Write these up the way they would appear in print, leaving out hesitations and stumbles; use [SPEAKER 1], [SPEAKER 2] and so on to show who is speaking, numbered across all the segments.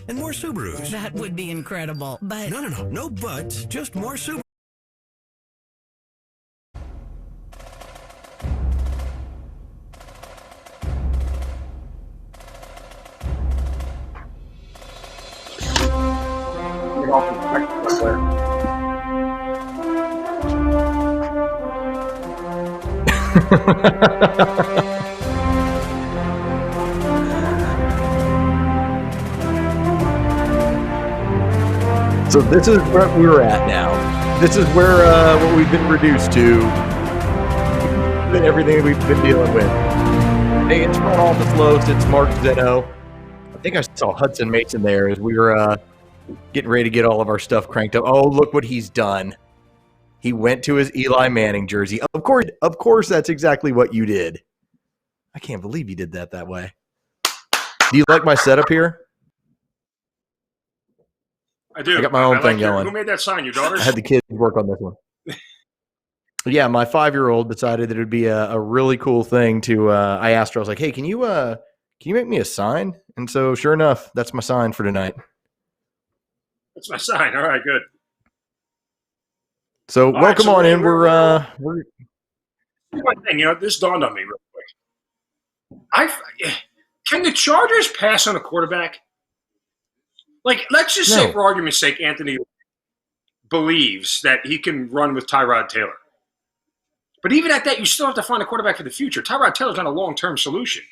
[SPEAKER 1] and more Subarus.
[SPEAKER 2] That would be incredible, but...
[SPEAKER 1] No buts, just more Subarus.
[SPEAKER 3] So this is where we're at now. This is where what we've been reduced to. Everything we've been dealing with. Hey, it's front office Los. It's Mark Zeno. I think I saw Hudson Mason there as we were getting ready to get all of our stuff cranked up. Oh, look what he's done. He went to his Eli Manning jersey. Of course, that's exactly what you did. I can't believe you did that way. Do you like my setup here?
[SPEAKER 4] I do.
[SPEAKER 3] I got my own thing going.
[SPEAKER 4] Who made that sign? Your daughters?
[SPEAKER 3] I had the kids work on this one. Yeah, my 5-year-old decided that it would be a really cool thing to. I asked her, I was like, "Hey, can you make me a sign?" And so, sure enough, that's my sign for tonight.
[SPEAKER 4] That's my sign. All right, good.
[SPEAKER 3] So welcome on in. We're
[SPEAKER 4] one thing, this dawned on me real quick. Can the Chargers pass on a quarterback? Like, let's just say, for argument's sake, Anthony believes that he can run with Tyrod Taylor. But even at that, you still have to find a quarterback for the future. Tyrod Taylor's not a long-term solution.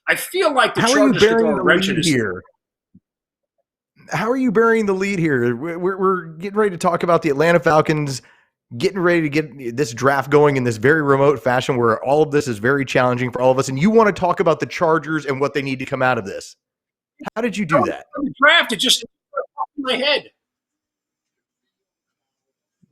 [SPEAKER 4] I feel like the Chargers could throw a wrench in his here.
[SPEAKER 3] How are you burying the lead here? We're getting ready to talk about the Atlanta Falcons getting ready to get this draft going in this very remote fashion where all of this is very challenging for all of us. And you want to talk about the Chargers and what they need to come out of this. How did you do that?
[SPEAKER 4] The draft, it just popped in my head.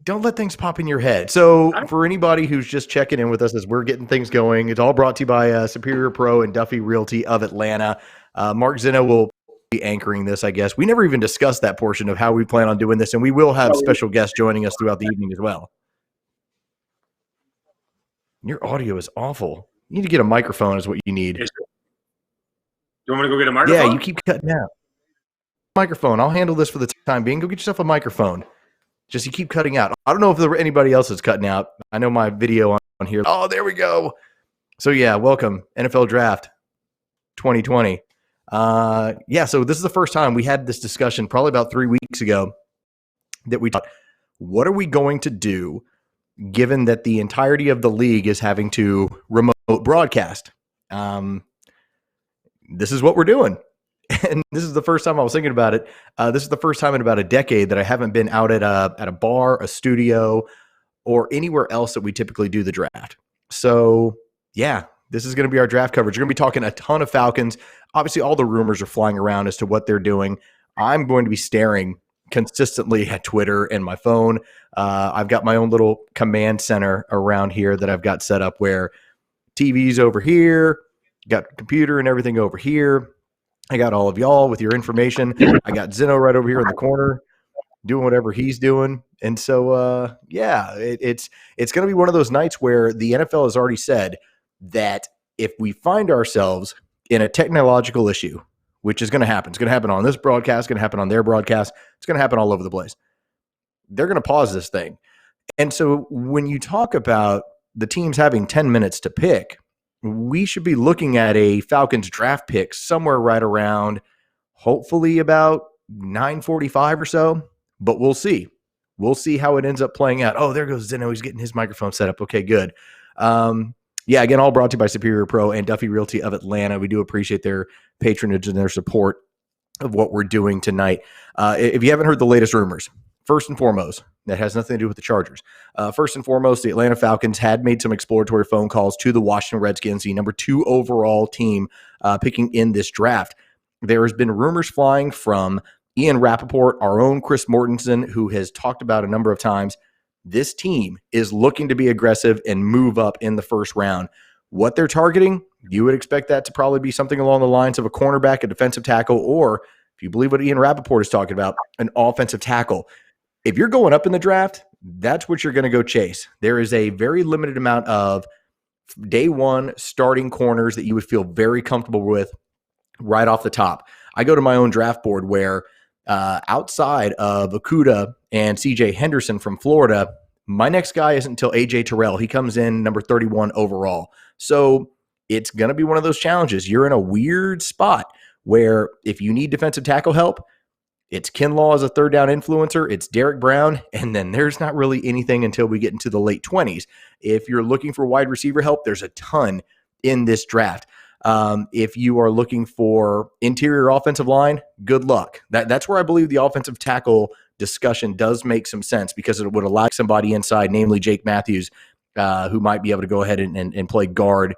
[SPEAKER 3] Don't let things pop in your head. So for anybody who's just checking in with us as we're getting things going, it's all brought to you by Superior Pro and Duffy Realty of Atlanta. Mark Zeno will be anchoring this, I guess. We never even discussed that portion of how we plan on doing this, and we will have special guests joining us throughout the evening as well. Your audio is awful. You need to get a microphone is what you need.
[SPEAKER 4] You want me to go get a microphone?
[SPEAKER 3] Yeah, you keep cutting out. Microphone. I'll handle this for the time being. Go get yourself a microphone. Just you keep cutting out. I don't know if there anybody else is cutting out. I know my video on here. Oh, there we go. So yeah, welcome NFL Draft 2020. So this is the first time we had this discussion probably about 3 weeks ago that we thought, what are we going to do given that the entirety of the league is having to remote broadcast? This is what we're doing. And this is the first time I was thinking about it. This is the first time in about a decade that I haven't been out at a bar, a studio, or anywhere else that we typically do the draft. So yeah, this is going to be our draft coverage. We're going to be talking a ton of Falcons. Obviously, all the rumors are flying around as to what they're doing. I'm going to be staring consistently at Twitter and my phone. I've got my own little command center around here that I've got set up where TV's over here, got computer and everything over here. I got all of y'all with your information. I got Zeno right over here in the corner doing whatever he's doing. And so, it's going to be one of those nights where the NFL has already said that if we find ourselves in a technological issue, which is going to happen, it's going to happen on this broadcast, it's going to happen on their broadcast, it's going to happen all over the place. They're going to pause this thing. And so when you talk about the teams having 10 minutes to pick, we should be looking at a Falcons draft pick somewhere right around hopefully about 9:45 or so, but we'll see. We'll see how it ends up playing out. Oh, there goes Zeno. He's getting his microphone set up. Okay, good. Again, all brought to you by Superior Pro and Duffy Realty of Atlanta. We do appreciate their patronage and their support of what we're doing tonight. If you haven't heard the latest rumors, first and foremost, that has nothing to do with the Chargers. First and foremost, the Atlanta Falcons had made some exploratory phone calls to the Washington Redskins, the number 2 overall team picking in this draft. There has been rumors flying from Ian Rappaport, our own Chris Mortensen, who has talked about a number of times. This team is looking to be aggressive and move up in the first round. What they're targeting, you would expect that to probably be something along the lines of a cornerback, a defensive tackle, or if you believe what Ian Rappaport is talking about, an offensive tackle. If you're going up in the draft, that's what you're going to go chase. There is a very limited amount of day one starting corners that you would feel very comfortable with right off the top. I go to my own draft board where outside of Okudah and CJ Henderson from Florida, my next guy isn't until AJ Terrell. He comes in number 31 overall. So it's going to be one of those challenges. You're in a weird spot where if you need defensive tackle help, it's Kinlaw as a third down influencer, it's Derek Brown, and then there's not really anything until we get into the late 20s. If you're looking for wide receiver help, there's a ton in this draft. If you are looking for interior offensive line, good luck. That's where I believe the offensive tackle discussion does make some sense because it would allow somebody inside, namely Jake Matthews, who might be able to go ahead and play guard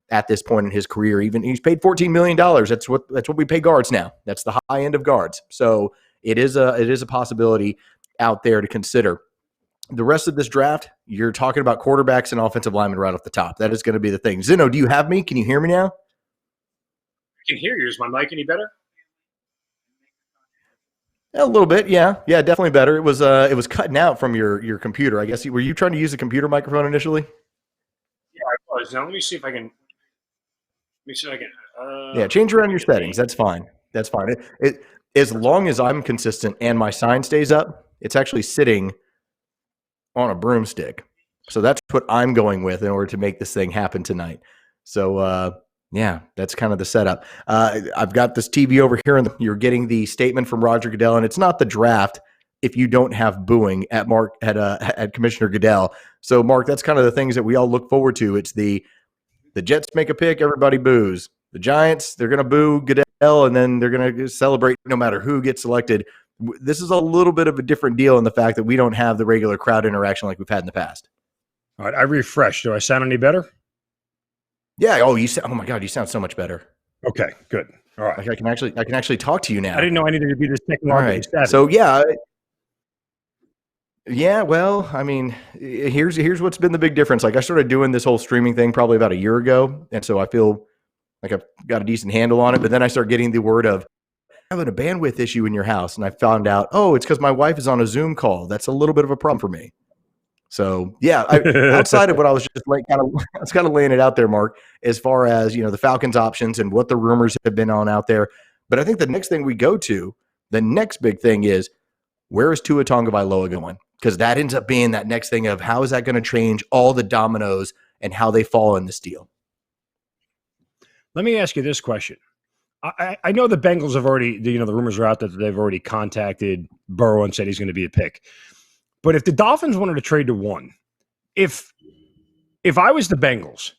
[SPEAKER 3] at this point in his career. Even he's paid $14 million. That's what we pay guards now. That's the high end of guards. So it is a possibility out there to consider. The rest of this draft, you're talking about quarterbacks and offensive linemen right off the top. That is going to be the thing. Zeno, do you have me? Can you hear me now?
[SPEAKER 4] I can hear you. Is my mic any better?
[SPEAKER 3] A little bit, yeah, definitely better. It was cutting out from your computer. I guess were you trying to use a computer microphone initially?
[SPEAKER 4] Yeah, I was. Now let me see if I can.
[SPEAKER 3] Yeah, change around your settings. That's fine. That's fine. It as long as I'm consistent and my sign stays up, it's actually sitting on a broomstick. So that's what I'm going with in order to make this thing happen tonight. So yeah, that's kind of the setup. I've got this TV over here, and you're getting the statement from Roger Goodell, and it's not the draft if you don't have booing at Commissioner Goodell. So, Mark, that's kind of the things that we all look forward to. It's the Jets make a pick, everybody boos. The Giants, they're going to boo Goodell, and then they're going to celebrate no matter who gets selected. This is a little bit of a different deal in the fact that we don't have the regular crowd interaction like we've had in the past.
[SPEAKER 5] All right, I refreshed. Do I sound any better?
[SPEAKER 3] Yeah. Oh, oh my God, you sound so much better.
[SPEAKER 5] Okay, good. All right.
[SPEAKER 3] Like I can actually talk to you now.
[SPEAKER 5] I didn't know I needed to be this technologically savvy.
[SPEAKER 3] So yeah. Well, I mean, here's what's been the big difference. Like I started doing this whole streaming thing probably about a year ago, and so I feel like I've got a decent handle on it. But then I start getting the word of having a bandwidth issue in your house, and I found out, oh, it's because my wife is on a Zoom call. That's a little bit of a problem for me. So yeah, outside of what I was just kind of laying it out there, Mark, as far as the Falcons options and what the rumors have been on out there. But I think the next thing we go to, the next big thing is, where is Tua Tagovailoa going? Because that ends up being that next thing of how is that going to change all the dominoes and how they fall in this deal.
[SPEAKER 5] Let me ask you this question. I know the Bengals have already, the rumors are out that they've already contacted Burrow and said he's going to be a pick. But if the Dolphins wanted to trade to one, if I was the Bengals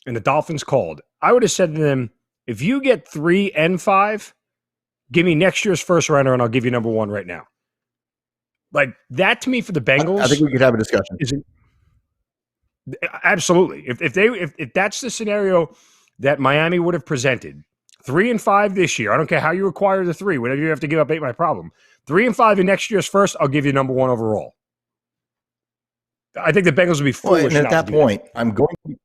[SPEAKER 5] and the Dolphins called, I would have said to them, if you get 3 and 5, give me next year's first rounder and I'll give you number 1 right now. Like that to me for the Bengals.
[SPEAKER 3] I think we could have a discussion.
[SPEAKER 5] Absolutely. If that's the scenario that Miami would have presented, 3 and 5 this year. I don't care how you acquire the 3. Whatever you have to give up ain't my problem. 3 and 5 in next year's first, I'll give you number 1 overall. I think the Bengals would be foolish.
[SPEAKER 3] And at that point, I'm going to.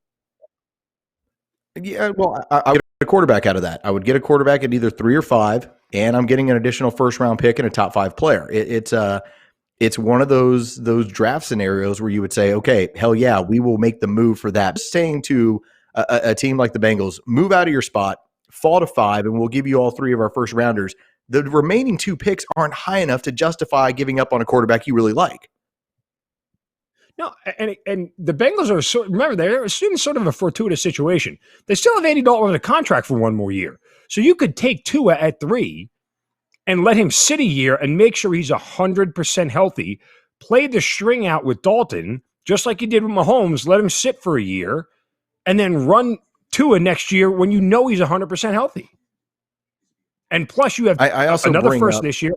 [SPEAKER 3] Yeah, well, I would get a quarterback out of that. I would get a quarterback at either 3 or 5, and I'm getting an additional first-round pick and a top 5 player. It's one of those draft scenarios where you would say, okay, hell yeah, we will make the move for that. Just saying to a team like the Bengals, move out of your spot, fall to 5, and we'll give you all 3 of our first rounders. The remaining 2 picks aren't high enough to justify giving up on a quarterback you really like.
[SPEAKER 5] No, and the Bengals are remember they're assuming sort of a fortuitous situation. They still have Andy Dalton on a contract for 1 more year, so you could take Tua at 3 and let him sit a year and make sure he's 100% healthy. Play the string out with Dalton, just like you did with Mahomes. Let him sit for a year, and then run Tua next year when you know he's 100% healthy. And plus, you have
[SPEAKER 3] I also
[SPEAKER 5] another first this year.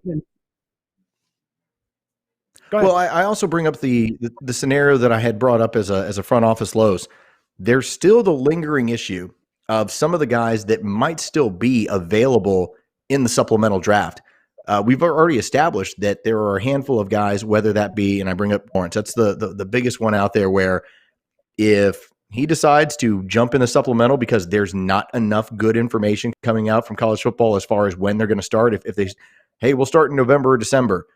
[SPEAKER 3] Well, I also bring up the scenario that I had brought up as a front office lows. There's still the lingering issue of some of the guys that might still be available in the supplemental draft. We've already established that there are a handful of guys, whether that be, and I bring up Lawrence, that's the biggest one out there, where if he decides to jump in the supplemental because there's not enough good information coming out from college football as far as when they're going to start, if they, hey, we'll start in November or December,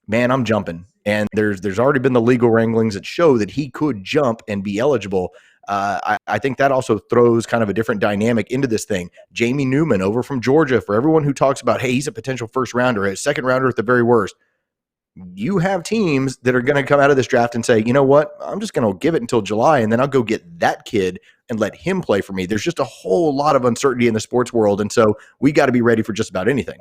[SPEAKER 3] man, I'm jumping. And there's already been the legal wranglings that show that he could jump and be eligible. I think that also throws kind of a different dynamic into this thing. Jamie Newman over from Georgia, for everyone who talks about, hey, he's a potential first rounder, a second rounder at the very worst. You have teams that are going to come out of this draft and say, you know what, I'm just going to give it until July, and then I'll go get that kid and let him play for me. There's just a whole lot of uncertainty in the sports world, and so we got to be ready for just about anything.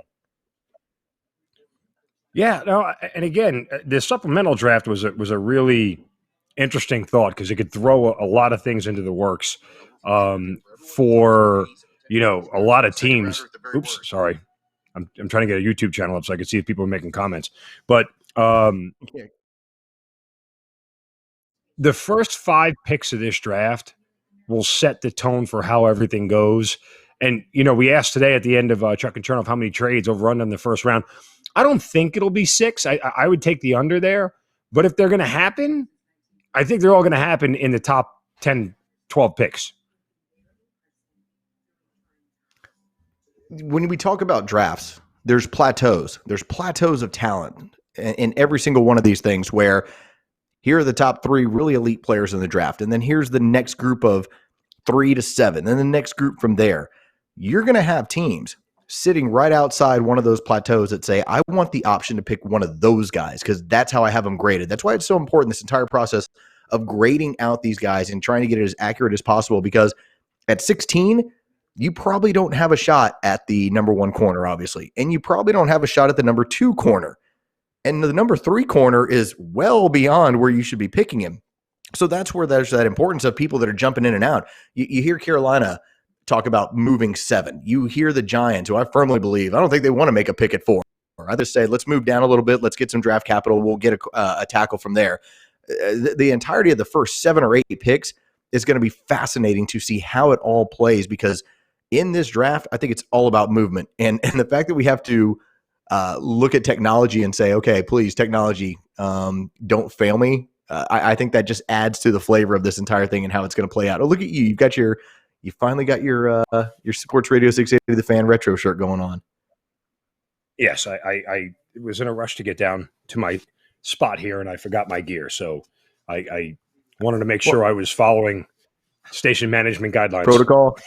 [SPEAKER 5] Yeah, no, and again, the supplemental draft was a really interesting thought because it could throw a lot of things into the works for a lot of teams. Oops, sorry, I'm trying to get a YouTube channel up so I can see if people are making comments. But the first 5 picks of this draft will set the tone for how everything goes. And we asked today at the end of Chuck and Chernoff how many trades over under in the first round. I don't think it'll be 6. I would take the under there. But if they're going to happen, I think they're all going to happen in the top 10, 12 picks.
[SPEAKER 3] When we talk about drafts, there's plateaus. There's plateaus of talent in every single one of these things where here are the top 3 really elite players in the draft. And then here's the next group of 3 to 7. Then the next group from there. You're going to have teams sitting right outside one of those plateaus that say, I want the option to pick one of those guys because that's how I have them graded. That's why it's so important, this entire process of grading out these guys and trying to get it as accurate as possible, because at 16, you probably don't have a shot at the number 1 corner, obviously, and you probably don't have a shot at the number 2 corner. And the number 3 corner is well beyond where you should be picking him. So that's where there's that importance of people that are jumping in and out. You hear Carolina talk about moving 7. You hear the Giants, who I firmly believe, I don't think they want to make a pick at 4. I just say, let's move down a little bit. Let's get some draft capital. We'll get a tackle from there. The entirety of the first 7 or 8 picks is going to be fascinating to see how it all plays, because in this draft, I think it's all about movement. And the fact that we have to look at technology and say, okay, please, technology, don't fail me. I think that just adds to the flavor of this entire thing and how it's going to play out. Oh, look at you. You finally got your Sports Radio 680 The Fan retro shirt going on.
[SPEAKER 5] Yes, I was in a rush to get down to my spot here, and I forgot my gear. So I wanted to make sure I was following station management guidelines.
[SPEAKER 3] Protocol.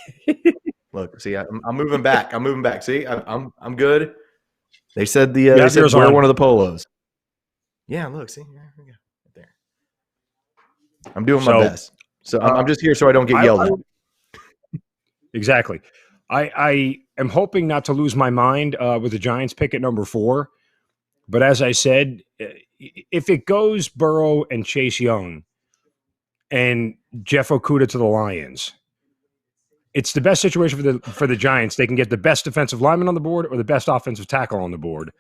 [SPEAKER 3] Look, see, I'm moving back. See, I'm good. They said they said wear one of the polos. Yeah, look, see, there we go, right there. I'm doing my best. So I'm just here so I don't get yelled at.
[SPEAKER 5] Exactly. I am hoping not to lose my mind with the Giants pick at number 4. But as I said, if it goes Burrow and Chase Young and Jeff Okudah to the Lions, it's the best situation for the Giants. They can get the best defensive lineman on the board or the best offensive tackle on the board.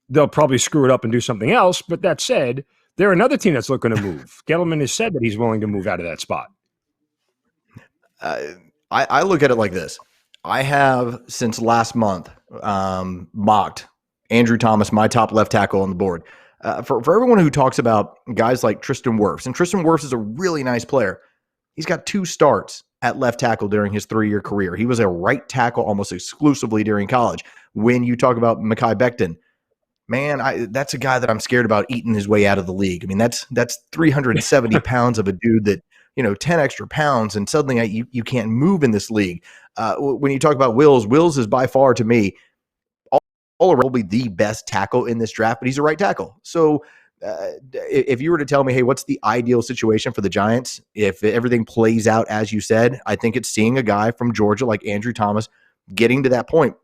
[SPEAKER 5] They'll probably screw it up and do something else. But that said, they're another team that's looking to move. Gettleman has said that he's willing to move out of that spot.
[SPEAKER 3] I look at it like this. I have, since last month, mocked Andrew Thomas, my top left tackle on the board. For everyone who talks about guys like Tristan Wirfs, and Tristan Wirfs is a really nice player. He's got 2 starts at left tackle during his 3-year career. He was a right tackle almost exclusively during college. When you talk about Mekhi Becton, man, that's a guy that I'm scared about eating his way out of the league. I mean, that's 370 pounds of a dude that, 10 extra pounds, and suddenly you can't move in this league. When you talk about Wills is by far, to me, probably the best tackle in this draft, but he's a right tackle. So if you were to tell me, hey, what's the ideal situation for the Giants if everything plays out as you said, I think it's seeing a guy from Georgia like Andrew Thomas getting to that point.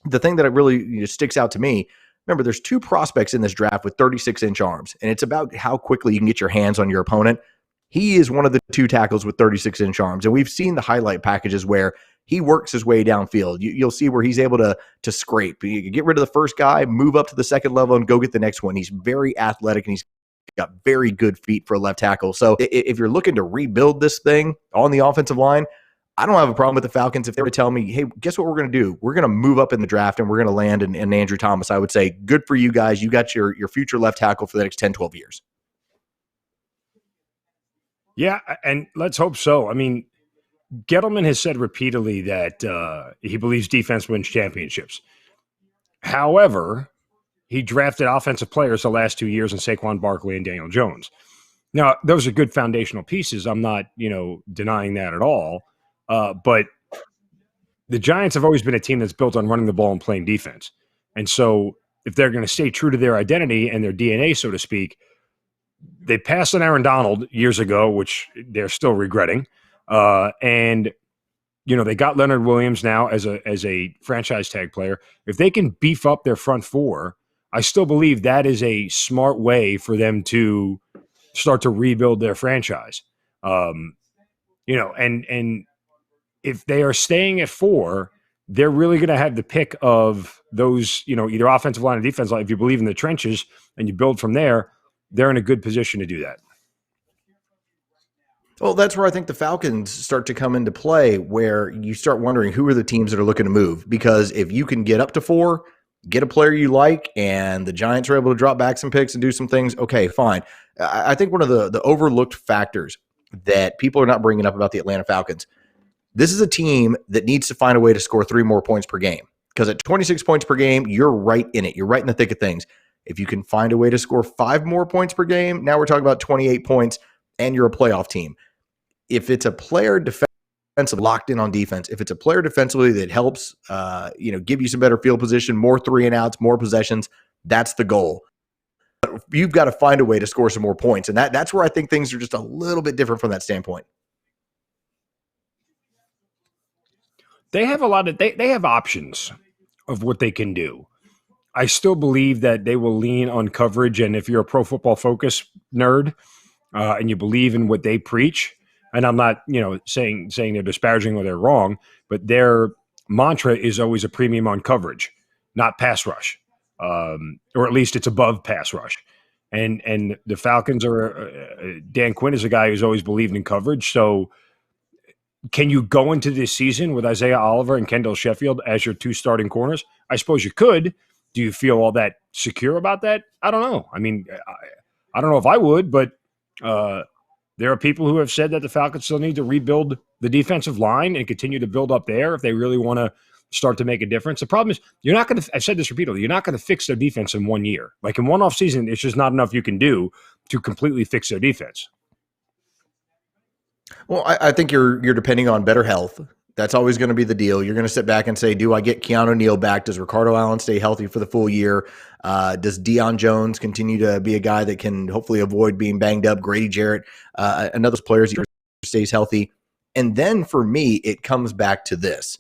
[SPEAKER 3] The thing that really sticks out to me, remember, there's 2 prospects in this draft with 36-inch arms, and it's about how quickly you can get your hands on your opponent. He is one of the 2 tackles with 36-inch arms, and we've seen the highlight packages where he works his way downfield. You'll see where he's able to scrape. You get rid of the first guy, move up to the second level, and go get the next one. He's very athletic, and he's got very good feet for a left tackle. So if you're looking to rebuild this thing on the offensive line, I don't have a problem with the Falcons if they were to tell me, hey, guess what we're going to do? We're going to move up in the draft, and we're going to land in Andrew Thomas. I would say, good for you guys. You got your future left tackle for the next 10, 12 years.
[SPEAKER 5] Yeah, and let's hope so. I mean, Gettleman has said repeatedly that he believes defense wins championships. However, he drafted offensive players the last 2 years in Saquon Barkley and Daniel Jones. Now, those are good foundational pieces. I'm not, denying that at all. But the Giants have always been a team that's built on running the ball and playing defense. And so if they're going to stay true to their identity and their DNA, so to speak, they passed on Aaron Donald years ago, which they're still regretting. And they got Leonard Williams now as a franchise tag player. If they can beef up their front four, I still believe that is a smart way for them to start to rebuild their franchise. And if they are staying at 4, they're really going to have the pick of those, either offensive line or defense line. If you believe in the trenches and you build from there, they're in a good position to do that.
[SPEAKER 3] Well, that's where I think the Falcons start to come into play, where you start wondering who are the teams that are looking to move. Because if you can get up to 4, get a player you like, and the Giants are able to drop back some picks and do some things, okay, fine. I think one of the overlooked factors that people are not bringing up about the Atlanta Falcons, this is a team that needs to find a way to score 3 more points per game. Because at 26 points per game, you're right in it. You're right in the thick of things. If you can find a way to score 5 more points per game, now we're talking about 28 points, and you're a playoff team. If it's a player defensive locked in on defense, if it's a player defensively that helps, give you some better field position, more 3 and outs, more possessions, that's the goal. But you've got to find a way to score some more points, and that's where I think things are just a little bit different from that standpoint.
[SPEAKER 5] They have they have options of what they can do. I still believe that they will lean on coverage, and if you're a Pro Football Focus nerd and you believe in what they preach. And I'm not, saying they're disparaging or they're wrong, but their mantra is always a premium on coverage, not pass rush, or at least it's above pass rush. And the Falcons are Dan Quinn is a guy who's always believed in coverage. So, can you go into this season with Isaiah Oliver and Kendall Sheffield as your 2 starting corners? I suppose you could. Do you feel all that secure about that? I don't know. I mean, I don't know if I would, but. There are people who have said that the Falcons still need to rebuild the defensive line and continue to build up there if they really want to start to make a difference. The problem is you're not going to, I've said this repeatedly, you're not going to fix their defense in 1 year. Like in one off season, it's just not enough you can do to completely fix their defense.
[SPEAKER 3] Well, I think you're depending on better health. That's always going to be the deal. You're going to sit back and say, do I get Keanu Neal back? Does Ricardo Allen stay healthy for the full year? Does Deion Jones continue to be a guy that can hopefully avoid being banged up? Grady Jarrett, another players stays healthy. And then for me, it comes back to this.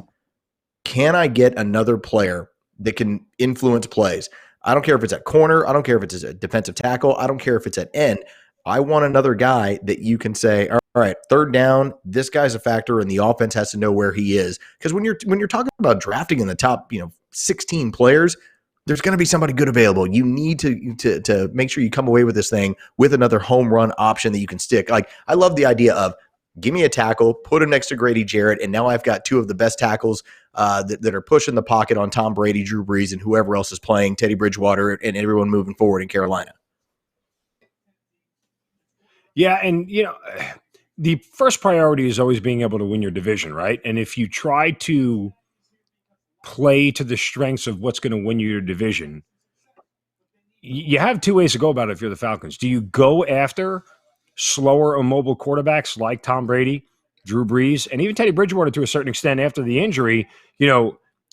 [SPEAKER 3] Can I get another player that can influence plays? I don't care if it's at corner. I don't care if it's a defensive tackle. I don't care if it's at end. I want another guy that you can say, all right, 3rd down, this guy's a factor, and the offense has to know where he is. Because when you're talking about drafting in the top, 16 players, there's going to be somebody good available. You need to make sure you come away with this thing with another home run option that you can stick. Like, I love the idea of give me a tackle, put him next to Grady Jarrett, and now I've got 2 of the best tackles that are pushing the pocket on Tom Brady, Drew Brees, and whoever else is playing, Teddy Bridgewater, and everyone moving forward in Carolina.
[SPEAKER 5] Yeah, and the first priority is always being able to win your division, right? And if you try to play to the strengths of what's going to win you your division, you have 2 ways to go about it if you're the Falcons. Do you go after slower, immobile quarterbacks like Tom Brady, Drew Brees, and even Teddy Bridgewater to a certain extent after the injury?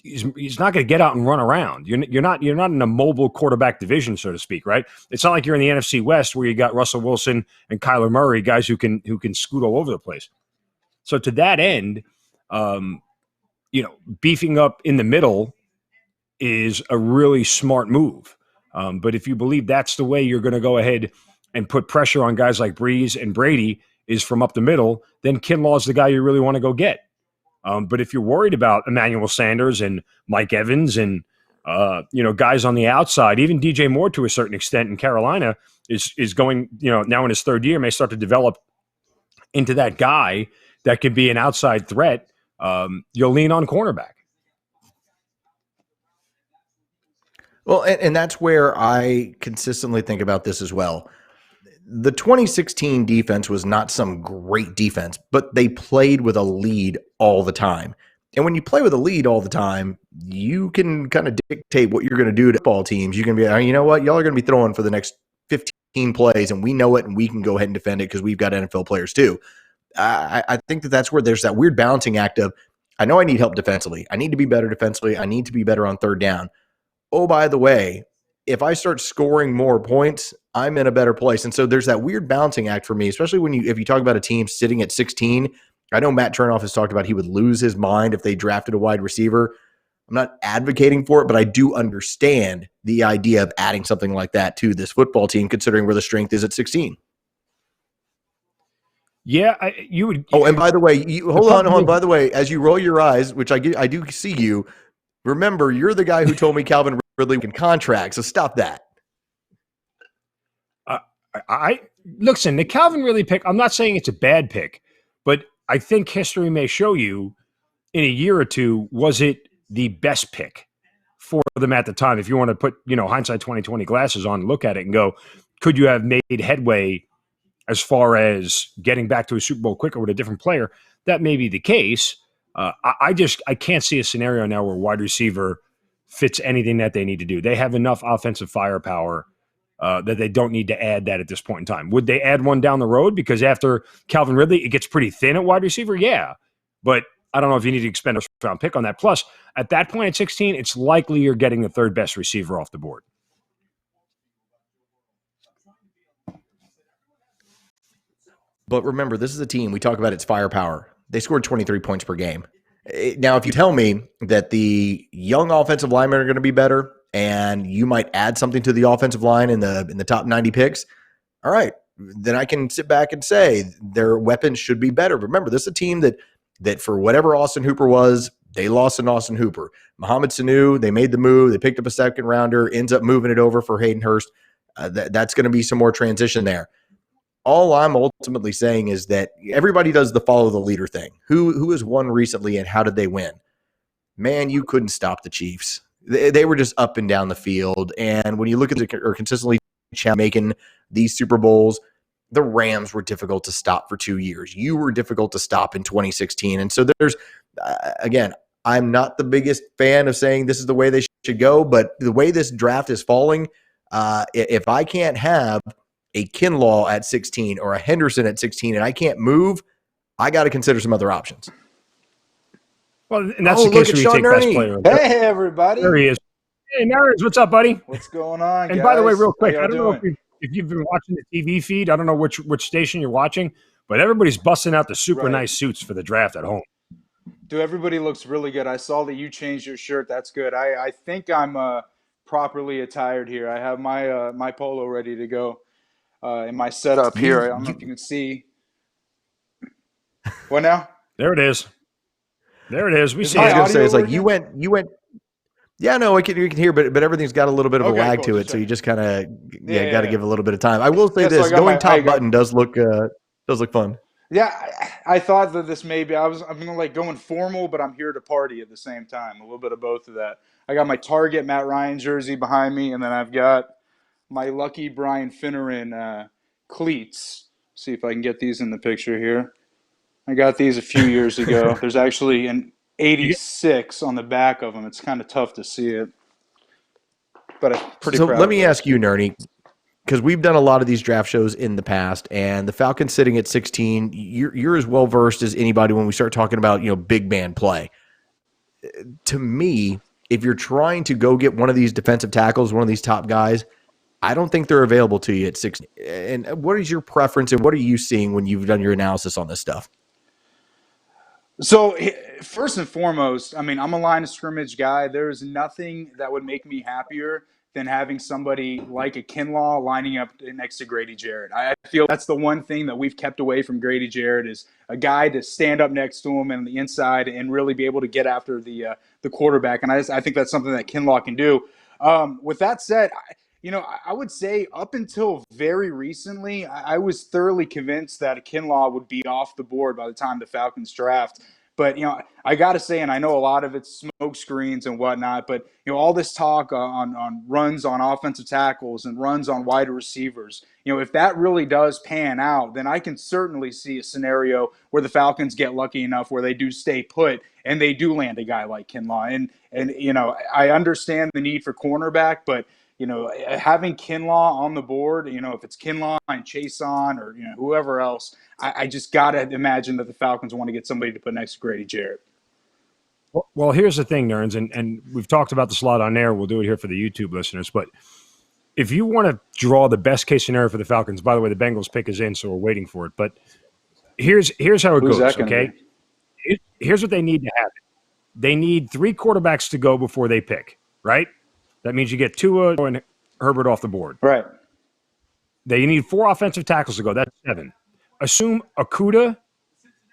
[SPEAKER 5] He's not going to get out and run around. You're not in a mobile quarterback division, so to speak, right? It's not like you're in the NFC West where you got Russell Wilson and Kyler Murray, guys who can scoot all over the place. So to that end, beefing up in the middle is a really smart move. But if you believe that's the way you're going to go ahead and put pressure on guys like Brees and Brady is from up the middle, then Kinlaw's the guy you really want to go get. But if you're worried about Emmanuel Sanders and Mike Evans and, guys on the outside, even DJ Moore to a certain extent in Carolina is going, now in his 3rd year, may start to develop into that guy that can be an outside threat. You'll lean on cornerback.
[SPEAKER 3] Well, and that's where I consistently think about this as well. The 2016 defense was not some great defense, but they played with a lead all the time. And when you play with a lead all the time, you can kind of dictate what you're going to do to football teams. You can be, you know what, y'all are going to be throwing for the next 15 plays, and we know it, and we can go ahead and defend it because we've got NFL players too. I think that's where there's that weird balancing act of, I know I need help defensively. I need to be better defensively. I need to be better on third down. Oh, by the way, if I start scoring more points, I'm in a better place. And so there's that weird balancing act for me, especially if you talk about a team sitting at 16. I know Matt Chernoff has talked about he would lose his mind if they drafted a wide receiver. I'm not advocating for it, but I do understand the idea of adding something like that to this football team, considering where the strength is at 16.
[SPEAKER 5] Yeah, you would.
[SPEAKER 3] Oh, and by the way, hold on. By the way, as you roll your eyes, which I do see you, remember, you're the guy who told me Calvin Ridley can contract, so stop that.
[SPEAKER 5] Listen, the Calvin Ridley pick, I'm not saying it's a bad pick, but I think history may show you in a year or two, was it the best pick for them at the time? If you want to put, hindsight 2020 glasses on and look at it and go, could you have made headway as far as getting back to a Super Bowl quicker with a different player? That may be the case. I can't see a scenario now where wide receiver fits anything that they need to do. They have enough offensive firepower that they don't need to add that at this point in time. Would they add one down the road? Because after Calvin Ridley, it gets pretty thin at wide receiver. Yeah. But I don't know if you need to expend a first-round pick on that. Plus, at that point at 16, it's likely you're getting the third best receiver off the board.
[SPEAKER 3] But remember, this is a team, we talk about its firepower. They scored 23 points per game. Now, if you tell me that the young offensive linemen are going to be better and you might add something to the offensive line in the top 90 picks, all right, then I can sit back and say their weapons should be better. Remember, this is a team that for whatever Austin Hooper was, they lost in Austin Hooper. Mohamed Sanu, they made the move. They picked up a second rounder, ends up moving it over for Hayden Hurst. That's going to be some more transition there. All I'm ultimately saying is that everybody does the follow the leader thing. Who has won recently and how did they win? Man, you couldn't stop the Chiefs. They were just up and down the field. And when you look at or consistently making these Super Bowls, the Rams were difficult to stop for 2 years. You were difficult to stop in 2016. And so there's, again, I'm not the biggest fan of saying this is the way they should go, but the way this draft is falling, if I can't have a Kinlaw at 16 or a Henderson at 16 and I can't move, I got to consider some other options.
[SPEAKER 5] Well, and that's the case when you take best player.
[SPEAKER 6] Hey, everybody.
[SPEAKER 5] There he is. Hey, Nerds, what's up, buddy?
[SPEAKER 6] What's going on,
[SPEAKER 5] And
[SPEAKER 6] guys?
[SPEAKER 5] by the way, real quick, I don't
[SPEAKER 6] doing?
[SPEAKER 5] know if you've been watching the TV feed. I don't know which station you're watching, but everybody's busting out the super nice suits for the draft at home.
[SPEAKER 6] Dude, everybody looks really good. I saw that you changed your shirt. That's good. I think I'm properly attired here. I have my my polo ready to go in my setup here. I don't know if you can see. What now?
[SPEAKER 5] There it is. There it is. We see
[SPEAKER 3] I was
[SPEAKER 5] it.
[SPEAKER 3] going to say, it's like
[SPEAKER 6] working?
[SPEAKER 3] you went. Yeah, no, you can hear, but everything's got a little bit of a
[SPEAKER 6] Okay,
[SPEAKER 3] lag
[SPEAKER 6] cool.
[SPEAKER 3] to it,
[SPEAKER 6] Just
[SPEAKER 3] so you just kind of
[SPEAKER 6] Yeah,
[SPEAKER 3] got to
[SPEAKER 6] yeah.
[SPEAKER 3] give a little bit of time. I will say
[SPEAKER 6] Yeah, so
[SPEAKER 3] this:
[SPEAKER 6] I got
[SPEAKER 3] going
[SPEAKER 6] my-
[SPEAKER 3] top
[SPEAKER 6] I got-
[SPEAKER 3] button does look fun.
[SPEAKER 6] Yeah, I thought that this maybe I'm gonna like going formal, but I'm here to party at the same time. A little bit of both of that. I got my Target Matt Ryan jersey behind me, and then I've got my Lucky Brian Finneran cleats. See if I can get these in the picture here. I got these a few years ago. There's actually an 86 on the back of them. It's kind of tough to see it, but I'm pretty
[SPEAKER 3] So
[SPEAKER 6] proud
[SPEAKER 3] let
[SPEAKER 6] of
[SPEAKER 3] me
[SPEAKER 6] those.
[SPEAKER 3] ask you, Nerdy, because we've done a lot of these draft shows in the past, and the Falcons sitting at 16, you're as well versed as anybody when we start talking about big man play. To me, if you're trying to go get one of these defensive tackles, one of these top guys, I don't think they're available to you at 16. And what is your preference, and what are you seeing when you've done your analysis on this stuff?
[SPEAKER 6] So first and foremost, I mean, I'm a line of scrimmage guy. There is nothing that would make me happier than having somebody like a Kinlaw lining up next to Grady Jarrett. I feel that's the one thing that we've kept away from Grady Jarrett is a guy to stand up next to him on the inside and really be able to get after the quarterback. And I think that's something that Kinlaw can do. With that said, I would say up until very recently, I was thoroughly convinced that Kinlaw would be off the board by the time the Falcons draft. But, I got to say, and I know a lot of it's smoke screens and whatnot, but, all this talk on runs on offensive tackles and runs on wide receivers, if that really does pan out, then I can certainly see a scenario where the Falcons get lucky enough where they do stay put and they do land a guy like Kinlaw. And I understand the need for cornerback, but having Kinlaw on the board, if it's Kinlaw and Chason or whoever else, I just gotta imagine that the Falcons want to get somebody to put next to Grady Jarrett.
[SPEAKER 5] Well, here's the thing, Nerns, and we've talked about this a lot on air. We'll do it here for the YouTube listeners. But if you want to draw the best case scenario for the Falcons, by the way, the Bengals pick is in, so we're waiting for it. But here's how it
[SPEAKER 6] Who's
[SPEAKER 5] goes,
[SPEAKER 6] that gonna
[SPEAKER 5] okay?
[SPEAKER 6] be?
[SPEAKER 5] Here's what they need to happen. They need 3 quarterbacks to go before they pick, right? That means you get Tua and Herbert off the board.
[SPEAKER 6] Right.
[SPEAKER 5] They need 4 offensive tackles to go. That's 7. Assume Okudah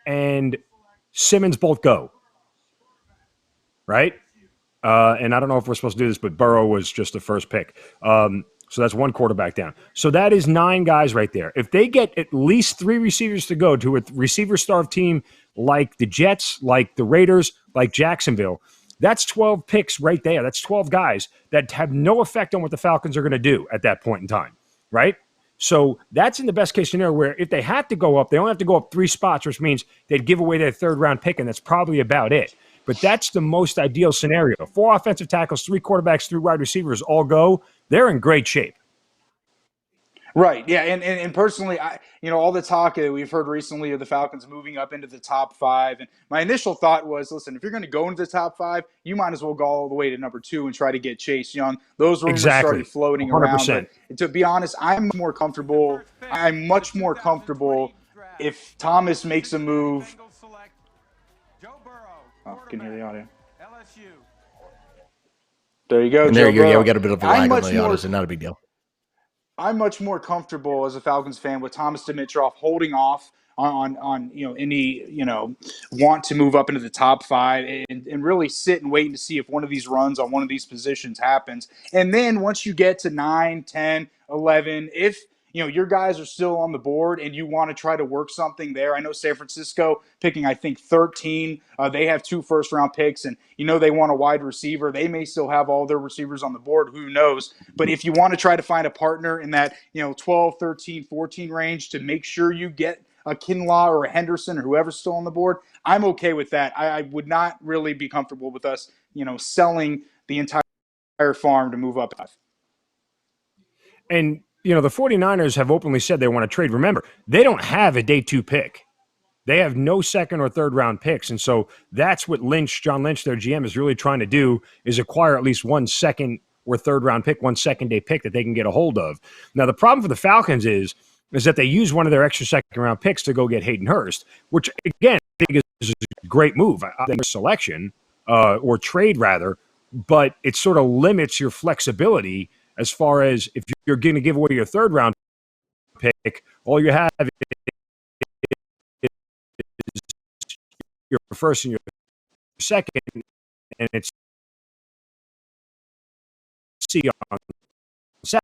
[SPEAKER 5] and Simmons both go. Right? And I don't know if we're supposed to do this, but Burrow was just the first pick. So that's 1 quarterback down. So that is 9 guys right there. If they get at least 3 receivers to go to a receiver-starved team like the Jets, like the Raiders, like Jacksonville, that's 12 picks right there. That's 12 guys that have no effect on what the Falcons are going to do at that point in time, right? So that's in the best-case scenario where if they had to go up, they only have to go up 3 spots, which means they'd give away their 3rd-round pick, and that's probably about it. But that's the most ideal scenario. 4 offensive tackles, 3 quarterbacks, 3 wide receivers all go. They're in great shape.
[SPEAKER 6] Right. Yeah. And personally, all the talk we've heard recently of the Falcons moving up into the top 5. And my initial thought was, listen, if you're going to go into the top 5, you might as well go all the way to number 2 and try to get Chase Young. Those rumors started floating
[SPEAKER 5] 100%.
[SPEAKER 6] around. But to be honest, I'm much more comfortable if Thomas makes a move. Oh, can you hear the audio? There you go.
[SPEAKER 3] And
[SPEAKER 6] Joe
[SPEAKER 3] there you go.
[SPEAKER 6] Burrow.
[SPEAKER 3] Yeah, we got a bit of a lag on the
[SPEAKER 6] more-
[SPEAKER 3] audio, so not a big deal.
[SPEAKER 6] I'm much more comfortable as a Falcons fan with Thomas Dimitroff holding off on any want to move up into the top 5 and really sit and wait to see if one of these runs on one of these positions happens. And then once you get to 9, 10, 11, if your guys are still on the board and you want to try to work something there. I know San Francisco picking, I think, 13. They have 2 first-round picks, and they want a wide receiver. They may still have all their receivers on the board. Who knows? But if you want to try to find a partner in that 12, 13, 14 range to make sure you get a Kinlaw or a Henderson or whoever's still on the board, I'm okay with that. I would not really be comfortable with us, selling the entire farm to move up.
[SPEAKER 5] And the 49ers have openly said they want to trade. Remember, they don't have a day 2 pick. They have no 2nd or 3rd round picks. And so that's what John Lynch, their GM, is really trying to do, is acquire at least 1 2nd or 3rd round pick, 1 2nd-day pick that they can get a hold of. Now, the problem for the Falcons is that they use one of their extra 2nd round picks to go get Hayden Hurst, which, again, I think is a great move. I think selection, or trade rather, but it sort of limits your flexibility as far as if you're going to give away your 3rd round pick, all you have is your 1st and your 2nd, and it's see on Saturday.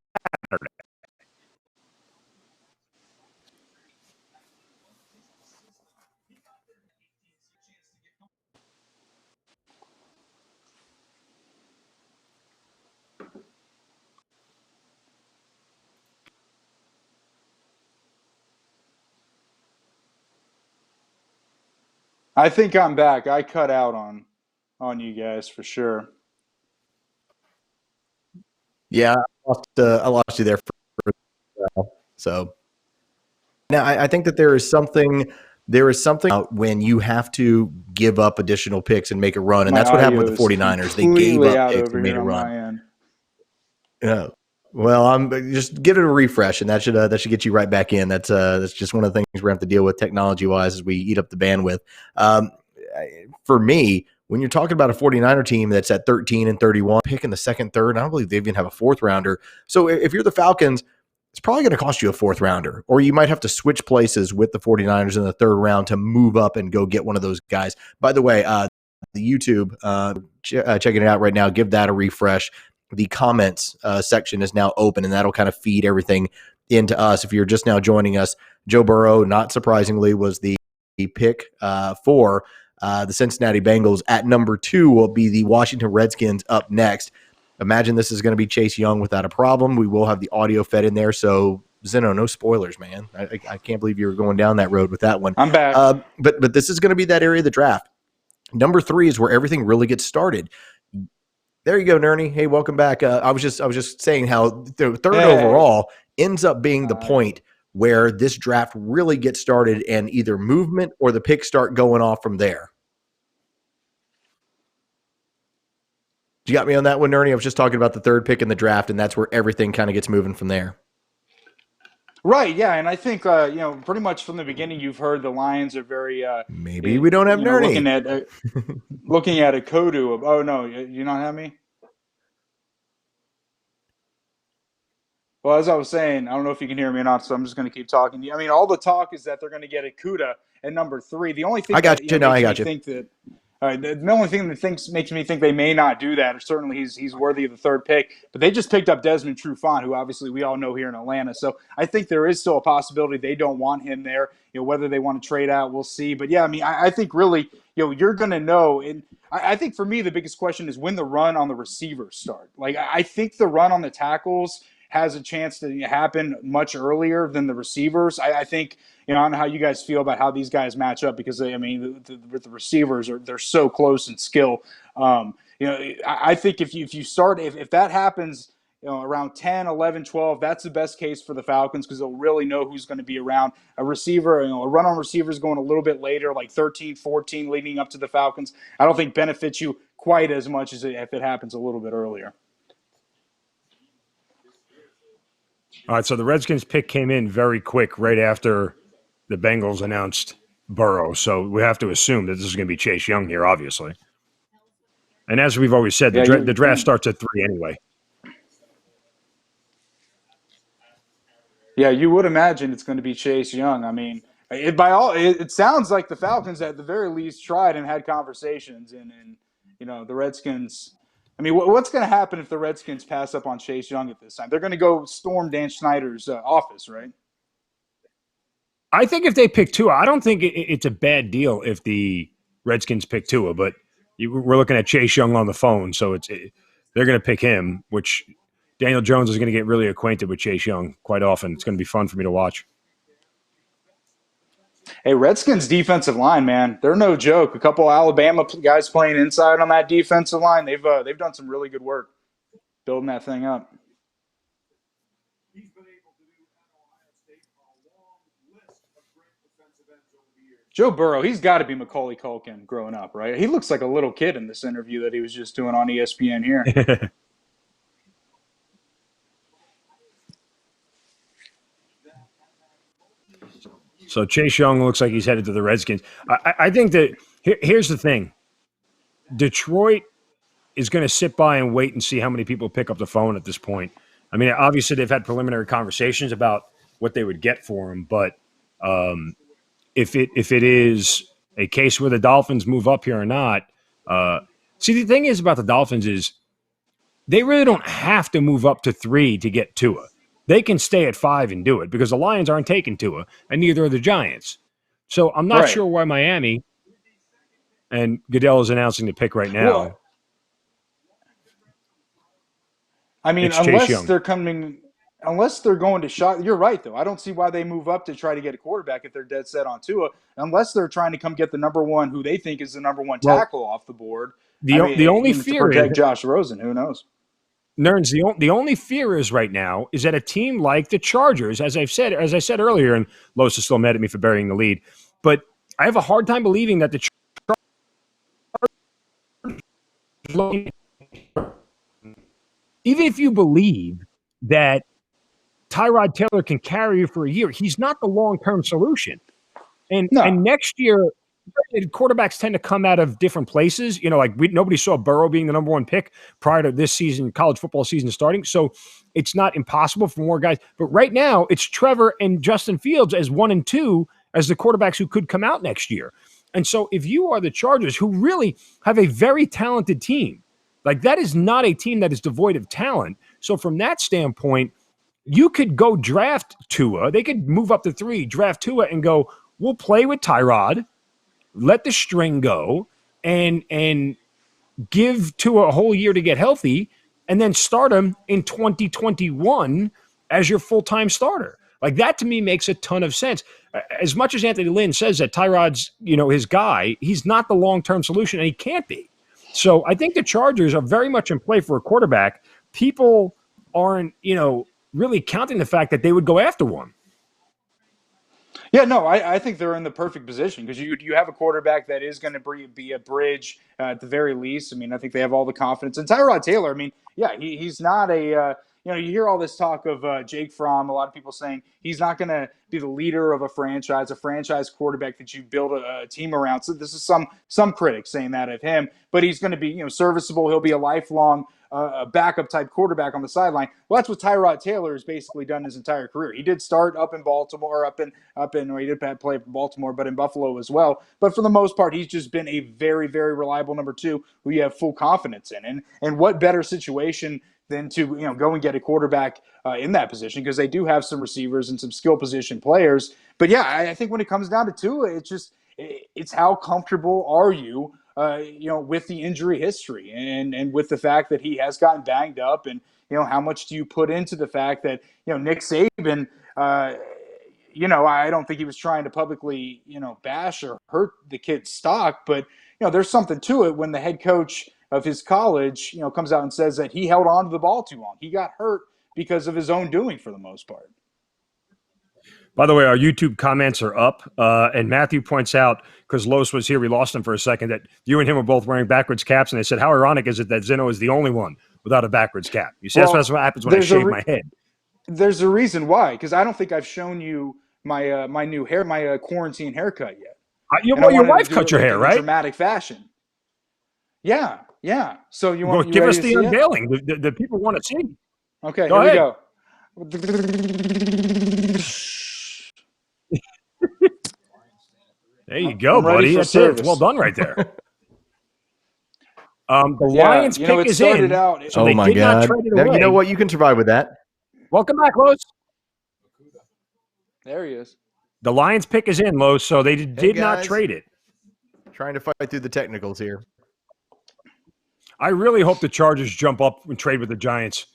[SPEAKER 6] I think I'm back. I cut out on you guys for sure.
[SPEAKER 3] Yeah, I lost you there for so. Now I think that there is something when you have to give up additional picks and make a run, and that's what happened with the 49ers. They gave up picks and made a run. Yeah. Well, I'm just give it a refresh, and that should get you right back in. That's just one of the things we're going to have to deal with technology-wise as we eat up the bandwidth. For me, when you're talking about a 49er team that's at 13 and 31, picking the 2nd, 3rd, I don't believe they even have a 4th rounder. So if you're the Falcons, it's probably going to cost you a 4th rounder, or you might have to switch places with the 49ers in the 3rd round to move up and go get one of those guys. By the way, the YouTube, checking it out right now, give that a refresh. The comments section is now open, and that'll kind of feed everything into us. If you're just now joining us, Joe Burrow, not surprisingly, was the pick for the Cincinnati Bengals. At number 2 will be the Washington Redskins up next. Imagine this is going to be Chase Young without a problem. We will have the audio fed in there, so Zeno, no spoilers, man. I can't believe you were going down that road with that one.
[SPEAKER 6] I'm back.
[SPEAKER 3] But this is going to be that area of the draft. Number 3 is where everything really gets started. There you go, Nerney. Hey, welcome back. I was just saying how the third overall ends up being the point where this draft really gets started and either movement or the picks start going off from there. You got me on that one, Nerney? I was just talking about the third pick in the draft, and that's where everything kind of gets moving from there.
[SPEAKER 6] Right, yeah, and I think pretty much from the beginning, you've heard the Lions are very
[SPEAKER 3] maybe we don't have Nerney
[SPEAKER 6] looking at a Kodu. Oh no, you don't have me. Well, as I was saying, I don't know if you can hear me or not, so I'm just going to keep talking. I mean, all the talk is that they're going to get Okudah at number 3. The only thing
[SPEAKER 3] I got you. No, I got you.
[SPEAKER 6] Think that. The only thing that makes me think they may not do that, or certainly he's worthy of the third pick, but they just picked up Desmond Trufant, who obviously we all know here in Atlanta. So I think there is still a possibility they don't want him there. Whether they want to trade out, we'll see. But yeah, I mean, I think really, you're going to know. And I think for me, the biggest question is when the run on the receivers start. Like, I think the run on the tackles has a chance to happen much earlier than the receivers. I think. I don't know how you guys feel about how these guys match up because, I mean, the receivers they're so close in skill. I think if you start if that happens, around 10, 11, 12, that's the best case for the Falcons because they'll really know who's going to be around. A receiver, a run on receivers going a little bit later, like 13, 14, leading up to the Falcons. I don't think benefits you quite as much as if it happens a little bit earlier.
[SPEAKER 5] All right, so the Redskins pick came in very quick right after the Bengals announced Burrow, so we have to assume that this is going to be Chase Young here, obviously. And as we've always said, the draft starts at 3 anyway.
[SPEAKER 6] Yeah, you would imagine it's going to be Chase Young. I mean, it sounds like the Falcons at the very least tried and had conversations, and the Redskins. I mean, what's going to happen if the Redskins pass up on Chase Young at this time? They're going to go storm Dan Snyder's office, right?
[SPEAKER 5] I think if they pick Tua, I don't think it's a bad deal if the Redskins pick Tua, but we're looking at Chase Young on the phone, so they're going to pick him, which Daniel Jones is going to get really acquainted with Chase Young quite often. It's going to be fun for me to watch.
[SPEAKER 6] Hey, Redskins defensive line, man, they're no joke. A couple Alabama guys playing inside on that defensive line. They've done some really good work building that thing up. Joe Burrow, he's got to be Macaulay Culkin growing up, right? He looks like a little kid in this interview that he was just doing on ESPN here.
[SPEAKER 5] So Chase Young looks like he's headed to the Redskins. I think that here's the thing. Detroit is going to sit by and wait and see how many people pick up the phone at this point. I mean, obviously they've had preliminary conversations about what they would get for him, but if it is a case where the Dolphins move up here or not, see, the thing is about the Dolphins is they really don't have to move up to 3 to get Tua. They can stay at 5 and do it because the Lions aren't taking Tua, and neither are the Giants. So I'm not sure why Miami and Goodell is announcing the pick right now.
[SPEAKER 6] Well, I mean, unless they're going to shot. You're right, though. I don't see why they move up to try to get a quarterback if they're dead set on Tua, unless they're trying to come get the number one, who they think is the number one tackle off the board.
[SPEAKER 5] The only fear
[SPEAKER 6] is Josh Rosen. Who knows?
[SPEAKER 5] Nerns, the only fear is right now is that a team like the Chargers, as I said earlier, and Los is still mad at me for burying the lead, but I have a hard time believing that the Chargers, even if you believe that Tyrod Taylor can carry you for a year, he's not the long-term solution. And next year, quarterbacks tend to come out of different places. Nobody saw Burrow being the number one pick prior to this season, college football season starting. So it's not impossible for more guys. But right now, it's Trevor and Justin Fields as 1 and 2 as the quarterbacks who could come out next year. And so if you are the Chargers, who really have a very talented team, like that is not a team that is devoid of talent. So from that standpoint, you could go draft Tua. They could move up to 3, draft Tua, and go, we'll play with Tyrod, let the string go, and give Tua a whole year to get healthy, and then start him in 2021 as your full-time starter. Like that to me makes a ton of sense. As much as Anthony Lynn says that Tyrod's, his guy, he's not the long-term solution, and he can't be. So I think the Chargers are very much in play for a quarterback. People aren't, really counting the fact that they would go after one.
[SPEAKER 6] Yeah, no, I think they're in the perfect position because you have a quarterback that is going to be a bridge at the very least. I mean, I think they have all the confidence. And Tyrod Taylor, I mean, yeah, he's not you hear all this talk of Jake Fromm, a lot of people saying he's not going to be the leader of a franchise quarterback that you build a team around. So this is some critics saying that of him, but he's going to be serviceable. He'll be a lifelong a backup type quarterback on the sideline. Well, that's what Tyrod Taylor has basically done his entire career. He did start up in Baltimore, or he did play for Baltimore, but in Buffalo as well. But for the most part, he's just been a very, very reliable number two who you have full confidence in. And what better situation than to go and get a quarterback in that position, because they do have some receivers and some skill position players. But yeah, I think when it comes down to Tua, it's how comfortable are you with the injury history and with the fact that he has gotten banged up, and how much do you put into the fact that Nick Saban, I don't think he was trying to publicly bash or hurt the kid's stock, but there's something to it when the head coach of his college comes out and says that he held on to the ball too long. He got hurt because of his own doing for the most part.
[SPEAKER 5] By the way, our YouTube comments are up, and Matthew points out, because Los was here, we lost him for a second, that you and him were both wearing backwards caps, and they said, how ironic is it that Zeno is the only one without a backwards cap? You see, that's what happens when I shave my head.
[SPEAKER 6] There's a reason why, because I don't think I've shown you my my new hair, my quarantine haircut yet.
[SPEAKER 5] Your wife cut your hair, right?
[SPEAKER 6] In dramatic fashion. Yeah. So you want
[SPEAKER 5] give us the unveiling. The people want to see.
[SPEAKER 6] Okay, here we go.
[SPEAKER 5] There you go, buddy. That's it. It's well done right there. The Lions pick is in.
[SPEAKER 3] So oh my God! Now, you know what? You can survive with that.
[SPEAKER 5] Welcome back, Los.
[SPEAKER 6] There he is.
[SPEAKER 5] The Lions pick is in, Los, so they did not trade it.
[SPEAKER 3] Trying to fight through the technicals here.
[SPEAKER 5] I really hope the Chargers jump up and trade with the Giants,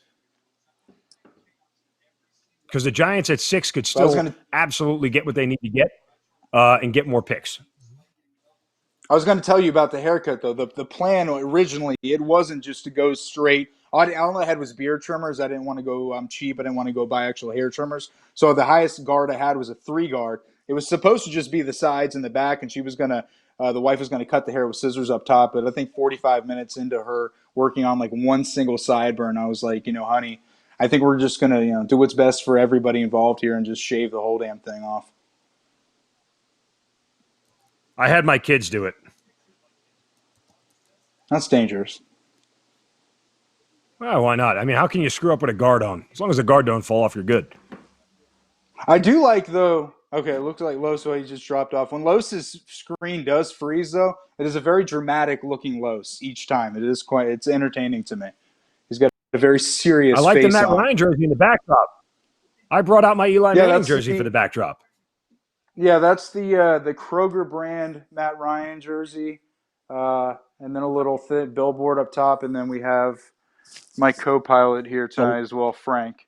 [SPEAKER 5] because the Giants at 6 could still absolutely get what they need to get and get more picks.
[SPEAKER 6] I was going to tell you about the haircut, though. The plan originally, it wasn't just to go straight. All I had was beard trimmers. I didn't want to go cheap. I didn't want to go buy actual hair trimmers. So the highest guard I had was a 3-guard. It was supposed to just be the sides and the back, and she was going to the wife was going to cut the hair with scissors up top. But I think 45 minutes into her working on like one single sideburn, I was like, honey, I think we're just going to do what's best for everybody involved here and just shave the whole damn thing off.
[SPEAKER 5] I had my kids do it.
[SPEAKER 6] That's dangerous.
[SPEAKER 5] Well, why not? I mean, how can you screw up with a guard on? As long as the guard don't fall off, you're good.
[SPEAKER 6] I do like, though. Okay, it looks like Los, he just dropped off. When Los's screen does freeze, though, it is a very dramatic looking Los each time. It's entertaining to me. He's got a very serious face.
[SPEAKER 5] I like the Matt Ryan jersey in the backdrop. I brought out my Eli Manning jersey for the backdrop.
[SPEAKER 6] Yeah, that's the Kroger brand Matt Ryan jersey. And then a little thin billboard up top, and then we have my co-pilot here tonight as well, Frank.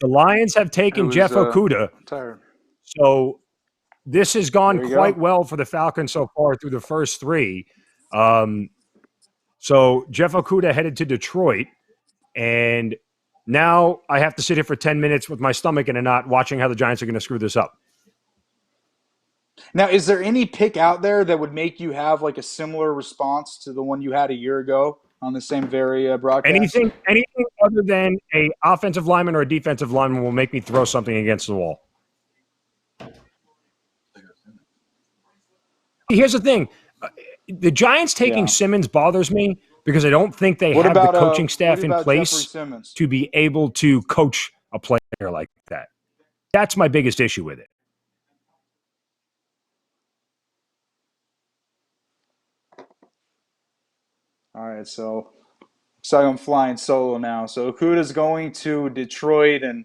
[SPEAKER 5] The Lions have taken Jeff Okudah.
[SPEAKER 6] Tired.
[SPEAKER 5] So this has gone quite well for the Falcons so far through the first 3. So Jeff Okudah headed to Detroit, and now I have to sit here for 10 minutes with my stomach in a knot watching how the Giants are going to screw this up.
[SPEAKER 6] Now, is there any pick out there that would make you have like a similar response to the one you had a year ago on the same very broadcast?
[SPEAKER 5] Anything other than a offensive lineman or a defensive lineman will make me throw something against the wall. Here's the thing. The Giants taking Simmons bothers me because I don't think they have the coaching staff in place to be able to coach a player like that. That's my biggest issue with it.
[SPEAKER 6] All right, so I'm flying solo now. So Okudah's going to Detroit, and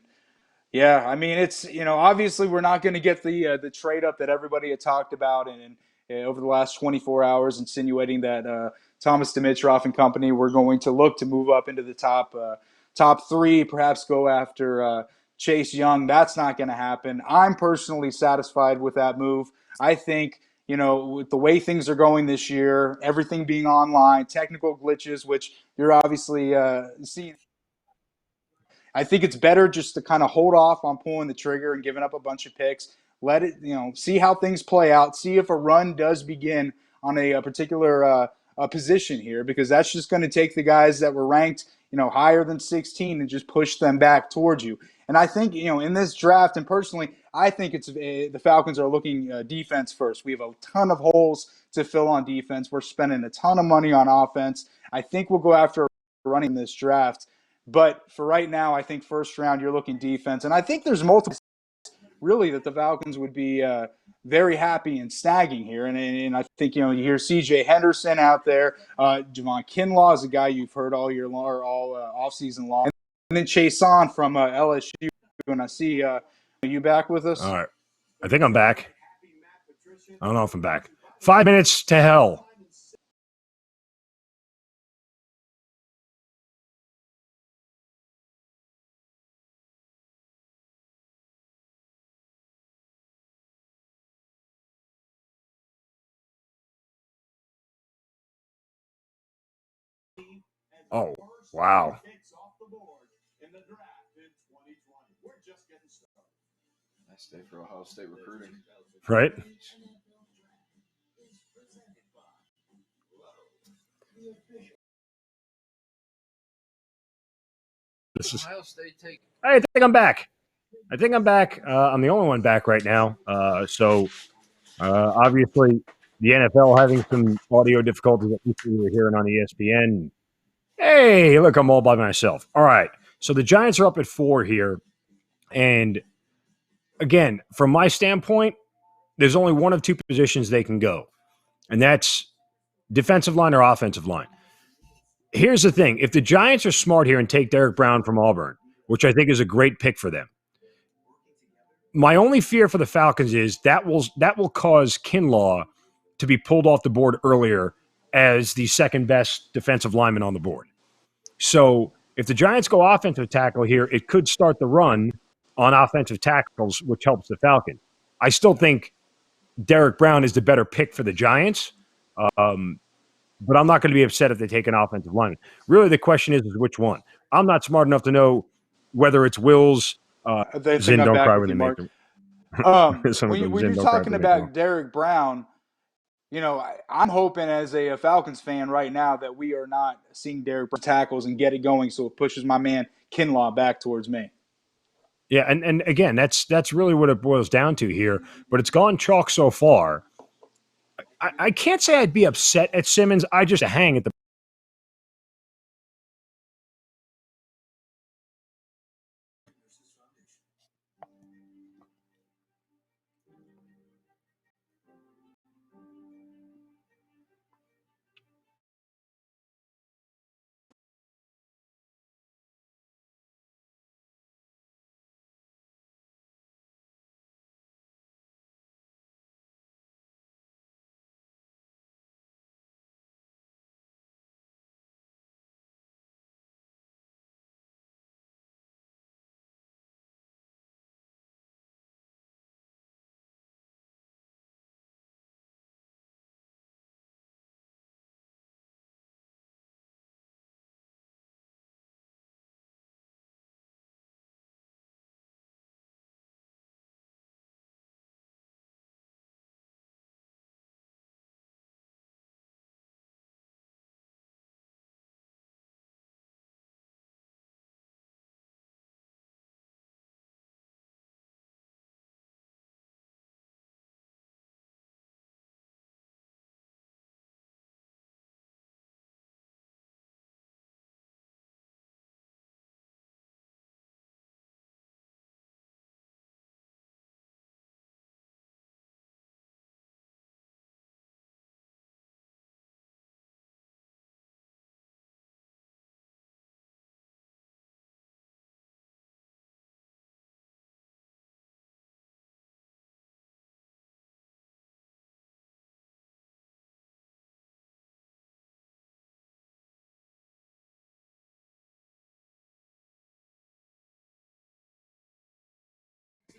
[SPEAKER 6] yeah, I mean it's obviously we're not going to get the trade up that everybody had talked about and over the last 24 hours, insinuating that Thomas Dimitroff and company were going to look to move up into the top 3, perhaps go after Chase Young. That's not going to happen. I'm personally satisfied with that move. I think with the way things are going this year, everything being online, technical glitches, which you're obviously seeing. I think it's better just to kind of hold off on pulling the trigger and giving up a bunch of picks. Let it, see how things play out. See if a run does begin on a particular position here, because that's just going to take the guys that were ranked, higher than 16 and just push them back towards you. And I think, in this draft, and personally, I think it's the Falcons are looking defense first. We have a ton of holes to fill on defense. We're spending a ton of money on offense. I think we'll go after running this draft. But for right now, I think first round, you're looking defense. And I think there's multiple really that the Falcons would be very happy in snagging here. And I think, you hear C.J. Henderson out there. Javon Kinlaw is a guy you've heard all year long or all offseason long. And then Chason from LSU. And I see are you back with us?
[SPEAKER 5] All right. I think I'm back. I don't know if I'm back. 5 minutes to hell. Oh, wow.
[SPEAKER 7] Nice day for Ohio State recruiting.
[SPEAKER 5] Right? This is.
[SPEAKER 7] Ohio State take.
[SPEAKER 5] I think I'm back. I'm the only one back right now. So obviously, the NFL having some audio difficulties that we were hearing on ESPN. Hey, look, I'm all by myself. All right. So the Giants are up at 4 here. And again, from my standpoint, there's only one of two positions they can go, and that's defensive line or offensive line. Here's the thing. If the Giants are smart here and take Derek Brown from Auburn, which I think is a great pick for them, my only fear for the Falcons is that will cause Kinlaw to be pulled off the board earlier as the second best defensive lineman on the board. So if the Giants go offensive tackle here, it could start the run on offensive tackles, which helps the Falcons. I still think Derek Brown is the better pick for the Giants, but I'm not going to be upset if they take an offensive lineman. Really, the question is which one. I'm not smart enough to know whether it's Wills. Zin, don't cry when they make them.
[SPEAKER 6] When you're talking about Derek Brown, I'm hoping as a Falcons fan right now that we are not seeing Derek Brown tackles and get it going, so it pushes my man Kinlaw back towards me.
[SPEAKER 5] Yeah, and again, that's really what it boils down to here. But it's gone chalk so far. I can't say I'd be upset at Simmons. I just hang at the.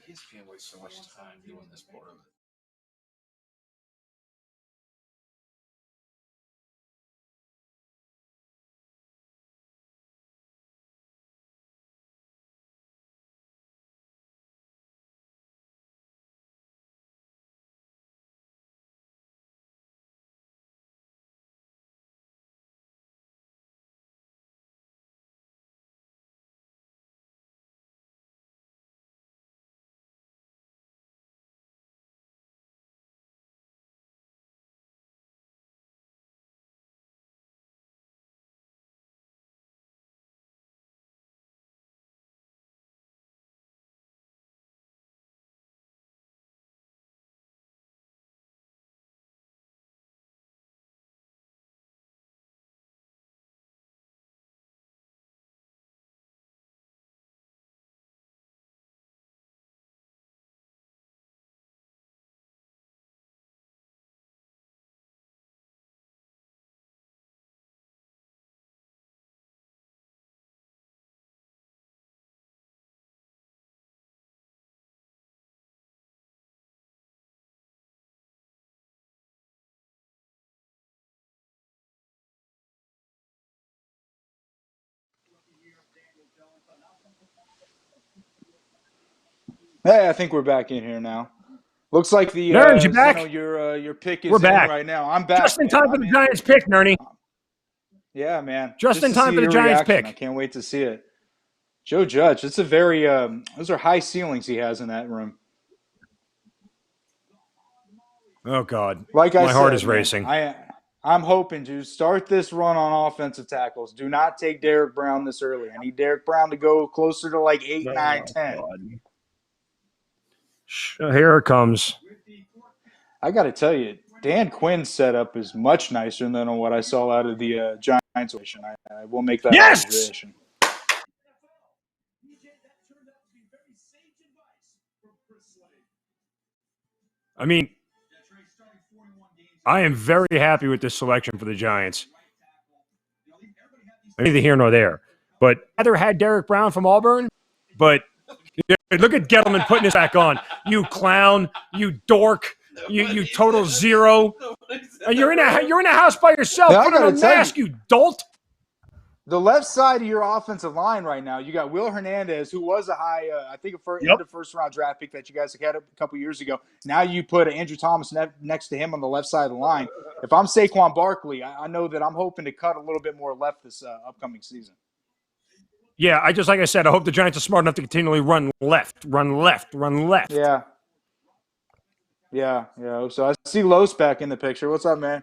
[SPEAKER 7] ESPN wastes so much time doing this part of it.
[SPEAKER 6] Hey, I think we're back in here now. Looks like the
[SPEAKER 5] Nerds, you back?
[SPEAKER 6] Zeno, your pick
[SPEAKER 5] We're
[SPEAKER 6] is in
[SPEAKER 5] back.
[SPEAKER 6] right now. I'm back.
[SPEAKER 5] Just in
[SPEAKER 6] man.
[SPEAKER 5] time for
[SPEAKER 6] I'm
[SPEAKER 5] the
[SPEAKER 6] in.
[SPEAKER 5] Giants pick, Nerny.
[SPEAKER 6] Yeah, man.
[SPEAKER 5] Just in
[SPEAKER 6] to
[SPEAKER 5] time
[SPEAKER 6] see
[SPEAKER 5] for the
[SPEAKER 6] your
[SPEAKER 5] Giants
[SPEAKER 6] reaction.
[SPEAKER 5] pick.
[SPEAKER 6] I can't wait to see it. Joe Judge. It's a very those are high ceilings he has in that room.
[SPEAKER 5] Oh, God.
[SPEAKER 6] Like I
[SPEAKER 5] My
[SPEAKER 6] said,
[SPEAKER 5] heart is
[SPEAKER 6] man,
[SPEAKER 5] racing.
[SPEAKER 6] I'm hoping to start this run on offensive tackles. Do not take Derek Brown this early. I need Derek Brown to go closer to like 8, 9, 10.
[SPEAKER 5] Here it comes.
[SPEAKER 6] I got to tell you, Dan Quinn's setup is much nicer than what I saw out of the Giants. I will make that
[SPEAKER 5] Yes!
[SPEAKER 6] observation.
[SPEAKER 5] I mean, I am very happy with this selection for the Giants. Neither here nor there. But either had Derek Brown from Auburn, but look at Gettleman putting this back on. You clown, you dork, you total zero. You're in a house by yourself.
[SPEAKER 6] Now, I
[SPEAKER 5] Put on
[SPEAKER 6] got
[SPEAKER 5] a
[SPEAKER 6] to tell
[SPEAKER 5] mask, you dolt.
[SPEAKER 6] the left side of your offensive line right now, you got Will Hernandez, who was a high, I think, end of first round draft pick that you guys had a couple years ago. Now you put Andrew Thomas next to him on the left side of the line. If I'm Saquon Barkley, I know that I'm hoping to cut a little bit more left this upcoming season.
[SPEAKER 5] Yeah, like I said, I hope the Giants are smart enough to continually run left.
[SPEAKER 6] Yeah. So I see Los back in the picture. What's up, man?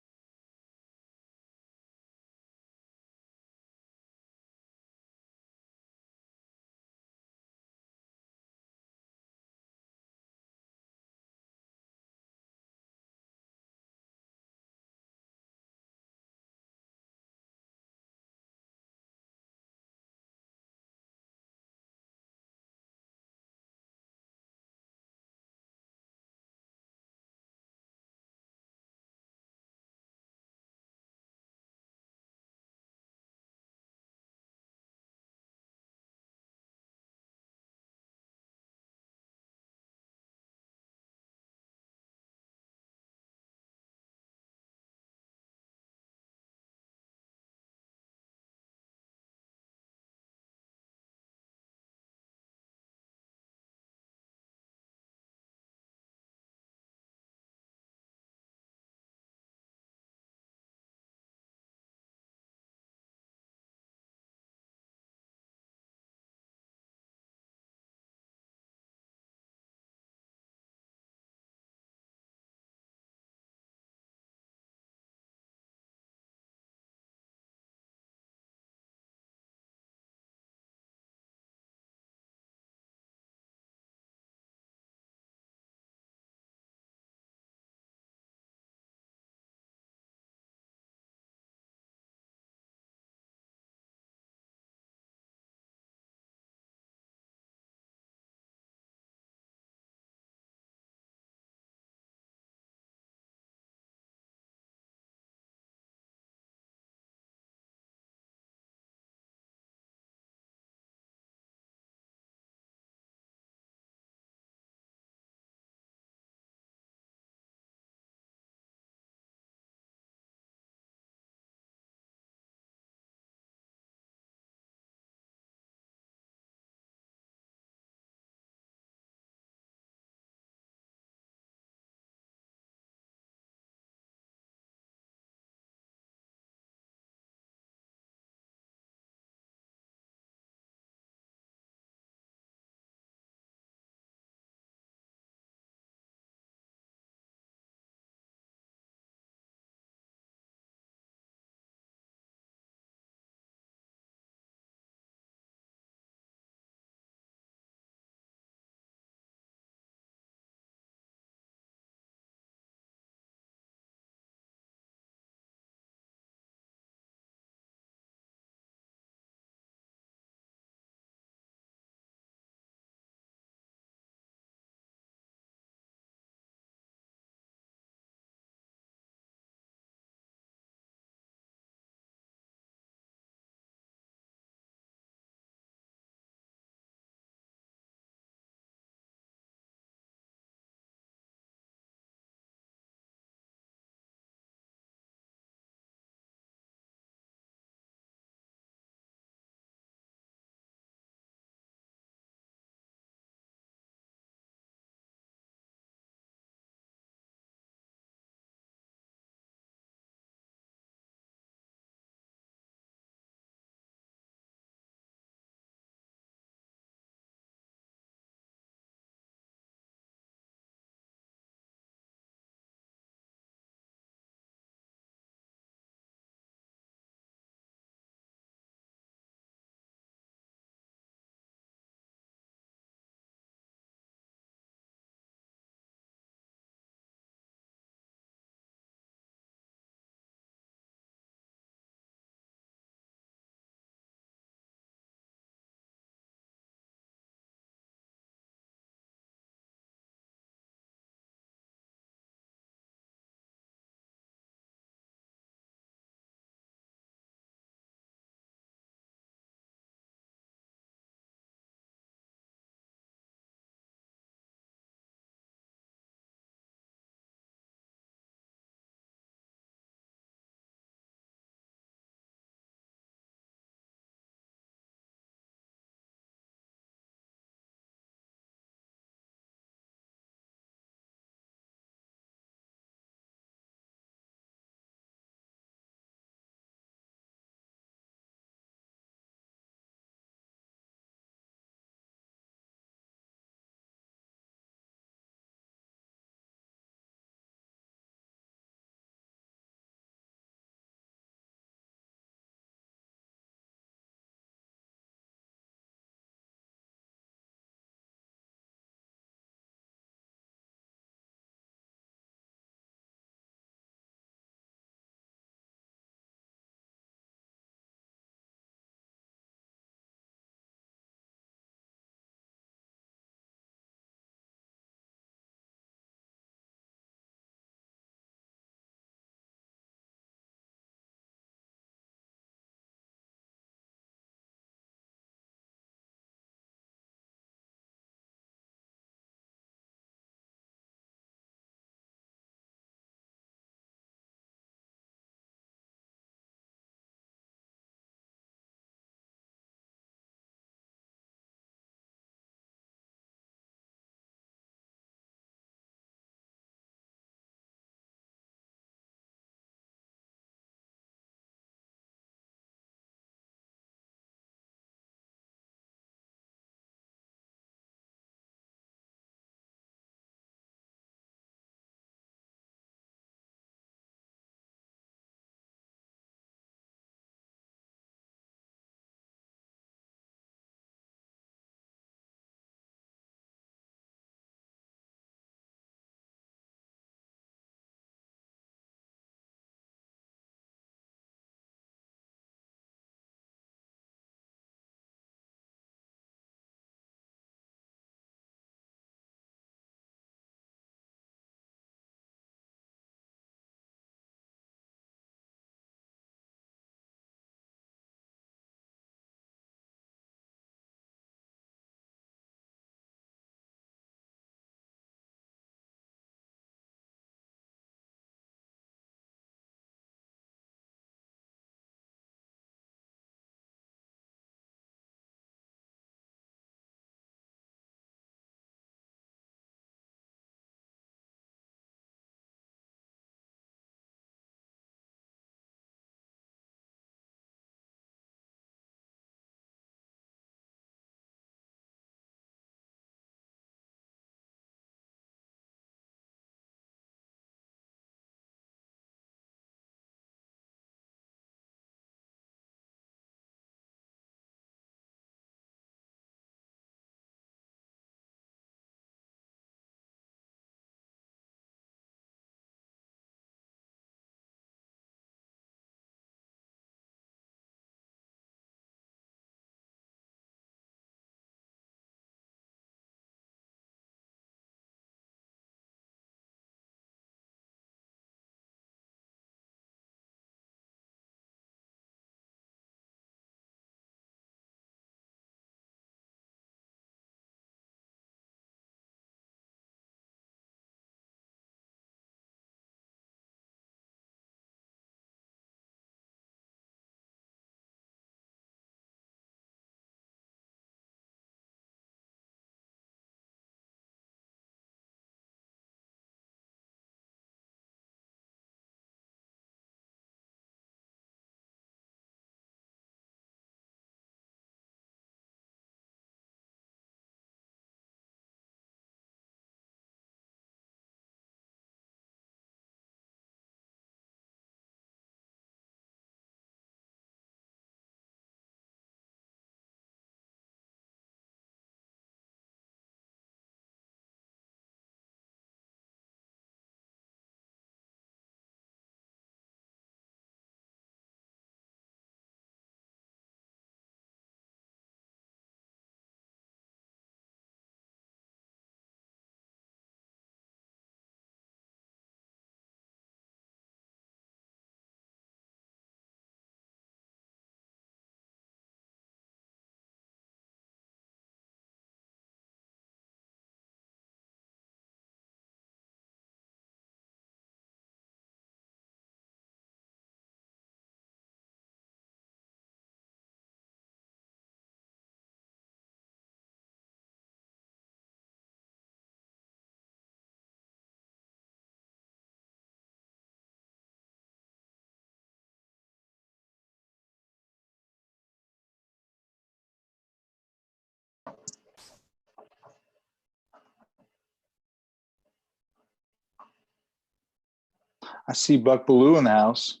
[SPEAKER 6] I see Buck Bellew in the house.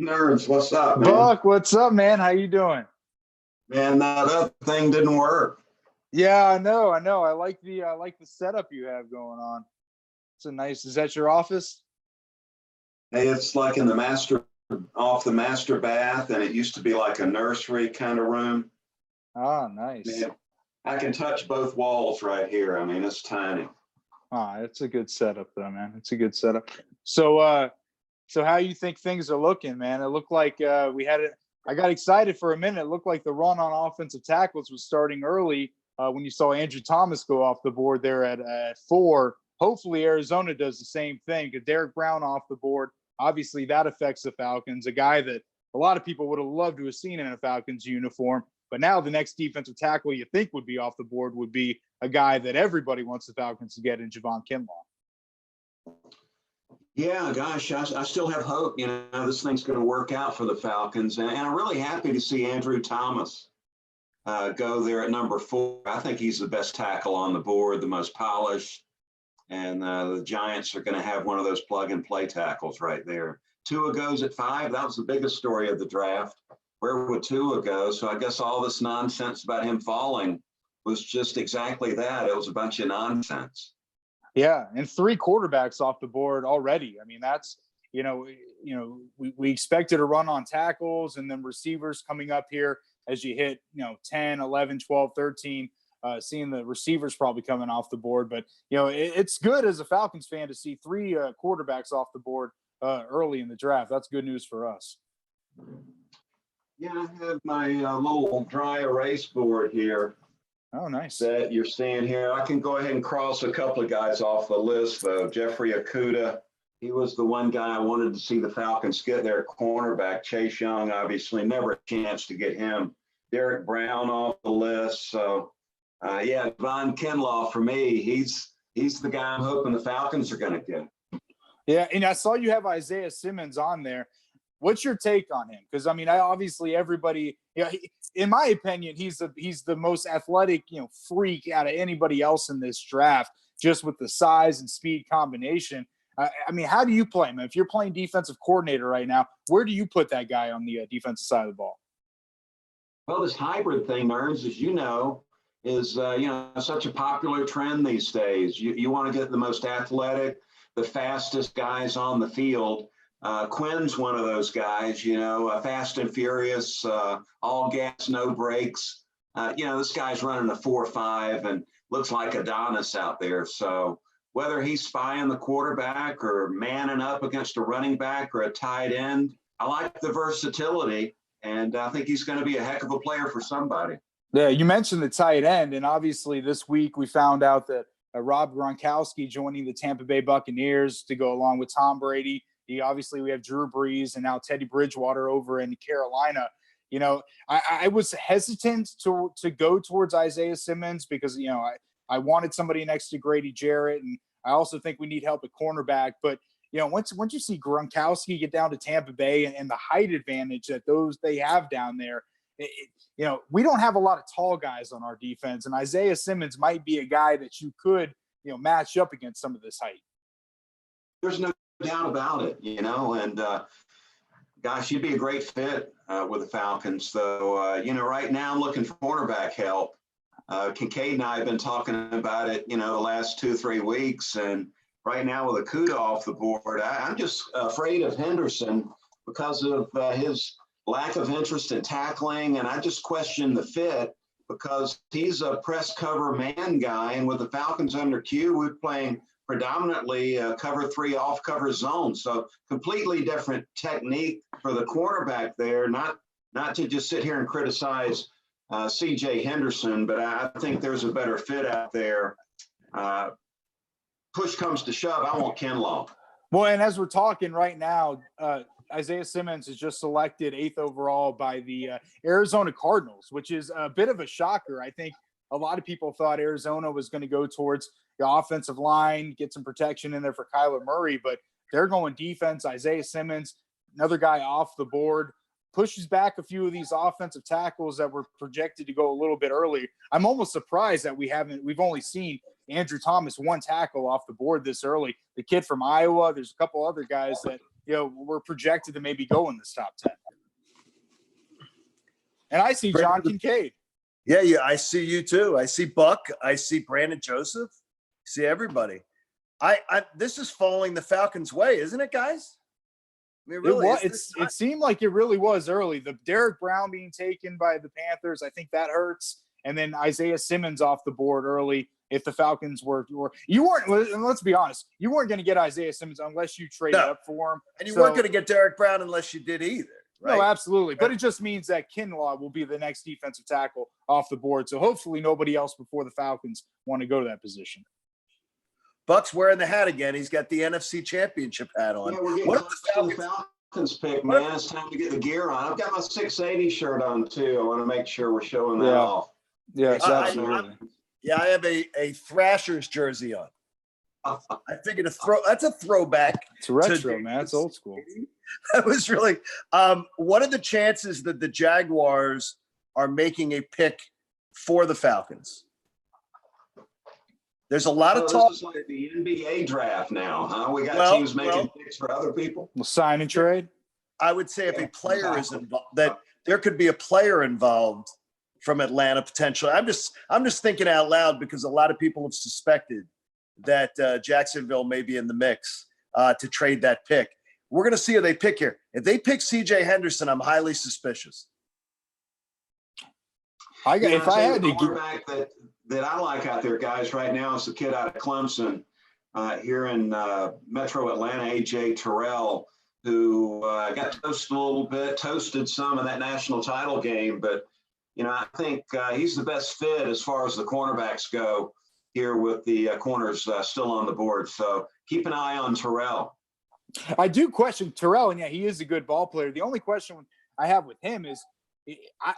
[SPEAKER 8] Nerds, what's up, man?
[SPEAKER 6] Buck, what's up, man? How you doing?
[SPEAKER 8] Man, that other thing didn't work.
[SPEAKER 6] Yeah, I know. I like the setup you have going on. It's a nice. Is that your office?
[SPEAKER 8] Hey, it's like in the master bath, and it used to be like a nursery kind of room.
[SPEAKER 6] Ah, nice.
[SPEAKER 8] Man, I can touch both walls right here. I mean, it's tiny.
[SPEAKER 6] Ah, it's a good setup, though, man. It's a good setup. So, so how you think things are looking, man? It looked like we had it. I got excited for a minute. It looked like the run on offensive tackles was starting early when you saw Andrew Thomas go off the board there at 4. Hopefully, Arizona does the same thing. Because Derek Brown off the board, obviously that affects the Falcons. A guy that a lot of people would have loved to have seen in a Falcons uniform. But now the next defensive tackle you think would be off the board would be a guy that everybody wants the Falcons to get in Javon Kinlaw.
[SPEAKER 8] Yeah, gosh, I still have hope. You know, this thing's going to work out for the Falcons. And I'm really happy to see Andrew Thomas go there at number 4. I think he's the best tackle on the board, the most polished. And the Giants are going to have one of those plug-and-play tackles right there. Tua goes at 5. That was the biggest story of the draft. Where would Tua go? So I guess all this nonsense about him falling was just exactly that. It was a bunch of nonsense.
[SPEAKER 6] Yeah, and 3 quarterbacks off the board already. I mean, that's, we expected a run on tackles and then receivers coming up here as you hit, 10, 11, 12, 13, seeing the receivers probably coming off the board. But, it's good as a Falcons fan to see 3 quarterbacks off the board early in the draft. That's good news for us.
[SPEAKER 8] Yeah, I have my little dry erase board here.
[SPEAKER 6] Oh, nice.
[SPEAKER 8] That you're seeing here. I can go ahead and cross a couple of guys off the list, though. Jeffrey Okudah, he was the one guy I wanted to see the Falcons get their cornerback. Chase Young, obviously, never a chance to get him. Derek Brown off the list. So, yeah, Von Kinlaw for me, he's the guy I'm hoping the Falcons are going to get.
[SPEAKER 6] Yeah, and I saw you have Isaiah Simmons on there. What's your take on him? Because I mean, obviously everybody, in my opinion, he's the most athletic, freak out of anybody else in this draft, just with the size and speed combination. I mean, how do you play him? If you're playing defensive coordinator right now, where do you put that guy on the defensive side of the ball?
[SPEAKER 8] Well, this hybrid thing, Nerds, as you know, is such a popular trend these days. You want to get the most athletic, the fastest guys on the field. Quinn's one of those guys, fast and furious, all gas, no brakes. This guy's running a 4.5 and looks like Adonis out there. So whether he's spying the quarterback or manning up against a running back or a tight end, I like the versatility, and I think he's going to be a heck of a player for somebody.
[SPEAKER 6] Yeah, you mentioned the tight end, and obviously this week we found out that Rob Gronkowski joining the Tampa Bay Buccaneers to go along with Tom Brady. We have Drew Brees and now Teddy Bridgewater over in Carolina. I was hesitant to go towards Isaiah Simmons because, I wanted somebody next to Grady Jarrett. And I also think we need help at cornerback. But, once you see Gronkowski get down to Tampa Bay and the height advantage that they have down there, we don't have a lot of tall guys on our defense. And Isaiah Simmons might be a guy that you could, match up against some of this height.
[SPEAKER 8] There's no doubt about it, and gosh, you'd be a great fit with the Falcons. Though, right now I'm looking for cornerback help. Kincaid and I have been talking about it, the last 2-3 weeks, and right now with Okudah off the board, I'm just afraid of Henderson because of his lack of interest in tackling, and I just question the fit because he's a press cover man guy, and with the Falcons under Q, we're playing predominantly cover 3 off cover zone. So completely different technique for the cornerback there, not to just sit here and criticize CJ Henderson, but I think there's a better fit out there. Push comes to shove, I want Kinlaw.
[SPEAKER 6] Well, and as we're talking right now, Isaiah Simmons is just selected 8th overall by the Arizona Cardinals, which is a bit of a shocker. I think a lot of people thought Arizona was going to go towards the offensive line, get some protection in there for Kyler Murray, but they're going defense. Isaiah Simmons, another guy off the board, pushes back a few of these offensive tackles that were projected to go a little bit early. I'm almost surprised that we've only seen Andrew Thomas one tackle off the board this early. The kid from Iowa, there's a couple other guys that, were projected to maybe go in this top 10. And I see John Kincaid.
[SPEAKER 9] Yeah, I see you too. I see Buck. I see Brandon Joseph. I see everybody. This is falling the Falcons' way, isn't it, guys? I mean, really,
[SPEAKER 6] it seemed like it really was early. The Derek Brown being taken by the Panthers, I think that hurts. And then Isaiah Simmons off the board early. If the Falcons you weren't, let's be honest, you weren't going to get Isaiah Simmons unless you traded up for him.
[SPEAKER 9] And you weren't going to get Derek Brown unless you did either. Right?
[SPEAKER 6] No, absolutely. But it just means that Kinlaw will be the next defensive tackle off the board. So hopefully nobody else before the Falcons want to go to that position.
[SPEAKER 9] Buck's wearing the hat again. He's got the NFC Championship hat on.
[SPEAKER 8] Yeah, we're getting close to the Falcons pick, man. It's time to get the gear on. I've got my 680 shirt on, too. I want to make sure we're showing that off.
[SPEAKER 6] Yeah, absolutely.
[SPEAKER 9] I have a Thrashers jersey on. I figured that's a throwback.
[SPEAKER 6] It's retro, man. It's old school.
[SPEAKER 9] That was really what are the chances that the Jaguars are making a pick for the Falcons? There's a lot of talk.
[SPEAKER 8] This is like the NBA draft now, huh? We got teams making picks for other people.
[SPEAKER 6] We'll sign and trade.
[SPEAKER 9] I would say if a player is involved, that there could be a player involved from Atlanta potentially. I'm just thinking out loud because a lot of people have suspected that Jacksonville may be in the mix to trade that pick. We're going to see who they pick here. If they pick C.J. Henderson, I'm highly suspicious.
[SPEAKER 8] If I had to quarterback that I like out there, guys, right now is the kid out of Clemson here in Metro Atlanta, A.J. Terrell, who got toasted a little bit, toasted some in that national title game. But, I think he's the best fit as far as the cornerbacks go here with the corners still on the board. So keep an eye on Terrell.
[SPEAKER 6] I do question Terrell, and he is a good ball player. The only question I have with him is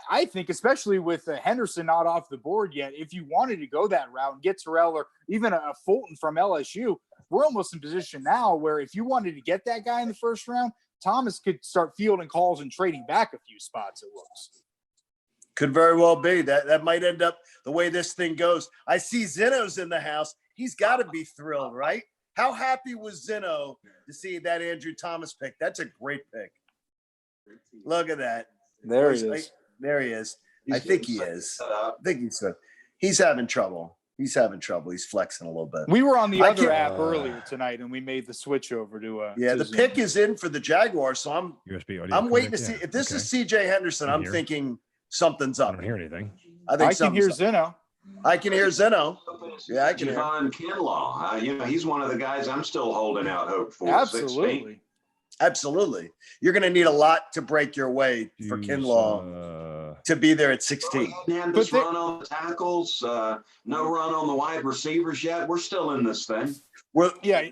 [SPEAKER 6] I think, especially with Henderson not off the board yet, if you wanted to go that route and get Terrell or even a Fulton from LSU, we're almost in position now where if you wanted to get that guy in the first round, Thomas could start fielding calls and trading back a few spots, it looks.
[SPEAKER 9] Could very well be. That might end up the way this thing goes. I see Zeno's in the house. He's got to be thrilled, right? How happy was Zeno to see that Andrew Thomas pick? That's a great pick. Look at that.
[SPEAKER 6] There he is.
[SPEAKER 9] There he is. I think he is. He's having trouble. He's flexing a little bit.
[SPEAKER 6] We were on the other app earlier tonight, and we made the switch over to
[SPEAKER 9] the
[SPEAKER 6] Zoom.
[SPEAKER 9] pick is in for the Jaguars, so I'm waiting to see if this is C.J. Henderson. I'm thinking something's up.
[SPEAKER 5] I don't hear anything.
[SPEAKER 6] I can hear Zeno.
[SPEAKER 9] I can hear Zeno. Yeah, I can hear
[SPEAKER 8] Javon Kinlaw. He's one of the guys I'm still holding out hope for.
[SPEAKER 6] Absolutely.
[SPEAKER 9] Absolutely. You're going to need a lot to break your way for Kinlaw to be there at 16.
[SPEAKER 8] Man, this run on the tackles, no run on the wide receivers yet. We're still in this thing.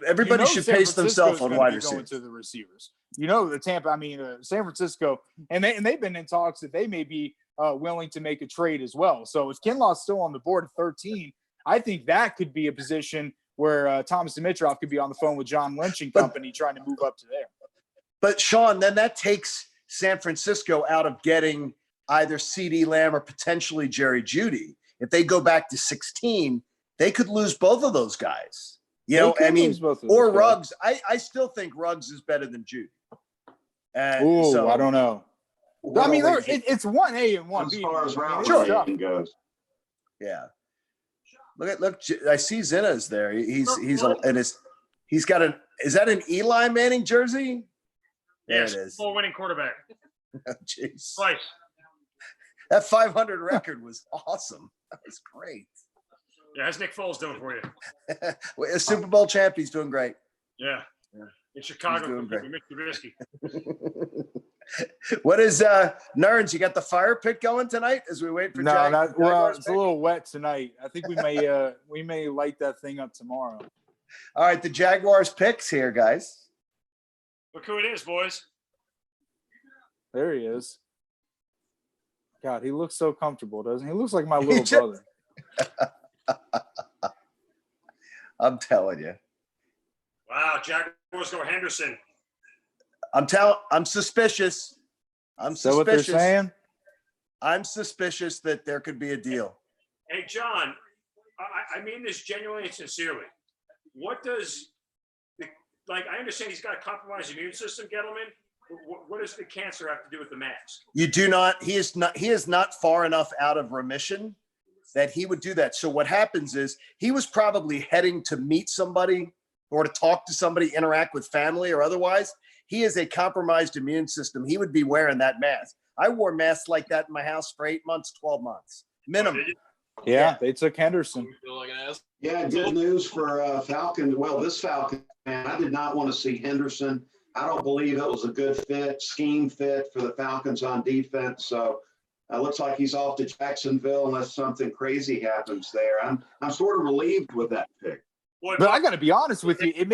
[SPEAKER 9] Everybody should pace themselves on wide receivers.
[SPEAKER 6] To the receivers. San Francisco, and they've been in talks that they may be willing to make a trade as well. So if Kinlaw's still on the board at 13, I think that could be a position where Thomas Dimitroff could be on the phone with John Lynch and company trying to move up to there.
[SPEAKER 9] But Sean, then that takes San Francisco out of getting either CeeDee Lamb or potentially Jerry Jeudy. If they go back to 16, they could lose both of those guys. Or Ruggs. I still think Ruggs is better than Jeudy.
[SPEAKER 6] I don't know. It's 1A and 1B.
[SPEAKER 8] As far as route goes.
[SPEAKER 9] Yeah. Look, I see Zena's there. Is that an Eli Manning jersey?
[SPEAKER 4] Yes, full winning quarterback.
[SPEAKER 9] Oh, jeez.
[SPEAKER 4] Twice.
[SPEAKER 9] That 500 record was awesome. That was great.
[SPEAKER 4] Yeah, how's Nick Foles doing for you?
[SPEAKER 9] A Super Bowl champ, he's doing great.
[SPEAKER 4] Yeah. In Chicago,
[SPEAKER 9] doing great.
[SPEAKER 4] Mr. Trubisky.
[SPEAKER 9] What is Nerds? You got the fire pit going tonight as we wait for
[SPEAKER 6] it's a little wet tonight. I think we may light that thing up tomorrow.
[SPEAKER 9] All right, the Jaguars picks here, guys.
[SPEAKER 4] Look who it is, boys.
[SPEAKER 6] There he is. God, he looks so comfortable, doesn't he? He looks like my little brother.
[SPEAKER 9] I'm telling you.
[SPEAKER 4] Wow, Jaguars go Henderson.
[SPEAKER 9] I'm suspicious.
[SPEAKER 6] Is that what they're saying?
[SPEAKER 9] I'm suspicious that there could be a deal.
[SPEAKER 4] Hey, John, I mean this genuinely and sincerely. What does I understand he's got a compromised immune system, Gettleman. What does the cancer have to do with the mask?
[SPEAKER 9] You do not. He is not far enough out of remission that he would do that. So what happens is he was probably heading to meet somebody or to talk to somebody, interact with family or otherwise. He is a compromised immune system. He would be wearing that mask. I wore masks like that in my house for 8 months, 12 months minimum.
[SPEAKER 6] Yeah, they took Henderson.
[SPEAKER 8] Yeah, good news for Falcon. Well, this Falcon, man, I did not want to see Henderson. I don't believe it was a good scheme fit for the Falcons on defense. So it looks like he's off to Jacksonville unless something crazy happens there. I'm sort of relieved with that pick.
[SPEAKER 6] But I got to be honest with you, it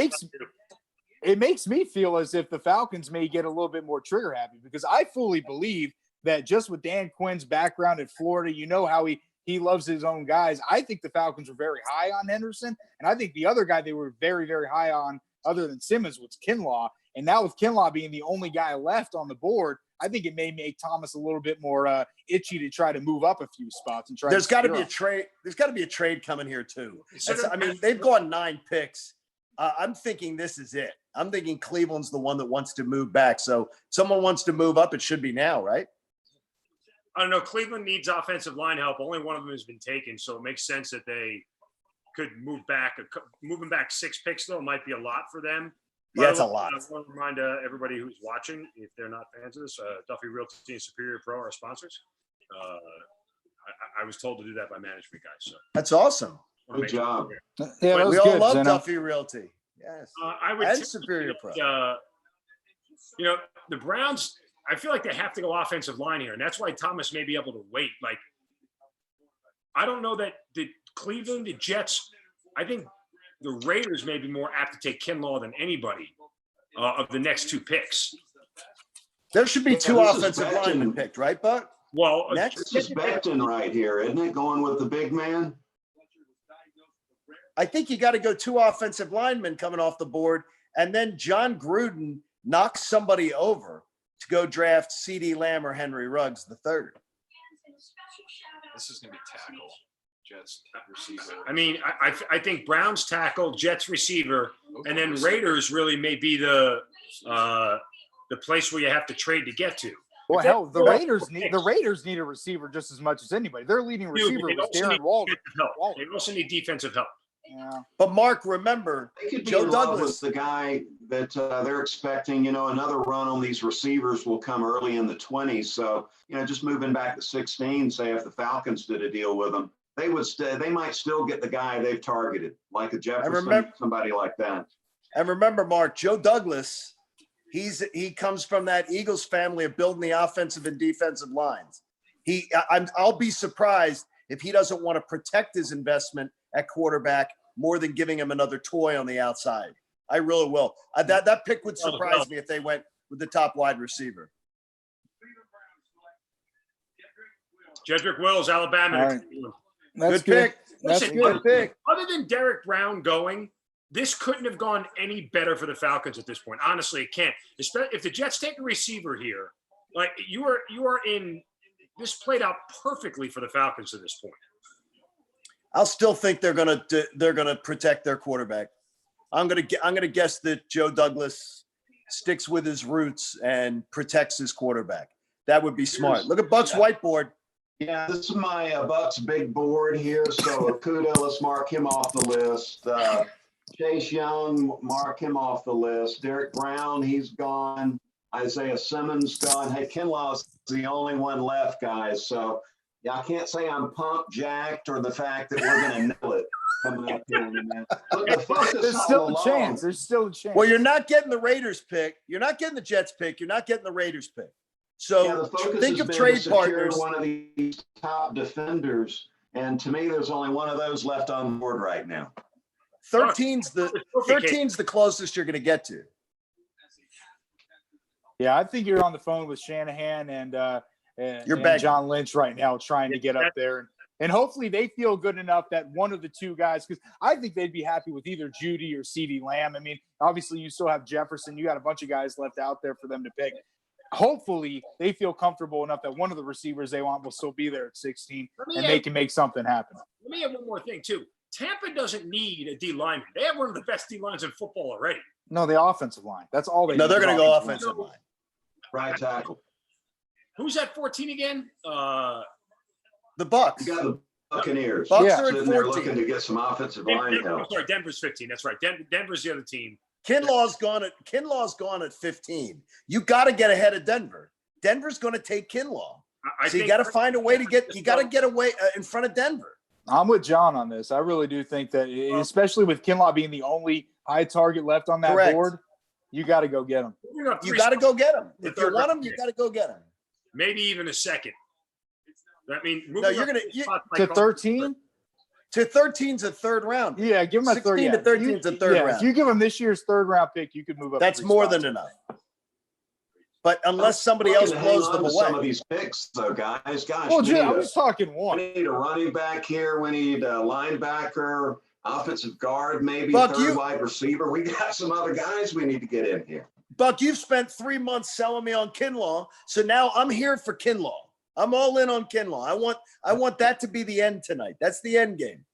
[SPEAKER 6] makes me feel as if the Falcons may get a little bit more trigger happy, because I fully believe that just with Dan Quinn's background at Florida, you know how he loves his own guys. I think the Falcons were very high on Henderson, and I think the other guy they were very, very high on other than Simmons was Kinlaw. And now with Kinlaw being the only guy left on the board, I think it may make Thomas a little bit more itchy to try to move up a few spots and try.
[SPEAKER 9] There's got to be a trade. There's got to be a trade coming here too. I mean, they've gone 9 picks. I'm thinking this is it. I'm thinking Cleveland's the one that wants to move back. So someone wants to move up. It should be now, right?
[SPEAKER 4] I don't know. Cleveland needs offensive line help. Only one of them has been taken, so it makes sense that they could move back. Moving back 6 picks, though, might be a lot for them.
[SPEAKER 9] Yeah, it's a lot.
[SPEAKER 4] I want to remind everybody who's watching, if they're not fans of this, Duffy Realty and Superior Pro are sponsors. I was told to do that by management guys. So
[SPEAKER 9] that's awesome.
[SPEAKER 8] Good job.
[SPEAKER 6] Yeah,
[SPEAKER 9] we all love Duffy Realty. Yes.
[SPEAKER 4] I would
[SPEAKER 9] and Superior Pro.
[SPEAKER 4] The Browns, I feel like they have to go offensive line here, and that's why Thomas may be able to wait. Like, I don't know that the Cleveland, the Jets, I think the Raiders may be more apt to take Kinlaw than anybody of the next 2 picks.
[SPEAKER 9] There should be 2 offensive linemen picked, right, Buck?
[SPEAKER 4] Well,
[SPEAKER 8] this is Becton right here, isn't it? Going with the big man.
[SPEAKER 9] I think you got to go 2 offensive linemen coming off the board, and then John Gruden knocks somebody over to go draft C.D. Lamb or Henry Ruggs III.
[SPEAKER 7] This is going to be tackle. Jets receiver.
[SPEAKER 4] I mean, I think Browns tackle, Jets receiver, and then Raiders really may be the place where you have to trade to get to.
[SPEAKER 6] Well, hell, the Raiders need a receiver just as much as anybody. Their leading receiver was Darren Waller.
[SPEAKER 4] They also need defensive help.
[SPEAKER 6] Yeah.
[SPEAKER 9] But Mark, remember,
[SPEAKER 8] Joe Douglas, the guy that they're expecting. Another run on these receivers will come early in the 20s. So just moving back to 16. Say if the Falcons did a deal with them, they might still get the guy they've targeted, like a Jefferson, somebody like that.
[SPEAKER 9] And remember, Mark, Joe Douglas, he comes from that Eagles family of building the offensive and defensive lines. I'll be surprised if he doesn't want to protect his investment at quarterback more than giving him another toy on the outside. I really will. That pick would surprise me if they went with the top wide receiver.
[SPEAKER 4] Jedrick Wills, Alabama.
[SPEAKER 6] Right.
[SPEAKER 9] Good pick.
[SPEAKER 4] Listen,
[SPEAKER 9] good pick.
[SPEAKER 4] Other than Derek Brown going, this couldn't have gone any better for the Falcons at this point. Honestly, it can't. If the Jets take a receiver here, like you are in. This played out perfectly for the Falcons at this point.
[SPEAKER 9] I'll still think they're gonna protect their quarterback. I'm gonna guess that Joe Douglas sticks with his roots and protects his quarterback. That would be smart. Look at Buck's whiteboard.
[SPEAKER 8] Yeah, this is my Bucks big board here. So Akuda, let's mark him off the list. Chase Young, mark him off the list. Derek Brown, he's gone. Isaiah Simmons gone. Hey, Kinlaw's the only one left, guys. So yeah, I can't say I'm pumped, jacked, or the fact that we're going to nail it coming up here in a minute.
[SPEAKER 6] There's still a chance. There's still a chance.
[SPEAKER 9] Well, you're not getting the Raiders pick. You're not getting the Jets pick. You're not getting the Raiders pick. So think of trade partners.
[SPEAKER 8] One of these top defenders, and to me, there's only one of those left on the board right now.
[SPEAKER 9] 13's the closest you're going to get to.
[SPEAKER 6] Yeah, I think you're on the phone with Shanahan and
[SPEAKER 9] begging
[SPEAKER 6] John Lynch right now, trying to get up there, and hopefully they feel good enough that one of the 2 guys, because I think they'd be happy with either Judy or CeeDee Lamb. I mean, obviously you still have Jefferson. You got a bunch of guys left out there for them to pick. Hopefully they feel comfortable enough that one of the receivers they want will still be there at 16, and they can make something happen.
[SPEAKER 4] Let me add one more thing too. Tampa doesn't need a D lineman. They have one of the best D lines in football already.
[SPEAKER 6] No, the offensive line. That's all they
[SPEAKER 9] No,
[SPEAKER 6] need
[SPEAKER 9] they're
[SPEAKER 6] is
[SPEAKER 9] going to go
[SPEAKER 6] offensive
[SPEAKER 9] offensive line.
[SPEAKER 8] Right tackle.
[SPEAKER 4] Who's at 14 again?
[SPEAKER 9] The Bucks.
[SPEAKER 8] You got the Buccaneers.
[SPEAKER 9] Bucks
[SPEAKER 6] Yeah.
[SPEAKER 9] are at
[SPEAKER 8] Sitting there
[SPEAKER 9] 14.
[SPEAKER 8] looking to get some offensive line
[SPEAKER 4] I'm
[SPEAKER 8] help.
[SPEAKER 4] sorry, Denver's 15. That's right. Denver's the other team.
[SPEAKER 9] Kinlaw's gone at 15. You got to get ahead of Denver. Denver's going to take Kinlaw.
[SPEAKER 4] I
[SPEAKER 9] So you
[SPEAKER 4] think-
[SPEAKER 9] got to find a way to get. You got to get away in front of Denver.
[SPEAKER 6] I'm with John on this. I really do think that, especially with Kinlaw being the only high target left on that
[SPEAKER 9] Correct.
[SPEAKER 6] board, you got to go get him.
[SPEAKER 4] Moving up
[SPEAKER 9] You
[SPEAKER 4] three
[SPEAKER 9] got to
[SPEAKER 4] spots,
[SPEAKER 9] go get him.
[SPEAKER 4] The
[SPEAKER 9] If you
[SPEAKER 4] third
[SPEAKER 9] want him,
[SPEAKER 4] round
[SPEAKER 9] you
[SPEAKER 4] pick.
[SPEAKER 9] got to go get him.
[SPEAKER 4] maybe even a second. I mean, moving
[SPEAKER 9] No, you're
[SPEAKER 4] up
[SPEAKER 9] gonna
[SPEAKER 4] three
[SPEAKER 9] you,
[SPEAKER 4] spots
[SPEAKER 6] To
[SPEAKER 4] might
[SPEAKER 6] 13?
[SPEAKER 9] to 13's a third round.
[SPEAKER 6] Yeah, give him a third.
[SPEAKER 9] 16 to
[SPEAKER 6] Yeah.
[SPEAKER 9] 13 is a third
[SPEAKER 6] yeah,
[SPEAKER 9] round.
[SPEAKER 6] If you give him this year's third round pick, you could move up.
[SPEAKER 9] That's
[SPEAKER 6] 3
[SPEAKER 9] more
[SPEAKER 6] spots.
[SPEAKER 9] than enough. But unless somebody
[SPEAKER 8] Looking
[SPEAKER 9] else
[SPEAKER 8] to hang
[SPEAKER 9] blows
[SPEAKER 8] on
[SPEAKER 9] them
[SPEAKER 8] to some of
[SPEAKER 9] away,
[SPEAKER 8] these picks, though, guys. Gosh,
[SPEAKER 6] Well,
[SPEAKER 8] we
[SPEAKER 6] Jim,
[SPEAKER 8] need
[SPEAKER 6] I'm
[SPEAKER 8] a-
[SPEAKER 6] just talking
[SPEAKER 8] we
[SPEAKER 6] one.
[SPEAKER 8] need a running back here. We need a linebacker, offensive guard, maybe
[SPEAKER 9] Buck,
[SPEAKER 8] third wide receiver. We got some other guys we need to get in here.
[SPEAKER 9] Buck, you've spent 3 months selling me on Kinlaw, so now I'm here for Kinlaw. I'm all in on Kinlaw. I want that to be the end tonight. That's the end game.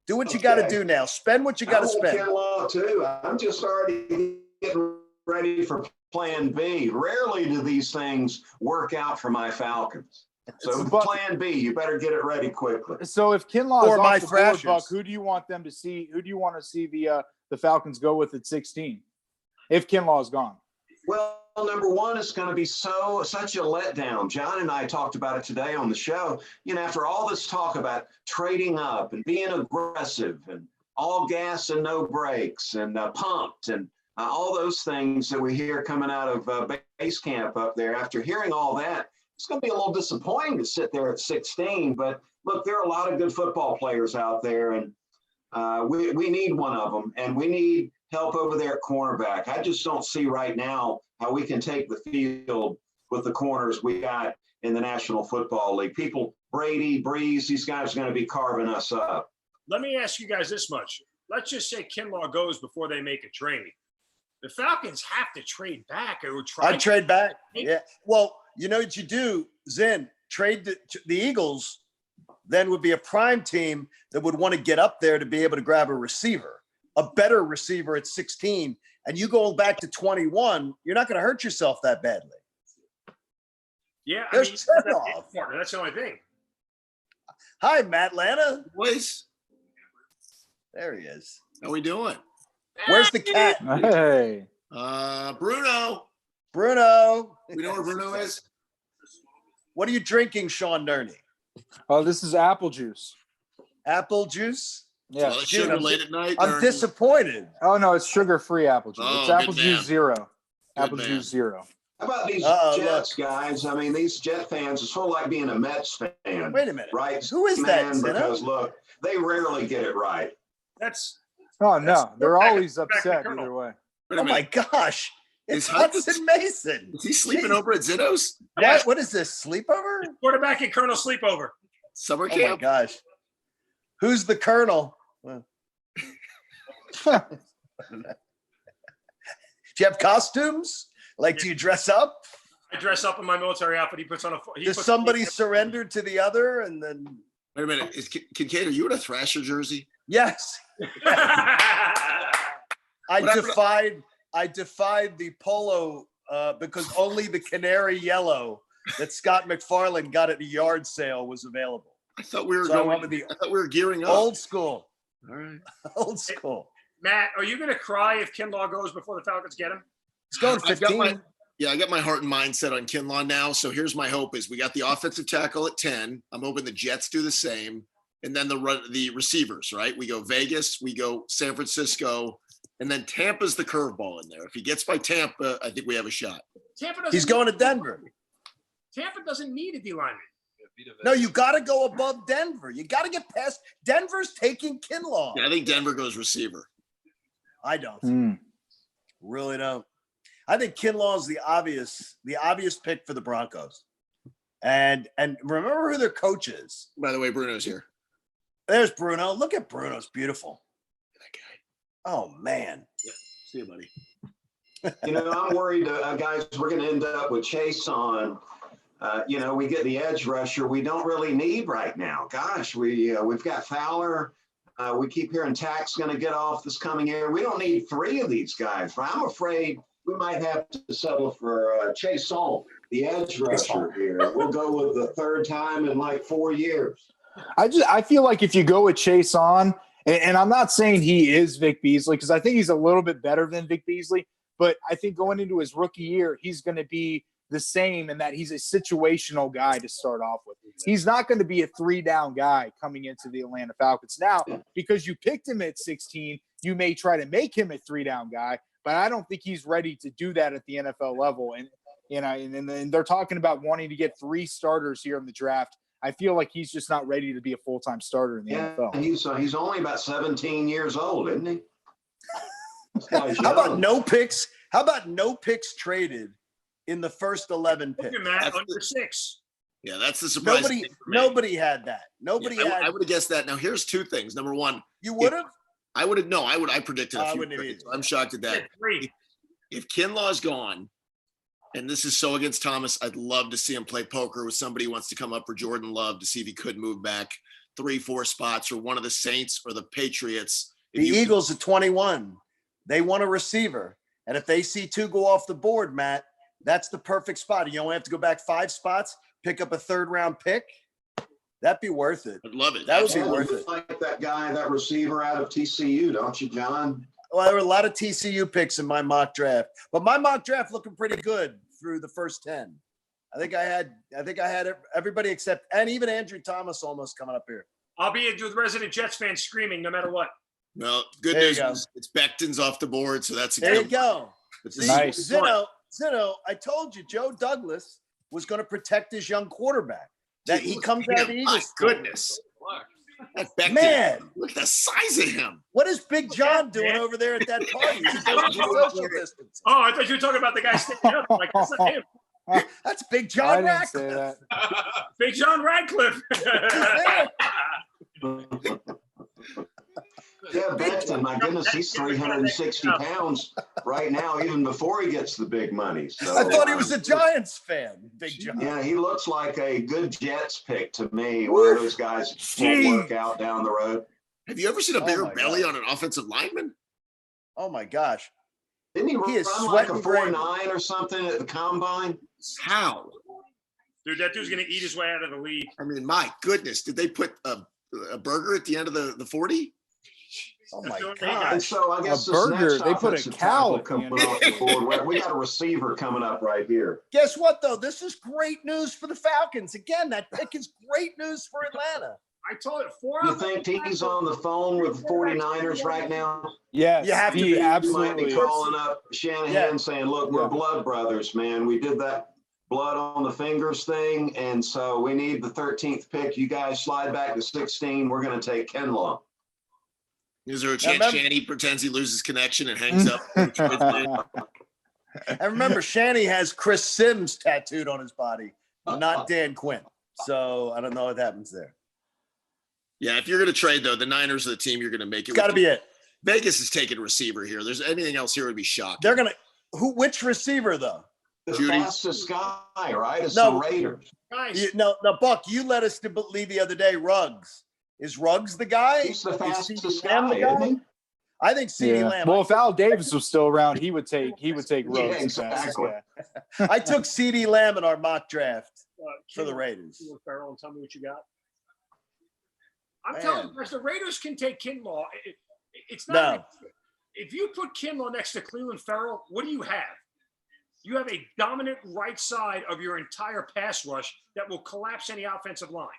[SPEAKER 9] Do what you got to
[SPEAKER 8] Okay.
[SPEAKER 9] do now. Spend what you got to
[SPEAKER 8] I want
[SPEAKER 9] spend.
[SPEAKER 8] Kinlaw too. I'm just already getting ready for Plan B. Rarely do these things work out for my Falcons. So
[SPEAKER 6] But-
[SPEAKER 8] Plan B, you better get it ready quickly.
[SPEAKER 6] So if Kinlaw is
[SPEAKER 9] Or my
[SPEAKER 6] off the board,
[SPEAKER 9] Thrashers.
[SPEAKER 6] Buck, who do you want them to see? Who do you want to see the Falcons go with at 16? If Kinlaw is gone.
[SPEAKER 8] Well, number one, it's going to be such a letdown. John and I talked about it today on the show. You know, after all this talk about trading up and being aggressive and all gas and no brakes and pumped and all those things that we hear coming out of base camp up there, after hearing all that, it's going to be a little disappointing to sit there at 16. But look, there are a lot of good football players out there, and we need one of them, and we need help over there at cornerback. I just don't see right now how we can take the field with the corners we got in the National Football League. Brady, Breeze, these guys are going to be carving us up.
[SPEAKER 4] Let me ask you guys this much. Let's just say Kinlaw goes before they make a trade. The Falcons have to trade back or try.
[SPEAKER 9] I'd trade back. Yeah. Well, you know what you do, Zen, trade the Eagles, then would be a prime team that would want to get up there to be able to grab a receiver, a better receiver at 16. And you go back to 21, you're not going to hurt yourself that badly.
[SPEAKER 4] Yeah,
[SPEAKER 9] There's
[SPEAKER 4] that's
[SPEAKER 9] turnoff.
[SPEAKER 4] partner. That's the only thing.
[SPEAKER 9] Hi, Matt Lana.
[SPEAKER 10] Boys,
[SPEAKER 9] There he is.
[SPEAKER 10] how we doing?
[SPEAKER 9] Where's the cat?
[SPEAKER 6] Hey.
[SPEAKER 10] Bruno.
[SPEAKER 9] Bruno.
[SPEAKER 10] We know where Bruno is?
[SPEAKER 9] What are you drinking, Sean Nerney?
[SPEAKER 6] Oh, this is apple juice.
[SPEAKER 9] Apple juice?
[SPEAKER 6] Yeah.
[SPEAKER 10] Well, it's sugar late at night.
[SPEAKER 9] I'm disappointed.
[SPEAKER 6] Oh no, it's sugar-free apple juice.
[SPEAKER 10] Oh,
[SPEAKER 6] It's
[SPEAKER 10] good
[SPEAKER 6] apple
[SPEAKER 10] man.
[SPEAKER 6] juice zero.
[SPEAKER 10] Good
[SPEAKER 6] Apple
[SPEAKER 10] man.
[SPEAKER 6] juice zero.
[SPEAKER 8] How about these
[SPEAKER 9] Uh-oh,
[SPEAKER 8] Jets, guys? I mean, these Jet fans, it's sort of like being a Mets fan.
[SPEAKER 9] Wait a minute.
[SPEAKER 8] Right?
[SPEAKER 9] Who is that,
[SPEAKER 8] Man,
[SPEAKER 9] Zeno?
[SPEAKER 8] because look, they rarely get it right.
[SPEAKER 4] That's
[SPEAKER 6] Oh no, they're
[SPEAKER 4] back-
[SPEAKER 6] always
[SPEAKER 4] back to
[SPEAKER 6] upset
[SPEAKER 4] Colonel.
[SPEAKER 6] either way.
[SPEAKER 10] Wait a
[SPEAKER 9] Oh my
[SPEAKER 10] minute.
[SPEAKER 9] gosh. It's
[SPEAKER 10] Is Hudson-
[SPEAKER 9] Hudson Mason.
[SPEAKER 10] Is he sleeping
[SPEAKER 9] Jeez.
[SPEAKER 10] over at Zeno's?
[SPEAKER 9] What is this? Sleepover?
[SPEAKER 4] quarterback and Colonel sleepover.
[SPEAKER 10] Summer
[SPEAKER 9] Oh my
[SPEAKER 10] camp?
[SPEAKER 9] gosh. Who's the colonel? Well. Do you have costumes? Like, do you dress up?
[SPEAKER 4] I dress up in my military outfit. He puts on a.
[SPEAKER 9] Does somebody surrender to the other and then?
[SPEAKER 10] Wait a minute. Is Kincaid, are you in a Thrasher jersey?
[SPEAKER 9] Yes. I
[SPEAKER 10] What happened?
[SPEAKER 9] defied the polo because only the canary yellow that Scott McFarlane got at the yard sale was available.
[SPEAKER 10] I thought we were
[SPEAKER 9] So I
[SPEAKER 10] going.
[SPEAKER 9] went with the
[SPEAKER 10] I thought we were gearing up.
[SPEAKER 9] old school.
[SPEAKER 10] All right.
[SPEAKER 9] Old school.
[SPEAKER 4] Matt, are you going to cry if Kinlaw goes before the Falcons get him?
[SPEAKER 9] It's going
[SPEAKER 10] I've got
[SPEAKER 9] 15.
[SPEAKER 10] I got my heart and mind set on Kinlaw now. So here's my hope: is we got the offensive tackle at 10. I'm hoping the Jets do the same, and then the receivers. Right? We go Vegas, we go San Francisco, and then Tampa's the curveball in there. If he gets by Tampa, I think we have a shot.
[SPEAKER 4] Tampa doesn't.
[SPEAKER 9] He's going to Denver.
[SPEAKER 4] Tampa doesn't need a D lineman.
[SPEAKER 9] No, you got to go above Denver. You got to get past Denver's taking Kinlaw.
[SPEAKER 10] Yeah, I think Denver goes receiver.
[SPEAKER 9] I don't.
[SPEAKER 6] Mm.
[SPEAKER 9] Really don't. I think Kinlaw is the obvious pick for the Broncos. And remember who their coach is.
[SPEAKER 10] By the way, Bruno's here.
[SPEAKER 9] There's Bruno. Look at Bruno's beautiful.
[SPEAKER 10] That guy.
[SPEAKER 9] Oh man.
[SPEAKER 10] See you, buddy.
[SPEAKER 8] You know, I'm worried, guys, we're going to end up with Chase on. We get the edge rusher we don't really need right now. Gosh, we've got Fowler. We keep hearing Tack's going to get off this coming year. We don't need 3 of these guys. I'm afraid we might have to settle for Chase Song, the edge rusher here. We'll go with the 3rd time in like 4 years.
[SPEAKER 6] I feel like if you go with Chase on, and I'm not saying he is Vic Beasley, because I think he's a little bit better than Vic Beasley, but I think going into his rookie year, he's going to be the same in that he's a situational guy to start off with. He's not going to be a 3-down guy coming into the Atlanta Falcons. Now, because you picked him at 16, you may try to make him a 3-down guy, but I don't think he's ready to do that at the NFL level. And and they're talking about wanting to get 3 starters here in the draft. I feel like he's just not ready to be a full-time starter in the NFL.
[SPEAKER 8] He's only about 17 years old, isn't he?
[SPEAKER 9] How about no picks? How about no picks traded in the first 11 picks?
[SPEAKER 4] Look at Matt, under 6.
[SPEAKER 10] Yeah, that's the surprise.
[SPEAKER 9] Nobody had that.
[SPEAKER 10] I would have guessed that. Now, here's 2 things. Number 1,
[SPEAKER 9] you would have.
[SPEAKER 10] I would have. No, I would. I predicted a few.
[SPEAKER 9] Trades.
[SPEAKER 10] I'm shocked at that. If Kinlaw's gone, and this is so against Thomas, I'd love to see him play poker with somebody who wants to come up for Jordan Love to see if he could move back 3-4 spots, or one of the Saints or the Patriots.
[SPEAKER 9] The Eagles at 21, they want a receiver, and if they see 2 go off the board, Matt, that's the perfect spot. You only have to go back 5 spots, pick up a 3rd-round pick. That'd be worth it.
[SPEAKER 10] I'd love it.
[SPEAKER 9] That would be worth it.
[SPEAKER 8] Like that guy, that receiver out of TCU, don't you, John?
[SPEAKER 9] Well, there were a lot of TCU picks in my mock draft, but my mock draft looking pretty good through the first 10. I think I had everybody except, and even Andrew Thomas almost coming up here.
[SPEAKER 4] I'll be with resident Jets fans screaming no matter what.
[SPEAKER 10] Well, good news is it's Becton's off the board, so that's
[SPEAKER 9] there. You go.
[SPEAKER 6] Nice.
[SPEAKER 9] Zeno, I told you, Joe Douglas was going to protect his young quarterback. That he comes out of the Eagles.
[SPEAKER 10] My goodness. Becton,
[SPEAKER 9] man,
[SPEAKER 10] look at the size of him.
[SPEAKER 9] What is Big John doing over there at that party? He's doing social distance.
[SPEAKER 4] Oh, I thought you were talking about the guy standing up. Like, that's not him.
[SPEAKER 9] That's Big John Radcliffe.
[SPEAKER 4] Big John Radcliffe.
[SPEAKER 8] Yeah, Becton, my goodness, he's 360 pounds right now, even before he gets the big money. So,
[SPEAKER 9] I thought he was a Giants fan, Big John.
[SPEAKER 8] Yeah, he looks like a good Jets pick to me. One of those guys who work out down the road.
[SPEAKER 10] Have you ever seen a bigger belly on an offensive lineman?
[SPEAKER 9] Oh, my gosh.
[SPEAKER 8] Didn't he run like a 4.9 or something at the combine?
[SPEAKER 10] How?
[SPEAKER 4] Dude, that dude's going to eat his way out of the league.
[SPEAKER 10] I mean, my goodness. Did they put a burger at the end of the 40?
[SPEAKER 9] Oh my God!
[SPEAKER 8] And so I guess
[SPEAKER 6] a burger. They put a cow
[SPEAKER 8] coming off the board. We got a receiver coming up right here.
[SPEAKER 9] Guess what, though? This is great news for the Falcons. Again, that pick is great news for Atlanta.
[SPEAKER 4] I told it 4.
[SPEAKER 8] You think he's on the phone with the 49ers right now?
[SPEAKER 6] Yeah,
[SPEAKER 9] you have to be.
[SPEAKER 8] Absolutely. You might be calling up Shanahan saying, "Look, we're blood brothers, man. We did that blood on the fingers thing, and so we need the 13th pick. You guys slide back to 16. We're going to take Kinlaw."
[SPEAKER 10] Is there a chance Shanny pretends he loses connection and hangs up?
[SPEAKER 9] And remember, Shanny has Chris Sims tattooed on his body, not Dan Quinn. So I don't know what happens there.
[SPEAKER 10] Yeah, if you're going to trade, though, the Niners are the team you're going to make it.
[SPEAKER 9] Got to be it.
[SPEAKER 10] Vegas is taking receiver here. There's anything else here would be shocking.
[SPEAKER 9] They're going to – which receiver, though?
[SPEAKER 8] The fastest guy, right? It's the Raiders.
[SPEAKER 4] Nice.
[SPEAKER 9] No, Buck, you let us to believe the other day, Ruggs. Is Ruggs the guy?
[SPEAKER 8] He's the fastest
[SPEAKER 9] guy,
[SPEAKER 8] isn't he?
[SPEAKER 9] I think CeeDee Lamb.
[SPEAKER 6] Well, if Al Davis was still around, he would take Ruggs.
[SPEAKER 8] Yeah, exactly.
[SPEAKER 9] I took CeeDee Lamb in our mock draft for the Raiders.
[SPEAKER 4] Farrell, and tell me what you got. I'm telling you, the Raiders can take Kinlaw. It's not. If you put Kinlaw next to Cleveland Farrell, what do you have? You have a dominant right side of your entire pass rush that will collapse any offensive line.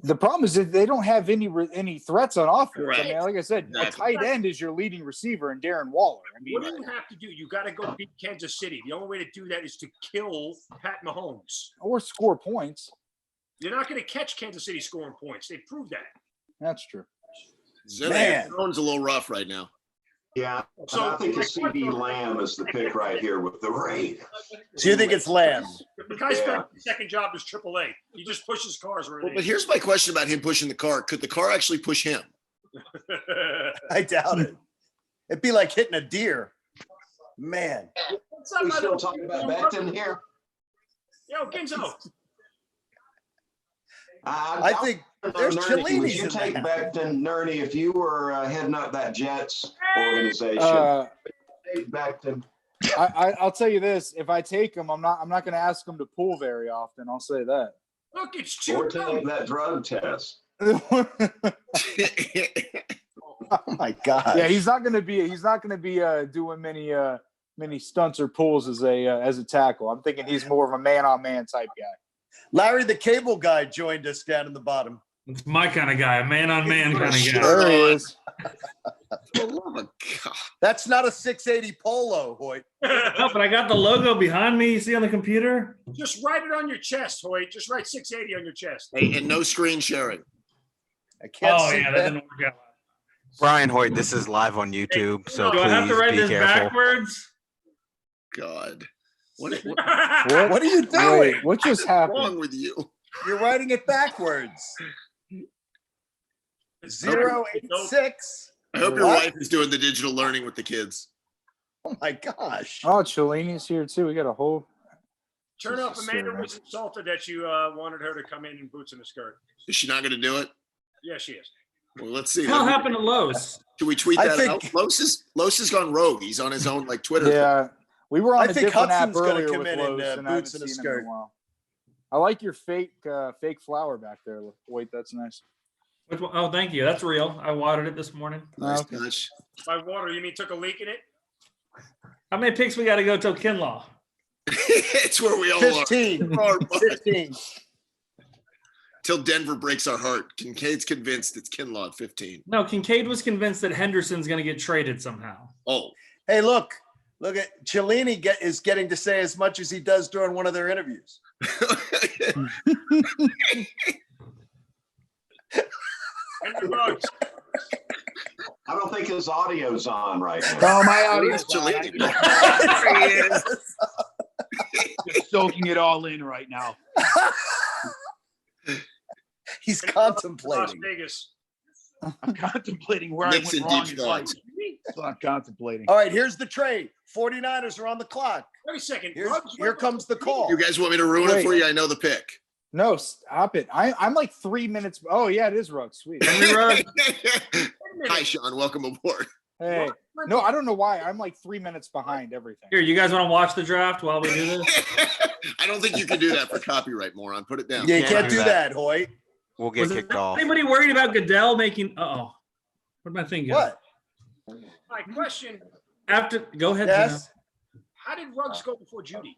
[SPEAKER 6] The problem is that they don't have any threats on offense.
[SPEAKER 10] Right.
[SPEAKER 6] I mean, like I said, a tight end is your leading receiver in Darren Waller. I mean,
[SPEAKER 4] what do you have to do? You got to go beat Kansas City. The only way to do that is to kill Pat Mahomes.
[SPEAKER 6] Or score points.
[SPEAKER 4] You're not going to catch Kansas City scoring points. They proved that.
[SPEAKER 6] That's true.
[SPEAKER 10] Zone's a little rough right now.
[SPEAKER 8] Yeah, so I think it's CeeDee Lamb is the pick right here with the Raiders.
[SPEAKER 9] So you think it's Lamb?
[SPEAKER 4] The guy's second job is AAA. He just pushes cars around.
[SPEAKER 10] Well, but here's my question about him pushing the car. Could the car actually push him?
[SPEAKER 9] I doubt it. It'd be like hitting a deer. Man.
[SPEAKER 8] We still talking about Becton here?
[SPEAKER 4] Yo, Ginzo.
[SPEAKER 9] I think there's
[SPEAKER 8] Would
[SPEAKER 9] Cellini's
[SPEAKER 8] you
[SPEAKER 9] in
[SPEAKER 8] take
[SPEAKER 9] there.
[SPEAKER 8] Becton, Nerney, if you were heading up that Jets organization? Take Becton.
[SPEAKER 6] I'll tell you this: if I take him, I'm not going to ask him to pull very often. I'll say that.
[SPEAKER 4] Look, it's
[SPEAKER 8] Or
[SPEAKER 4] too
[SPEAKER 8] take that drug test.
[SPEAKER 9] Oh my God!
[SPEAKER 6] Yeah, he's not going to be doing many stunts or pulls as a tackle. I'm thinking he's more of a man-on-man type guy.
[SPEAKER 9] Larry, the cable guy, joined us down in the bottom.
[SPEAKER 11] It's my kind of guy, a man-on-man kind of guy.
[SPEAKER 6] There he is.
[SPEAKER 10] Oh my God.
[SPEAKER 9] That's not a 680 polo, Hoyt.
[SPEAKER 11] No, but I got the logo behind me. You see on the computer?
[SPEAKER 4] Just write it on your chest, Hoyt. Just write 680 on your chest.
[SPEAKER 10] Hey, and no screen sharing.
[SPEAKER 9] I can't
[SPEAKER 11] Oh,
[SPEAKER 9] see
[SPEAKER 11] yeah, that
[SPEAKER 9] that.
[SPEAKER 11] didn't work out.
[SPEAKER 12] Brian Hoyt, this is live on YouTube, so
[SPEAKER 11] Do I have to
[SPEAKER 12] please
[SPEAKER 11] write
[SPEAKER 12] be
[SPEAKER 11] this
[SPEAKER 12] careful.
[SPEAKER 11] backwards?
[SPEAKER 10] God. What
[SPEAKER 6] What
[SPEAKER 9] are you doing?
[SPEAKER 6] Wait, what just
[SPEAKER 10] is
[SPEAKER 6] happened?
[SPEAKER 10] wrong with you?
[SPEAKER 9] You're writing it backwards. 086.
[SPEAKER 10] I hope your
[SPEAKER 9] What?
[SPEAKER 10] wife is doing the digital learning with the kids.
[SPEAKER 9] Oh my gosh.
[SPEAKER 6] Oh, Cellini's here too. We got a whole.
[SPEAKER 4] Turn off.
[SPEAKER 6] Jesus,
[SPEAKER 4] Amanda
[SPEAKER 6] sir.
[SPEAKER 4] was insulted that you wanted her to come in boots and a skirt.
[SPEAKER 10] Is she not going to do it?
[SPEAKER 4] Yeah, she is.
[SPEAKER 10] Well, let's see.
[SPEAKER 11] What the hell happened to Los?
[SPEAKER 10] Should we tweet
[SPEAKER 9] I
[SPEAKER 10] that
[SPEAKER 9] think-
[SPEAKER 10] out? Los has gone rogue. He's on his own like Twitter.
[SPEAKER 6] Yeah, we were on
[SPEAKER 9] I
[SPEAKER 6] a
[SPEAKER 9] think
[SPEAKER 6] different app
[SPEAKER 9] Hudson's gonna
[SPEAKER 6] earlier
[SPEAKER 9] come
[SPEAKER 6] with
[SPEAKER 9] in in,
[SPEAKER 6] Lowe's, and I haven't
[SPEAKER 9] boots and a
[SPEAKER 6] seen him
[SPEAKER 9] skirt.
[SPEAKER 6] in a while. I like your fake flower back there. Wait, that's nice.
[SPEAKER 11] Which one? Oh, thank you. That's real. I watered it this morning.
[SPEAKER 10] Nice
[SPEAKER 6] Okay.
[SPEAKER 10] touch.
[SPEAKER 4] By water, you mean took a leak in it?
[SPEAKER 11] How many picks we got to go till Kinlaw?
[SPEAKER 10] It's where we all
[SPEAKER 9] 15.
[SPEAKER 10] are.
[SPEAKER 9] 15.
[SPEAKER 10] Till Denver breaks our heart. Kincaid's convinced it's Kinlaw at 15.
[SPEAKER 11] No, Kincaid was convinced that Henderson's going to get traded somehow.
[SPEAKER 10] Oh,
[SPEAKER 9] Hey, look at Cellini is getting to say as much as he does during one of their interviews.
[SPEAKER 4] Henry Ruggs.
[SPEAKER 8] I don't think his audio's on right now.
[SPEAKER 13] No, my
[SPEAKER 10] Where's
[SPEAKER 13] audio's on.
[SPEAKER 10] Cellini?
[SPEAKER 9] There he is.
[SPEAKER 13] Just soaking it all in right now.
[SPEAKER 9] He's
[SPEAKER 4] Las
[SPEAKER 9] contemplating.
[SPEAKER 4] Vegas.
[SPEAKER 13] I'm contemplating where
[SPEAKER 10] Nixon
[SPEAKER 13] I went wrong
[SPEAKER 10] deep
[SPEAKER 13] in life.
[SPEAKER 10] thoughts.
[SPEAKER 13] So I'm contemplating.
[SPEAKER 9] All right, here's the trade. 49ers are on the clock.
[SPEAKER 4] Wait a second.
[SPEAKER 9] Here comes the call.
[SPEAKER 10] You guys want me to ruin it for you? I know the pick.
[SPEAKER 6] No, stop it. I'm like 3 minutes. Oh yeah, it is Ruggs. Sweet.
[SPEAKER 11] Henry Ruggs.
[SPEAKER 10] Hi, Sean. Welcome aboard.
[SPEAKER 6] Hey, no, I don't know why. I'm like 3 minutes behind everything.
[SPEAKER 11] Here, you guys want to watch the draft while we do this?
[SPEAKER 10] I don't think you can do that for copyright, moron. Put it down.
[SPEAKER 9] Yeah, you
[SPEAKER 12] Can't
[SPEAKER 9] can't
[SPEAKER 12] do
[SPEAKER 9] do
[SPEAKER 12] that.
[SPEAKER 9] that, Hoyt.
[SPEAKER 12] We'll get
[SPEAKER 11] Was
[SPEAKER 12] kicked off.
[SPEAKER 11] anybody worried about Goodell making? Uh-oh. Where'd my thing go?
[SPEAKER 9] What?
[SPEAKER 4] My question:
[SPEAKER 11] After, go ahead.
[SPEAKER 9] Yes.
[SPEAKER 11] Tina.
[SPEAKER 4] how did Ruggs go before Judy?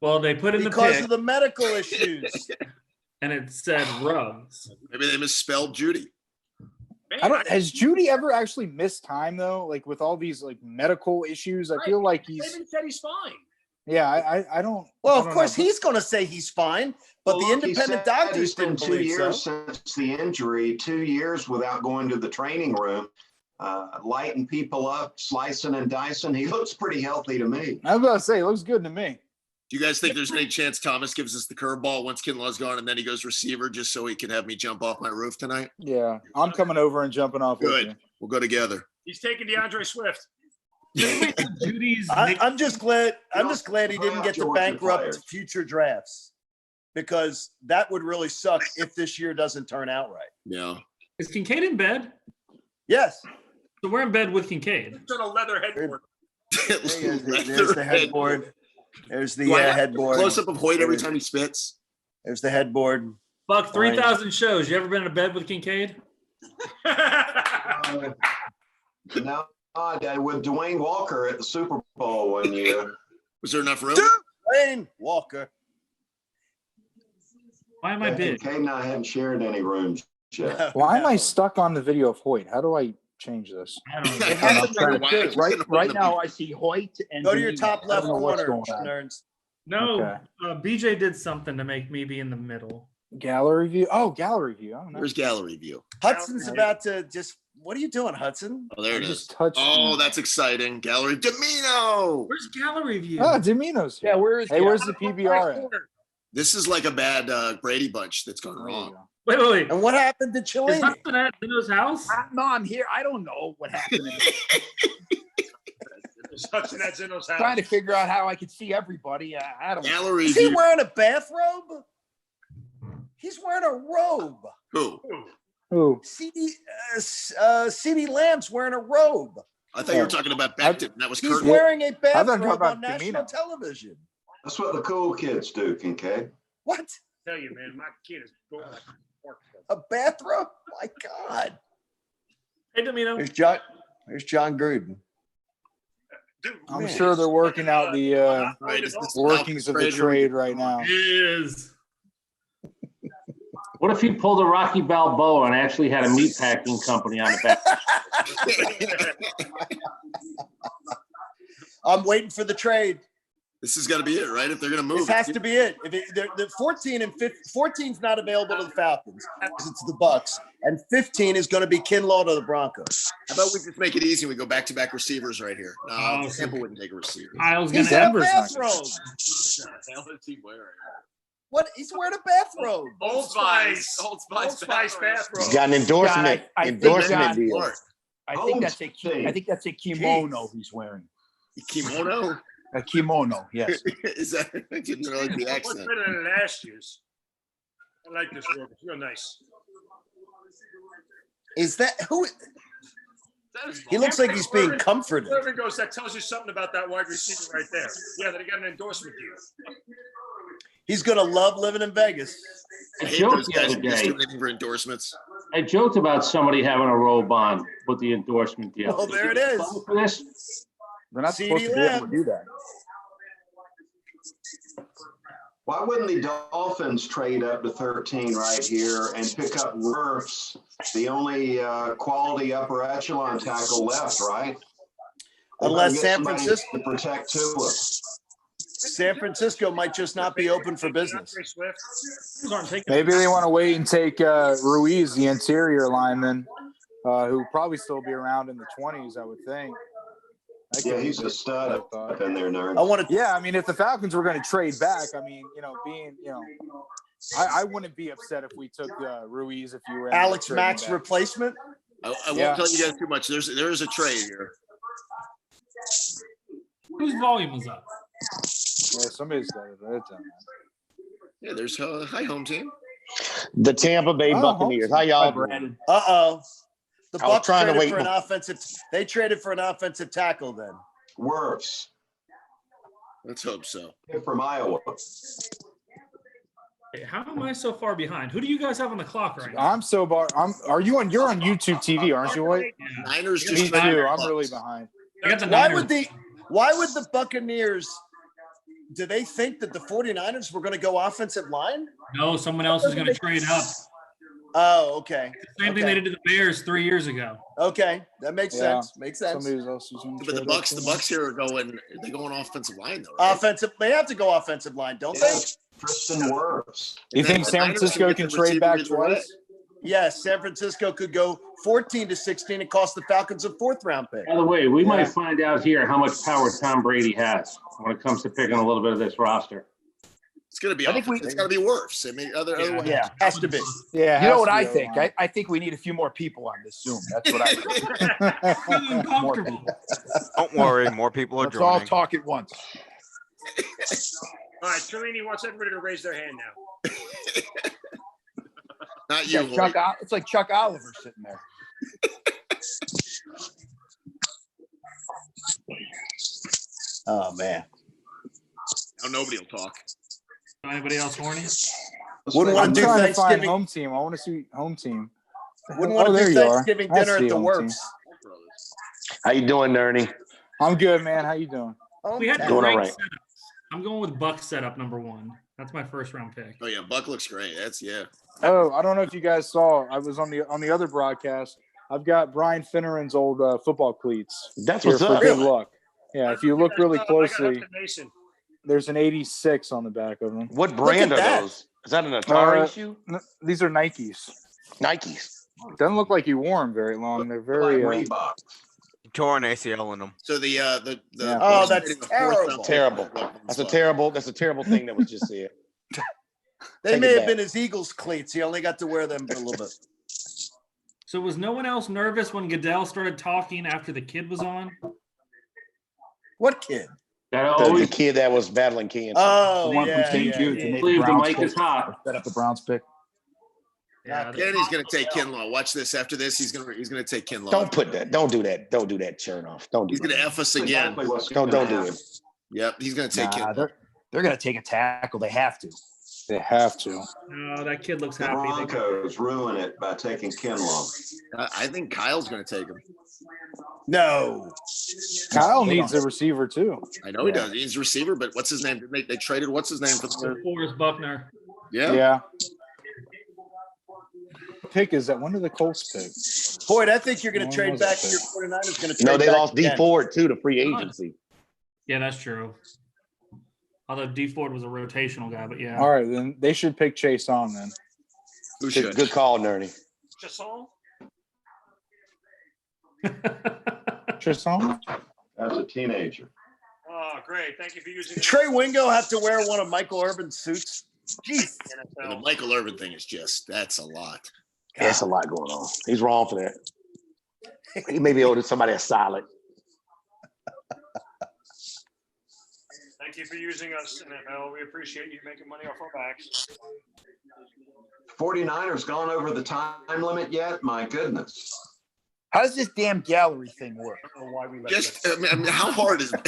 [SPEAKER 11] Well, they put in the
[SPEAKER 9] Because
[SPEAKER 11] pick,
[SPEAKER 9] of the medical issues.
[SPEAKER 11] and it said Ruggs.
[SPEAKER 10] Maybe they misspelled Judy.
[SPEAKER 4] Man,
[SPEAKER 6] I don't. Has Judy ever actually missed time though? Like with all these like medical issues, I feel like he's.
[SPEAKER 4] Saban said he's fine.
[SPEAKER 6] Yeah, I don't.
[SPEAKER 9] Well,
[SPEAKER 6] I
[SPEAKER 9] of
[SPEAKER 6] don't
[SPEAKER 9] course,
[SPEAKER 6] know.
[SPEAKER 9] he's going to say he's fine, but
[SPEAKER 8] Well,
[SPEAKER 9] the
[SPEAKER 8] look, he
[SPEAKER 9] independent
[SPEAKER 8] said
[SPEAKER 9] doctors
[SPEAKER 8] it's been
[SPEAKER 9] didn't
[SPEAKER 8] 2
[SPEAKER 9] believe
[SPEAKER 8] years
[SPEAKER 9] so.
[SPEAKER 8] since the injury, 2 years without going to the training room, lighting people up, slicing and dicing. He looks pretty healthy to me.
[SPEAKER 6] I was about to say, it looks good to me.
[SPEAKER 10] Do you guys think there's any chance Thomas gives us the curveball once Kinlaw's gone and then he goes receiver just so he can have me jump off my roof tonight?
[SPEAKER 6] Yeah, I'm coming over and jumping off with
[SPEAKER 10] Good.
[SPEAKER 6] you.
[SPEAKER 10] We'll go together.
[SPEAKER 4] He's taking DeAndre Swift.
[SPEAKER 11] Judy's.
[SPEAKER 9] I'm just glad. I'm just glad he didn't get to
[SPEAKER 8] Georgia
[SPEAKER 9] bankrupt
[SPEAKER 8] players.
[SPEAKER 9] future drafts, because that would really suck if this year doesn't turn out right.
[SPEAKER 10] Yeah.
[SPEAKER 11] Is Kincaid in bed?
[SPEAKER 9] Yes.
[SPEAKER 11] So we're in bed with Kincaid.
[SPEAKER 4] It's on a leather headboard.
[SPEAKER 9] There's the headboard. There's the
[SPEAKER 10] Do I have
[SPEAKER 9] headboard.
[SPEAKER 10] Close up of Hoyt every time he spits.
[SPEAKER 9] There's the headboard.
[SPEAKER 11] Buck, 3,000 shows. You ever been in bed with Kincaid?
[SPEAKER 8] No, with Dwayne Walker at the Super Bowl one year.
[SPEAKER 10] Was there enough room?
[SPEAKER 9] Wayne Walker.
[SPEAKER 11] Why am I big?
[SPEAKER 8] Kate and I hadn't shared any rooms yet.
[SPEAKER 6] Why am I stuck on the video of Hoyt? How do I change this?
[SPEAKER 11] I don't know.
[SPEAKER 10] I
[SPEAKER 13] I'm
[SPEAKER 10] haven't
[SPEAKER 13] trying
[SPEAKER 10] Why?
[SPEAKER 13] to
[SPEAKER 10] He's
[SPEAKER 13] right,
[SPEAKER 10] gonna
[SPEAKER 13] right
[SPEAKER 10] hold
[SPEAKER 13] now,
[SPEAKER 10] the-
[SPEAKER 13] I see Hoyt and
[SPEAKER 9] Go to your
[SPEAKER 13] Benino.
[SPEAKER 9] top
[SPEAKER 6] I
[SPEAKER 9] left
[SPEAKER 6] don't know what's
[SPEAKER 9] corner,
[SPEAKER 6] going on.
[SPEAKER 9] nerds.
[SPEAKER 11] No,
[SPEAKER 6] Okay.
[SPEAKER 11] BJ did something to make me be in the middle.
[SPEAKER 6] Gallery view. Oh, gallery view. I don't know.
[SPEAKER 10] Where's gallery view?
[SPEAKER 9] Hudson's about to just. What are you doing, Hudson?
[SPEAKER 10] Oh, there
[SPEAKER 6] I
[SPEAKER 10] it is.
[SPEAKER 6] just touched.
[SPEAKER 10] Oh, that's exciting. Gallery Domino.
[SPEAKER 11] Where's gallery view?
[SPEAKER 6] Oh, Domino's here.
[SPEAKER 13] Yeah, where is
[SPEAKER 6] Hey, where's the PBR at?
[SPEAKER 10] This is like a bad Brady bunch that's gone
[SPEAKER 6] There you
[SPEAKER 10] wrong.
[SPEAKER 6] go.
[SPEAKER 11] Wait.
[SPEAKER 9] And what happened to
[SPEAKER 11] Is
[SPEAKER 9] Cellini?
[SPEAKER 11] Hudson at Dino's house?
[SPEAKER 13] No, I'm here. I don't know what happened.
[SPEAKER 4] Hudson at Zeno's house.
[SPEAKER 13] Trying to figure out how I could see everybody. I don't know.
[SPEAKER 10] Gallery
[SPEAKER 9] Is he
[SPEAKER 10] view.
[SPEAKER 9] wearing a bathrobe? He's wearing a robe.
[SPEAKER 5] Who?
[SPEAKER 9] CeeDee Lamb's wearing a robe.
[SPEAKER 10] I thought you were talking about Becton. That was
[SPEAKER 9] He's
[SPEAKER 10] Kurt.
[SPEAKER 9] wearing a
[SPEAKER 6] I thought you were
[SPEAKER 9] bathrobe
[SPEAKER 6] about
[SPEAKER 9] on national
[SPEAKER 6] Camino.
[SPEAKER 9] television.
[SPEAKER 8] That's what the cool kids do, Kincaid.
[SPEAKER 9] What?
[SPEAKER 4] I tell you, man, my kid is going like a pork chop.
[SPEAKER 9] A bathrobe? My God.
[SPEAKER 11] Hey, Domino.
[SPEAKER 9] There's John Gruden.
[SPEAKER 4] Dude,
[SPEAKER 6] I'm
[SPEAKER 9] Man.
[SPEAKER 6] sure they're working out the
[SPEAKER 10] Right, is this
[SPEAKER 6] workings of the
[SPEAKER 10] Falcons
[SPEAKER 6] trade right now.
[SPEAKER 11] Is.
[SPEAKER 14] What if he pulled a Rocky Balboa and actually had a meat packing company on the back?
[SPEAKER 9] I'm waiting for the trade.
[SPEAKER 10] This is got to be it, right? If they're going to move,
[SPEAKER 9] This has to be it. The 14 and 14's not available to the Falcons because it's the Bucks, and 15 is going to be Kinlaw to the Broncos.
[SPEAKER 10] How about we just make it easy and we go back-to-back receivers right here? No,
[SPEAKER 11] Oh,
[SPEAKER 10] Tampa wouldn't take a receiver.
[SPEAKER 11] Kyle's
[SPEAKER 9] He's
[SPEAKER 11] gonna.
[SPEAKER 9] in a
[SPEAKER 6] Denver's not
[SPEAKER 9] bathrobe.
[SPEAKER 7] What the hell is he wearing?
[SPEAKER 9] What? He's wearing a bathrobe.
[SPEAKER 7] Old Spice. Old Spice
[SPEAKER 4] bathrobe.
[SPEAKER 13] Got an endorsement.
[SPEAKER 15] I
[SPEAKER 13] endorsement
[SPEAKER 15] think,
[SPEAKER 13] deal.
[SPEAKER 15] I think that's a kimono he's wearing.
[SPEAKER 10] Kimono?
[SPEAKER 15] A kimono, yes.
[SPEAKER 10] Is that? I didn't realize the
[SPEAKER 4] Much
[SPEAKER 10] accent.
[SPEAKER 4] better than last year's. I like this robe. It's real nice.
[SPEAKER 9] Is that who?
[SPEAKER 7] That is
[SPEAKER 9] He looks like he's being comforted.
[SPEAKER 4] Whoever goes, that tells you something about that wide receiver right there. Yeah, they got an endorsement deal.
[SPEAKER 9] He's going to love living in Vegas.
[SPEAKER 10] I hate
[SPEAKER 14] joked
[SPEAKER 10] those
[SPEAKER 14] the
[SPEAKER 10] guys
[SPEAKER 14] other
[SPEAKER 10] who
[SPEAKER 14] day.
[SPEAKER 10] discriminating for endorsements.
[SPEAKER 14] I joked about somebody having a robe on with the endorsement deal.
[SPEAKER 9] Well, there it is.
[SPEAKER 14] For this?
[SPEAKER 6] They're not
[SPEAKER 9] CeeDee
[SPEAKER 6] supposed to be able to
[SPEAKER 9] Lamb.
[SPEAKER 6] do that.
[SPEAKER 8] Why wouldn't the Dolphins trade up to 13 right here and pick up Wirfs, the only quality upper echelon tackle left, right?
[SPEAKER 9] Unless
[SPEAKER 8] Get
[SPEAKER 9] San
[SPEAKER 8] somebody
[SPEAKER 9] Francisco,
[SPEAKER 8] to protect Tua.
[SPEAKER 9] San Francisco might just not be open for business.
[SPEAKER 6] Maybe they want to wait and take Ruiz, the interior lineman, who probably still be around in the 20s, I would think.
[SPEAKER 8] Yeah, he's a stud up in there, nerd.
[SPEAKER 9] I want to.
[SPEAKER 6] Yeah, I mean, if the Falcons were going to trade back, I mean, I wouldn't be upset if we took Ruiz if you were
[SPEAKER 9] Alex
[SPEAKER 6] trading
[SPEAKER 9] Mack's
[SPEAKER 6] back.
[SPEAKER 9] replacement.
[SPEAKER 10] I won't tell you guys too much. There is a trade here.
[SPEAKER 11] Whose volume is up?
[SPEAKER 6] Yeah, somebody's got it right down.
[SPEAKER 10] Yeah, there's hi home team.
[SPEAKER 13] The Tampa Bay Buccaneers. How y'all doing?
[SPEAKER 15] Brandon.
[SPEAKER 9] The
[SPEAKER 13] I was
[SPEAKER 9] Bucks
[SPEAKER 13] trying to
[SPEAKER 9] traded
[SPEAKER 13] wait
[SPEAKER 9] for an
[SPEAKER 13] my-
[SPEAKER 9] offensive. They traded for an offensive tackle. Then
[SPEAKER 8] Wirfs
[SPEAKER 10] Let's hope so.
[SPEAKER 8] from Iowa.
[SPEAKER 11] Hey, how am I so far behind? Who do you guys have on the clock right now?
[SPEAKER 6] You're on YouTube TV, aren't you, White?
[SPEAKER 10] Niners
[SPEAKER 6] Me
[SPEAKER 10] just
[SPEAKER 6] too. I'm really behind.
[SPEAKER 11] I got the
[SPEAKER 9] why
[SPEAKER 11] Niners.
[SPEAKER 9] would the Buccaneers? Do they think that the 49ers were going to go offensive line?
[SPEAKER 11] No, someone else is going to trade up.
[SPEAKER 9] Oh, okay.
[SPEAKER 11] Same thing they did to the Bears 3 years ago.
[SPEAKER 9] Okay, that makes sense. Makes sense.
[SPEAKER 6] Somebody else is going to
[SPEAKER 10] But the Bucks here are going. They go on offensive line though. Right?
[SPEAKER 9] Offensive. They have to go offensive line, don't they?
[SPEAKER 8] Tristan Wirfs.
[SPEAKER 6] You think San Francisco can trade back twice?
[SPEAKER 9] Yes, San Francisco could go 14-16 and cost the Falcons a 4th round pick.
[SPEAKER 14] By the way, we might find out here how much power Tom Brady has when it comes to picking a little bit of this roster.
[SPEAKER 10] It's going to be. It's got to be worse. I mean, otherwise,
[SPEAKER 9] Yeah, has to be.
[SPEAKER 6] Yeah.
[SPEAKER 15] You know what I think? I think we need a few more people on this Zoom. That's what I think. More people.
[SPEAKER 12] Don't worry, more people are
[SPEAKER 15] Let's all
[SPEAKER 12] joining.
[SPEAKER 15] talk at once.
[SPEAKER 4] All right, Trellini wants everybody to raise their hand now.
[SPEAKER 10] Not you.
[SPEAKER 15] Yeah, it's like Chuck Oliver sitting there.
[SPEAKER 9] Oh man.
[SPEAKER 10] Now nobody will talk.
[SPEAKER 11] Anybody else horny?
[SPEAKER 9] Wouldn't want
[SPEAKER 6] I'm
[SPEAKER 9] to do
[SPEAKER 6] trying to find
[SPEAKER 9] Thanksgiving.
[SPEAKER 6] home team. I want to see home team.
[SPEAKER 9] Wouldn't want to
[SPEAKER 6] there
[SPEAKER 9] do
[SPEAKER 6] you are.
[SPEAKER 9] Thanksgiving
[SPEAKER 6] I
[SPEAKER 9] dinner
[SPEAKER 6] see
[SPEAKER 9] at the
[SPEAKER 6] home
[SPEAKER 9] Works.
[SPEAKER 13] How you doing, Ernie?
[SPEAKER 6] I'm good, man. How you doing?
[SPEAKER 11] We had
[SPEAKER 13] Doing all
[SPEAKER 11] great
[SPEAKER 13] right.
[SPEAKER 11] setups. I'm going with Buck setup number 1. That's my first round pick.
[SPEAKER 10] Oh yeah, Buck looks great.
[SPEAKER 6] Oh, I don't know if you guys saw. I was on the other broadcast. I've got Brian Finneran's old football cleats.
[SPEAKER 13] That's
[SPEAKER 6] here
[SPEAKER 13] what's
[SPEAKER 6] for
[SPEAKER 13] up.
[SPEAKER 6] good luck. Yeah, if you look really
[SPEAKER 4] I got
[SPEAKER 6] closely,
[SPEAKER 4] up to Mason.
[SPEAKER 6] there's an 86 on the back of them.
[SPEAKER 13] What brand are those? Is that an Atari shoe?
[SPEAKER 6] These are Nikes.
[SPEAKER 13] Nikes.
[SPEAKER 6] Doesn't look like you wore them very long. They're very
[SPEAKER 8] Reebok.
[SPEAKER 12] Tore an ACL in them.
[SPEAKER 10] So the
[SPEAKER 6] Yeah.
[SPEAKER 9] Oh, that's terrible.
[SPEAKER 13] Terrible. That's a terrible thing that was just said.
[SPEAKER 9] They
[SPEAKER 13] Take
[SPEAKER 9] may
[SPEAKER 13] it
[SPEAKER 9] have
[SPEAKER 13] back.
[SPEAKER 9] been his Eagles cleats. He only got to wear them for a little bit.
[SPEAKER 11] So was no one else nervous when Goodell started talking after the kid was on?
[SPEAKER 9] What kid?
[SPEAKER 14] That
[SPEAKER 13] The
[SPEAKER 14] always
[SPEAKER 13] kid that was battling cancer.
[SPEAKER 9] Oh,
[SPEAKER 15] The one
[SPEAKER 9] yeah,
[SPEAKER 15] from St.
[SPEAKER 9] yeah,
[SPEAKER 15] Jude
[SPEAKER 9] yeah.
[SPEAKER 15] to make
[SPEAKER 14] believe
[SPEAKER 15] the
[SPEAKER 14] the
[SPEAKER 15] Browns
[SPEAKER 14] mic
[SPEAKER 15] pick.
[SPEAKER 14] is hot.
[SPEAKER 15] Set up the Browns pick.
[SPEAKER 11] Yeah,
[SPEAKER 10] Danny's going to take Kinlaw. Watch this. After this, he's going to take Kinlaw.
[SPEAKER 16] Don't put that. Don't do that. Don't do that, Chernoff. Don't do
[SPEAKER 10] He's going to F us again.
[SPEAKER 16] Don't do it.
[SPEAKER 10] Yep, he's going to take Kinlaw.
[SPEAKER 15] They're going to take a tackle. They have to.
[SPEAKER 6] They have to.
[SPEAKER 11] Oh, that kid looks
[SPEAKER 8] The
[SPEAKER 11] happy.
[SPEAKER 8] Broncos ruin it by taking Kinlaw.
[SPEAKER 10] I think Kyle's going to take him.
[SPEAKER 15] No.
[SPEAKER 6] Kyle needs a receiver too.
[SPEAKER 10] I know he does. He's a receiver, but what's his name? They traded what's his name for the
[SPEAKER 11] Forrest Buckner.
[SPEAKER 6] Yeah. Pick is that when did the Colts pick?
[SPEAKER 9] Boyd, I think you're going to trade back to your 49ers. Going to trade
[SPEAKER 16] they
[SPEAKER 9] back
[SPEAKER 16] lost D
[SPEAKER 9] again.
[SPEAKER 16] Ford too to free agency.
[SPEAKER 11] Yeah, that's true. Although D Ford was a rotational guy, but yeah.
[SPEAKER 6] All right, then they should pick Chase on then.
[SPEAKER 10] Who should?
[SPEAKER 16] Good call, Nerdy.
[SPEAKER 6] Chisholm?
[SPEAKER 8] As a teenager.
[SPEAKER 4] Oh, great. Thank you for using
[SPEAKER 9] Did Trey Wingo have to wear one of Michael Urban's suits? Jeez.
[SPEAKER 10] And the Michael Irvin thing is that's a lot.
[SPEAKER 16] Yeah, that's a lot going on. He's wrong for that. He may be owed somebody a solid.
[SPEAKER 4] Thank you for using us, NFL. We appreciate you making money off our backs.
[SPEAKER 8] 49ers gone over the time limit yet? My goodness.
[SPEAKER 15] How does this damn gallery thing work?
[SPEAKER 4] I don't know why we let
[SPEAKER 10] Just, I mean, how hard is it?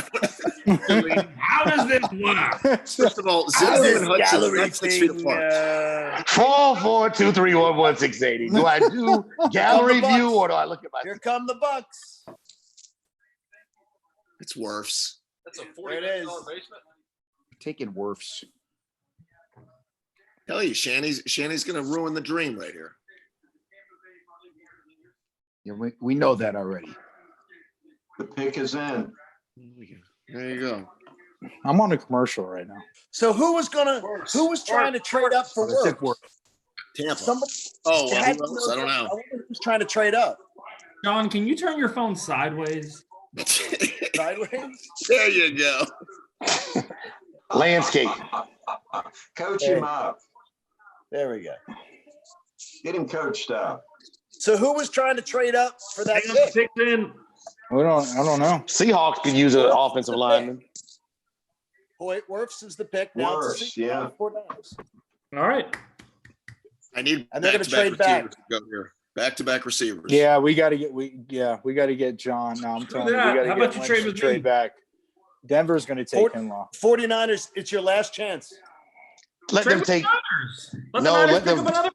[SPEAKER 11] How does this work?
[SPEAKER 10] First of all, Zimmer and Hudson are not 6 feet apart.
[SPEAKER 16] 4, 4, 2, 3, 1, 1, 680. Do I do gallery view or do I look at my?
[SPEAKER 9] Here come the Bucks.
[SPEAKER 10] It's Werfs.
[SPEAKER 7] That's a
[SPEAKER 9] There it is.
[SPEAKER 7] $40 basement.
[SPEAKER 15] Taking Werfs.
[SPEAKER 10] Tell you, Shanny's going to ruin the dream right here.
[SPEAKER 15] Yeah, we know that already.
[SPEAKER 8] The pick is in.
[SPEAKER 10] There you go.
[SPEAKER 6] I'm on a commercial right now.
[SPEAKER 9] So who was trying to trade up for work?
[SPEAKER 10] Tampa.
[SPEAKER 9] Somebody.
[SPEAKER 10] Oh, who
[SPEAKER 9] had
[SPEAKER 10] else? I don't know.
[SPEAKER 9] I wonder who's trying to trade up.
[SPEAKER 11] John, can you turn your phone sideways?
[SPEAKER 9] Sideways.
[SPEAKER 10] There you go.
[SPEAKER 16] Landscape.
[SPEAKER 8] Coach him up.
[SPEAKER 9] There we go.
[SPEAKER 8] Get him coached up.
[SPEAKER 9] So who was trying to trade up for that pick?
[SPEAKER 11] Pick in.
[SPEAKER 6] I don't know.
[SPEAKER 16] Seahawks could use an offensive lineman.
[SPEAKER 9] Boy, Werfs is the pick now.
[SPEAKER 8] Worse, yeah.
[SPEAKER 11] All right.
[SPEAKER 10] I need
[SPEAKER 9] And they're gonna
[SPEAKER 10] back-to-back
[SPEAKER 9] trade back.
[SPEAKER 10] receivers to go here. Back-to-back receivers.
[SPEAKER 6] Yeah, we got to get John. No, I'm telling you, we
[SPEAKER 11] that.
[SPEAKER 6] got to
[SPEAKER 11] How
[SPEAKER 6] get
[SPEAKER 11] about you
[SPEAKER 6] Lynch
[SPEAKER 11] trade
[SPEAKER 6] to
[SPEAKER 11] with me?
[SPEAKER 6] trade back. Denver's going to take Kinlaw.
[SPEAKER 9] 49ers, it's your last chance.
[SPEAKER 16] Let
[SPEAKER 11] Trade
[SPEAKER 16] them
[SPEAKER 11] with
[SPEAKER 16] take.
[SPEAKER 11] the Niners. Let
[SPEAKER 16] No,
[SPEAKER 11] the Niners
[SPEAKER 16] let
[SPEAKER 11] pick
[SPEAKER 16] them-
[SPEAKER 11] up another.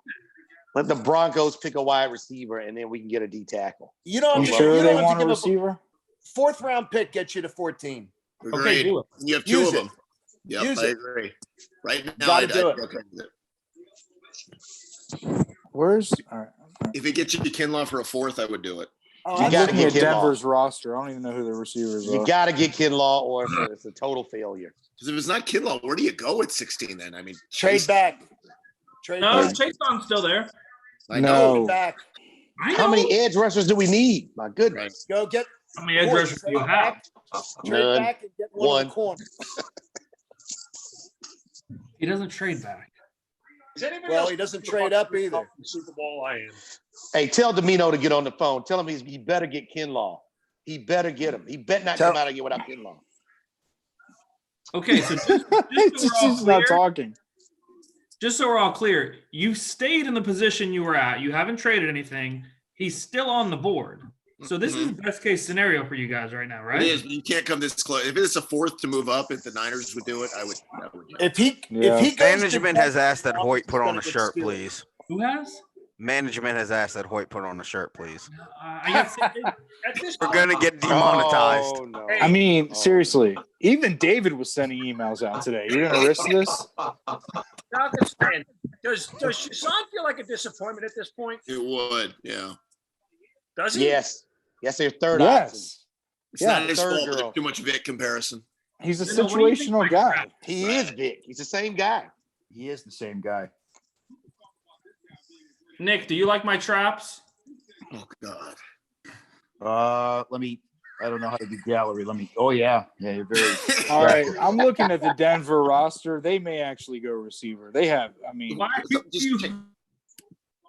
[SPEAKER 16] Let the Broncos pick a wide receiver, and then we can get a D tackle.
[SPEAKER 9] You don't
[SPEAKER 6] You
[SPEAKER 9] have to,
[SPEAKER 6] sure
[SPEAKER 9] you
[SPEAKER 6] they
[SPEAKER 9] don't have
[SPEAKER 6] want
[SPEAKER 9] to
[SPEAKER 6] a
[SPEAKER 9] give
[SPEAKER 6] receiver?
[SPEAKER 9] fourth round pick gets you to 14.
[SPEAKER 10] Agreed.
[SPEAKER 11] Okay, do it.
[SPEAKER 10] And you have two
[SPEAKER 9] Use
[SPEAKER 10] of
[SPEAKER 9] it.
[SPEAKER 10] them. Yep,
[SPEAKER 9] Use
[SPEAKER 10] I
[SPEAKER 9] it.
[SPEAKER 10] agree. Right now,
[SPEAKER 9] Gotta
[SPEAKER 10] I'd
[SPEAKER 9] do it.
[SPEAKER 10] okay with it.
[SPEAKER 6] Where's all right?
[SPEAKER 10] If it gets you Kinlaw for a fourth, I would do it.
[SPEAKER 9] Oh,
[SPEAKER 16] You
[SPEAKER 6] I'm
[SPEAKER 16] gotta
[SPEAKER 6] looking at
[SPEAKER 16] get Kinlaw.
[SPEAKER 6] Denver's roster. I don't even know who the receivers
[SPEAKER 16] You
[SPEAKER 6] are.
[SPEAKER 16] got to get Kinlaw, or it's a total failure.
[SPEAKER 10] Because if it's not Kinlaw, where do you go at 16 then? I mean,
[SPEAKER 9] Trade
[SPEAKER 10] Chase-
[SPEAKER 9] back. Trade
[SPEAKER 11] No,
[SPEAKER 9] back.
[SPEAKER 11] Chase Don's still there.
[SPEAKER 10] I know.
[SPEAKER 6] No.
[SPEAKER 9] Back.
[SPEAKER 11] I know.
[SPEAKER 16] How many edge rushers do we need? My goodness.
[SPEAKER 9] Go get.
[SPEAKER 11] How many edge
[SPEAKER 9] Boy,
[SPEAKER 11] rushers do you have?
[SPEAKER 9] Trade
[SPEAKER 16] None.
[SPEAKER 9] back and get one in the
[SPEAKER 16] One.
[SPEAKER 9] corner.
[SPEAKER 11] He doesn't trade back.
[SPEAKER 4] Is anybody
[SPEAKER 9] Well,
[SPEAKER 4] else
[SPEAKER 9] he doesn't trade up either.
[SPEAKER 4] the Super Bowl? I am.
[SPEAKER 16] Hey, tell Domino to get on the phone. Tell him he better get Kinlaw. He better get him. He better not come out of here without Kinlaw.
[SPEAKER 11] Okay, so just so we're all
[SPEAKER 6] He's not
[SPEAKER 11] clear,
[SPEAKER 6] talking.
[SPEAKER 11] just so we're all clear, you stayed in the position you were at. You haven't traded anything. He's still on the board. So this is the best case scenario for you guys right now, right?
[SPEAKER 10] It is. You can't come this close. If it's a fourth to move up, if the Niners would do it, I would.
[SPEAKER 9] If he
[SPEAKER 6] Yeah.
[SPEAKER 9] goes to
[SPEAKER 12] Management has asked that
[SPEAKER 9] Denver,
[SPEAKER 12] Hoyt put
[SPEAKER 9] he's
[SPEAKER 12] on
[SPEAKER 9] gonna
[SPEAKER 12] a
[SPEAKER 9] get
[SPEAKER 12] shirt,
[SPEAKER 9] Steelers.
[SPEAKER 12] please.
[SPEAKER 11] Who has?
[SPEAKER 12] Management has asked that Hoyt put on a shirt, please.
[SPEAKER 11] I got
[SPEAKER 4] At this
[SPEAKER 12] We're
[SPEAKER 4] point,
[SPEAKER 12] gonna get demonetized.
[SPEAKER 16] Oh, no.
[SPEAKER 6] I mean, seriously, even David was sending emails out today. You're going to risk this?
[SPEAKER 4] Falcons fan, does Shazan feel like a disappointment at this point?
[SPEAKER 10] It would. Yeah.
[SPEAKER 4] Does he?
[SPEAKER 16] Yes. Yes, their third option.
[SPEAKER 6] Yes.
[SPEAKER 10] It's
[SPEAKER 6] Yeah,
[SPEAKER 10] not his
[SPEAKER 16] third
[SPEAKER 10] fault. But
[SPEAKER 16] girl.
[SPEAKER 10] there's too much Vic comparison.
[SPEAKER 6] He's a
[SPEAKER 11] You know, what do you think
[SPEAKER 6] situational
[SPEAKER 11] my
[SPEAKER 6] guy.
[SPEAKER 11] trap-
[SPEAKER 16] He is Vic. He's the same guy.
[SPEAKER 15] He is the same guy.
[SPEAKER 11] Nick, do you like my traps?
[SPEAKER 10] Oh God.
[SPEAKER 15] I don't know how to do gallery. Oh yeah. Yeah, you're very.
[SPEAKER 6] All right. I'm looking at the Denver roster. They may actually go receiver. They have, I mean,
[SPEAKER 11] Why are you,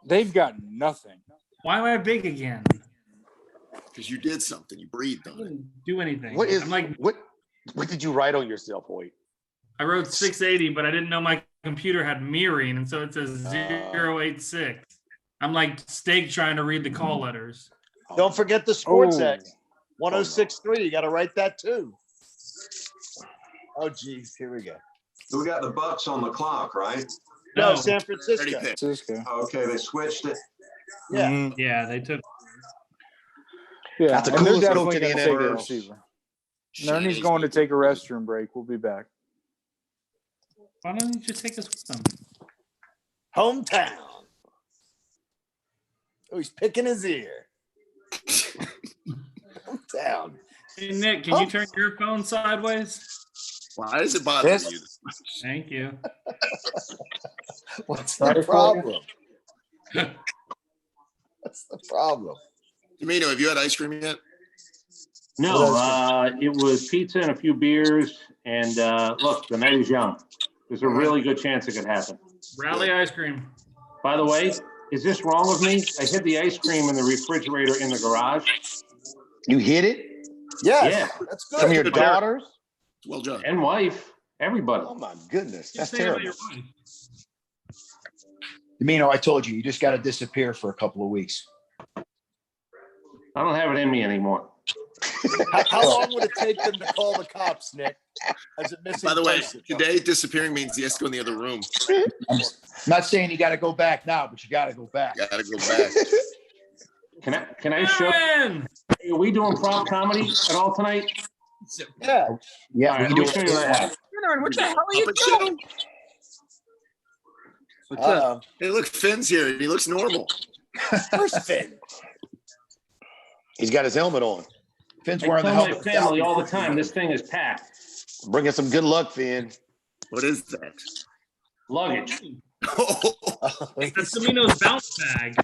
[SPEAKER 6] they've got nothing.
[SPEAKER 11] why am I big again?
[SPEAKER 10] Because you did something. You breathed
[SPEAKER 11] I
[SPEAKER 10] on it.
[SPEAKER 11] didn't do anything.
[SPEAKER 16] What is
[SPEAKER 11] I'm like,
[SPEAKER 16] what did you write on yourself, Hoyt?
[SPEAKER 11] I wrote 680, but I didn't know my computer had mirroring, and so it says 086. I'm like Steak trying to read the call letters.
[SPEAKER 9] Don't forget the Sports
[SPEAKER 5] Oh.
[SPEAKER 9] X 1063. You got to write that too. Oh, geez. Here we go.
[SPEAKER 8] We got the Bucks on the clock, right?
[SPEAKER 9] No,
[SPEAKER 11] No.
[SPEAKER 9] San Francisco.
[SPEAKER 10] 30 picks.
[SPEAKER 6] Francisco.
[SPEAKER 8] Okay, they switched it.
[SPEAKER 9] Yeah.
[SPEAKER 11] Yeah, they took.
[SPEAKER 6] Yeah,
[SPEAKER 16] That's the
[SPEAKER 6] and they're
[SPEAKER 16] coolest move
[SPEAKER 6] definitely
[SPEAKER 16] to the
[SPEAKER 6] going to take a
[SPEAKER 16] NFL.
[SPEAKER 6] receiver. Ernie's going to take a restroom break. We'll be back.
[SPEAKER 11] Why don't you just take us with them?
[SPEAKER 9] Hometown. Oh, he's picking his ear. Hometown.
[SPEAKER 11] Hey, Nick, can you turn your phone sideways?
[SPEAKER 10] Why does it bother you this much?
[SPEAKER 11] Thank you.
[SPEAKER 9] What's the problem? What's the problem?
[SPEAKER 10] Domino, have you had ice cream yet?
[SPEAKER 14] No, it was pizza and a few beers. And look, the night is young. There's a really good chance it could happen.
[SPEAKER 11] Rally ice cream.
[SPEAKER 14] By the way, is this wrong with me? I hid the ice cream in the refrigerator in the garage.
[SPEAKER 16] You hit it?
[SPEAKER 9] Yes,
[SPEAKER 14] Yeah.
[SPEAKER 9] that's good.
[SPEAKER 16] From your daughters?
[SPEAKER 10] Well done.
[SPEAKER 14] And wife, everybody.
[SPEAKER 16] Oh, my goodness. That's
[SPEAKER 11] Say about
[SPEAKER 16] terrible.
[SPEAKER 11] your wife.
[SPEAKER 15] Domino, I told you just got to disappear for a couple of weeks.
[SPEAKER 14] I don't have it in me anymore.
[SPEAKER 9] How long would it take them to call the cops, Nick? As a missing
[SPEAKER 10] By the way,
[SPEAKER 9] person?
[SPEAKER 10] today disappearing means he has to go in the other room.
[SPEAKER 15] I'm not saying you got to go back now, but you got to go back.
[SPEAKER 10] Gotta go back.
[SPEAKER 14] Can I show?
[SPEAKER 11] Aaron!
[SPEAKER 14] Are we doing prop comedy at all tonight?
[SPEAKER 9] Yeah.
[SPEAKER 15] Yeah,
[SPEAKER 14] All right,
[SPEAKER 15] we
[SPEAKER 14] let me
[SPEAKER 15] can
[SPEAKER 14] show
[SPEAKER 15] do
[SPEAKER 14] you what I
[SPEAKER 15] it.
[SPEAKER 14] have.
[SPEAKER 11] Aaron, what the hell are you
[SPEAKER 10] Puppet show.
[SPEAKER 11] doing?
[SPEAKER 15] What's up?
[SPEAKER 10] Hey, look, Finn's here. And he looks normal.
[SPEAKER 9] Where's Finn?
[SPEAKER 16] He's got his helmet on.
[SPEAKER 15] Finn's
[SPEAKER 14] I
[SPEAKER 15] wearing the
[SPEAKER 14] tell my
[SPEAKER 15] helmet.
[SPEAKER 14] family all the time, this thing is packed.
[SPEAKER 16] Bring us some good luck, Finn.
[SPEAKER 10] What is that?
[SPEAKER 14] Luggage.
[SPEAKER 11] That's Domino's bounce bag.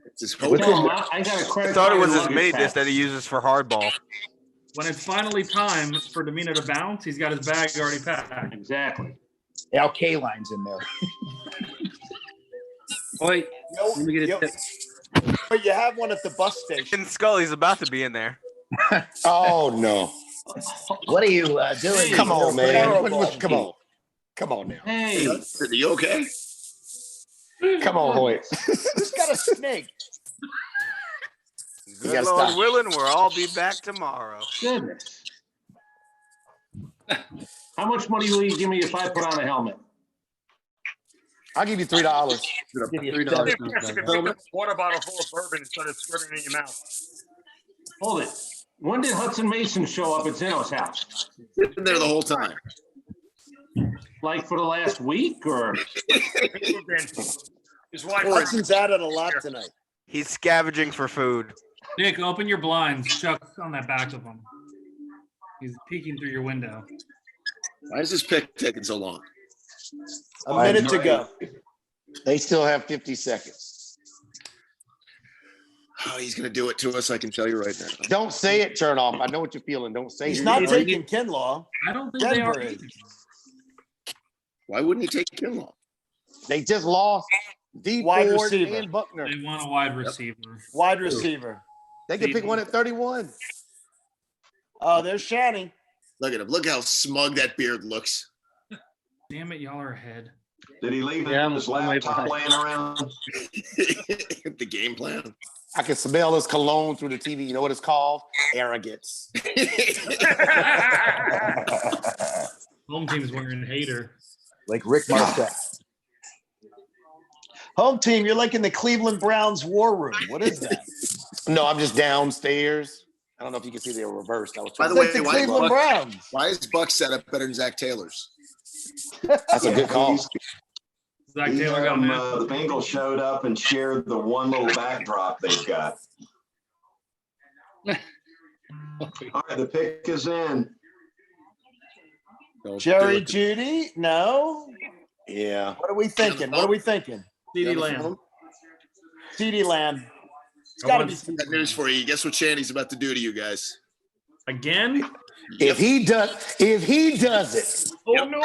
[SPEAKER 10] It's his
[SPEAKER 14] Tell
[SPEAKER 10] hope.
[SPEAKER 14] him I got a
[SPEAKER 12] I
[SPEAKER 14] credit
[SPEAKER 12] thought it
[SPEAKER 14] card
[SPEAKER 12] was
[SPEAKER 14] and
[SPEAKER 12] his
[SPEAKER 14] luggage
[SPEAKER 12] mate
[SPEAKER 14] pack.
[SPEAKER 12] dish that he uses for hardball.
[SPEAKER 11] When it's finally time for Domino to bounce, he's got his bag already packed.
[SPEAKER 14] Exactly.
[SPEAKER 15] Al K-line's in there.
[SPEAKER 13] Wait,
[SPEAKER 9] Yo,
[SPEAKER 13] let me get a
[SPEAKER 9] yo,
[SPEAKER 13] tip.
[SPEAKER 9] but you have one at the bus station.
[SPEAKER 12] And Scully's about to be in there.
[SPEAKER 16] Oh, no.
[SPEAKER 15] What are you doing?
[SPEAKER 16] Come on, man.
[SPEAKER 9] Terrible.
[SPEAKER 16] Come on. Come on now.
[SPEAKER 14] Hey,
[SPEAKER 10] Are you okay?
[SPEAKER 16] Come on, Hoyt.
[SPEAKER 9] Who's got a snake?
[SPEAKER 16] You
[SPEAKER 12] Good
[SPEAKER 16] gotta
[SPEAKER 12] Lord
[SPEAKER 16] stop.
[SPEAKER 12] willing, we'll all be back tomorrow.
[SPEAKER 14] goodness. How much money will you give me if I put on a helmet?
[SPEAKER 16] I'll give you $3.
[SPEAKER 15] Give you
[SPEAKER 13] $3
[SPEAKER 15] seven.
[SPEAKER 4] If you picked up a water bottle full of bourbon and started squirting it in your mouth.
[SPEAKER 14] Hold it. When did Hudson Mason show up at Zeno's house?
[SPEAKER 10] Been there the whole time.
[SPEAKER 14] Like for the last week or?
[SPEAKER 4] His wife.
[SPEAKER 9] Hudson's at it a lot tonight.
[SPEAKER 12] He's scavenging for food.
[SPEAKER 11] Nick, open your blinds. Chuck's on that back of him. He's peeking through your window.
[SPEAKER 10] Why is this pick taking so long?
[SPEAKER 9] A minute to go.
[SPEAKER 16] They still have 50 seconds.
[SPEAKER 10] Oh, he's going to do it to us. I can tell you right now.
[SPEAKER 16] Don't say it, turn off. I know what you're feeling. Don't say
[SPEAKER 9] He's
[SPEAKER 16] it.
[SPEAKER 9] not taking Kinlaw.
[SPEAKER 11] I don't think they are.
[SPEAKER 9] Denver is.
[SPEAKER 10] Why wouldn't he take Kinlaw?
[SPEAKER 16] They just lost D
[SPEAKER 9] Wide
[SPEAKER 16] Ford
[SPEAKER 9] receiver.
[SPEAKER 16] and Buckner.
[SPEAKER 11] They want a wide receiver.
[SPEAKER 9] Wide receiver.
[SPEAKER 16] They can pick one at 31.
[SPEAKER 9] Oh, there's Shanny.
[SPEAKER 10] Look at him. Look how smug that beard looks.
[SPEAKER 11] Damn it, y'all are ahead.
[SPEAKER 8] Did he leave
[SPEAKER 13] Yeah,
[SPEAKER 8] his
[SPEAKER 13] I'm way
[SPEAKER 8] laptop
[SPEAKER 13] behind.
[SPEAKER 8] laying around?
[SPEAKER 10] The game plan.
[SPEAKER 16] I can smell his cologne through the TV. You know what it's called? Arrogance.
[SPEAKER 11] Home team's wearing hater.
[SPEAKER 15] Like Rick Marquette.
[SPEAKER 9] Home team, you're like in the Cleveland Browns war room. What is that?
[SPEAKER 16] No, I'm just downstairs. I don't know if you can see they're reversed. I was
[SPEAKER 10] By
[SPEAKER 16] trying
[SPEAKER 10] the
[SPEAKER 9] It's
[SPEAKER 10] way,
[SPEAKER 9] like the Cleveland Browns.
[SPEAKER 10] why is Buck set up better than Zach Taylor's?
[SPEAKER 16] That's a good call.
[SPEAKER 11] Zach Taylor got an
[SPEAKER 8] The Bengals showed up and shared the one little backdrop they've got. All right, the pick is in.
[SPEAKER 10] Don't
[SPEAKER 9] Jerry
[SPEAKER 10] do it.
[SPEAKER 9] Judy? No.
[SPEAKER 16] Yeah.
[SPEAKER 9] What are we thinking? What are we thinking?
[SPEAKER 11] CD
[SPEAKER 10] You on the
[SPEAKER 11] Lamb.
[SPEAKER 10] phone?
[SPEAKER 9] CeeDee Lamb. It's
[SPEAKER 11] I
[SPEAKER 9] got to
[SPEAKER 11] want-
[SPEAKER 9] be
[SPEAKER 10] I got news for you. Guess what Shanny's about to do to you guys?
[SPEAKER 11] Again?
[SPEAKER 16] If he does it.
[SPEAKER 11] Oh, no.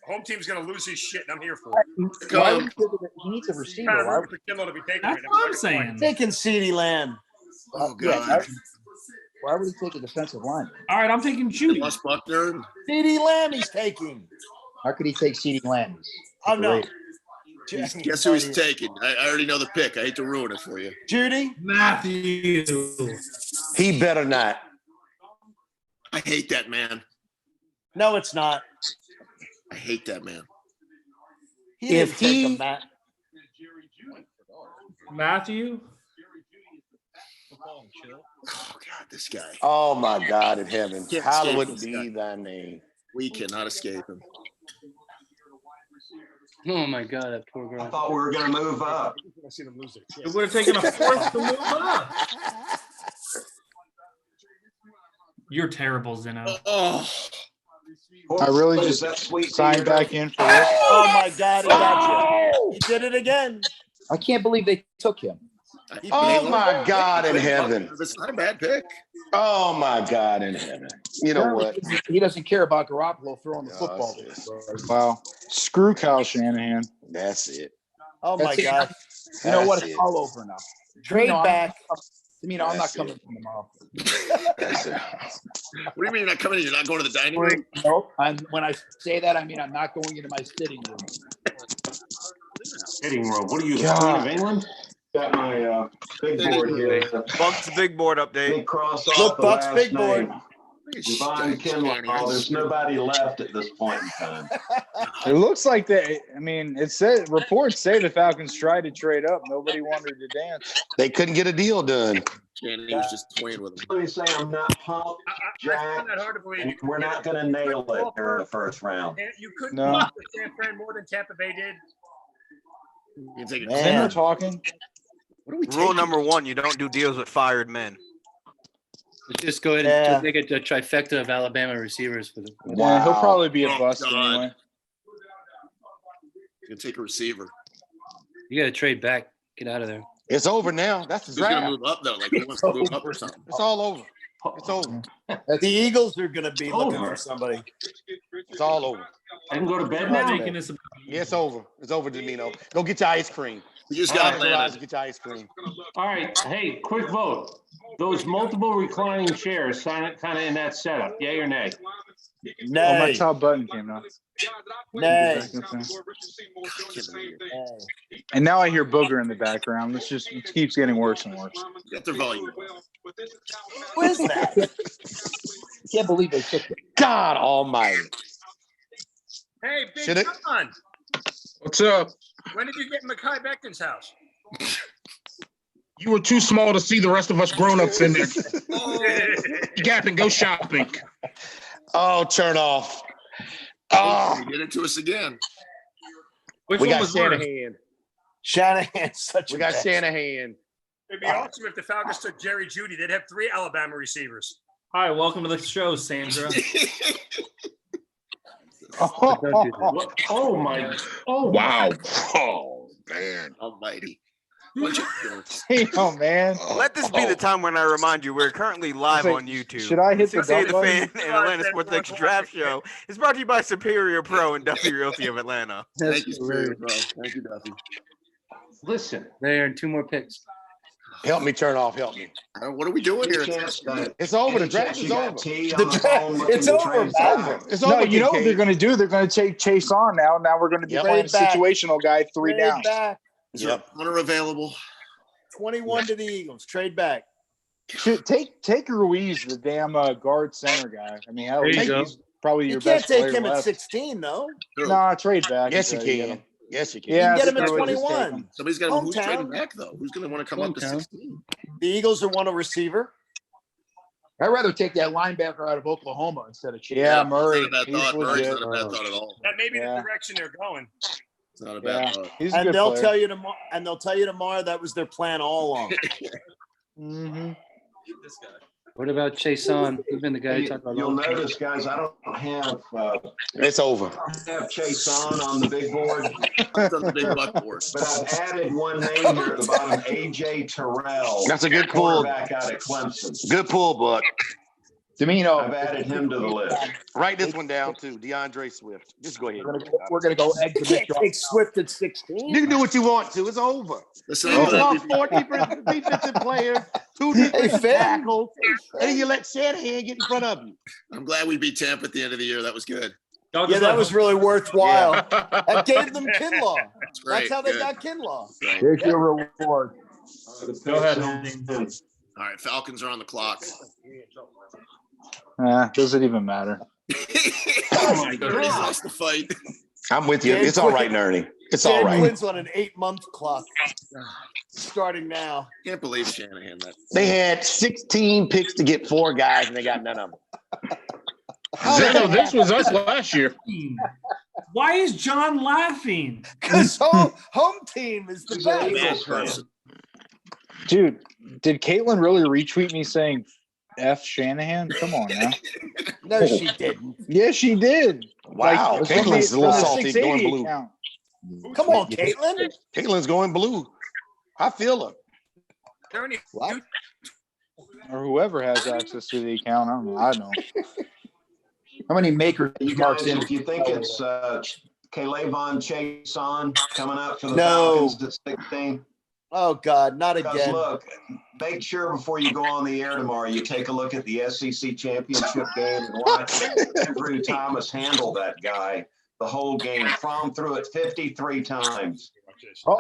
[SPEAKER 4] Home team's going to lose his shit, and I'm here for it.
[SPEAKER 15] Why
[SPEAKER 10] Come.
[SPEAKER 15] would you think that he needs a receiver?
[SPEAKER 4] Kind of
[SPEAKER 15] Why
[SPEAKER 4] room for Kindle to be taking
[SPEAKER 11] That's
[SPEAKER 4] right now.
[SPEAKER 11] what I'm saying.
[SPEAKER 9] taking CeeDee Lamb.
[SPEAKER 10] Oh,
[SPEAKER 15] yeah,
[SPEAKER 10] God.
[SPEAKER 15] why would he take a defensive line?
[SPEAKER 11] All right, I'm taking Judy.
[SPEAKER 10] Lost Buckner.
[SPEAKER 9] CeeDee Lamb he's taking.
[SPEAKER 15] How could he take CeeDee Lamb?
[SPEAKER 9] Oh, no.
[SPEAKER 10] Guess who he's taking? I already know the pick. I hate to ruin it for you.
[SPEAKER 16] Judy?
[SPEAKER 11] Matthew.
[SPEAKER 16] He better not.
[SPEAKER 10] I hate that man.
[SPEAKER 16] No, it's not.
[SPEAKER 10] I hate that man.
[SPEAKER 16] If he
[SPEAKER 11] Matthew.
[SPEAKER 10] Oh God, this guy.
[SPEAKER 16] Oh my God in heaven.
[SPEAKER 10] Can't
[SPEAKER 16] Hallowed
[SPEAKER 10] escape this
[SPEAKER 16] be
[SPEAKER 10] guy.
[SPEAKER 16] thy name.
[SPEAKER 10] We cannot escape him.
[SPEAKER 17] Oh my God, that poor girl.
[SPEAKER 8] I thought we were going to move up.
[SPEAKER 11] It would have taken a fourth to move up. You're terrible, Zeno.
[SPEAKER 10] Oh.
[SPEAKER 6] I really
[SPEAKER 8] What is
[SPEAKER 6] just
[SPEAKER 8] that sweet
[SPEAKER 6] signed
[SPEAKER 8] tea
[SPEAKER 6] back
[SPEAKER 8] you're
[SPEAKER 6] in for it.
[SPEAKER 16] Oh my God, he got you. He did it again.
[SPEAKER 15] I can't believe they took him.
[SPEAKER 16] Oh my God in heaven.
[SPEAKER 10] It's not a bad pick.
[SPEAKER 16] Oh my God in heaven. You know what?
[SPEAKER 15] He doesn't care about Garoppolo throwing the football.
[SPEAKER 6] Wow. Screw Kyle Shanahan.
[SPEAKER 16] That's it. Oh my
[SPEAKER 15] That's it.
[SPEAKER 16] God.
[SPEAKER 15] You know what?
[SPEAKER 16] That's
[SPEAKER 15] It's
[SPEAKER 16] it.
[SPEAKER 15] all over now.
[SPEAKER 16] Trade back.
[SPEAKER 15] I'm not
[SPEAKER 16] That's
[SPEAKER 15] coming
[SPEAKER 16] it.
[SPEAKER 15] tomorrow.
[SPEAKER 16] That's it.
[SPEAKER 10] What do you mean you're not coming in? You're not going to the dining room?
[SPEAKER 15] Nope. When I say that, I mean I'm not going into my sitting room.
[SPEAKER 14] Sitting room. What are you, the
[SPEAKER 6] God.
[SPEAKER 14] Queen of England?
[SPEAKER 8] Got my big board here.
[SPEAKER 12] Buck's big board update.
[SPEAKER 8] Big cross off
[SPEAKER 16] Look,
[SPEAKER 8] the
[SPEAKER 16] Buck's
[SPEAKER 8] last
[SPEAKER 16] big board.
[SPEAKER 8] name. Devon Kinlaw. There's nobody left at this point in time.
[SPEAKER 6] It looks like they. I mean, it said reports say the Falcons tried to trade up. Nobody wanted to dance.
[SPEAKER 16] They couldn't get a deal done.
[SPEAKER 10] Shannon was just toying with him.
[SPEAKER 8] Let me say I'm not pumped, Jack.
[SPEAKER 4] I find that hard to believe.
[SPEAKER 8] And we're not going to nail it during the first round.
[SPEAKER 4] You couldn't
[SPEAKER 6] No.
[SPEAKER 4] pump with San Fran more than Tampa Bay did.
[SPEAKER 10] You take it.
[SPEAKER 6] Zimmer talking.
[SPEAKER 10] What are we
[SPEAKER 12] Rule number 1: you don't do deals with fired men.
[SPEAKER 17] Let's just go ahead and
[SPEAKER 16] Yeah.
[SPEAKER 17] just make it a trifecta of Alabama receivers for the.
[SPEAKER 6] Yeah, he'll probably be a
[SPEAKER 10] Oh,
[SPEAKER 6] bust
[SPEAKER 10] God.
[SPEAKER 6] anyway.
[SPEAKER 10] You take a receiver.
[SPEAKER 17] You got to trade back. Get out of there.
[SPEAKER 16] It's over now. That's the
[SPEAKER 10] Who's going to
[SPEAKER 16] draft.
[SPEAKER 10] move up, though? Like, who wants to move up or something?
[SPEAKER 16] It's all over. It's over. The Eagles are going to be looking for somebody. It's all over.
[SPEAKER 14] I can go to bed
[SPEAKER 17] I'm
[SPEAKER 14] now.
[SPEAKER 17] making this about
[SPEAKER 16] Yeah, it's over. It's over, Domino. Go get your ice cream.
[SPEAKER 10] You just
[SPEAKER 16] Go
[SPEAKER 10] got
[SPEAKER 16] to Rise
[SPEAKER 10] Atlanta.
[SPEAKER 16] and get your ice cream.
[SPEAKER 14] All right. Hey, quick vote. Those multiple reclining chairs, kind of in that setup. Yay or nay?
[SPEAKER 6] Oh, my
[SPEAKER 16] Nay.
[SPEAKER 6] top button came out.
[SPEAKER 16] Nay.
[SPEAKER 6] And now I hear Booger in the background. It keeps getting worse and worse.
[SPEAKER 10] Get their volume.
[SPEAKER 16] Who is that?
[SPEAKER 15] Can't believe they took him.
[SPEAKER 16] God almighty.
[SPEAKER 4] Hey, Big
[SPEAKER 16] Should it-
[SPEAKER 4] John,
[SPEAKER 13] What's up?
[SPEAKER 4] when did you get in Mekhi Becton's house?
[SPEAKER 13] You were too small to see the rest of us grown-ups in there. Gap and go shopping.
[SPEAKER 16] Oh, turn off.
[SPEAKER 10] Oh,
[SPEAKER 16] Oh,
[SPEAKER 10] you did it to us again.
[SPEAKER 11] Which
[SPEAKER 16] we
[SPEAKER 11] one
[SPEAKER 16] got
[SPEAKER 11] was worse?
[SPEAKER 16] Shanahan. Shanahan's such a
[SPEAKER 10] We got
[SPEAKER 16] mess.
[SPEAKER 10] Shanahan.
[SPEAKER 4] It'd be awesome if the Falcons took Jerry Jeudy. They'd have 3 Alabama receivers.
[SPEAKER 11] Hi, welcome to the show, Sandra.
[SPEAKER 14] Oh my! Oh
[SPEAKER 13] Wow. Oh, man.
[SPEAKER 10] Almighty.
[SPEAKER 6] Oh man.
[SPEAKER 12] Let this be the time when I remind you we're currently live
[SPEAKER 6] Wait,
[SPEAKER 12] on YouTube.
[SPEAKER 6] should I hit the
[SPEAKER 12] 6A The
[SPEAKER 6] dump
[SPEAKER 12] Fan
[SPEAKER 6] button?
[SPEAKER 12] and Atlanta Sports X Draft Show is brought to you by Superior Pro and Duffy Realty of Atlanta.
[SPEAKER 10] Thank you, Superior Pro. Thank you, Duffy.
[SPEAKER 14] Listen,
[SPEAKER 17] they earned 2 more picks.
[SPEAKER 16] Help me turn off. Help me.
[SPEAKER 10] What are we doing here?
[SPEAKER 16] It's over. The draft is over.
[SPEAKER 8] The
[SPEAKER 16] draft. It's over. It's over. It's over.
[SPEAKER 6] No, you know what
[SPEAKER 16] DK.
[SPEAKER 6] they're going to do? They're going to take Chase on now. Now we're going to be
[SPEAKER 16] Yep.
[SPEAKER 6] playing a
[SPEAKER 16] Trade back.
[SPEAKER 6] situational guy 3
[SPEAKER 16] Trade
[SPEAKER 6] downs.
[SPEAKER 16] back.
[SPEAKER 10] Is there a punter available?
[SPEAKER 16] 21 to the Eagles. Trade back.
[SPEAKER 6] Take Ruiz, the damn guard center guy. I mean, hell,
[SPEAKER 17] There you go.
[SPEAKER 6] he's probably
[SPEAKER 16] You
[SPEAKER 6] your
[SPEAKER 16] can't
[SPEAKER 6] best
[SPEAKER 16] take
[SPEAKER 6] player
[SPEAKER 16] him at
[SPEAKER 6] left.
[SPEAKER 16] 16, though.
[SPEAKER 6] Nah, trade back.
[SPEAKER 16] Yes, you
[SPEAKER 6] until get
[SPEAKER 16] can.
[SPEAKER 6] him.
[SPEAKER 16] Yes, you can.
[SPEAKER 6] Yeah,
[SPEAKER 16] you can get him at
[SPEAKER 6] Ruiz is
[SPEAKER 16] 21.
[SPEAKER 6] taken.
[SPEAKER 10] Somebody's got to. Who's
[SPEAKER 16] Hometown.
[SPEAKER 10] trading back though? Who's going to want to come up to
[SPEAKER 17] Hometown.
[SPEAKER 10] 16?
[SPEAKER 16] The Eagles are one a receiver.
[SPEAKER 15] I'd rather take that linebacker out of Oklahoma instead of Chase.
[SPEAKER 6] Yeah, Murray.
[SPEAKER 10] Not a bad
[SPEAKER 6] He's
[SPEAKER 10] thought. Murray's
[SPEAKER 6] legit.
[SPEAKER 10] not a bad thought at all.
[SPEAKER 4] That may be
[SPEAKER 6] Yeah.
[SPEAKER 4] the direction they're going.
[SPEAKER 10] It's not a bad
[SPEAKER 6] Yeah,
[SPEAKER 10] thought.
[SPEAKER 6] he's a
[SPEAKER 16] And
[SPEAKER 6] good
[SPEAKER 16] they'll
[SPEAKER 6] player.
[SPEAKER 16] tell you tomorrow. And they'll tell you tomorrow that was their plan all along.
[SPEAKER 6] Mm-hmm.
[SPEAKER 7] This guy.
[SPEAKER 17] What about Chase on? He's been the guy you talked about.
[SPEAKER 8] You'll notice, guys, I don't have
[SPEAKER 16] It's over.
[SPEAKER 8] I have Chase on the big board,
[SPEAKER 10] It's on the big buckboard.
[SPEAKER 8] but I've added one name here at the bottom, AJ Terrell.
[SPEAKER 16] That's a good pull.
[SPEAKER 8] Quarterback out of Clemson.
[SPEAKER 16] Good pull, Buck.
[SPEAKER 15] Domino.
[SPEAKER 8] I've added him to the list.
[SPEAKER 16] Write this one down, too. DeAndre Swift. Just go ahead.
[SPEAKER 15] We're gonna go egg
[SPEAKER 16] You
[SPEAKER 15] the
[SPEAKER 16] can't take Swift at 16. You can do what you want to. It's over.
[SPEAKER 10] Listen,
[SPEAKER 16] You
[SPEAKER 10] I'm glad
[SPEAKER 16] lost 4 defensive players, 2 defensive tackles, and then you let Shanahan get in front of you.
[SPEAKER 10] I'm glad we beat Tampa at the end of the year. That was good.
[SPEAKER 11] Yeah,
[SPEAKER 9] that was really worthwhile. That gave them Kinlaw. That's how they got Kinlaw.
[SPEAKER 15] Here's your reward.
[SPEAKER 11] Go ahead.
[SPEAKER 10] All right, Falcons are on the clock.
[SPEAKER 6] Doesn't even matter.
[SPEAKER 10] Oh my God. He's lost the fight.
[SPEAKER 16] I'm with you. It's all right, Ernie. It's all right.
[SPEAKER 9] Quinn's on an 8-month clock. Starting now.
[SPEAKER 10] Can't believe Shanahan.
[SPEAKER 16] They had 16 picks to get 4 guys, and they got none of them.
[SPEAKER 13] Zeno, this was us last year.
[SPEAKER 11] Why is John laughing?
[SPEAKER 9] Because home team is the best.
[SPEAKER 6] Dude, did Caitlin really retweet me saying F Shanahan? Come on now.
[SPEAKER 9] No, she didn't.
[SPEAKER 6] Yes, she did.
[SPEAKER 16] Wow. Caitlin's a little salty going blue.
[SPEAKER 6] Account.
[SPEAKER 9] Come on, Caitlin.
[SPEAKER 16] Caitlin's going blue. I feel her.
[SPEAKER 9] What?
[SPEAKER 6] Or whoever has access to the account. I don't know. I don't.
[SPEAKER 15] How many makers
[SPEAKER 8] You
[SPEAKER 15] marks
[SPEAKER 8] guys,
[SPEAKER 15] in?
[SPEAKER 8] if you think it's Kaylavon Chason coming up for the
[SPEAKER 9] No.
[SPEAKER 8] Falcons at 16.
[SPEAKER 9] Oh, God, not
[SPEAKER 8] Because
[SPEAKER 9] again.
[SPEAKER 8] look, make sure before you go on the air tomorrow, you take a look at the SEC championship game and watch Andrew Thomas handle that guy the whole game, from through it 53 times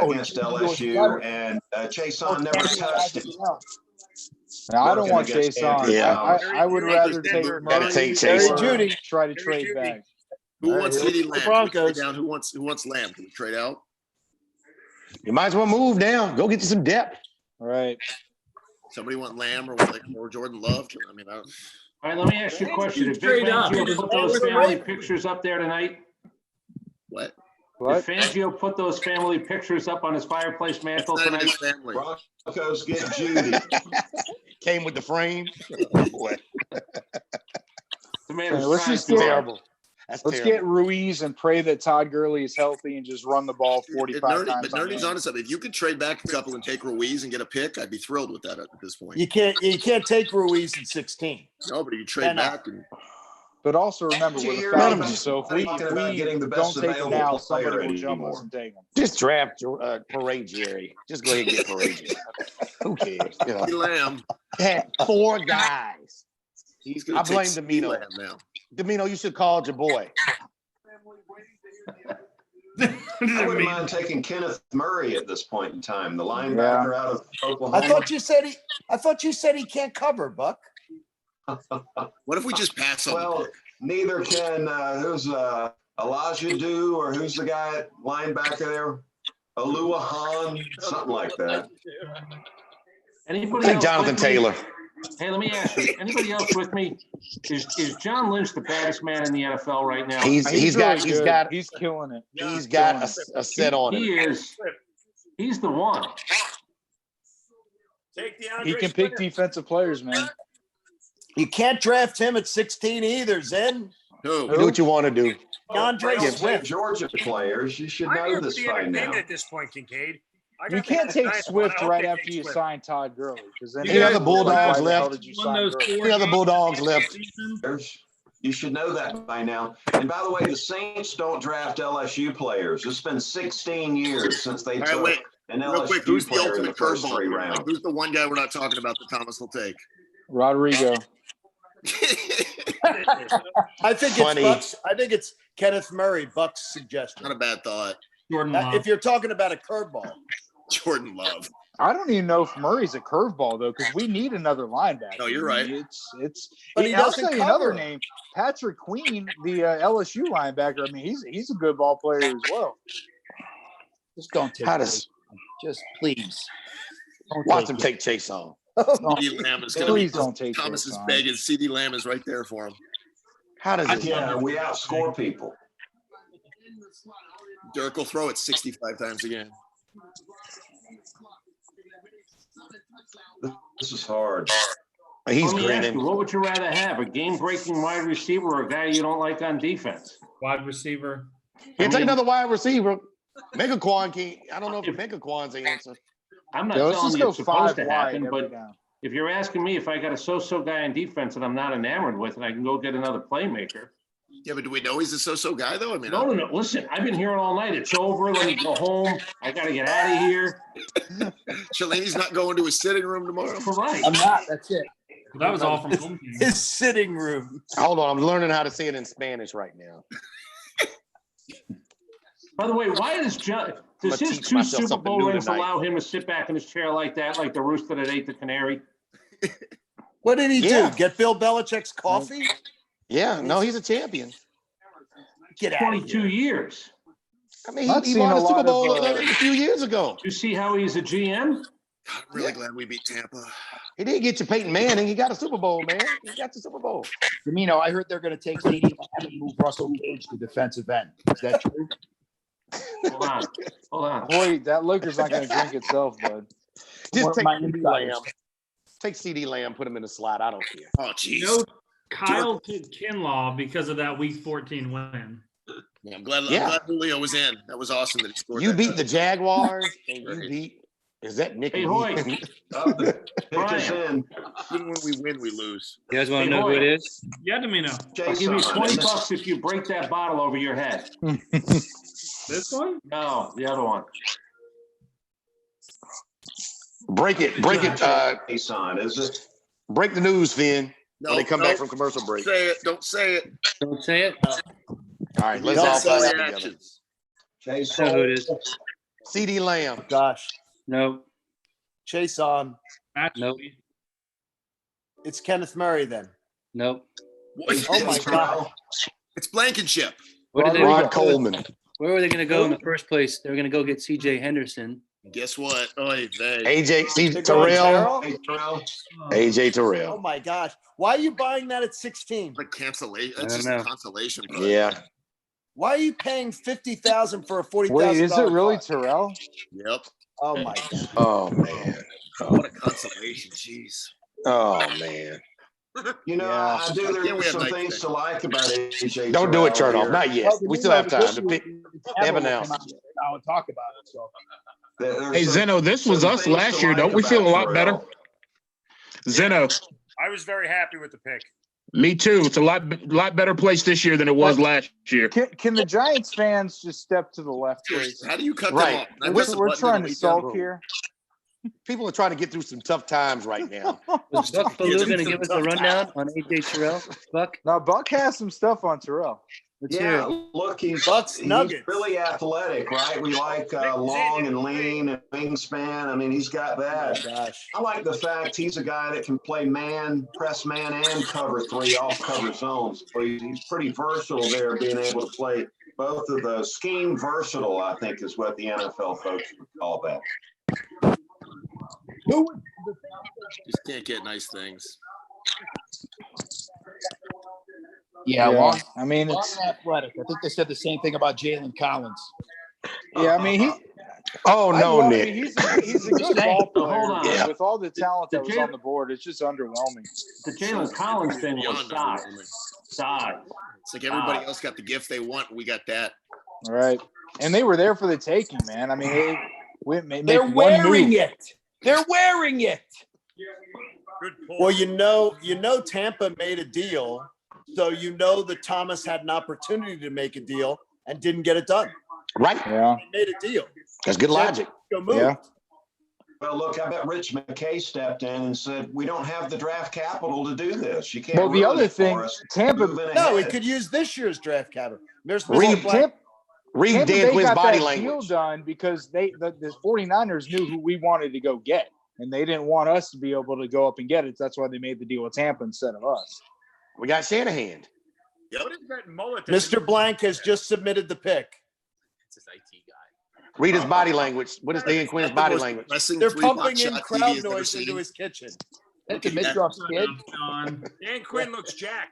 [SPEAKER 8] against LSU, and Chason never touched it.
[SPEAKER 6] Now, I don't want
[SPEAKER 8] Working
[SPEAKER 6] Chase
[SPEAKER 8] against
[SPEAKER 6] on.
[SPEAKER 8] Andrew
[SPEAKER 6] I
[SPEAKER 8] Thomas.
[SPEAKER 6] would rather take
[SPEAKER 16] Gotta take
[SPEAKER 6] Murray
[SPEAKER 16] Chase on.
[SPEAKER 6] Judy try to trade back.
[SPEAKER 10] Who wants CeeDee Lamb?
[SPEAKER 9] The
[SPEAKER 10] Can we trade
[SPEAKER 9] Broncos.
[SPEAKER 10] down? Who wants Lamb? Can we trade out?
[SPEAKER 16] You might as well move now. Go get you some depth.
[SPEAKER 6] All right.
[SPEAKER 10] Somebody want Lamb or Jordan Love? I mean,
[SPEAKER 14] All right, let me ask you a question. Did Big
[SPEAKER 11] Trade up.
[SPEAKER 14] Fangio put those family pictures up there tonight?
[SPEAKER 10] what?
[SPEAKER 6] What?
[SPEAKER 14] Did Fangio put those family pictures up on his fireplace mantle
[SPEAKER 10] Not even
[SPEAKER 14] tonight?
[SPEAKER 10] his family.
[SPEAKER 8] Broncos get Judy.
[SPEAKER 16] Came with the frame. Oh, boy.
[SPEAKER 14] The man
[SPEAKER 6] Hey,
[SPEAKER 14] is
[SPEAKER 6] let's
[SPEAKER 14] trying
[SPEAKER 6] just
[SPEAKER 14] to
[SPEAKER 6] get-
[SPEAKER 16] Terrible. That's
[SPEAKER 6] Let's
[SPEAKER 16] terrible.
[SPEAKER 6] get Ruiz and pray that Todd Gurley is healthy and just run the ball 45 times.
[SPEAKER 10] But Nerdy's onto something. If you could trade back a couple and take Ruiz and get a pick, I'd be thrilled with that at this point.
[SPEAKER 9] You can't take Ruiz at 16.
[SPEAKER 10] No, but you trade back and
[SPEAKER 6] But also remember, we're the
[SPEAKER 8] Years,
[SPEAKER 6] Falcons, so if we
[SPEAKER 8] talking about getting the
[SPEAKER 6] don't
[SPEAKER 8] best
[SPEAKER 6] take it
[SPEAKER 8] available
[SPEAKER 6] now,
[SPEAKER 8] player
[SPEAKER 6] somebody will jump
[SPEAKER 8] anymore.
[SPEAKER 6] us and take him.
[SPEAKER 16] Just draft Parade Jerry. Just go ahead and get Parade Jerry. Who cares? You know,
[SPEAKER 10] Lamb.
[SPEAKER 16] had 4 guys.
[SPEAKER 10] He's
[SPEAKER 16] I
[SPEAKER 10] going to
[SPEAKER 16] blame
[SPEAKER 10] take
[SPEAKER 16] Domino.
[SPEAKER 10] Lamb now.
[SPEAKER 16] Domino, you should call your boy.
[SPEAKER 8] I wouldn't mind taking Kenneth Murray at this point in time, the linebacker out of Oklahoma.
[SPEAKER 9] I thought you said he can't cover, Buck.
[SPEAKER 10] What if we just pass on the
[SPEAKER 8] Well,
[SPEAKER 10] pick?
[SPEAKER 8] neither can who's Elijah Do, or who's the guy at linebacker there? Alua Han, something like that.
[SPEAKER 14] Anybody
[SPEAKER 16] Take
[SPEAKER 14] else
[SPEAKER 16] Jonathan
[SPEAKER 14] with me?
[SPEAKER 16] Taylor.
[SPEAKER 14] Hey, let me ask you. Anybody else with me? Is John Lynch the baddest man in the NFL right now?
[SPEAKER 16] He's
[SPEAKER 6] He's
[SPEAKER 16] got
[SPEAKER 6] killing it.
[SPEAKER 16] he's got a set on him.
[SPEAKER 14] He is. He's the one.
[SPEAKER 6] He can pick defensive players, man.
[SPEAKER 9] You can't draft him at 16 either, Zen.
[SPEAKER 10] Who?
[SPEAKER 16] You do what you want to do.
[SPEAKER 9] DeAndre
[SPEAKER 8] Don't take
[SPEAKER 9] Swift.
[SPEAKER 8] Georgia players. You should
[SPEAKER 4] I'm
[SPEAKER 8] know
[SPEAKER 4] here for
[SPEAKER 8] this
[SPEAKER 4] the
[SPEAKER 8] by now.
[SPEAKER 4] entertainment at this point, Kincaid. I got
[SPEAKER 6] You
[SPEAKER 4] the
[SPEAKER 6] can't take
[SPEAKER 4] ninth
[SPEAKER 6] Swift
[SPEAKER 4] one. I
[SPEAKER 6] right
[SPEAKER 4] hope they
[SPEAKER 6] after
[SPEAKER 4] take
[SPEAKER 6] you
[SPEAKER 4] Swift.
[SPEAKER 6] sign Todd Gurley. Because then
[SPEAKER 16] Any other Bulldogs
[SPEAKER 6] why the hell
[SPEAKER 16] left?
[SPEAKER 6] did you
[SPEAKER 11] Won
[SPEAKER 6] sign
[SPEAKER 11] those
[SPEAKER 6] Gurley?
[SPEAKER 11] 4
[SPEAKER 16] Any other
[SPEAKER 11] games
[SPEAKER 16] Bulldogs
[SPEAKER 11] this
[SPEAKER 16] left?
[SPEAKER 11] season?
[SPEAKER 8] You should know that by now. And by the way, the Saints don't draft LSU players. It's been 16 years since they
[SPEAKER 10] All right,
[SPEAKER 8] took
[SPEAKER 10] wait.
[SPEAKER 8] an
[SPEAKER 10] Real quick,
[SPEAKER 8] LSU
[SPEAKER 10] who's the
[SPEAKER 8] player in the
[SPEAKER 10] ultimate
[SPEAKER 8] first
[SPEAKER 10] curveball?
[SPEAKER 8] 3
[SPEAKER 10] here?
[SPEAKER 8] rounds.
[SPEAKER 10] Like, who's the one guy we're not talking about that Thomas will take?
[SPEAKER 6] Rodrigo.
[SPEAKER 9] I think
[SPEAKER 16] Funny.
[SPEAKER 9] it's Buck's. I think it's Kenneth Murray, Buck's suggestion.
[SPEAKER 10] Not a bad thought.
[SPEAKER 11] Jordan Love.
[SPEAKER 9] If you're talking about a curveball.
[SPEAKER 10] Jordan Love.
[SPEAKER 6] I don't even know if Murray's a curveball though, because we need another linebacker.
[SPEAKER 10] No, you're right.
[SPEAKER 6] It's.
[SPEAKER 9] But he
[SPEAKER 6] I'll
[SPEAKER 9] doesn't
[SPEAKER 6] tell you another
[SPEAKER 9] cover.
[SPEAKER 6] name, Patrick Queen, the LSU linebacker. I mean, he's a good ball player as well.
[SPEAKER 15] Just don't take
[SPEAKER 16] How
[SPEAKER 15] it.
[SPEAKER 16] does
[SPEAKER 15] Just please. Don't
[SPEAKER 16] watch
[SPEAKER 15] take
[SPEAKER 16] him
[SPEAKER 15] it.
[SPEAKER 16] take Chase on?
[SPEAKER 10] CeeDee Lamb is going to be.
[SPEAKER 6] Please don't take
[SPEAKER 10] Thomas
[SPEAKER 6] this
[SPEAKER 10] is
[SPEAKER 6] on.
[SPEAKER 10] begging. CeeDee Lamb is right there for him.
[SPEAKER 16] How does it?
[SPEAKER 8] Yeah, we outscore people.
[SPEAKER 10] Dirk will throw it 65 times a game.
[SPEAKER 8] This is hard.
[SPEAKER 16] He's
[SPEAKER 14] Let me ask
[SPEAKER 16] grinning.
[SPEAKER 14] you, what would you rather have, a game-breaking wide receiver or a guy you don't like on defense?
[SPEAKER 11] Wide receiver.
[SPEAKER 16] Here, take another wide receiver. Megaquan can't. I don't know if Megaquan's the answer.
[SPEAKER 14] I'm not
[SPEAKER 6] Yeah, let's
[SPEAKER 14] telling
[SPEAKER 6] just
[SPEAKER 14] you
[SPEAKER 6] go
[SPEAKER 14] it's supposed
[SPEAKER 6] 5
[SPEAKER 14] to
[SPEAKER 6] wide
[SPEAKER 14] happen,
[SPEAKER 6] every
[SPEAKER 14] but
[SPEAKER 6] down.
[SPEAKER 14] if you're asking me if I got a so-so guy on defense that I'm not enamored with and I can go get another playmaker.
[SPEAKER 10] Yeah, but do we know he's a so-so guy, though? I mean,
[SPEAKER 14] No. Listen, I've been hearing all night. It's over. Let me go home. I got to get out of here.
[SPEAKER 10] Shalini's not going to his sitting room tomorrow.
[SPEAKER 14] Right.
[SPEAKER 15] I'm not. That's it.
[SPEAKER 11] That was all from home team.
[SPEAKER 15] His sitting room.
[SPEAKER 16] Hold on, I'm learning how to say it in Spanish right now.
[SPEAKER 14] By the way, why does his
[SPEAKER 16] teach
[SPEAKER 14] 2
[SPEAKER 16] myself
[SPEAKER 14] Super
[SPEAKER 16] something
[SPEAKER 14] Bowl
[SPEAKER 16] new
[SPEAKER 14] rings
[SPEAKER 16] tonight.
[SPEAKER 14] allow him to sit back in his chair like that, like the rooster that ate the canary?
[SPEAKER 15] What did he
[SPEAKER 16] Yeah.
[SPEAKER 15] do? Get Bill Belichick's coffee?
[SPEAKER 16] Yeah, no, he's a champion.
[SPEAKER 15] Get out of
[SPEAKER 14] 22 years.
[SPEAKER 16] I mean,
[SPEAKER 18] I've
[SPEAKER 16] he
[SPEAKER 18] seen
[SPEAKER 16] won
[SPEAKER 18] a
[SPEAKER 16] a Super
[SPEAKER 18] lot
[SPEAKER 16] Bowl
[SPEAKER 18] of,
[SPEAKER 16] a few years ago.
[SPEAKER 14] You see how he's a GM?
[SPEAKER 10] God, I'm really glad we beat Tampa.
[SPEAKER 16] He didn't get you Peyton Manning. He got a Super Bowl, man. He got the Super Bowl.
[SPEAKER 15] Domino, I heard they're going to take CD and move Russell Gage to defensive end. Is that true?
[SPEAKER 14] Hold on.
[SPEAKER 18] Boy, that liquor's not going to drink itself, bud.
[SPEAKER 16] Just take
[SPEAKER 15] my
[SPEAKER 16] CD
[SPEAKER 15] insiders.
[SPEAKER 16] Lamb. Take CD Lamb, put him in the slot. I don't care.
[SPEAKER 10] Oh, jeez.
[SPEAKER 11] No, Kyle took Kinlaw because of that Week 14 win.
[SPEAKER 10] Yeah, I'm glad
[SPEAKER 16] Yeah.
[SPEAKER 10] Julio was in. That was awesome that he scored.
[SPEAKER 16] You
[SPEAKER 10] that
[SPEAKER 16] beat the
[SPEAKER 10] touchdown.
[SPEAKER 16] Jaguars, and you beat. Is that Nick?
[SPEAKER 14] Hey, Hoy.
[SPEAKER 8] The pick is in.
[SPEAKER 10] Even when we win, we lose.
[SPEAKER 17] You guys want to
[SPEAKER 14] Hey,
[SPEAKER 17] know who
[SPEAKER 14] boy.
[SPEAKER 17] it is?
[SPEAKER 11] Yeah, Domino.
[SPEAKER 14] I'll give you
[SPEAKER 8] Jason,
[SPEAKER 14] 20 bucks if you break that bottle over your head.
[SPEAKER 11] This one?
[SPEAKER 14] No, the other one.
[SPEAKER 16] Break it.
[SPEAKER 8] Jason, is it?
[SPEAKER 16] Break the news, Finn.
[SPEAKER 10] No,
[SPEAKER 16] when they come
[SPEAKER 10] no.
[SPEAKER 16] back from commercial break.
[SPEAKER 10] Say it. Don't say it.
[SPEAKER 17] Don't say it.
[SPEAKER 16] All right, let's
[SPEAKER 8] Don't
[SPEAKER 16] all
[SPEAKER 8] say
[SPEAKER 16] play
[SPEAKER 8] it.
[SPEAKER 16] that together.
[SPEAKER 10] Reactions.
[SPEAKER 8] Chase
[SPEAKER 17] I know who it is.
[SPEAKER 16] CD Lamb.
[SPEAKER 15] Gosh.
[SPEAKER 17] No.
[SPEAKER 15] Chase on.
[SPEAKER 11] Actually,
[SPEAKER 15] It's Kenneth Murray then.
[SPEAKER 17] Nope.
[SPEAKER 15] Oh my God.
[SPEAKER 10] It's Blankenship.
[SPEAKER 17] What did they
[SPEAKER 16] Ron Coleman.
[SPEAKER 17] Where were they going to go in the first place? They were going to go get C.J. Henderson.
[SPEAKER 10] Guess what? Oy vey.
[SPEAKER 16] AJ. See,
[SPEAKER 15] They're going
[SPEAKER 16] Terrell.
[SPEAKER 8] Hey, Terrell.
[SPEAKER 16] AJ
[SPEAKER 15] Oh
[SPEAKER 16] Terrell.
[SPEAKER 15] my gosh. Why are you buying that at 16?
[SPEAKER 10] Like cancellation.
[SPEAKER 17] I
[SPEAKER 10] That's
[SPEAKER 17] don't
[SPEAKER 10] just a
[SPEAKER 17] know.
[SPEAKER 10] consolation prize.
[SPEAKER 16] Yeah.
[SPEAKER 15] Why are you paying $50,000 for a $40,000?
[SPEAKER 18] Wait, is it really
[SPEAKER 15] car?
[SPEAKER 18] Terrell?
[SPEAKER 10] Yep.
[SPEAKER 15] Oh my God.
[SPEAKER 16] Oh man.
[SPEAKER 10] What a consolation. Jeez.
[SPEAKER 16] Oh man.
[SPEAKER 8] You know,
[SPEAKER 18] Yeah.
[SPEAKER 8] I do.
[SPEAKER 10] Yeah, we
[SPEAKER 8] There's
[SPEAKER 10] have
[SPEAKER 8] some
[SPEAKER 10] night
[SPEAKER 8] things
[SPEAKER 10] thing.
[SPEAKER 8] to like about AJ.
[SPEAKER 16] Don't do it,
[SPEAKER 8] Terrell
[SPEAKER 16] Chernoff.
[SPEAKER 8] here.
[SPEAKER 16] Not yet. We still have time to pick. They have announced.
[SPEAKER 15] I would talk about it. So.
[SPEAKER 8] There's
[SPEAKER 13] Hey,
[SPEAKER 8] some-
[SPEAKER 13] Zeno, this was
[SPEAKER 8] some
[SPEAKER 13] us
[SPEAKER 8] things
[SPEAKER 13] last
[SPEAKER 8] to
[SPEAKER 13] year.
[SPEAKER 8] like
[SPEAKER 13] Don't we feel a
[SPEAKER 8] about
[SPEAKER 13] lot better?
[SPEAKER 8] Terrell.
[SPEAKER 13] Zeno,
[SPEAKER 5] I was very happy with the pick.
[SPEAKER 13] me too. It's a lot better place this year than it was last year.
[SPEAKER 18] Can the Giants fans just step to the left, please?
[SPEAKER 10] How do you cut
[SPEAKER 16] Right.
[SPEAKER 10] them off?
[SPEAKER 18] We're trying to sulk here.
[SPEAKER 16] People are trying to get through some tough times right now.
[SPEAKER 17] Was Buck Bellew going to give us a rundown on A.J. Terrell? Buck?
[SPEAKER 18] Now, Buck has some stuff on Terrell.
[SPEAKER 17] Let's hear
[SPEAKER 8] Yeah,
[SPEAKER 17] it.
[SPEAKER 8] look, he's
[SPEAKER 15] Nuggets.
[SPEAKER 8] really athletic, right? We like long and lean and wingspan. I mean, he's got that.
[SPEAKER 15] Gosh.
[SPEAKER 8] I like the fact he's a guy that can play man, press man, and cover three off cover zones. So he's pretty versatile there, being able to play both of those. Scheme versatile, I think, is what the NFL folks would call that.
[SPEAKER 10] Just can't get nice things.
[SPEAKER 15] Yeah,
[SPEAKER 18] Yeah,
[SPEAKER 15] long,
[SPEAKER 18] I mean,
[SPEAKER 15] long
[SPEAKER 18] it's
[SPEAKER 15] and athletic. I think they said the same thing about Jalen Collins.
[SPEAKER 18] yeah. I mean, he.
[SPEAKER 16] Oh no,
[SPEAKER 18] I
[SPEAKER 16] Nick.
[SPEAKER 18] mean, he's a good ball player.
[SPEAKER 14] Hold on.
[SPEAKER 18] But with all the talent that was
[SPEAKER 14] Jalen-
[SPEAKER 18] on the board, it's just underwhelming.
[SPEAKER 14] The Jalen Collins thing was
[SPEAKER 10] Beyond
[SPEAKER 14] size.
[SPEAKER 10] underwhelming.
[SPEAKER 14] Size.
[SPEAKER 10] It's like everybody else got the gift they want. We got that.
[SPEAKER 18] All right, and they were there for the taking, man. I mean,
[SPEAKER 15] They're wearing it. They're wearing it.
[SPEAKER 5] Good pull.
[SPEAKER 15] Well, you know, Tampa made a deal, so you know that Thomas had an opportunity to make a deal and didn't get it done.
[SPEAKER 16] Right.
[SPEAKER 18] Yeah,
[SPEAKER 15] They made a deal.
[SPEAKER 16] That's good logic.
[SPEAKER 15] Go move.
[SPEAKER 18] yeah.
[SPEAKER 8] Well, look, I bet Rich McKay stepped in and said, we don't have the draft capital to do this. You can't
[SPEAKER 18] Well, the
[SPEAKER 8] ruin
[SPEAKER 18] other
[SPEAKER 8] it for
[SPEAKER 18] thing,
[SPEAKER 8] us.
[SPEAKER 18] Tampa.
[SPEAKER 8] Moving
[SPEAKER 15] No,
[SPEAKER 8] ahead.
[SPEAKER 15] it could use this year's draft capital. There's
[SPEAKER 16] Read Read
[SPEAKER 18] Tampa
[SPEAKER 16] Dan
[SPEAKER 18] Bay
[SPEAKER 16] Quinn's
[SPEAKER 18] got
[SPEAKER 16] body
[SPEAKER 18] that
[SPEAKER 16] language.
[SPEAKER 18] deal done because the 49ers knew who we wanted to go get, and they didn't want us to be able to go up and get it. That's why they made the deal with Tampa instead of us.
[SPEAKER 16] We got Shanahan.
[SPEAKER 5] What is that mullet?
[SPEAKER 15] Mr. Blank has just submitted the pick.
[SPEAKER 7] It's his IT guy.
[SPEAKER 16] Read his body language. What is Dan Quinn's body language?
[SPEAKER 15] They're pumping in crowd noise into his kitchen. That's a mid-drop skid.
[SPEAKER 5] Dan Quinn looks jacked.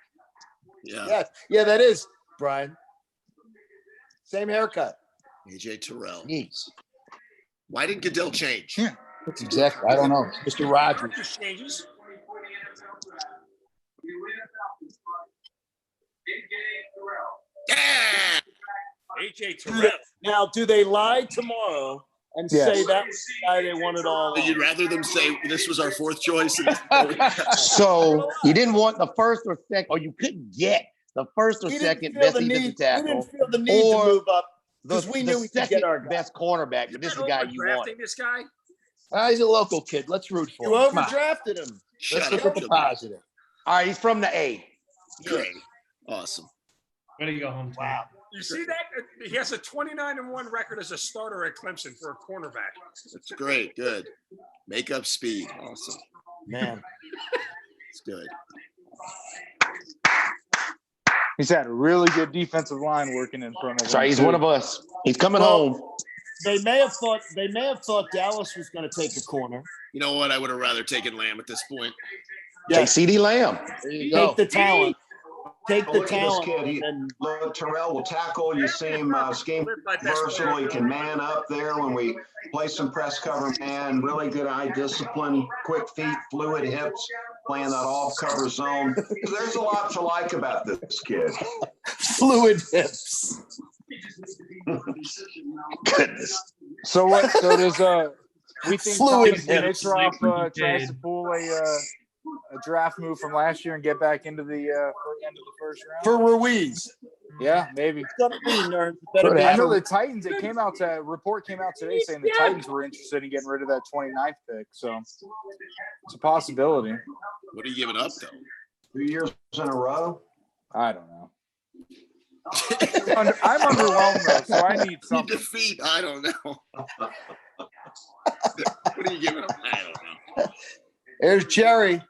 [SPEAKER 10] Yeah.
[SPEAKER 15] Yeah, that is, Brian. Same haircut.
[SPEAKER 10] AJ Terrell.
[SPEAKER 15] Neat.
[SPEAKER 10] Why did Goodell change?
[SPEAKER 15] Yeah. Exactly. I don't know. Mr. Rogers.
[SPEAKER 5] Changes. AJ Terrell.
[SPEAKER 15] Now, do they lie tomorrow and
[SPEAKER 16] Yes.
[SPEAKER 15] say that was the guy they wanted all
[SPEAKER 10] So
[SPEAKER 15] along?
[SPEAKER 10] you'd rather them say this was our fourth choice?
[SPEAKER 16] So you didn't want the first or second, or you couldn't get the first or
[SPEAKER 15] We didn't
[SPEAKER 16] second
[SPEAKER 15] feel
[SPEAKER 16] best
[SPEAKER 15] the
[SPEAKER 16] defensive
[SPEAKER 15] need- we
[SPEAKER 16] tackle,
[SPEAKER 15] didn't feel the need to
[SPEAKER 16] or
[SPEAKER 15] move up
[SPEAKER 16] the,
[SPEAKER 15] because we knew we could
[SPEAKER 16] second
[SPEAKER 15] get our guy.
[SPEAKER 16] best cornerback. But this is the guy you
[SPEAKER 5] drafting
[SPEAKER 16] wanted.
[SPEAKER 5] this guy.
[SPEAKER 15] He's a local kid. Let's root for him. You overdrafted him. Let's look at the positive.
[SPEAKER 16] All right, he's from the A.
[SPEAKER 10] Great. Awesome.
[SPEAKER 11] Way to go, home.
[SPEAKER 15] Wow.
[SPEAKER 4] You see that? He has a 29-1 record as a starter at Clemson for a cornerback.
[SPEAKER 10] That's great. Good. Make up speed. Awesome.
[SPEAKER 15] Man.
[SPEAKER 10] It's good.
[SPEAKER 18] He's had a really good defensive line working in front of him.
[SPEAKER 16] Sorry, he's one of us. He's coming home.
[SPEAKER 15] They may have thought Dallas was going to take a corner.
[SPEAKER 10] You know what? I would have rather taken Lamb at this point.
[SPEAKER 16] Take CD Lamb.
[SPEAKER 15] There you go. Take the talent. Take the
[SPEAKER 8] Look at this
[SPEAKER 15] talent.
[SPEAKER 8] kid. Look, Terrell will tackle. You see him scheme versatile. He can man up there when we play some press cover man. Really good eye discipline, quick feet, fluid hips, playing that off cover zone. There's a lot to like about this kid.
[SPEAKER 15] Fluid hips.
[SPEAKER 16] Goodness.
[SPEAKER 18] So what? So does we think
[SPEAKER 15] Fluid
[SPEAKER 18] Thomas Dimitrov tries to pull a draft move from last year and get back into the end of the first round
[SPEAKER 15] For Ruiz.
[SPEAKER 18] Yeah, maybe.
[SPEAKER 15] I
[SPEAKER 18] I know the Titans. It came out. A report came out today saying the Titans were interested in getting rid of that 29th pick. So it's a possibility.
[SPEAKER 10] What are you giving up though?
[SPEAKER 8] 2 years in a row.
[SPEAKER 18] I don't know. I'm underwhelmed though, so I need something.
[SPEAKER 10] Defeat. I don't know. What are you giving up? I don't know.
[SPEAKER 15] There's Jerry.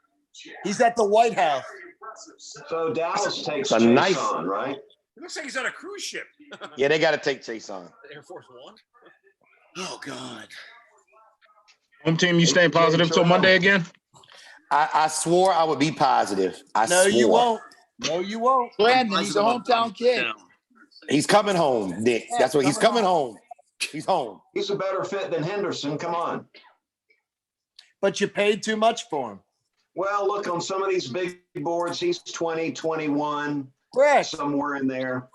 [SPEAKER 15] He's at the White House.
[SPEAKER 8] So Dallas takes
[SPEAKER 16] a
[SPEAKER 8] Chase
[SPEAKER 16] knife.
[SPEAKER 8] on, right?
[SPEAKER 4] It looks like he's on a cruise ship.
[SPEAKER 16] Yeah, they got to take Chase on.
[SPEAKER 10] Air Force One. Oh God.
[SPEAKER 13] Home team, you staying positive till Monday again?
[SPEAKER 16] I swore I would be positive.
[SPEAKER 15] No, you won't. No, you won't.
[SPEAKER 16] Brandon, he's a hometown kid. He's coming home, Nick. That's what he's coming home. He's home.
[SPEAKER 8] He's a better fit than Henderson. Come on.
[SPEAKER 15] But you paid too much for him.
[SPEAKER 8] Well, look, on some of these big boards, he's 20, 21,
[SPEAKER 15] Correct.
[SPEAKER 8] somewhere in there.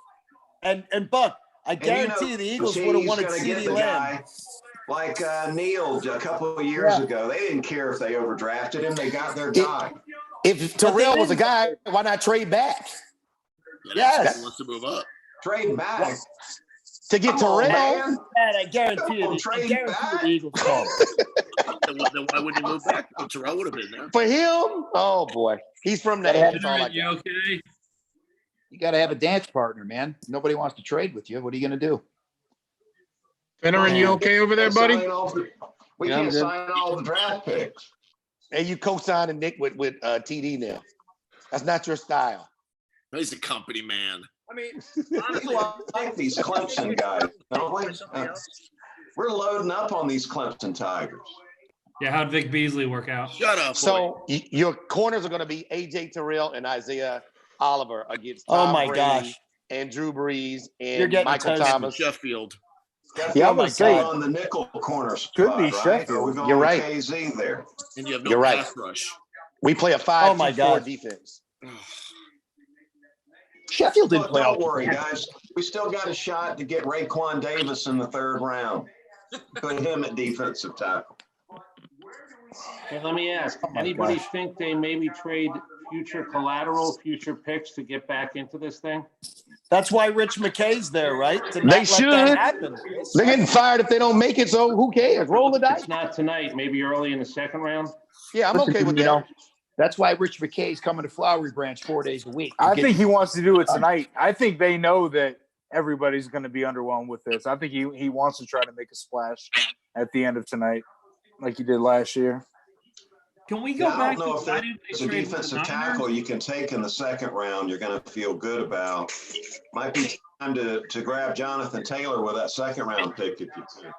[SPEAKER 15] And Buck, I
[SPEAKER 8] And
[SPEAKER 15] guarantee the Eagles would have wanted CeeDee Lamb.
[SPEAKER 8] Like Neal a couple of years ago. They didn't care if they overdrafted him. They got their guy.
[SPEAKER 16] If Terrell was a guy, why not trade back?
[SPEAKER 15] Yes.
[SPEAKER 10] He wants to move up.
[SPEAKER 8] Trade back.
[SPEAKER 16] To get
[SPEAKER 8] Come on,
[SPEAKER 16] Terrell?
[SPEAKER 8] man.
[SPEAKER 15] Man, I guarantee you.
[SPEAKER 8] Trade
[SPEAKER 15] I guarantee
[SPEAKER 8] back.
[SPEAKER 15] the Eagles call.
[SPEAKER 10] Then why wouldn't he move back? So Terrell would have been there.
[SPEAKER 16] For him? Oh, boy. He's from the head. That's all I
[SPEAKER 11] You
[SPEAKER 16] got.
[SPEAKER 11] okay?
[SPEAKER 19] You got to have a dance partner, man. Nobody wants to trade with you. What are you going to do?
[SPEAKER 13] Finneran, you okay over there, buddy?
[SPEAKER 8] We
[SPEAKER 19] Yeah, I'm
[SPEAKER 8] can't
[SPEAKER 19] good.
[SPEAKER 8] sign all the draft picks.
[SPEAKER 16] And you co-signing Nick with TD now. That's not your style.
[SPEAKER 10] He's a company man.
[SPEAKER 4] I mean,
[SPEAKER 8] We
[SPEAKER 4] honestly,
[SPEAKER 8] like these Clemson guys, don't we? We're loading up on these Clemson Tigers.
[SPEAKER 11] Yeah, how'd Vic Beasley work out?
[SPEAKER 10] Shut up.
[SPEAKER 16] So your corners are going to be A.J. Terrell and Isaiah Oliver against
[SPEAKER 15] Oh,
[SPEAKER 16] Tom
[SPEAKER 15] my
[SPEAKER 16] Brady
[SPEAKER 15] gosh.
[SPEAKER 16] and Drew Brees
[SPEAKER 15] You're
[SPEAKER 16] and
[SPEAKER 15] getting
[SPEAKER 16] Michael
[SPEAKER 15] toasted.
[SPEAKER 16] Thomas.
[SPEAKER 10] Sheffield.
[SPEAKER 16] Yeah,
[SPEAKER 8] I'm
[SPEAKER 16] my God.
[SPEAKER 8] on the nickel corner spot,
[SPEAKER 18] Could be
[SPEAKER 8] right?
[SPEAKER 18] Sheffield.
[SPEAKER 8] Or we're going
[SPEAKER 16] You're
[SPEAKER 8] with
[SPEAKER 16] right.
[SPEAKER 8] KZ there.
[SPEAKER 10] And you have no
[SPEAKER 16] You're right.
[SPEAKER 10] pass rush.
[SPEAKER 16] We play a
[SPEAKER 15] Oh, my
[SPEAKER 16] 5-2-4
[SPEAKER 15] God.
[SPEAKER 16] defense.
[SPEAKER 19] Sheffield didn't
[SPEAKER 8] Look,
[SPEAKER 19] play all
[SPEAKER 8] don't worry, guys. We still got a shot to get Raekwon Davis in the third round. Put him at defensive tackle.
[SPEAKER 14] Hey, let me ask,
[SPEAKER 19] Oh
[SPEAKER 14] anybody think they maybe trade future collateral, future picks to get back into this thing?
[SPEAKER 15] That's why Rich McKay's there, right? To not
[SPEAKER 16] They
[SPEAKER 15] let
[SPEAKER 16] should.
[SPEAKER 15] that happen.
[SPEAKER 16] They're getting fired if they don't make it, so who cares? Roll the dice.
[SPEAKER 14] It's not tonight, maybe early in the second round.
[SPEAKER 16] Yeah, I'm okay with
[SPEAKER 19] You know,
[SPEAKER 16] that.
[SPEAKER 19] that's why Rich McKay's coming to Flowery Branch 4 days a week.
[SPEAKER 18] I think he wants to do it tonight. I think they know that everybody's going to be underwhelmed with this. I think he wants to try to make a splash at the end of tonight, like he did last year.
[SPEAKER 11] Can we go
[SPEAKER 8] Yeah, I
[SPEAKER 11] back
[SPEAKER 8] don't know
[SPEAKER 11] to
[SPEAKER 8] if
[SPEAKER 11] why did
[SPEAKER 8] there's
[SPEAKER 11] they
[SPEAKER 8] a
[SPEAKER 11] trade for the
[SPEAKER 8] defensive
[SPEAKER 11] Niners?
[SPEAKER 8] tackle you can take in the second round you're going to feel good about. Might be time to grab Jonathan Taylor with that second round pick if you can.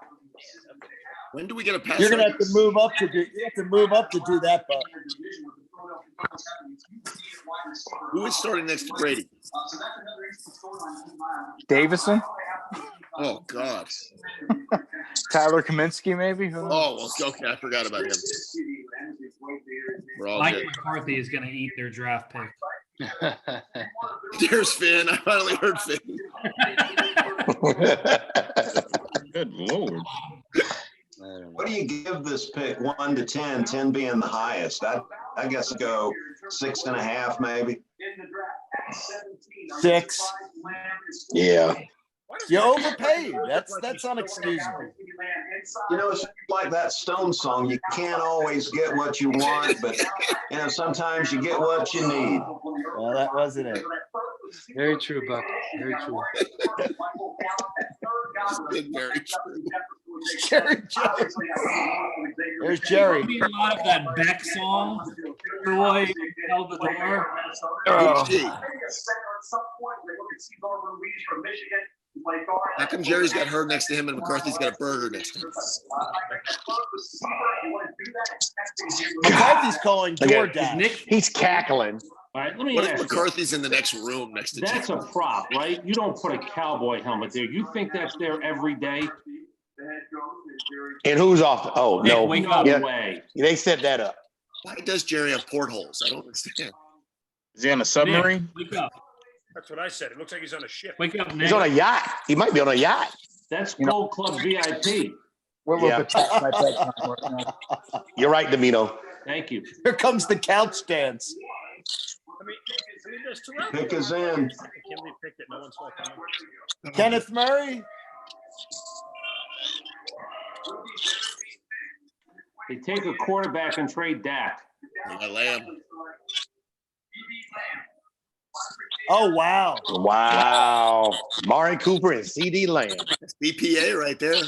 [SPEAKER 10] When do we get a pass
[SPEAKER 15] You're gonna
[SPEAKER 10] rush?
[SPEAKER 15] have to move up to do. You have to move up to do that, Buck.
[SPEAKER 10] Who is starting next to Brady?
[SPEAKER 18] Davison,
[SPEAKER 10] Oh, God.
[SPEAKER 18] Tyler Kaminsky, maybe. Who knows?
[SPEAKER 10] Oh, well, okay. I forgot about him. We're all
[SPEAKER 11] Mike
[SPEAKER 10] good.
[SPEAKER 11] McCarthy is going to eat their draft pick.
[SPEAKER 10] There's Finn. I finally heard Finn.
[SPEAKER 13] Good Lord.
[SPEAKER 8] What do you give this pick 1 to 10, 10 being the highest? I guess go 6.5 maybe.
[SPEAKER 15] 6.
[SPEAKER 16] Yeah.
[SPEAKER 4] why
[SPEAKER 15] You overpaid. That's unexcusable.
[SPEAKER 8] You know, it's like that Stone song. You can't always get what you want, but you know, sometimes you get what you need.
[SPEAKER 15] Well, that wasn't it.
[SPEAKER 17] Very true, Buck. Very true.
[SPEAKER 10] Very true.
[SPEAKER 15] Jerry Jones. There's Jerry.
[SPEAKER 11] Be a lot of that Beck song. Troy held the door.
[SPEAKER 10] Oh. How come Jerry's got her next to him and McCarthy's got a burger next to him?
[SPEAKER 15] McCarthy's calling
[SPEAKER 16] Look at
[SPEAKER 15] DoorDash.
[SPEAKER 16] He's cackling.
[SPEAKER 14] All right, let me
[SPEAKER 10] What
[SPEAKER 14] ask
[SPEAKER 10] if
[SPEAKER 14] you.
[SPEAKER 10] McCarthy's in the next room next to
[SPEAKER 14] That's
[SPEAKER 10] Jerry?
[SPEAKER 14] a prop, right? You don't put a cowboy helmet there. You think that's there every day?
[SPEAKER 16] And who's off? Oh, no.
[SPEAKER 14] No
[SPEAKER 16] Yeah,
[SPEAKER 14] way.
[SPEAKER 16] they set that up.
[SPEAKER 10] Why does Jerry have portholes? I don't understand.
[SPEAKER 13] Is he on a submarine?
[SPEAKER 11] Nick, wake up.
[SPEAKER 4] That's what I said. It looks like he's on a ship.
[SPEAKER 11] Wake up, Nick.
[SPEAKER 16] He's on a yacht. He might be on a yacht.
[SPEAKER 14] That's Gold Club VIP.
[SPEAKER 19] We're a little
[SPEAKER 16] Yeah.
[SPEAKER 19] bit tight. My bed's not working out.
[SPEAKER 16] You're right, Domino.
[SPEAKER 14] Thank you.
[SPEAKER 15] Here comes the couch dance.
[SPEAKER 4] I mean, does Terrell
[SPEAKER 8] Pick is in.
[SPEAKER 4] Can we pick that no one saw coming?
[SPEAKER 15] Kenneth Murray.
[SPEAKER 14] They take a quarterback and trade Dak.
[SPEAKER 10] I Lamb.
[SPEAKER 15] Oh, wow.
[SPEAKER 16] Wow. Mari Cooper and CD Lamb.
[SPEAKER 10] That's BPA right there.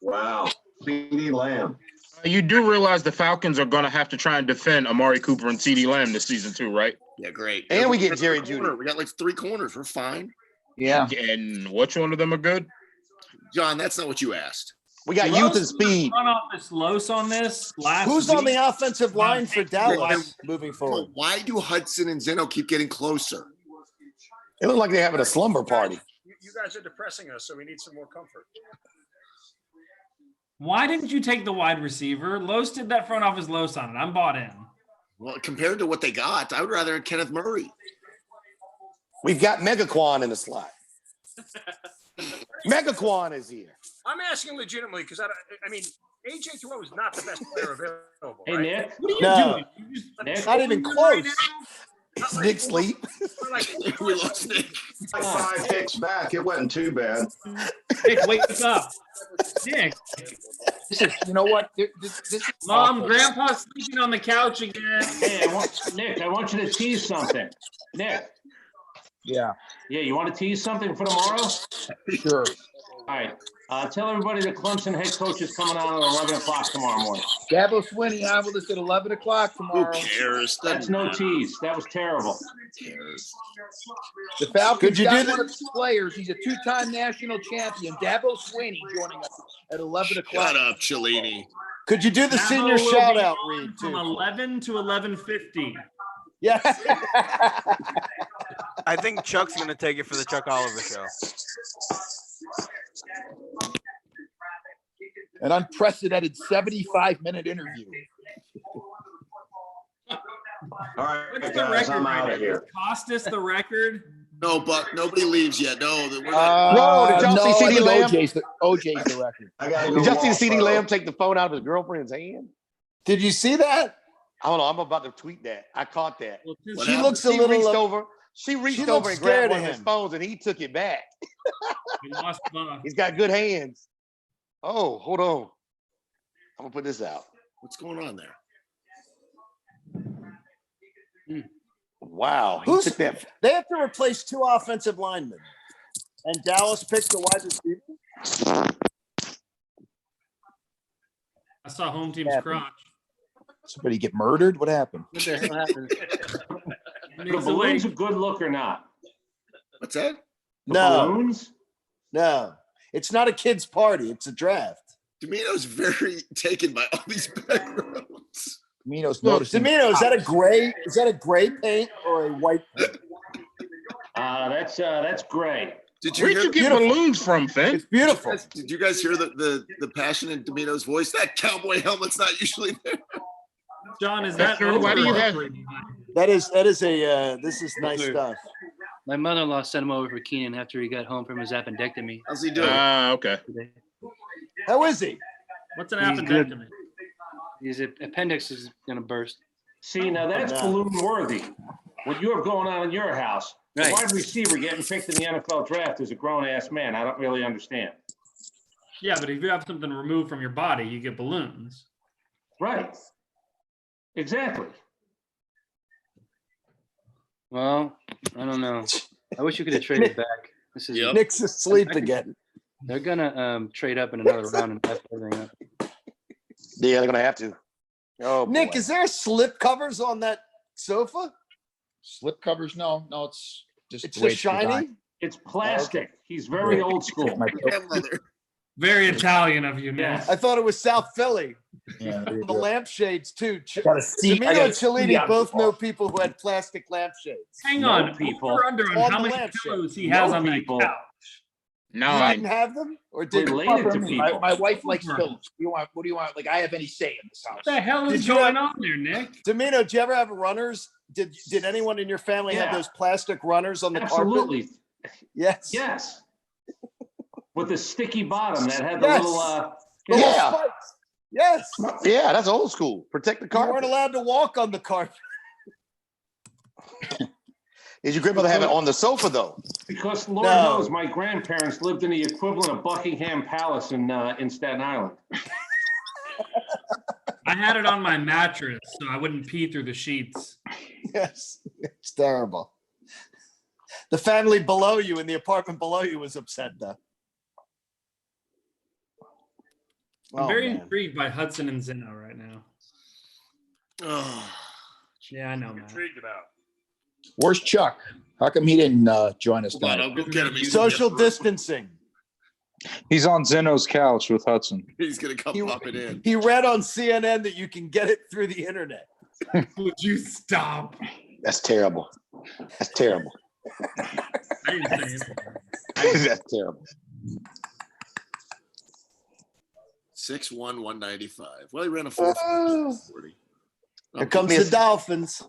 [SPEAKER 8] Wow. CD Lamb.
[SPEAKER 13] You do realize the Falcons are going to have to try and defend Amari Cooper and CD Lamb this season too, right?
[SPEAKER 10] Yeah, great.
[SPEAKER 16] And we get
[SPEAKER 10] got
[SPEAKER 16] Jerry
[SPEAKER 10] a
[SPEAKER 16] Jeudy.
[SPEAKER 10] corner. We got like 3 corners. We're fine.
[SPEAKER 19] Yeah.
[SPEAKER 13] And which one of them are good?
[SPEAKER 10] John, that's not what you asked.
[SPEAKER 16] We got youth and speed.
[SPEAKER 11] Front office Los on this last
[SPEAKER 15] Who's
[SPEAKER 11] week.
[SPEAKER 15] on the offensive line for Dallas moving forward?
[SPEAKER 10] Why do Hudson and Zeno keep getting closer?
[SPEAKER 16] It looks like they're having a slumber party.
[SPEAKER 4] You guys are depressing us, so we need some more comfort.
[SPEAKER 11] Why didn't you take the wide receiver? Los did that front office Los on it. I'm bought in.
[SPEAKER 10] Well, compared to what they got, I would rather have Kenneth Murray.
[SPEAKER 16] We've got Megaquan in the slot. Megaquan is here.
[SPEAKER 4] I'm asking legitimately because I mean, AJ Terrell is not the best player available.
[SPEAKER 14] Hey,
[SPEAKER 4] right?
[SPEAKER 14] Nick.
[SPEAKER 11] What are you
[SPEAKER 15] No.
[SPEAKER 11] doing? You just
[SPEAKER 14] Nick.
[SPEAKER 15] Not even close.
[SPEAKER 16] Is Nick sleep?
[SPEAKER 10] We lost Nick.
[SPEAKER 8] Like 5 picks back. It wasn't too bad.
[SPEAKER 11] Nick, wake up. Nick.
[SPEAKER 19] This is, you know what? This is
[SPEAKER 11] Mom,
[SPEAKER 19] awful.
[SPEAKER 11] Grandpa's sleeping on the couch again.
[SPEAKER 14] Hey, Nick, I want you to tease something. Nick.
[SPEAKER 19] Yeah.
[SPEAKER 14] Yeah, you want to tease something for tomorrow?
[SPEAKER 19] Sure.
[SPEAKER 14] All right. Tell everybody the Clemson head coach is coming out at 11 o'clock tomorrow morning.
[SPEAKER 19] Dabo Swinney on with us at 11 o'clock
[SPEAKER 10] Who
[SPEAKER 19] tomorrow.
[SPEAKER 10] cares?
[SPEAKER 14] That's no tease. That was terrible.
[SPEAKER 19] The Falcons
[SPEAKER 15] Could you
[SPEAKER 19] got
[SPEAKER 15] do
[SPEAKER 19] one of the players. He's a 2-time national champion. Dabo Swinney joining us at 11 o'clock.
[SPEAKER 10] Shut up, Cellini.
[SPEAKER 15] Could you do the
[SPEAKER 11] Dabo
[SPEAKER 15] senior
[SPEAKER 11] will
[SPEAKER 15] shout
[SPEAKER 11] be
[SPEAKER 15] out
[SPEAKER 11] on
[SPEAKER 15] read
[SPEAKER 11] from
[SPEAKER 15] too?
[SPEAKER 11] 11 to 11:50.
[SPEAKER 15] Yeah.
[SPEAKER 12] I think Chuck's going to take it for the Chuck Oliver show.
[SPEAKER 19] An unprecedented 75-minute interview.
[SPEAKER 8] All right,
[SPEAKER 11] What's the
[SPEAKER 8] guys,
[SPEAKER 11] record
[SPEAKER 8] I'm
[SPEAKER 11] right
[SPEAKER 8] out
[SPEAKER 11] now?
[SPEAKER 8] of here.
[SPEAKER 11] Costas the record.
[SPEAKER 10] No, but nobody leaves yet. No, we're not.
[SPEAKER 16] No, did y'all see
[SPEAKER 19] I
[SPEAKER 16] CD
[SPEAKER 19] think
[SPEAKER 16] Lamb?
[SPEAKER 19] OJ's the record.
[SPEAKER 8] I gotta go
[SPEAKER 16] Did y'all see
[SPEAKER 8] walk,
[SPEAKER 16] CD
[SPEAKER 8] bro.
[SPEAKER 16] Lamb take the phone out of his girlfriend's hand?
[SPEAKER 15] Did you see that?
[SPEAKER 16] I don't know. I'm about to tweet that. I caught that.
[SPEAKER 11] Well,
[SPEAKER 10] What
[SPEAKER 15] She
[SPEAKER 10] happened?
[SPEAKER 15] looks a
[SPEAKER 16] She
[SPEAKER 15] little.
[SPEAKER 16] reached over. She reached
[SPEAKER 15] She
[SPEAKER 16] over
[SPEAKER 15] looks
[SPEAKER 16] and grabbed
[SPEAKER 15] scared
[SPEAKER 16] one
[SPEAKER 15] of
[SPEAKER 16] of his
[SPEAKER 15] him.
[SPEAKER 16] phones, and he took it back.
[SPEAKER 11] We lost Buck.
[SPEAKER 16] He's got good hands. Oh, hold on. I'm gonna put this out.
[SPEAKER 10] What's going on there?
[SPEAKER 16] Wow, he
[SPEAKER 15] Who's-
[SPEAKER 16] took that.
[SPEAKER 15] They have to replace 2 offensive linemen, and Dallas picked a wide receiver.
[SPEAKER 11] I saw home team's
[SPEAKER 19] happened?
[SPEAKER 11] crotch.
[SPEAKER 19] Somebody get murdered? What happened?
[SPEAKER 17] What the hell happened?
[SPEAKER 14] The
[SPEAKER 11] Nick's
[SPEAKER 14] balloons a
[SPEAKER 11] awake.
[SPEAKER 14] good look or not?
[SPEAKER 10] What's that?
[SPEAKER 14] The
[SPEAKER 15] No,
[SPEAKER 14] balloons?
[SPEAKER 15] no, it's not a kid's party. It's a draft.
[SPEAKER 10] Domino's very taken by all these backgrounds.
[SPEAKER 19] Minos
[SPEAKER 15] Look,
[SPEAKER 19] noticing.
[SPEAKER 15] Domino, is that a gray? Is that a gray paint or a white paint?
[SPEAKER 14] That's great.
[SPEAKER 10] Did you
[SPEAKER 13] Where'd
[SPEAKER 10] hear?
[SPEAKER 13] you get balloons from, Finn?
[SPEAKER 15] It's beautiful.
[SPEAKER 10] Did you guys hear the passion in Domino's voice? That cowboy helmet's not usually there.
[SPEAKER 11] John, is that
[SPEAKER 13] That's why do you have-
[SPEAKER 15] That is a. This is nice stuff.
[SPEAKER 17] My mother-in-law sent him over for Keenan after he got home from his appendectomy.
[SPEAKER 10] How's he doing?
[SPEAKER 13] Okay.
[SPEAKER 17] today.
[SPEAKER 15] How is he?
[SPEAKER 11] What's an
[SPEAKER 17] He's good.
[SPEAKER 11] appendectomy?
[SPEAKER 17] His appendix is going to burst.
[SPEAKER 14] See, now that's balloon worthy. What you have going on in your house, A wide receiver getting picked in the NFL draft is a grown-ass man. I don't really understand.
[SPEAKER 11] Yeah, but if you have something removed from your body, you get balloons.
[SPEAKER 14] Right. Exactly.
[SPEAKER 17] Well, I don't know. I wish you could have traded back. This is
[SPEAKER 15] Nick's asleep again.
[SPEAKER 17] They're gonna trade up in another round and mess everything up.
[SPEAKER 16] Yeah, they're gonna have to. Oh,
[SPEAKER 15] Nick,
[SPEAKER 16] boy.
[SPEAKER 15] is there slip covers on that sofa?
[SPEAKER 19] Slip covers? No, it's
[SPEAKER 15] It's
[SPEAKER 19] the way
[SPEAKER 15] just shiny.
[SPEAKER 19] designed.
[SPEAKER 14] It's plastic. He's very old school.
[SPEAKER 11] Very Italian of you, man.
[SPEAKER 15] I thought it was South Philly.
[SPEAKER 19] Yeah, there you
[SPEAKER 15] The
[SPEAKER 19] go.
[SPEAKER 15] lampshades too.
[SPEAKER 19] got a seat- I
[SPEAKER 15] Domino
[SPEAKER 19] got
[SPEAKER 15] and
[SPEAKER 19] a seat
[SPEAKER 15] Cellini
[SPEAKER 19] on
[SPEAKER 15] both
[SPEAKER 19] the
[SPEAKER 15] know
[SPEAKER 19] wall.
[SPEAKER 15] people who had plastic lampshades.
[SPEAKER 11] Hang on, people. Over under on how many pillows he has on that couch.
[SPEAKER 15] You
[SPEAKER 19] Nine.
[SPEAKER 15] didn't have them, or did
[SPEAKER 14] Related to
[SPEAKER 19] My,
[SPEAKER 14] people.
[SPEAKER 19] my wife likes pillows. What do you want? Like, I have any say in this house?
[SPEAKER 11] What the hell is
[SPEAKER 15] Did you
[SPEAKER 11] going
[SPEAKER 15] have-
[SPEAKER 11] on there, Nick?
[SPEAKER 15] Domino, did you ever have runners? Did anyone in your family have
[SPEAKER 14] Yeah.
[SPEAKER 15] those plastic runners on the
[SPEAKER 14] Absolutely.
[SPEAKER 15] carpet? Yes.
[SPEAKER 14] Yes. With the sticky bottom that had the
[SPEAKER 15] Yes.
[SPEAKER 14] little
[SPEAKER 15] The little
[SPEAKER 16] Yeah.
[SPEAKER 15] spikes. Yes.
[SPEAKER 16] Yeah, that's old school. Protect the
[SPEAKER 15] You weren't
[SPEAKER 16] carpet.
[SPEAKER 15] allowed to walk on the carpet.
[SPEAKER 16] Is your grandmother have it on the sofa though?
[SPEAKER 14] because Lord
[SPEAKER 15] No.
[SPEAKER 14] knows my grandparents lived in the equivalent of Buckingham Palace in Staten Island.
[SPEAKER 11] I had it on my mattress so I wouldn't pee through the sheets.
[SPEAKER 15] Yes. It's terrible. The family below you in the apartment below you was upset though.
[SPEAKER 11] I'm
[SPEAKER 15] Oh,
[SPEAKER 11] very
[SPEAKER 15] man.
[SPEAKER 11] intrigued by Hudson and Zeno right now.
[SPEAKER 10] Oh,
[SPEAKER 11] Yeah, I know, man.
[SPEAKER 4] Intrigued about.
[SPEAKER 19] Where's Chuck? How come he didn't join us
[SPEAKER 10] hold on,
[SPEAKER 19] tonight?
[SPEAKER 10] I'll go get him.
[SPEAKER 15] Social distancing.
[SPEAKER 6] He's on Zeno's couch with Hudson.
[SPEAKER 10] He's gonna come pop it in.
[SPEAKER 15] He read on CNN that you can get it through the internet.
[SPEAKER 11] Would you stop?
[SPEAKER 16] That's terrible. That's terrible.
[SPEAKER 11] I didn't say it.
[SPEAKER 16] That's terrible.
[SPEAKER 10] 6'1", 195. Well, he ran a 4.40.
[SPEAKER 15] Here comes the Dolphins.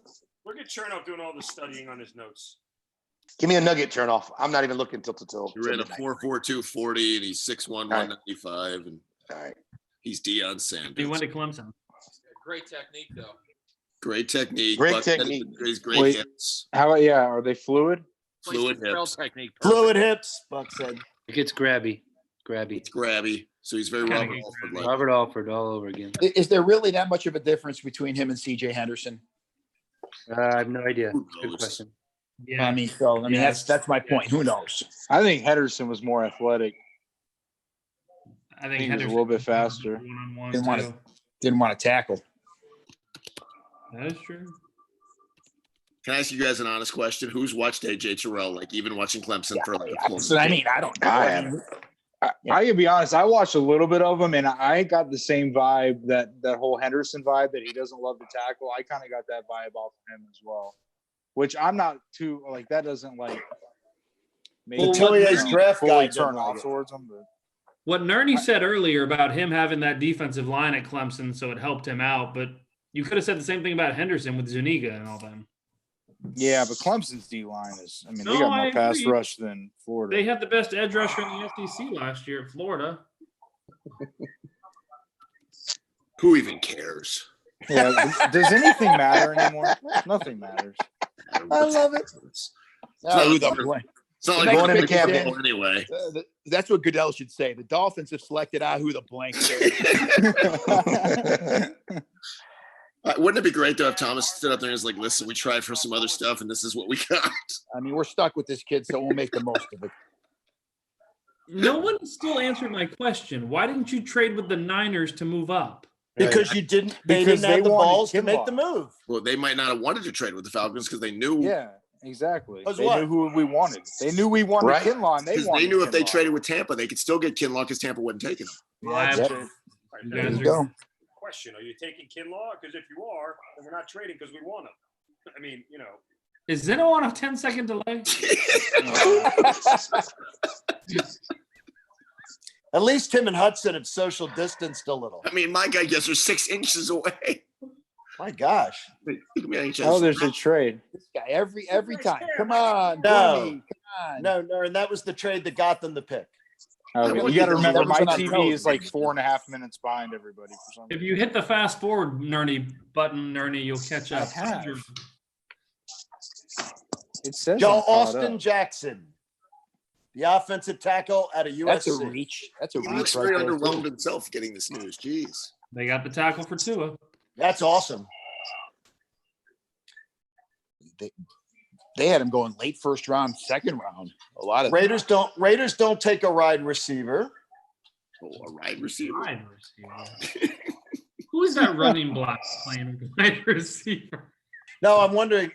[SPEAKER 4] Look at Chernoff doing all the studying on his notes.
[SPEAKER 16] Give me a nugget turn off. I'm not even looking till.
[SPEAKER 10] He ran a 4.42 40, and he's 6'1", 195, and
[SPEAKER 16] all right.
[SPEAKER 10] He's Deion Sanders.
[SPEAKER 11] He went to Clemson.
[SPEAKER 7] Great technique, though.
[SPEAKER 10] Great technique.
[SPEAKER 16] Great
[SPEAKER 10] but
[SPEAKER 16] technique.
[SPEAKER 10] He's great
[SPEAKER 6] Wait.
[SPEAKER 10] hips.
[SPEAKER 6] How about, are they fluid?
[SPEAKER 10] Fluid
[SPEAKER 7] Terrell
[SPEAKER 10] hips.
[SPEAKER 7] technique.
[SPEAKER 15] Fluid hips, Buck said.
[SPEAKER 17] It gets grabby.
[SPEAKER 10] It's grabby. So he's very
[SPEAKER 11] Kinda
[SPEAKER 10] Robert
[SPEAKER 11] gets
[SPEAKER 10] Alford like.
[SPEAKER 17] Robert Alford all over again.
[SPEAKER 19] Is there really that much of a difference between him and C.J. Henderson?
[SPEAKER 17] I have no idea.
[SPEAKER 10] Who
[SPEAKER 17] Good
[SPEAKER 10] knows?
[SPEAKER 17] question.
[SPEAKER 11] Yeah.
[SPEAKER 19] I mean, that's my point. Who knows?
[SPEAKER 6] I think Henderson was more athletic.
[SPEAKER 11] I
[SPEAKER 6] I
[SPEAKER 11] think
[SPEAKER 6] think he was a
[SPEAKER 11] Henderson
[SPEAKER 6] little bit faster.
[SPEAKER 11] one-on-one
[SPEAKER 19] Didn't want
[SPEAKER 11] too.
[SPEAKER 19] to. Didn't want to tackle.
[SPEAKER 11] That is true.
[SPEAKER 10] Can I ask you guys an honest question? Who's watched AJ Terrell? Like even watching Clemson for like a full
[SPEAKER 19] So I mean, I don't know.
[SPEAKER 16] I
[SPEAKER 19] I
[SPEAKER 16] haven't.
[SPEAKER 19] mean,
[SPEAKER 6] I can be honest. I watched a little bit of him, and I got the same vibe that whole Henderson vibe that he doesn't love to tackle. I kind of got that vibe off of him as well, which I'm not too like. That doesn't like. make
[SPEAKER 15] The
[SPEAKER 6] me
[SPEAKER 15] Tillier's draft
[SPEAKER 6] fully
[SPEAKER 15] guide
[SPEAKER 6] turn
[SPEAKER 15] didn't
[SPEAKER 6] off
[SPEAKER 15] like it.
[SPEAKER 6] towards him. But
[SPEAKER 11] What Nerney said earlier about him having that defensive line at Clemson, so it helped him out. But you could have said the same thing about Henderson with Zuniga and all them.
[SPEAKER 6] yeah, but Clemson's D line is. I mean,
[SPEAKER 11] No,
[SPEAKER 6] they got
[SPEAKER 11] I
[SPEAKER 6] more pass
[SPEAKER 11] agree.
[SPEAKER 6] rush than Florida.
[SPEAKER 11] They had the best edge rusher in the SEC last year at Florida.
[SPEAKER 10] Who even cares?
[SPEAKER 6] Yeah, does anything matter anymore? Nothing matters.
[SPEAKER 15] I love it.
[SPEAKER 19] who the blank?
[SPEAKER 10] It's not like
[SPEAKER 19] Next
[SPEAKER 10] going into
[SPEAKER 19] pick is
[SPEAKER 10] Campbell
[SPEAKER 19] in.
[SPEAKER 10] anyway.
[SPEAKER 19] That's what Goodell should say. The Dolphins have selected who the blank is.
[SPEAKER 10] Wouldn't it be great though if Thomas stood up there and was like, "Listen, we tried for some other stuff, and this is what we got."
[SPEAKER 19] I mean, we're stuck with this kid, so we'll make the most of it.
[SPEAKER 11] No one still answered my question. Why didn't you trade with the Niners to move up?
[SPEAKER 15] Because you didn't. They
[SPEAKER 6] Because
[SPEAKER 15] didn't have
[SPEAKER 6] they
[SPEAKER 15] the
[SPEAKER 6] wanted
[SPEAKER 15] balls to make
[SPEAKER 6] Kinlaw.
[SPEAKER 15] the move.
[SPEAKER 10] Well, they might not have wanted to trade with the Falcons because they knew.
[SPEAKER 6] Yeah, exactly.
[SPEAKER 15] Because
[SPEAKER 6] They
[SPEAKER 15] what?
[SPEAKER 6] knew who we wanted. They knew we wanted
[SPEAKER 16] Right.
[SPEAKER 6] Kinlaw, and they
[SPEAKER 10] Because
[SPEAKER 6] wanted
[SPEAKER 10] they knew if they
[SPEAKER 6] Kinlaw.
[SPEAKER 10] traded with Tampa, they could still get Kinlaw because Tampa wouldn't take him.
[SPEAKER 15] Yeah,
[SPEAKER 11] Yep.
[SPEAKER 15] true.
[SPEAKER 4] All right,
[SPEAKER 11] You
[SPEAKER 4] there
[SPEAKER 11] guys
[SPEAKER 19] There you
[SPEAKER 11] are-
[SPEAKER 19] go.
[SPEAKER 4] question: are you taking Kinlaw? Because if you are, then we're not trading because we want him. I mean, you know.
[SPEAKER 11] Is Zeno on a 10-second delay?
[SPEAKER 15] At least Tim and Hudson have social distanced a little.
[SPEAKER 10] I mean, my guy guess are 6 inches away.
[SPEAKER 15] My gosh.
[SPEAKER 6] Oh, there's a trade.
[SPEAKER 19] This guy every time. Come on,
[SPEAKER 15] No.
[SPEAKER 19] Jimmy, come on.
[SPEAKER 15] No, and that was the trade that got them the pick.
[SPEAKER 6] You got to remember, my
[SPEAKER 19] That was on
[SPEAKER 6] TV is like 4.5 minutes behind everybody for some
[SPEAKER 11] If
[SPEAKER 6] reason.
[SPEAKER 11] you hit the fast forward Nerney button, Nerney, you'll catch up.
[SPEAKER 6] I have.
[SPEAKER 18] It says
[SPEAKER 15] Joe
[SPEAKER 18] I'm caught
[SPEAKER 15] Austin
[SPEAKER 18] up.
[SPEAKER 15] Jackson, the offensive tackle out of USC.
[SPEAKER 19] That's a reach. That's a
[SPEAKER 10] He
[SPEAKER 19] reach
[SPEAKER 10] looks
[SPEAKER 19] right
[SPEAKER 10] very
[SPEAKER 19] there.
[SPEAKER 10] underwhelmed
[SPEAKER 19] too.
[SPEAKER 10] himself getting this news. Jeez.
[SPEAKER 11] They got the tackle for Tua.
[SPEAKER 15] That's awesome.
[SPEAKER 19] They had him going late first round, second round. A lot of
[SPEAKER 15] Raiders don't take a wide receiver.
[SPEAKER 10] Oh, a wide receiver.
[SPEAKER 11] Wide receiver. Who is that running block playing with the wide receiver?
[SPEAKER 15] No, I'm wondering.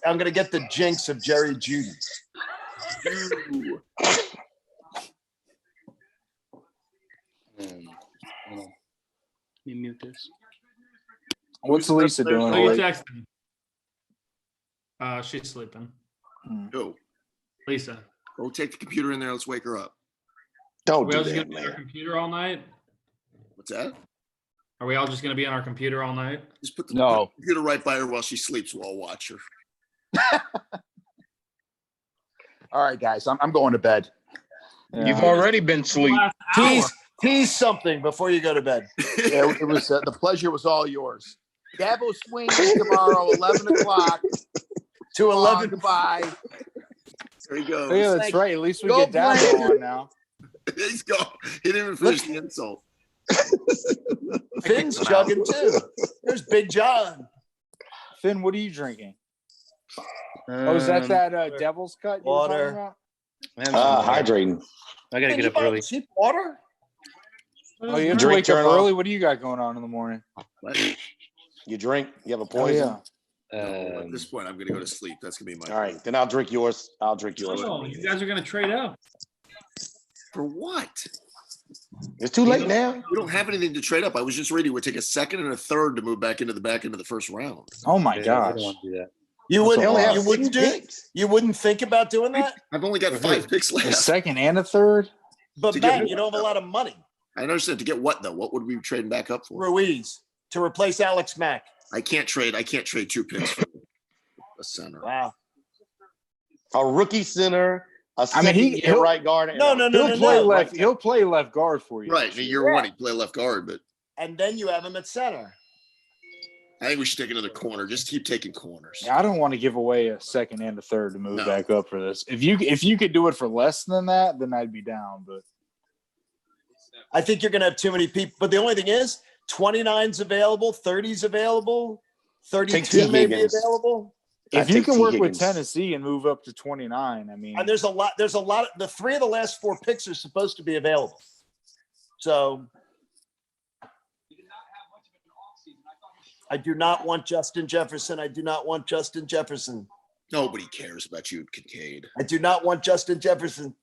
[SPEAKER 15] I'm going to get the jinx of Jerry Jeudy.
[SPEAKER 17] Let me mute this.
[SPEAKER 18] What's Lisa
[SPEAKER 11] Who you
[SPEAKER 18] doing?
[SPEAKER 11] texting? She's sleeping.
[SPEAKER 10] Go.
[SPEAKER 11] Lisa.
[SPEAKER 10] Go take the computer in there. Let's wake her up.
[SPEAKER 16] Don't
[SPEAKER 11] Are we
[SPEAKER 16] do
[SPEAKER 11] all just
[SPEAKER 16] that,
[SPEAKER 11] gonna be on our
[SPEAKER 16] man.
[SPEAKER 11] computer all night?
[SPEAKER 10] What's that?
[SPEAKER 11] Are we all just gonna be on our computer all night?
[SPEAKER 10] Just put the
[SPEAKER 19] No.
[SPEAKER 10] computer right by her while she sleeps. We'll all watch her.
[SPEAKER 19] All right, guys, I'm going to bed.
[SPEAKER 13] You've already been asleep.
[SPEAKER 15] Tease something before you go to bed.
[SPEAKER 19] Yeah, it was the pleasure was all yours. Dabo swing tomorrow, 11 o'clock.
[SPEAKER 15] To 11.
[SPEAKER 19] Goodbye.
[SPEAKER 10] There he goes.
[SPEAKER 18] Oh, yeah, that's right. At least we
[SPEAKER 19] Go
[SPEAKER 18] get Dabo
[SPEAKER 19] Blazers.
[SPEAKER 18] on now.
[SPEAKER 10] He's gone. He didn't even finish the insult.
[SPEAKER 15] Finn's chugging too. There's Big John.
[SPEAKER 18] Finn, what are you drinking? Oh, is that Devil's Cut you were talking
[SPEAKER 15] Water.
[SPEAKER 18] about?
[SPEAKER 16] Hydrating.
[SPEAKER 17] I gotta get up early.
[SPEAKER 15] Cheap water?
[SPEAKER 18] Oh, you have to
[SPEAKER 16] Drink
[SPEAKER 18] wake up
[SPEAKER 16] turn off.
[SPEAKER 18] early? What do you got going on in the morning?
[SPEAKER 16] You drink. You have a
[SPEAKER 18] Oh,
[SPEAKER 16] poison.
[SPEAKER 18] yeah.
[SPEAKER 10] At this point, I'm going to go to sleep. That's going to be my.
[SPEAKER 16] All right, then I'll drink yours. I'll drink yours.
[SPEAKER 11] Oh, you guys are gonna trade up.
[SPEAKER 10] For what?
[SPEAKER 16] It's too late now.
[SPEAKER 10] We don't have anything to trade up. I was just ready. It would take a second and a third to move back into the back end of the first round.
[SPEAKER 18] Oh my
[SPEAKER 17] I
[SPEAKER 18] gosh.
[SPEAKER 17] don't want to do that.
[SPEAKER 15] You
[SPEAKER 16] They
[SPEAKER 15] wouldn't.
[SPEAKER 16] only have
[SPEAKER 15] You
[SPEAKER 16] six
[SPEAKER 15] wouldn't do.
[SPEAKER 16] picks.
[SPEAKER 15] You wouldn't think about doing that.
[SPEAKER 10] I've only got 5 picks
[SPEAKER 18] A
[SPEAKER 10] left.
[SPEAKER 18] second and a third?
[SPEAKER 15] But
[SPEAKER 10] To get
[SPEAKER 15] Matt, you don't have a lot of money.
[SPEAKER 10] I understand. To get what though? What would we be trading back up for?
[SPEAKER 15] Ruiz to replace Alex Mack.
[SPEAKER 10] I can't trade 2 picks for a center.
[SPEAKER 15] Wow.
[SPEAKER 16] A rookie center, a
[SPEAKER 18] I
[SPEAKER 16] second
[SPEAKER 18] mean,
[SPEAKER 16] year
[SPEAKER 18] he'll-
[SPEAKER 16] right guard. and
[SPEAKER 15] No.
[SPEAKER 18] He'll play left. He'll play left guard for you.
[SPEAKER 10] Right. In year one, he play left guard, but
[SPEAKER 15] And then you have him at center.
[SPEAKER 10] I think we should take another corner. Just keep taking corners.
[SPEAKER 18] Yeah, I don't want to give away a second and a third to move
[SPEAKER 10] No.
[SPEAKER 18] back up for this. If you could do it for less than that, then I'd be down. But
[SPEAKER 15] I think you're going to have too many people. But the only thing is, 29's available, 30's available, 32 may be
[SPEAKER 16] Higgins.
[SPEAKER 15] available.
[SPEAKER 18] if
[SPEAKER 16] I'd
[SPEAKER 18] you
[SPEAKER 16] take
[SPEAKER 18] can
[SPEAKER 16] T.
[SPEAKER 18] work with
[SPEAKER 16] Higgins.
[SPEAKER 18] Tennessee and move up to 29, I mean,
[SPEAKER 15] And there's a lot. The 3 of the last 4 picks are supposed to be available. So I do not want Justin Jefferson. I do not want Justin Jefferson.
[SPEAKER 10] Nobody cares about you, Kincaid.
[SPEAKER 15] I do not want Justin Jefferson.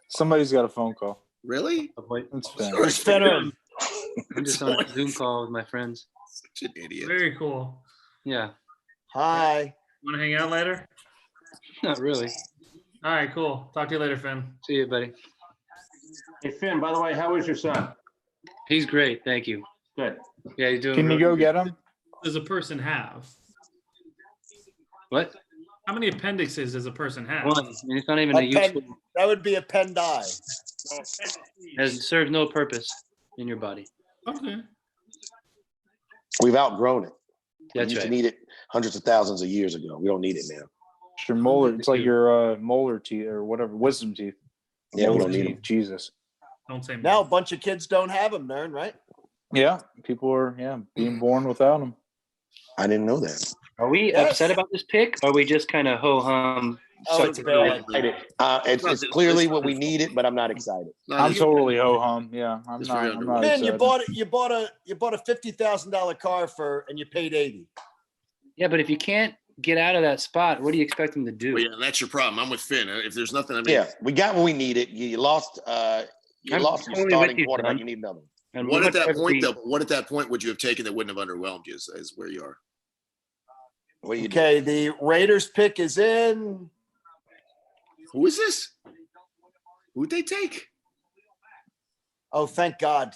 [SPEAKER 18] somebody's got a phone call.
[SPEAKER 10] Really?
[SPEAKER 18] That's fair.
[SPEAKER 15] Where's Fenner?
[SPEAKER 17] I'm just on a Zoom call with my friends.
[SPEAKER 10] Such an idiot.
[SPEAKER 11] Very cool.
[SPEAKER 17] Yeah,
[SPEAKER 15] Hi.
[SPEAKER 11] Want to hang out later?
[SPEAKER 17] not really.
[SPEAKER 11] All right, cool. Talk to you later, Finn.
[SPEAKER 17] See you, buddy.
[SPEAKER 14] Hey, Finn, by the way, how is your son?
[SPEAKER 17] He's great. Thank you.
[SPEAKER 14] Good.
[SPEAKER 17] Yeah, he's doing.
[SPEAKER 18] Can you
[SPEAKER 17] really
[SPEAKER 18] go
[SPEAKER 17] good.
[SPEAKER 18] get him?
[SPEAKER 11] Does a person have?
[SPEAKER 17] What?
[SPEAKER 11] How many appendixes does a person have?
[SPEAKER 17] One. I mean, it's not even a useful.
[SPEAKER 15] That would be a Pendai.
[SPEAKER 17] Has served no purpose in your body.
[SPEAKER 11] Okay.
[SPEAKER 16] We've outgrown it. We
[SPEAKER 17] That's
[SPEAKER 16] used to
[SPEAKER 17] right.
[SPEAKER 16] need it hundreds of thousands of years ago. We don't need it now.
[SPEAKER 18] It's your molar. It's like your molar teeth or whatever, wisdom teeth.
[SPEAKER 16] Yeah, we
[SPEAKER 18] Molar
[SPEAKER 16] don't need
[SPEAKER 18] teeth.
[SPEAKER 16] them.
[SPEAKER 18] Jesus.
[SPEAKER 11] Don't say
[SPEAKER 15] Now a bunch of kids don't have them, Nern, right?
[SPEAKER 18] Yeah, people are being born without them.
[SPEAKER 16] I didn't know that.
[SPEAKER 17] Are we
[SPEAKER 15] Yes.
[SPEAKER 17] upset about this pick? Or are we just kind of ho hum?
[SPEAKER 15] Oh, it's bad.
[SPEAKER 16] It's clearly what we needed, but I'm not excited.
[SPEAKER 18] I'm totally ho hum. Yeah, I'm
[SPEAKER 10] It's
[SPEAKER 18] not.
[SPEAKER 10] very
[SPEAKER 18] I'm not
[SPEAKER 15] Man, you
[SPEAKER 18] excited.
[SPEAKER 15] bought a $50,000 car and you paid 80.
[SPEAKER 17] Yeah, but if you can't get out of that spot, what do you expect him to do?
[SPEAKER 10] Well, yeah, that's your problem. I'm with Finn. If there's nothing, I mean,
[SPEAKER 16] Yeah, we got what we needed. You lost. You
[SPEAKER 17] I'm
[SPEAKER 16] lost your
[SPEAKER 17] totally
[SPEAKER 16] starting
[SPEAKER 17] with you,
[SPEAKER 16] quarterback.
[SPEAKER 17] Tom.
[SPEAKER 16] You need another one.
[SPEAKER 17] And
[SPEAKER 10] what
[SPEAKER 17] we
[SPEAKER 10] at that
[SPEAKER 17] would
[SPEAKER 10] point,
[SPEAKER 17] be-
[SPEAKER 10] though? What at that point would you have taken that wouldn't have underwhelmed you? Is where you are.
[SPEAKER 16] What do you do?
[SPEAKER 15] Okay, the Raiders pick is in.
[SPEAKER 10] Who is this? Who'd they take?
[SPEAKER 15] Oh, thank God.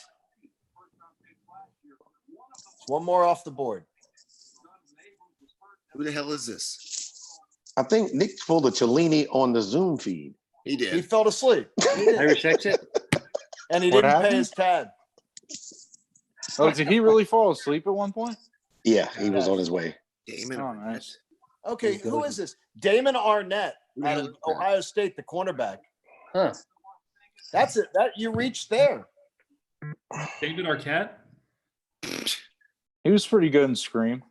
[SPEAKER 15] One more off the board.
[SPEAKER 10] Who the hell is this?
[SPEAKER 16] I think Nick pulled a Cellini on the Zoom feed.
[SPEAKER 10] He did.
[SPEAKER 15] He fell asleep. He did.
[SPEAKER 17] Irish exit?
[SPEAKER 15] And he
[SPEAKER 18] What
[SPEAKER 15] didn't pay
[SPEAKER 18] happened?
[SPEAKER 15] his tab.
[SPEAKER 18] Oh, did he really fall asleep at one point?
[SPEAKER 16] Yeah, he was on his way.
[SPEAKER 10] Damon.
[SPEAKER 18] Oh, nice.
[SPEAKER 15] Okay, who is this? Damon Arnett out of Ohio State, the cornerback.
[SPEAKER 17] Huh.
[SPEAKER 15] That's it. That you reached there.
[SPEAKER 11] David Arquette.
[SPEAKER 18] He was pretty good in Scream.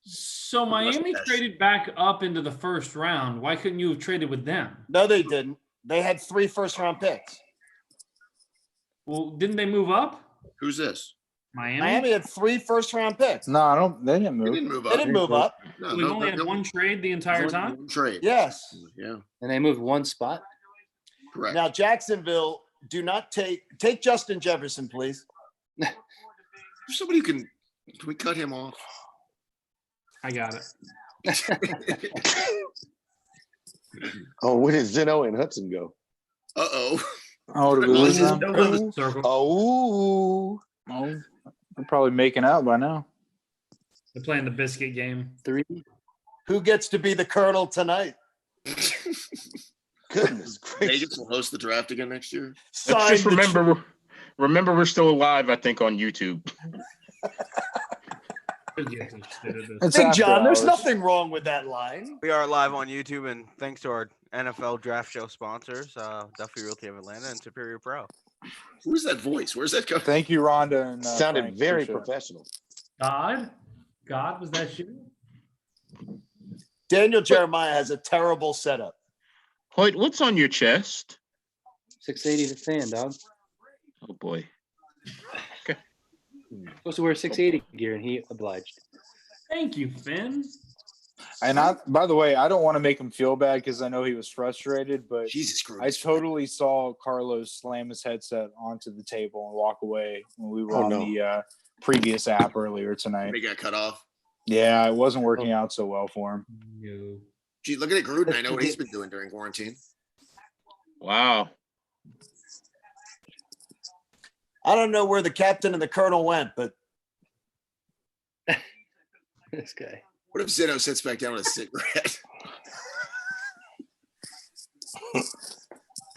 [SPEAKER 11] So Miami traded back up into the first round. Why couldn't you have traded with them?
[SPEAKER 15] No, they didn't. They had 3 first-round picks.
[SPEAKER 11] Well, didn't they move up?
[SPEAKER 10] Who's this?
[SPEAKER 15] Miami had 3 first-round picks.
[SPEAKER 18] No, I don't. They didn't move.
[SPEAKER 10] They didn't move up.
[SPEAKER 15] They didn't move up.
[SPEAKER 10] No,
[SPEAKER 11] We've only had one trade the entire time.
[SPEAKER 10] One trade.
[SPEAKER 15] Yes.
[SPEAKER 10] Yeah.
[SPEAKER 17] And they moved one spot.
[SPEAKER 10] Correct.
[SPEAKER 15] Now Jacksonville, do not take Justin Jefferson, please.
[SPEAKER 10] There's somebody who can we cut him off?
[SPEAKER 11] I got it.
[SPEAKER 16] Oh, where did Zeno and Hudson go?
[SPEAKER 10] Uh-oh.
[SPEAKER 18] Oh, did we lose them?
[SPEAKER 16] Oh.
[SPEAKER 18] They're probably making out by now.
[SPEAKER 11] They're playing the biscuit game.
[SPEAKER 17] 3.
[SPEAKER 15] Who gets to be the Colonel tonight?
[SPEAKER 16] Goodness gracious.
[SPEAKER 10] Vegas will host the draft again next year.
[SPEAKER 13] Let's just remember we're still alive, I think, on YouTube.
[SPEAKER 15] Big John, there's nothing wrong with that line.
[SPEAKER 12] We are live on YouTube, and thanks to our NFL Draft Show sponsors, Duffy Realty of Atlanta and Superior Pro.
[SPEAKER 10] Who's that voice? Where's that coming?
[SPEAKER 18] Thank you, Rhonda. And,
[SPEAKER 16] sounded
[SPEAKER 18] Frank,
[SPEAKER 16] very
[SPEAKER 18] sure.
[SPEAKER 16] professional.
[SPEAKER 11] God, was that you?
[SPEAKER 15] Daniel Jeremiah has a terrible setup.
[SPEAKER 13] Hoyt, what's on your chest?
[SPEAKER 17] 680 to stand, dog.
[SPEAKER 13] Oh boy.
[SPEAKER 17] Supposed to wear 680 gear, and he obliged.
[SPEAKER 11] Thank you, Finn.
[SPEAKER 18] And by the way, I don't want to make him feel bad because I know he was frustrated, but
[SPEAKER 10] Jesus Christ.
[SPEAKER 18] I totally saw Carlos slam his headset onto the table and walk away when we were on the previous app earlier tonight.
[SPEAKER 10] He got cut off.
[SPEAKER 18] Yeah, it wasn't working out so well for him.
[SPEAKER 11] No.
[SPEAKER 10] Gee, look at Gruden. I know what he's been doing during quarantine.
[SPEAKER 13] Wow.
[SPEAKER 15] I don't know where the captain and the colonel went, but
[SPEAKER 17] this guy.
[SPEAKER 10] What if Zeno sits back down with a cigarette?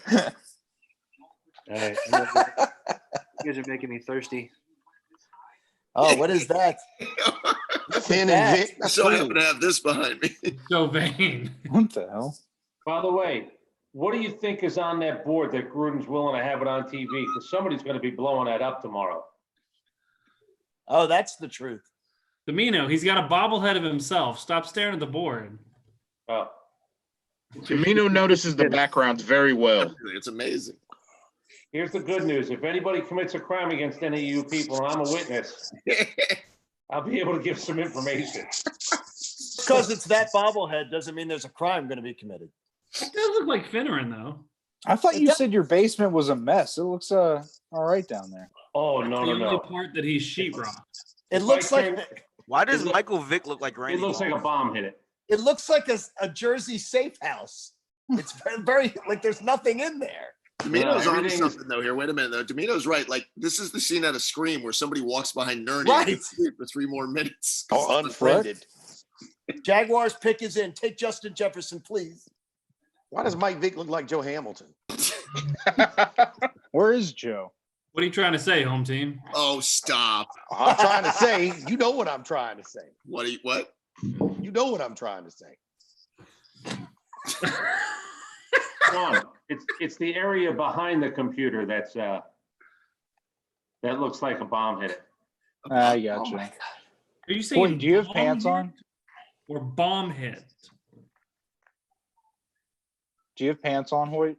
[SPEAKER 17] All right. You guys are making me thirsty.
[SPEAKER 15] Oh, what is that?
[SPEAKER 16] Finn and Vic.
[SPEAKER 10] So I happen to have this behind me.
[SPEAKER 11] So vain.
[SPEAKER 18] What the hell?
[SPEAKER 14] By the way, what do you think is on that board that Gruden's willing to have it on TV? Because somebody's going to be blowing that up tomorrow.
[SPEAKER 15] Oh, that's the truth.
[SPEAKER 11] Domino, he's got a bobblehead of himself. Stop staring at the board.
[SPEAKER 14] Oh.
[SPEAKER 13] Domino notices the backgrounds very well.
[SPEAKER 10] It's amazing.
[SPEAKER 14] Here's the good news. If anybody commits a crime against any of you people, and I'm a witness, I'll be able to give some information.
[SPEAKER 15] Because it's that bobblehead doesn't mean there's a crime going to be committed.
[SPEAKER 11] It does look like Finneran, though.
[SPEAKER 18] I thought you said your basement was a mess. It looks all right down there.
[SPEAKER 14] Oh,
[SPEAKER 11] That's
[SPEAKER 14] no,
[SPEAKER 11] the
[SPEAKER 14] no,
[SPEAKER 11] only
[SPEAKER 14] no.
[SPEAKER 11] part that he's sheetrocked.
[SPEAKER 15] It looks like
[SPEAKER 12] Why does Michael Vick look like Randy?
[SPEAKER 14] It looks like a bomb hit it.
[SPEAKER 15] it looks like a Jersey safe house. It's very like there's nothing in there.
[SPEAKER 10] Domino's on something though here. Wait a minute though. Domino's right. Like this is the scene out of Scream where somebody walks behind Nerney
[SPEAKER 15] Right.
[SPEAKER 10] for 3 more minutes.
[SPEAKER 16] Oh, unfriended.
[SPEAKER 15] Jaguars pick is in. Take Justin Jefferson, please.
[SPEAKER 16] Why does Mike Vick look like Joe Hamilton?
[SPEAKER 18] Where is Joe?
[SPEAKER 11] What are you trying to say, home team?
[SPEAKER 10] Oh, stop.
[SPEAKER 16] I'm trying to say, you know what I'm trying to say.
[SPEAKER 10] What?
[SPEAKER 16] You know what I'm trying to say.
[SPEAKER 14] John, it's the area behind the computer that looks like a bomb hit it.
[SPEAKER 18] I got you.
[SPEAKER 11] Are you saying
[SPEAKER 18] Boy, do you have pants on?
[SPEAKER 11] Or bomb hit?
[SPEAKER 18] Do you have pants on, Hoyt?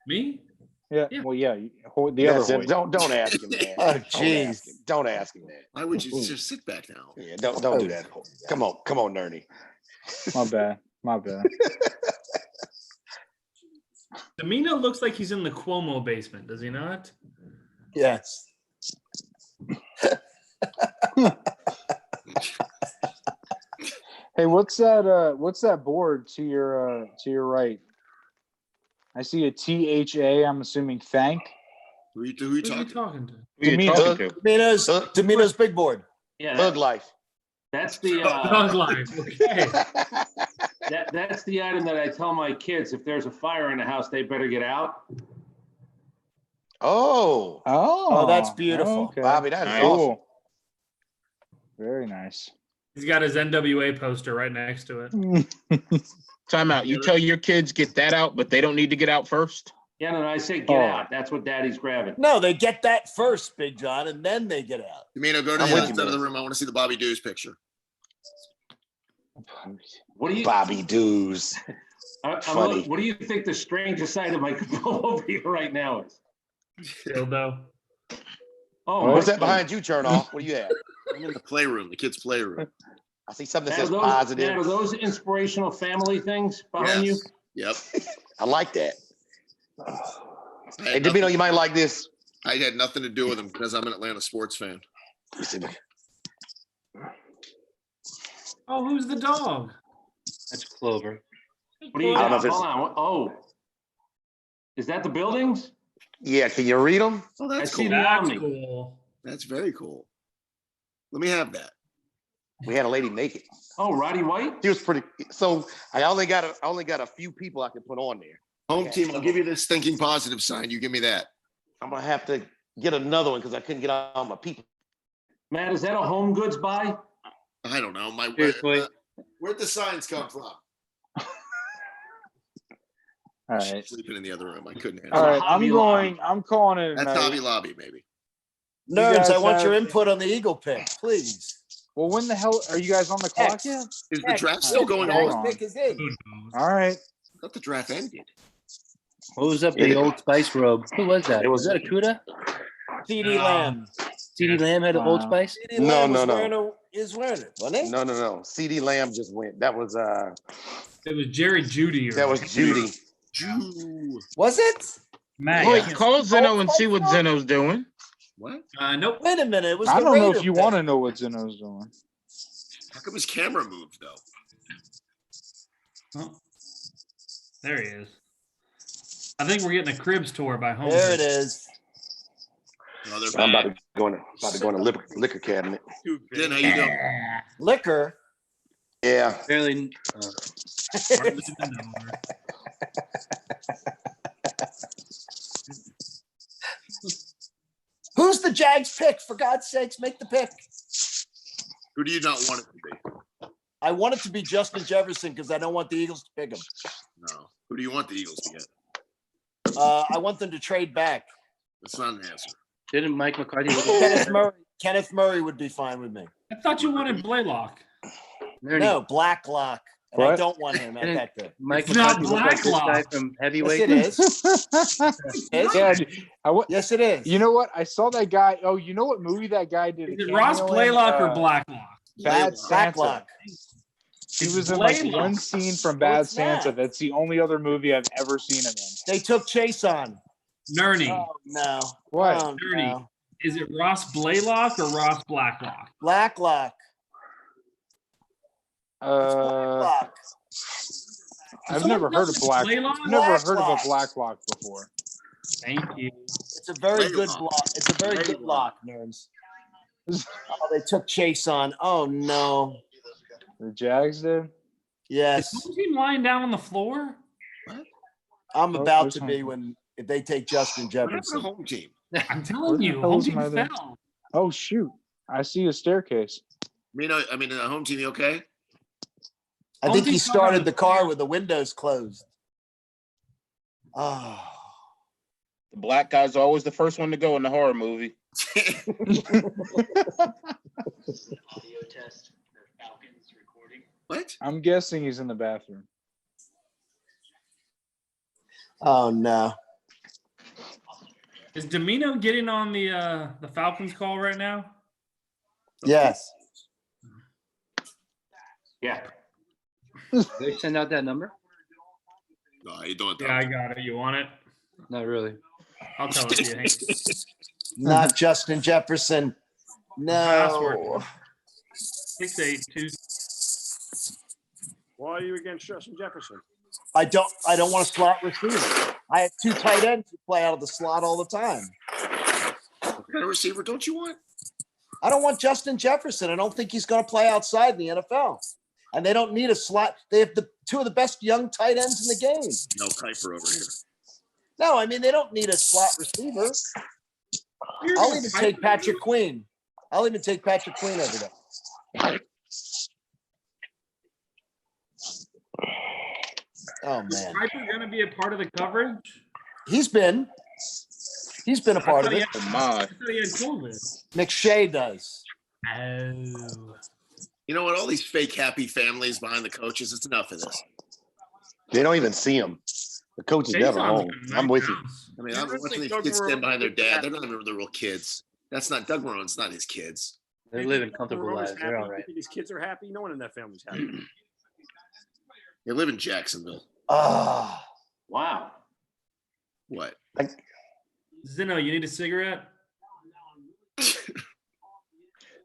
[SPEAKER 11] Me?
[SPEAKER 18] Yeah. Well, yeah. The other Hoyt.
[SPEAKER 16] Don't ask him that.
[SPEAKER 15] Oh, jeez.
[SPEAKER 16] Don't ask him that.
[SPEAKER 10] Why would you just sit back now?
[SPEAKER 16] Yeah, don't do that. Come on, Nerney.
[SPEAKER 18] My bad.
[SPEAKER 11] Domino looks like he's in the Cuomo basement, does he not?
[SPEAKER 15] Yes.
[SPEAKER 18] Hey, what's that board to your right? I see a THA. I'm assuming thank.
[SPEAKER 10] Who are you
[SPEAKER 11] Who are you
[SPEAKER 10] talking to?
[SPEAKER 11] talking to?
[SPEAKER 15] Domino's big board.
[SPEAKER 14] Yeah,
[SPEAKER 16] Thug life.
[SPEAKER 14] That's the
[SPEAKER 11] Thug life. Okay.
[SPEAKER 14] that's the item that I tell my kids if there's a fire in the house, they better get out.
[SPEAKER 16] Oh,
[SPEAKER 15] that's beautiful.
[SPEAKER 18] Okay.
[SPEAKER 16] Bobby, that is
[SPEAKER 18] Cool.
[SPEAKER 16] awesome.
[SPEAKER 18] Very nice.
[SPEAKER 11] He's got his NWA poster right next to it.
[SPEAKER 13] Time out. You tell your kids get that out, but they don't need to get out first?
[SPEAKER 14] Yeah, no, I say get out. That's what Daddy's grabbing.
[SPEAKER 15] No, they get that first, Big John, and then they get out.
[SPEAKER 10] Domino, go to the other side of the room. I want to see the Bobby Dews picture.
[SPEAKER 14] What do you,
[SPEAKER 16] Bobby Dews? Funny.
[SPEAKER 14] What do you think the strangest item I could pull over here right now is?
[SPEAKER 11] Dildo.
[SPEAKER 14] Oh,
[SPEAKER 16] what's that behind you, Chernoff? What do you have?
[SPEAKER 10] I'm in the playroom, the kids' playroom.
[SPEAKER 16] I see something that
[SPEAKER 14] Dad,
[SPEAKER 16] says positive.
[SPEAKER 14] Dad, are those inspirational family things behind you?
[SPEAKER 10] Yep.
[SPEAKER 16] I like that. Hey, Domino, you might like this.
[SPEAKER 10] I had nothing to do with them because I'm an Atlanta sports fan.
[SPEAKER 11] Oh, who's the dog?
[SPEAKER 17] That's Clover.
[SPEAKER 14] What do you
[SPEAKER 16] I don't know
[SPEAKER 14] got?
[SPEAKER 16] if it's-
[SPEAKER 14] Hold on. Oh, is that the buildings?
[SPEAKER 16] Yeah, can you read them?
[SPEAKER 10] Oh,
[SPEAKER 14] I
[SPEAKER 10] that's
[SPEAKER 14] see
[SPEAKER 10] cool.
[SPEAKER 14] the
[SPEAKER 11] That's
[SPEAKER 14] Omni.
[SPEAKER 11] cool.
[SPEAKER 10] That's very cool. Let me have that.
[SPEAKER 16] We had a lady make it.
[SPEAKER 14] Oh, Roddy White?
[SPEAKER 16] She was pretty. So I only got a few people I could put on there.
[SPEAKER 10] Home
[SPEAKER 16] Okay.
[SPEAKER 10] team, I'll give you this thinking positive sign. You give me that.
[SPEAKER 16] I'm gonna have to get another one because I couldn't get all my people.
[SPEAKER 14] Matt, is that a home goods buy?
[SPEAKER 10] I don't know.
[SPEAKER 17] Seriously.
[SPEAKER 10] Where'd the signs come from?
[SPEAKER 18] All right.
[SPEAKER 10] Sleeping in the other room. I couldn't
[SPEAKER 18] All
[SPEAKER 10] handle
[SPEAKER 18] right.
[SPEAKER 10] it.
[SPEAKER 18] I'm calling it a
[SPEAKER 10] That's
[SPEAKER 18] night.
[SPEAKER 10] Hobby Lobby, maybe.
[SPEAKER 15] Nerds,
[SPEAKER 18] guys
[SPEAKER 15] I want
[SPEAKER 18] have-
[SPEAKER 15] your input on the Eagle pick, please.
[SPEAKER 18] Well, when the hell are you guys on the clock yet?
[SPEAKER 10] Is the draft still going on?
[SPEAKER 15] Pick is in.
[SPEAKER 18] All right.
[SPEAKER 10] I thought the draft ended.
[SPEAKER 17] What was up the Old Spice robe? Who was that? Was that a Cuda?
[SPEAKER 15] CD Lamb.
[SPEAKER 17] CD Lamb had an Old Spice?
[SPEAKER 15] CD
[SPEAKER 16] No,
[SPEAKER 15] Lamb
[SPEAKER 16] no,
[SPEAKER 15] was
[SPEAKER 16] no.
[SPEAKER 15] wearing it, wasn't he?
[SPEAKER 16] No. CD Lamb just went. That was
[SPEAKER 11] It was Jerry Judy.
[SPEAKER 16] that was Judy.
[SPEAKER 15] Was it?
[SPEAKER 11] Matt.
[SPEAKER 13] Wait,
[SPEAKER 11] yeah.
[SPEAKER 13] call Zeno and see what Zeno's doing.
[SPEAKER 10] What?
[SPEAKER 11] Nope.
[SPEAKER 15] Wait a minute. It was.
[SPEAKER 18] I
[SPEAKER 15] the
[SPEAKER 18] don't know
[SPEAKER 15] Raider
[SPEAKER 18] if you
[SPEAKER 15] pick.
[SPEAKER 18] want to know what Zeno's doing.
[SPEAKER 10] How come his camera moved though?
[SPEAKER 11] Oh, there he is. I think we're getting a Cribs tour by home.
[SPEAKER 15] There it is.
[SPEAKER 10] No, they're
[SPEAKER 16] I'm
[SPEAKER 10] back.
[SPEAKER 16] about to go in the liquor cabinet.
[SPEAKER 10] Jen, how you doing?
[SPEAKER 15] Liquor.
[SPEAKER 16] Yeah.
[SPEAKER 17] Barely.
[SPEAKER 15] Who's the Jags pick? For God's sakes, make the pick.
[SPEAKER 10] Who do you not want it to be?
[SPEAKER 15] I want it to be Justin Jefferson because I don't want the Eagles to pick him.
[SPEAKER 10] No. Who do you want the Eagles to get?
[SPEAKER 15] I want them to trade back.
[SPEAKER 10] That's not an answer.
[SPEAKER 17] Didn't Mike McCarthy look
[SPEAKER 15] Kenneth Murray would be fine with me.
[SPEAKER 11] I thought you wanted Blaylock.
[SPEAKER 15] No, Blacklock. And I
[SPEAKER 18] What?
[SPEAKER 15] don't want him at that pick.
[SPEAKER 17] Mike
[SPEAKER 11] It's not
[SPEAKER 17] McCarthy look like this guy
[SPEAKER 11] Blacklock.
[SPEAKER 17] from
[SPEAKER 15] Yes,
[SPEAKER 17] Heavyweight?
[SPEAKER 15] it is.
[SPEAKER 18] Yeah,
[SPEAKER 15] Yes, it is.
[SPEAKER 18] you know what? I saw that guy. Oh, you know what movie that guy did?
[SPEAKER 11] Is
[SPEAKER 18] a
[SPEAKER 11] it Ross
[SPEAKER 18] cameo in?
[SPEAKER 11] Blaylock or Blacklock?
[SPEAKER 18] Bad Santa.
[SPEAKER 15] Blacklock.
[SPEAKER 18] He was in like
[SPEAKER 11] Blaylock.
[SPEAKER 18] one scene from
[SPEAKER 15] No,
[SPEAKER 18] Bad
[SPEAKER 15] it's
[SPEAKER 18] Santa.
[SPEAKER 15] not.
[SPEAKER 18] That's the only other movie I've ever seen him in.
[SPEAKER 15] They took Chase on.
[SPEAKER 11] Nerney.
[SPEAKER 15] Oh, no.
[SPEAKER 18] What?
[SPEAKER 15] Oh,
[SPEAKER 11] Nerney.
[SPEAKER 15] no.
[SPEAKER 11] Is it Ross Blaylock or Ross Blacklock?
[SPEAKER 15] Blacklock. Blacklock.
[SPEAKER 18] I've never heard of Black.
[SPEAKER 11] Blaylock?
[SPEAKER 18] I've never heard of a
[SPEAKER 15] Blacklock.
[SPEAKER 18] Blacklock before.
[SPEAKER 11] Thank you.
[SPEAKER 15] It's a very good
[SPEAKER 10] Blaylock.
[SPEAKER 15] block. It's a very good lock, nerds. Oh, they took Chase on. Oh, no.
[SPEAKER 18] The Jags did.
[SPEAKER 15] Yes.
[SPEAKER 11] Is home team lying down on the floor?
[SPEAKER 15] I'm
[SPEAKER 18] Oh,
[SPEAKER 15] about
[SPEAKER 18] there's
[SPEAKER 15] to
[SPEAKER 18] home
[SPEAKER 15] be
[SPEAKER 18] team.
[SPEAKER 15] if they take Justin
[SPEAKER 10] What happened to
[SPEAKER 15] Jefferson.
[SPEAKER 10] home team?
[SPEAKER 11] I'm
[SPEAKER 18] Where
[SPEAKER 11] telling
[SPEAKER 18] the
[SPEAKER 11] you,
[SPEAKER 18] hell
[SPEAKER 11] home
[SPEAKER 18] is
[SPEAKER 11] team
[SPEAKER 18] my other-
[SPEAKER 11] fell.
[SPEAKER 18] Oh shoot! I see a staircase.
[SPEAKER 10] I mean, home team, you okay?
[SPEAKER 15] I think he started the car with the windows closed. Oh.
[SPEAKER 13] The black guy's always the first one to go in the horror movie.
[SPEAKER 17] Audio test for Falcons recording.
[SPEAKER 10] What?
[SPEAKER 18] I'm guessing he's in the bathroom.
[SPEAKER 15] Oh, no.
[SPEAKER 11] Is Domino getting on the Falcons call right now?
[SPEAKER 15] Yes.
[SPEAKER 14] Yeah.
[SPEAKER 17] They send out that number?
[SPEAKER 10] No, you don't.
[SPEAKER 11] Yeah, I got it. You want it?
[SPEAKER 17] Not really.
[SPEAKER 11] I'll tell it to you. Hank.
[SPEAKER 15] Not Justin Jefferson.
[SPEAKER 11] Password.
[SPEAKER 15] No.
[SPEAKER 11] 682.
[SPEAKER 4] Why are you against Justin Jefferson?
[SPEAKER 15] I don't want a slot receiver. I have two tight ends who play out of the slot all the time.
[SPEAKER 10] What kind of receiver don't you want?
[SPEAKER 15] I don't want Justin Jefferson. I don't think he's going to play outside in the NFL. And they don't need a slot. They have two of the best young tight ends in the game.
[SPEAKER 10] No Kuiper over here.
[SPEAKER 15] No, I mean, they don't need a slot receiver. I'll even take Patrick Queen. I'll even take Patrick Queen over there. Oh
[SPEAKER 11] Is
[SPEAKER 15] man,
[SPEAKER 11] Piper going to be a part of the coverage?
[SPEAKER 15] he's been a part of it.
[SPEAKER 13] Oh my.
[SPEAKER 11] I thought he had COVID.
[SPEAKER 15] McShay does.
[SPEAKER 11] Oh.
[SPEAKER 10] You know what? All these fake happy families behind the coaches. It's enough of this.
[SPEAKER 16] They don't even see him. The coach is never home. I'm with you.
[SPEAKER 10] I mean, I'm watching these kids stand behind their dad. They're not even the real kids. That's not Doug Marone's not his kids.
[SPEAKER 17] They're living comfortable
[SPEAKER 5] Everyone's
[SPEAKER 17] lives. They're
[SPEAKER 5] happy.
[SPEAKER 17] all right.
[SPEAKER 5] These kids are happy. No one in that family's happy.
[SPEAKER 10] They live in Jacksonville.
[SPEAKER 15] Ah,
[SPEAKER 14] Wow.
[SPEAKER 10] What?
[SPEAKER 11] Zeno, you need a cigarette?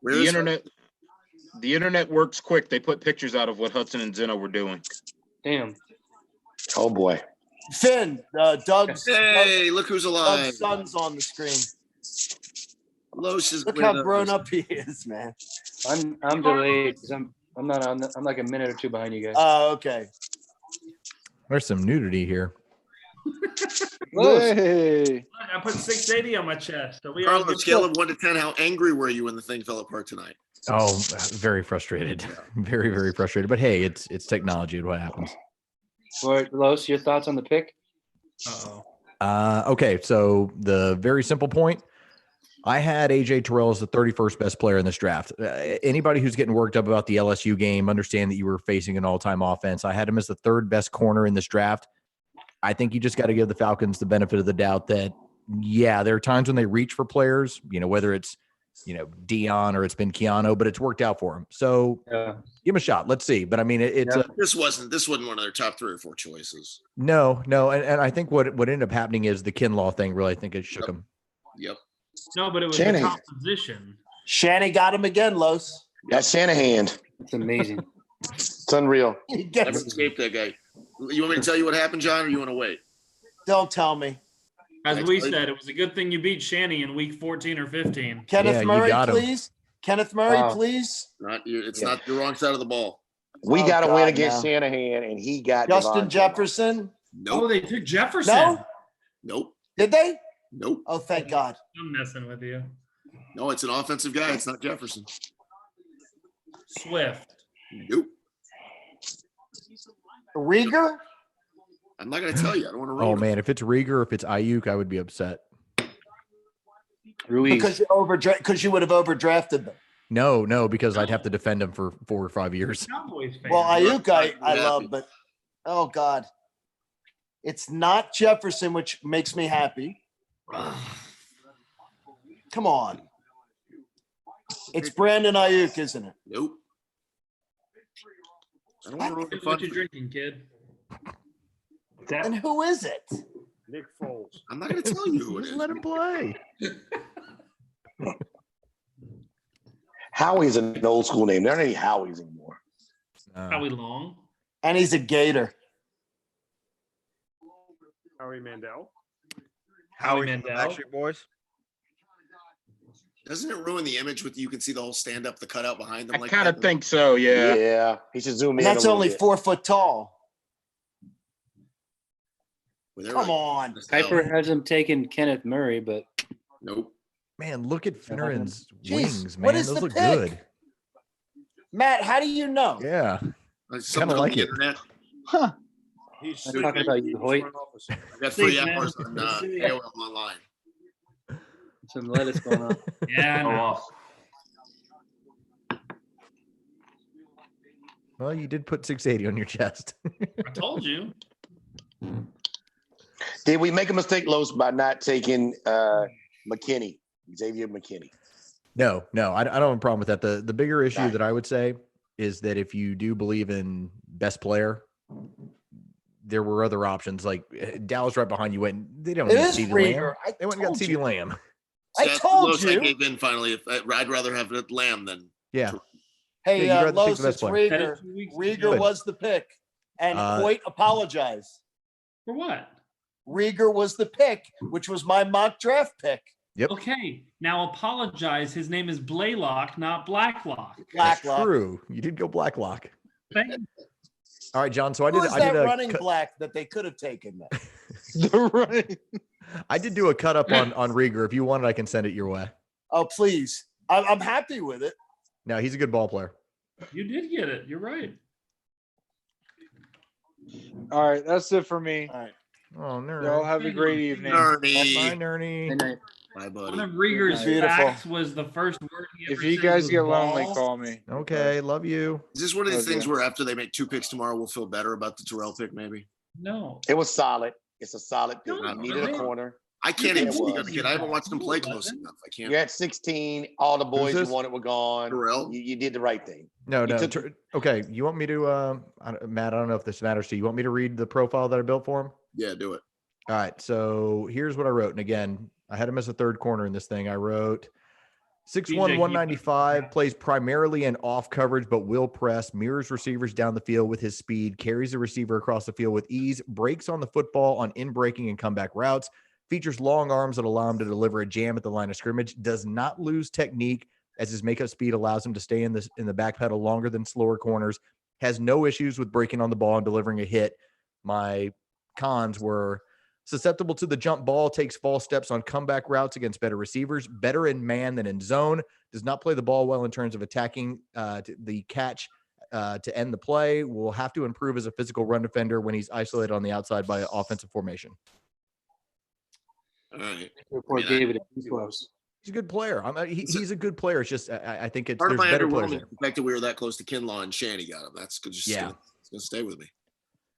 [SPEAKER 13] The internet works quick. They put pictures out of what Hudson and Zeno were doing.
[SPEAKER 17] Damn.
[SPEAKER 16] Oh boy.
[SPEAKER 15] Finn, Doug's.
[SPEAKER 10] Hey, look who's alive.
[SPEAKER 15] Doug's son's on the screen.
[SPEAKER 10] Los is
[SPEAKER 15] Look how grown up he is, man.
[SPEAKER 17] I'm delayed because I'm not on. I'm like a minute or two behind you guys.
[SPEAKER 15] Oh, okay.
[SPEAKER 3] There's some nudity here.
[SPEAKER 18] Hey.
[SPEAKER 11] I put 680 on my chest. So we
[SPEAKER 10] Carl,
[SPEAKER 11] all
[SPEAKER 10] on a scale of 1 to 10, how angry were you when the thing fell apart tonight?
[SPEAKER 3] Oh, very frustrated. Very, very frustrated. But hey, it's technology. What happens?
[SPEAKER 17] All Los, your thoughts on the pick?
[SPEAKER 3] Okay, so the very simple point. I had AJ Terrell as the 31st best player in this draft. Anybody who's getting worked up about the LSU game, understand that you were facing an all-time offense. I had him as the third best corner in this draft. I think you just got to give the Falcons the benefit of the doubt that, yeah, there are times when they reach for players, whether it's, Dion or it's been Keanu, but it's worked out for him. So give him a shot. Let's see. But I mean,
[SPEAKER 10] this wasn't one of their top 3 or 4 choices.
[SPEAKER 3] No. And I think what ended up happening is the Kinlaw thing really, I think it shook him.
[SPEAKER 10] Yep.
[SPEAKER 11] No, but it was
[SPEAKER 16] Shanahan.
[SPEAKER 11] the top position.
[SPEAKER 15] Shanny got him again, Los.
[SPEAKER 16] That's Shanahan.
[SPEAKER 17] It's amazing.
[SPEAKER 16] It's unreal.
[SPEAKER 15] He
[SPEAKER 10] Never
[SPEAKER 15] gets.
[SPEAKER 10] escaped that guy. You want me to tell you what happened, John, or you want to wait?
[SPEAKER 15] Don't tell me.
[SPEAKER 11] As we said, it was a good thing you beat Shanny in week 14 or 15.
[SPEAKER 15] Kenneth Murray,
[SPEAKER 3] got him.
[SPEAKER 15] please. Kenneth Murray, please.
[SPEAKER 10] It's not the wrong side of the ball.
[SPEAKER 16] We got to
[SPEAKER 15] God,
[SPEAKER 16] win against
[SPEAKER 15] no.
[SPEAKER 16] Shanahan, and he got
[SPEAKER 15] Justin
[SPEAKER 16] Devontae.
[SPEAKER 15] Jefferson.
[SPEAKER 10] Nope.
[SPEAKER 11] Oh, they took Jefferson.
[SPEAKER 15] No?
[SPEAKER 10] Nope.
[SPEAKER 15] Did they?
[SPEAKER 10] Nope.
[SPEAKER 15] Oh, thank God.
[SPEAKER 11] I'm messing with you.
[SPEAKER 10] No, it's an offensive guy. It's not Jefferson.
[SPEAKER 11] Swift.
[SPEAKER 10] Nope.
[SPEAKER 15] Rieger?
[SPEAKER 10] I'm not going to tell you. I don't want to ruin
[SPEAKER 3] Oh,
[SPEAKER 10] it.
[SPEAKER 3] man, if it's Rieger, if it's Ayuk, I would be upset.
[SPEAKER 17] Ruiz.
[SPEAKER 15] Because you would have overdrafted them.
[SPEAKER 3] No, because I'd have to defend him for 4 or 5 years.
[SPEAKER 11] Cowboys fan.
[SPEAKER 15] Well, Ayuk, I
[SPEAKER 10] Yeah.
[SPEAKER 15] love, but oh God, it's not Jefferson, which makes me happy. Come on, it's Brandon Ayuk, isn't it?
[SPEAKER 10] Nope. I don't want to ruin the fun.
[SPEAKER 11] What you drinking, kid?
[SPEAKER 15] And who is it?
[SPEAKER 5] Nick Foles.
[SPEAKER 10] I'm not going to tell you who it is.
[SPEAKER 3] Let him play.
[SPEAKER 16] Howie's an old school name. There aren't any Howies anymore.
[SPEAKER 11] Howie Long.
[SPEAKER 15] And he's a Gator.
[SPEAKER 5] Howie Mandel.
[SPEAKER 12] Howie
[SPEAKER 11] Mandel.
[SPEAKER 12] Backstreet Boys.
[SPEAKER 10] Doesn't it ruin the image with you can see the whole stand up, the cutout behind them?
[SPEAKER 13] I
[SPEAKER 10] like
[SPEAKER 13] kind of
[SPEAKER 10] that?
[SPEAKER 13] think so, yeah.
[SPEAKER 16] Yeah, he should zoom
[SPEAKER 15] And
[SPEAKER 16] in.
[SPEAKER 15] that's
[SPEAKER 16] a little
[SPEAKER 15] only
[SPEAKER 16] bit.
[SPEAKER 15] 4 foot tall.
[SPEAKER 10] Well, they're
[SPEAKER 15] Come
[SPEAKER 10] like-
[SPEAKER 15] on.
[SPEAKER 17] Kuiper has him taking Kenneth Murray, but
[SPEAKER 10] Nope.
[SPEAKER 3] Man, look at Finneran's
[SPEAKER 15] Jeez,
[SPEAKER 3] wings, man.
[SPEAKER 15] what is
[SPEAKER 3] Those
[SPEAKER 15] the
[SPEAKER 3] look
[SPEAKER 15] pick?
[SPEAKER 3] good.
[SPEAKER 15] Matt, how do you know?
[SPEAKER 3] Yeah.
[SPEAKER 10] Something
[SPEAKER 3] like
[SPEAKER 10] on the
[SPEAKER 3] it.
[SPEAKER 10] internet.
[SPEAKER 5] He's
[SPEAKER 17] I'm talking about you, Hoyt.
[SPEAKER 10] I got 3
[SPEAKER 11] Thanks, man.
[SPEAKER 10] hours on AOL online.
[SPEAKER 17] some lettuce going on.
[SPEAKER 11] Yeah, I
[SPEAKER 14] Go
[SPEAKER 11] know.
[SPEAKER 14] off.
[SPEAKER 3] Well, you did put 680 on your chest.
[SPEAKER 11] I told you.
[SPEAKER 16] Did we make a mistake, Los, by not taking McKinney, Xavier McKinney?
[SPEAKER 3] No, I don't have a problem with that. The bigger issue that I would say is that if you do believe in best player, there were other options. Like Dallas right behind you went. They don't
[SPEAKER 15] It
[SPEAKER 3] need
[SPEAKER 15] is
[SPEAKER 3] CeeDee
[SPEAKER 15] Rieger.
[SPEAKER 3] Lamb. They went and got CeeDee Lamb.
[SPEAKER 15] I
[SPEAKER 10] That's
[SPEAKER 15] told
[SPEAKER 10] Los, I
[SPEAKER 15] you.
[SPEAKER 10] gave in finally. I'd rather have it Lamb than.
[SPEAKER 3] Yeah.
[SPEAKER 15] Hey,
[SPEAKER 3] Yeah, you'd rather take
[SPEAKER 15] Los,
[SPEAKER 3] the best
[SPEAKER 15] it's
[SPEAKER 3] player.
[SPEAKER 15] Rieger.
[SPEAKER 11] 2 weeks
[SPEAKER 15] Rieger
[SPEAKER 11] ago.
[SPEAKER 15] was the pick. And Hoyt apologized.
[SPEAKER 11] For what?
[SPEAKER 3] Rieger
[SPEAKER 15] was the pick, which was my mock draft pick.
[SPEAKER 3] Yep.
[SPEAKER 11] Okay, now apologize. His name is Blaylock, not Blacklock.
[SPEAKER 3] That's
[SPEAKER 15] Blacklock.
[SPEAKER 3] true. You did go Blacklock.
[SPEAKER 11] Thank
[SPEAKER 3] All right, John. So
[SPEAKER 15] Who was
[SPEAKER 3] I
[SPEAKER 15] that
[SPEAKER 3] did a
[SPEAKER 15] running black that they could have taken? Then?
[SPEAKER 18] The running.
[SPEAKER 3] I did do a cut up on Rieger. If you want it, I can send it your way.
[SPEAKER 15] Oh, please. I'm happy with it.
[SPEAKER 3] No, he's a good ball player.
[SPEAKER 11] You did get it. You're right.
[SPEAKER 18] All right, that's it for me.
[SPEAKER 15] All right.
[SPEAKER 3] Oh, nerd.
[SPEAKER 18] Y'all have a great evening.
[SPEAKER 3] Bye, Nerdy.
[SPEAKER 17] Good night.
[SPEAKER 10] Bye, buddy.
[SPEAKER 11] One of Rieger's
[SPEAKER 15] Beautiful.
[SPEAKER 11] facts was the first word he
[SPEAKER 18] If
[SPEAKER 11] ever
[SPEAKER 18] you
[SPEAKER 11] said
[SPEAKER 18] guys
[SPEAKER 11] was
[SPEAKER 18] get lonely,
[SPEAKER 11] ball.
[SPEAKER 18] call me.
[SPEAKER 3] Okay, love you.
[SPEAKER 10] Is this one of these
[SPEAKER 18] Okay.
[SPEAKER 10] things where after they make 2 picks tomorrow, we'll feel better about the Terrell pick? Maybe.
[SPEAKER 11] No.
[SPEAKER 16] It was solid. It's a solid pick.
[SPEAKER 11] No,
[SPEAKER 16] You needed a
[SPEAKER 11] no.
[SPEAKER 16] corner.
[SPEAKER 10] I can't
[SPEAKER 16] It
[SPEAKER 10] even speak on
[SPEAKER 16] was.
[SPEAKER 10] the kid. I haven't watched him play close enough. I can't.
[SPEAKER 16] You're at 16. All the boys you
[SPEAKER 3] this?
[SPEAKER 16] wanted were gone.
[SPEAKER 10] Terrell?
[SPEAKER 16] You did the right thing.
[SPEAKER 3] No,
[SPEAKER 16] You
[SPEAKER 3] no.
[SPEAKER 16] took-
[SPEAKER 3] Okay, you want me to, Matt, I don't know if this matters to you. You want me to read the profile that I built for him?
[SPEAKER 10] Yeah, do it.
[SPEAKER 3] All right, so here's what I wrote. And again, I had him as a third corner in this thing. I wrote 6'1", 195, plays primarily in off coverage, but will press, mirrors receivers down the field with his speed, carries the receiver across the field with ease, breaks on the football on in-breaking and comeback routes, features long arms that allow him to deliver a jam at the line of scrimmage, does not lose technique as his makeup speed allows him to stay in the back pedal longer than slower corners, has no issues with breaking on the ball and delivering a hit. My cons were susceptible to the jump ball, takes false steps on comeback routes against better receivers, better in man than in zone, does not play the ball well in terms of attacking the catch to end the play, will have to improve as a physical run defender when he's isolated on the outside by offensive formation.
[SPEAKER 10] All right.
[SPEAKER 17] Report gave it a B+.
[SPEAKER 3] He's a good player. He's a good player. It's just I think it's
[SPEAKER 10] Part of
[SPEAKER 3] there's
[SPEAKER 10] my
[SPEAKER 3] better players
[SPEAKER 10] underwhelming
[SPEAKER 3] there.
[SPEAKER 10] the fact that we were that close to Kinlaw and Shanny got him. That's just
[SPEAKER 3] Yeah.
[SPEAKER 10] it's gonna stay with me.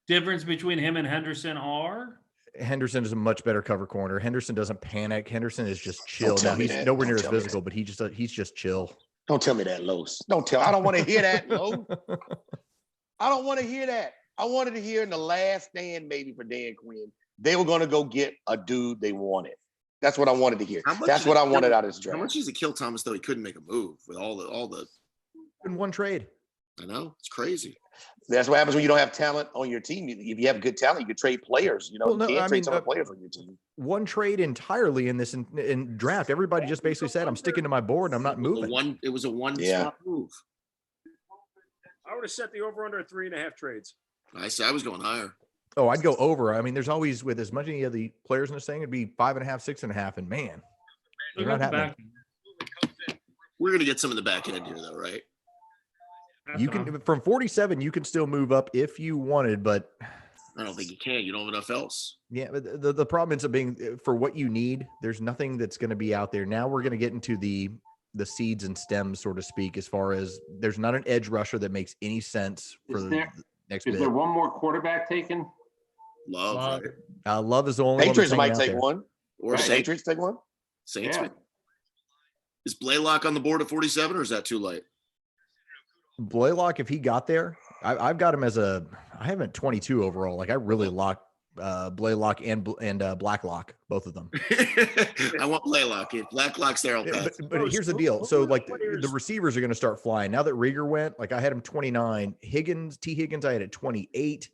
[SPEAKER 11] Difference between him and Henderson are?
[SPEAKER 3] Henderson is a much better cover corner. Henderson doesn't panic. Henderson is just chill.
[SPEAKER 16] tell
[SPEAKER 3] Now
[SPEAKER 16] me
[SPEAKER 3] he's
[SPEAKER 16] that.
[SPEAKER 3] nowhere
[SPEAKER 16] Don't
[SPEAKER 3] near as
[SPEAKER 16] tell me
[SPEAKER 3] physical, but he's just chill.
[SPEAKER 16] Don't tell me that, Los. Don't tell. I don't want to hear that, Los. I don't want to hear that. I wanted to hear in the last stand, maybe for Dan Quinn, they were going to go get a dude they wanted. That's what I wanted to hear. That's what I wanted out of this draft.
[SPEAKER 10] How much does it kill Thomas though? He couldn't make a move with all the.
[SPEAKER 3] In one trade.
[SPEAKER 10] I know it's crazy.
[SPEAKER 16] That's what happens when you don't have talent on your team. If you have good talent, you can trade players. You know,
[SPEAKER 3] Well, no,
[SPEAKER 16] you can't
[SPEAKER 3] I
[SPEAKER 16] trade
[SPEAKER 3] mean,
[SPEAKER 16] some of the players on your team.
[SPEAKER 3] One trade entirely in this in draft. Everybody just basically said, "I'm sticking to my board and I'm not moving."
[SPEAKER 10] It was a one
[SPEAKER 16] Yeah.
[SPEAKER 10] spot move.
[SPEAKER 4] I would have set the over under 3.5 trades.
[SPEAKER 10] I said I was going higher.
[SPEAKER 3] Oh, I'd go over. I mean, there's always with as much of the players in this thing, it'd be 5.5, 6.5, and man, they're not happening.
[SPEAKER 10] We're gonna get some in the back end here, though, right?
[SPEAKER 3] You can from 47, you can still move up if you wanted, but
[SPEAKER 10] I don't think you can. You don't have enough else.
[SPEAKER 3] yeah, but the problem ends up being for what you need. There's nothing that's going to be out there. Now we're going to get into the seeds and stems, so to speak, as far as there's not an edge rusher that makes any sense for the next bit.
[SPEAKER 14] Is there one more quarterback taken?
[SPEAKER 10] Love. Right?
[SPEAKER 3] Love is the only
[SPEAKER 16] Patriots
[SPEAKER 3] one
[SPEAKER 16] might
[SPEAKER 3] that's hanging
[SPEAKER 16] take
[SPEAKER 3] out
[SPEAKER 16] one.
[SPEAKER 10] Or
[SPEAKER 16] Right.
[SPEAKER 10] Saints.
[SPEAKER 16] Patriots take one.
[SPEAKER 10] Saints.
[SPEAKER 14] Yeah.
[SPEAKER 10] Is Blaylock on the board at 47, or is that too late?
[SPEAKER 3] there. Blaylock, if he got there, I've got him as I have him at 22 overall. Like I really locked Blaylock and Blacklock, both of them.
[SPEAKER 10] I want Blaylock. If Blacklock's there, I'll pass.
[SPEAKER 3] But here's the deal. So like the receivers are going to start flying now that Rieger went. Like I had him 29. T. Higgins, I had at 28.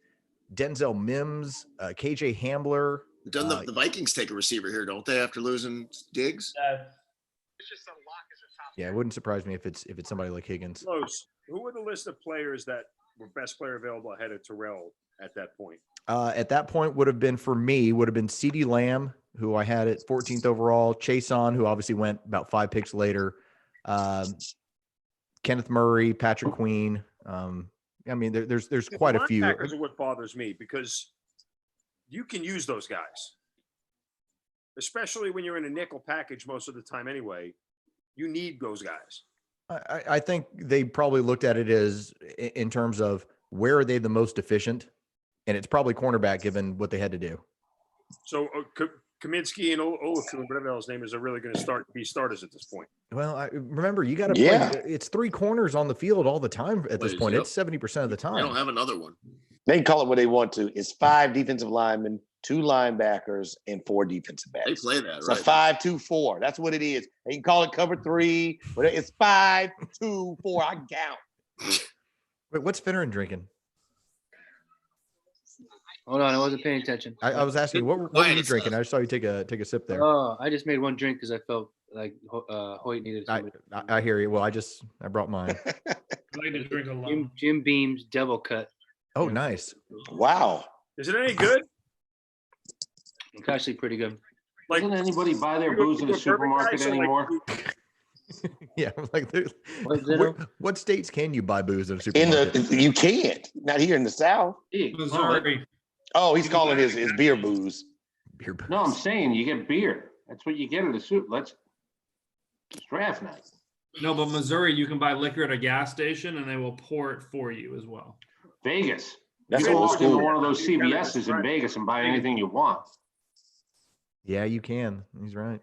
[SPEAKER 3] Denzel Mims, KJ Hamler.
[SPEAKER 10] Doesn't the Vikings take a receiver here, don't they, after losing Diggs?
[SPEAKER 3] Yeah, it wouldn't surprise me if it's somebody like Higgins.
[SPEAKER 4] Close. Who were the list of players that were best player available ahead of Terrell at that point?
[SPEAKER 3] At that point would have been CeeDee Lamb, who I had at 14th overall, Chason, who obviously went about 5 picks later, Kenneth Murray, Patrick Queen. I mean, there's quite a few.
[SPEAKER 4] Linebackers are what bothers me because you can use those guys, especially when you're in a nickel package most of the time anyway. You need those guys.
[SPEAKER 3] I think they probably looked at it as in terms of where are they the most efficient, and it's probably cornerback given what they had to do.
[SPEAKER 4] So Kaminsky and Olakun, whatever the hell his name is, are really going to be starters at this point.
[SPEAKER 3] Well, remember you got to play. It's 3 corners on the field all the time at this point.
[SPEAKER 10] Yep.
[SPEAKER 3] It's 70% of the time.
[SPEAKER 10] They don't have another one.
[SPEAKER 16] They can call it what they want to. It's 5 defensive linemen, 2 linebackers, and 4 defensive backs.
[SPEAKER 10] They play that,
[SPEAKER 16] It's
[SPEAKER 10] right?
[SPEAKER 16] a 5-2-4. That's what it is. They can call it cover 3, but it's 5-2-4. I count.
[SPEAKER 3] Wait, what's Finneran drinking?
[SPEAKER 17] Hold on, I wasn't paying attention.
[SPEAKER 3] I was asking what were you drinking? I just saw you take a sip there.
[SPEAKER 17] Oh, I just made one drink because I felt like Hoyt needed something.
[SPEAKER 3] I hear you. Well, I brought mine.
[SPEAKER 11] I like to drink a lot.
[SPEAKER 17] Jim Beam's Devil Cut.
[SPEAKER 3] Oh, nice.
[SPEAKER 16] Wow.
[SPEAKER 4] Is it any good?
[SPEAKER 17] It's actually pretty good.
[SPEAKER 14] Doesn't anybody buy their booze in the supermarket anymore?
[SPEAKER 3] Yeah, like
[SPEAKER 17] What, Zeno?
[SPEAKER 3] what states can you buy booze in a supermarket?
[SPEAKER 16] You can't. Not here in the South.
[SPEAKER 11] Missouri.
[SPEAKER 16] Oh, he's calling his beer booze.
[SPEAKER 3] Beer booze.
[SPEAKER 14] No, I'm saying you get beer. That's what you get at a soup. It's draft night.
[SPEAKER 11] No, but Missouri, you can buy liquor at a gas station and they will pour it for you as well.
[SPEAKER 14] Vegas.
[SPEAKER 16] That's
[SPEAKER 14] You can
[SPEAKER 16] old
[SPEAKER 14] walk into
[SPEAKER 16] school.
[SPEAKER 14] one of those CVS's in Vegas and buy anything you want.
[SPEAKER 3] Yeah, you can. He's right.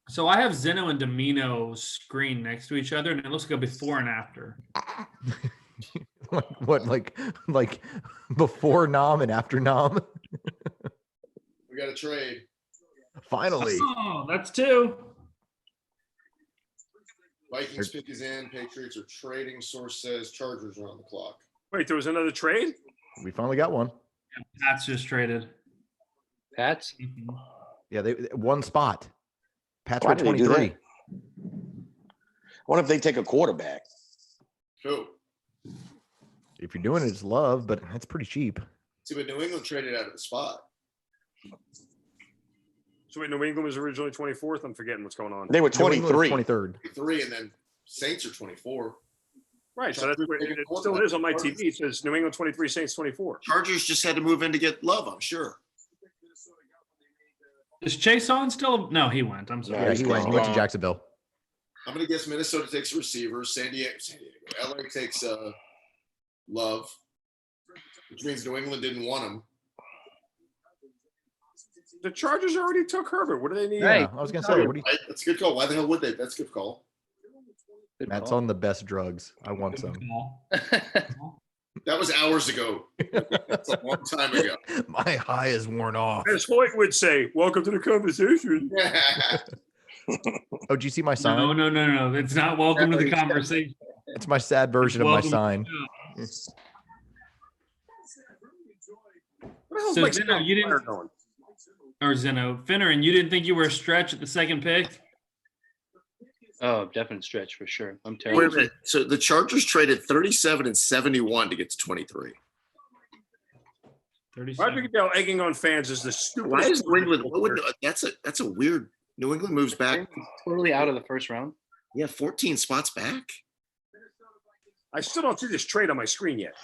[SPEAKER 11] So I have Zeno and Domino screen next to each other, and it looks like a before and after.
[SPEAKER 3] What, like before Nom and after Nom?
[SPEAKER 10] We got a trade.
[SPEAKER 3] Finally.
[SPEAKER 11] Oh, that's two.
[SPEAKER 10] Vikings pick is in. Patriots are trading. Source says Chargers are on the clock.
[SPEAKER 4] Wait, there was another trade?
[SPEAKER 3] We finally got one.
[SPEAKER 11] Pat's just traded.
[SPEAKER 17] Pats?
[SPEAKER 3] Yeah, they one spot. Pat's
[SPEAKER 16] Why
[SPEAKER 3] got
[SPEAKER 16] did they do
[SPEAKER 3] 23.
[SPEAKER 16] that? What if they take a quarterback?
[SPEAKER 10] Who?
[SPEAKER 3] If you're doing it, it's love, but that's pretty cheap.
[SPEAKER 10] See, but New England traded out of the spot.
[SPEAKER 4] So wait, New England was originally 24th? I'm forgetting what's going on.
[SPEAKER 16] They were
[SPEAKER 3] New England was
[SPEAKER 16] 23.
[SPEAKER 3] 23rd.
[SPEAKER 10] 3, and then Saints are 24.
[SPEAKER 4] Right, so that's where it still is on my TV. It says New England 23, Saints 24.
[SPEAKER 10] Chargers just had to move in to get love, I'm sure.
[SPEAKER 11] Is Chase on still? No, he went. I'm sorry.
[SPEAKER 3] Yeah, he went to Jacksonville.
[SPEAKER 10] I'm going to guess Minnesota takes a receiver. San Diego. LA takes love, which means New England didn't want him.
[SPEAKER 4] The Chargers already took Herbert. What do they need?
[SPEAKER 3] Yeah, I was gonna say, what do you?
[SPEAKER 10] That's a good call. Why the hell would they? That's a good call.
[SPEAKER 3] Matt's on the best drugs. I want some.
[SPEAKER 10] That was hours ago. That's a long time ago.
[SPEAKER 3] My high is worn off.
[SPEAKER 4] As Hoyt would say, welcome to the conversation.
[SPEAKER 3] Oh, do you see my sign?
[SPEAKER 11] No. It's not welcome to the conversation.
[SPEAKER 3] It's my sad version of my sign.
[SPEAKER 11] So Zeno, you didn't, or Zeno, Finneran, you didn't think you were a stretch at the second pick?
[SPEAKER 17] Oh, definite stretch for sure. I'm
[SPEAKER 10] Wait
[SPEAKER 17] terrible.
[SPEAKER 10] a minute. So the Chargers traded 37 and 71 to get to 23.
[SPEAKER 4] Why do you go egging on fans is the stupid.
[SPEAKER 10] Why is New England? That's a weird. New England moves back.
[SPEAKER 17] Totally out of the first round.
[SPEAKER 10] Yeah, 14 spots back.
[SPEAKER 4] I still don't see this trade on my screen yet.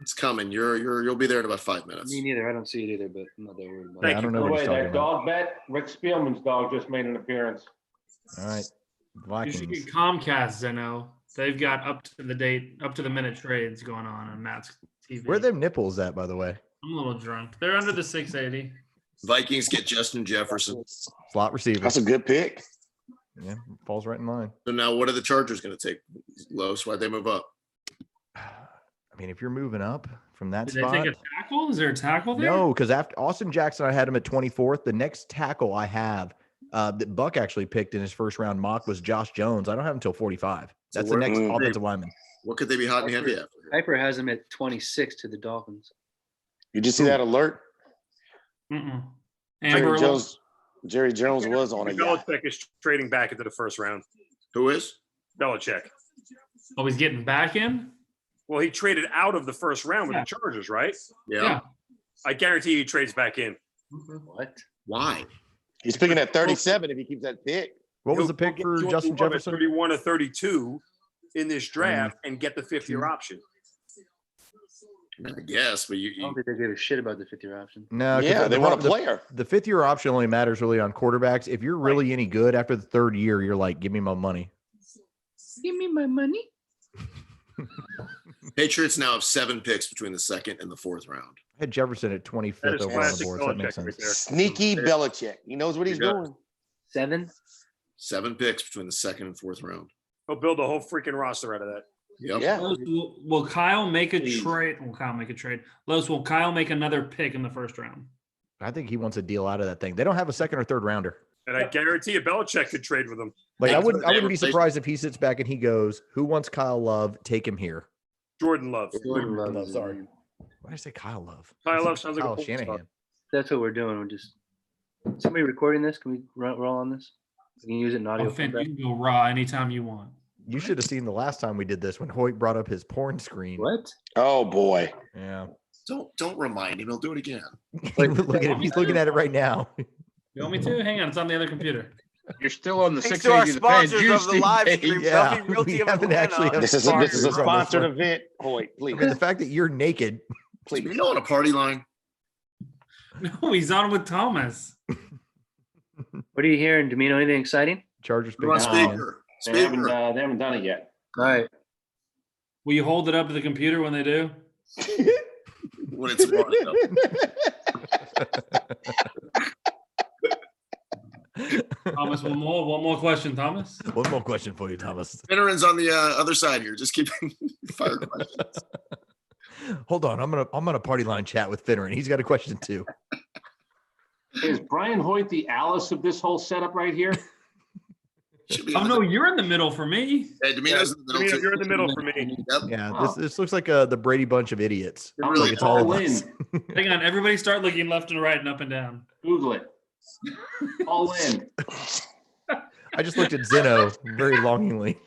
[SPEAKER 10] It's coming. You'll be there in about 5 minutes.
[SPEAKER 17] Me neither. I don't see it either, but I'm not that worried about
[SPEAKER 3] Yeah, I don't know
[SPEAKER 14] By the
[SPEAKER 3] what
[SPEAKER 14] way,
[SPEAKER 3] he's talking
[SPEAKER 14] that
[SPEAKER 3] about.
[SPEAKER 14] dog bet, Rick Spielman's dog just made an appearance.
[SPEAKER 3] All right,
[SPEAKER 11] You
[SPEAKER 3] Vikings.
[SPEAKER 11] should get Comcast, Zeno. They've got up to the minute trades going on Matt's TV.
[SPEAKER 3] Where are them nipples at, by the way?
[SPEAKER 11] I'm a little drunk. They're under the 680.
[SPEAKER 10] Vikings get Justin Jefferson.
[SPEAKER 3] Slot receiver.
[SPEAKER 16] That's a good pick.
[SPEAKER 3] Yeah, falls right in line.
[SPEAKER 10] So now, what are the Chargers going to take? Los, why'd they move up?
[SPEAKER 3] I mean, if you're moving up from that
[SPEAKER 11] Did they
[SPEAKER 3] spot,
[SPEAKER 11] take a tackle? Is there a tackle there?
[SPEAKER 3] no, because after Austin Jackson, I had him at 24th. The next tackle I have that Buck actually picked in his first round mock was Josh Jones. I don't have him until 45. That's the next offensive lineman.
[SPEAKER 10] What could they be hot and heavy after?
[SPEAKER 17] Piper has him at 26 to the Dolphins.
[SPEAKER 16] You just see that alert?
[SPEAKER 11] Mm-mm.
[SPEAKER 16] Jerry Jones was on it.
[SPEAKER 4] Belichick is trading back into the first round.
[SPEAKER 10] Who is?
[SPEAKER 4] Belichick.
[SPEAKER 11] Oh, he's getting back in?
[SPEAKER 4] Well, he traded out of the first round with the Chargers, right?
[SPEAKER 10] Yeah.
[SPEAKER 4] I guarantee he trades back in.
[SPEAKER 17] What?
[SPEAKER 10] Why?
[SPEAKER 16] He's picking at 37 if he keeps that pick.
[SPEAKER 3] What was the pick for Justin Jefferson?
[SPEAKER 4] 31 or 32 in this draft and get the 5th-year option.
[SPEAKER 10] I guess, but
[SPEAKER 17] I don't think they give a shit about the 50-year option.
[SPEAKER 3] No,
[SPEAKER 16] Yeah, they want a player.
[SPEAKER 3] The 5th-year option only matters really on quarterbacks. If you're really any good after the 3rd year, you're like, give me my money.
[SPEAKER 17] Give me my money.
[SPEAKER 10] Patriots now have 7 picks between the 2nd and the 4th round.
[SPEAKER 3] I had Jefferson at 25th overall on the board, so that makes sense.
[SPEAKER 16] Sneaky Belichick. He knows what he's doing.
[SPEAKER 17] 7?
[SPEAKER 10] 7 picks between the 2nd and 4th round.
[SPEAKER 4] He'll build a whole freaking roster out of that.
[SPEAKER 10] Yep.
[SPEAKER 16] Yeah.
[SPEAKER 11] Will Kyle make a trade? Will Kyle make a trade? Los, will Kyle make another pick in the first round?
[SPEAKER 3] I think he wants a deal out of that thing. They don't have a 2nd or 3rd rounder.
[SPEAKER 4] And I guarantee you Belichick could trade with him.
[SPEAKER 3] Like I wouldn't be surprised if he sits back and he goes, "Who wants Kyle Love? Take him here."
[SPEAKER 4] Jordan Love.
[SPEAKER 17] Jordan Love.
[SPEAKER 3] Sorry. Why did I say Kyle Love?
[SPEAKER 4] Kyle Love sounds like
[SPEAKER 3] Kyle
[SPEAKER 4] a
[SPEAKER 3] Shanahan.
[SPEAKER 17] That's what we're doing. We're just somebody recording this. Can we roll on this? We can use it in audio.
[SPEAKER 11] Oh, Finn, you can go raw anytime you want.
[SPEAKER 3] You should have seen the last time we did this when Hoyt brought up his porn screen.
[SPEAKER 17] What?
[SPEAKER 16] Oh boy.
[SPEAKER 3] Yeah.
[SPEAKER 10] Don't remind him. He'll do it again.
[SPEAKER 3] Look at him. He's looking at it right now.
[SPEAKER 11] You want me to? Hang on, it's on the other computer.
[SPEAKER 13] You're still on the
[SPEAKER 12] Thanks to our
[SPEAKER 13] 680 The Fan
[SPEAKER 12] sponsors of the
[SPEAKER 13] juice
[SPEAKER 12] live
[SPEAKER 13] these
[SPEAKER 12] stream,
[SPEAKER 13] days.
[SPEAKER 12] Duffy Realty of Atlanta.
[SPEAKER 16] This is a sponsored event, Hoyt. Please.
[SPEAKER 3] I mean, the fact that you're naked.
[SPEAKER 10] Please. You know, on a party line.
[SPEAKER 11] No, he's on with Thomas.
[SPEAKER 17] What are you hearing, Domino? Anything exciting?
[SPEAKER 3] Chargers
[SPEAKER 10] Come on, speaker.
[SPEAKER 14] They haven't done it yet.
[SPEAKER 17] All right.
[SPEAKER 11] Will you hold it up to the computer when they do?
[SPEAKER 10] When it's
[SPEAKER 11] Thomas, one more question, Thomas.
[SPEAKER 3] One more question for you, Thomas.
[SPEAKER 10] Veterans on the other side here. Just keep fire questions.
[SPEAKER 3] Hold on, I'm gonna party line chat with Finneran. He's got a question too.
[SPEAKER 14] Is Brian Hoyt the Alice of this whole setup right here?
[SPEAKER 11] Oh no, you're in the middle for me.
[SPEAKER 10] Hey, Domino's in the middle too.
[SPEAKER 4] You're in the middle for me.
[SPEAKER 10] Yep.
[SPEAKER 3] Yeah, this looks like the Brady Bunch of idiots.
[SPEAKER 14] I'm
[SPEAKER 3] Like it's all of
[SPEAKER 14] in.
[SPEAKER 3] us.
[SPEAKER 11] Hang on, everybody start looking left and right and up and down.
[SPEAKER 14] Google it. All in.
[SPEAKER 3] I just looked at Zeno very longingly.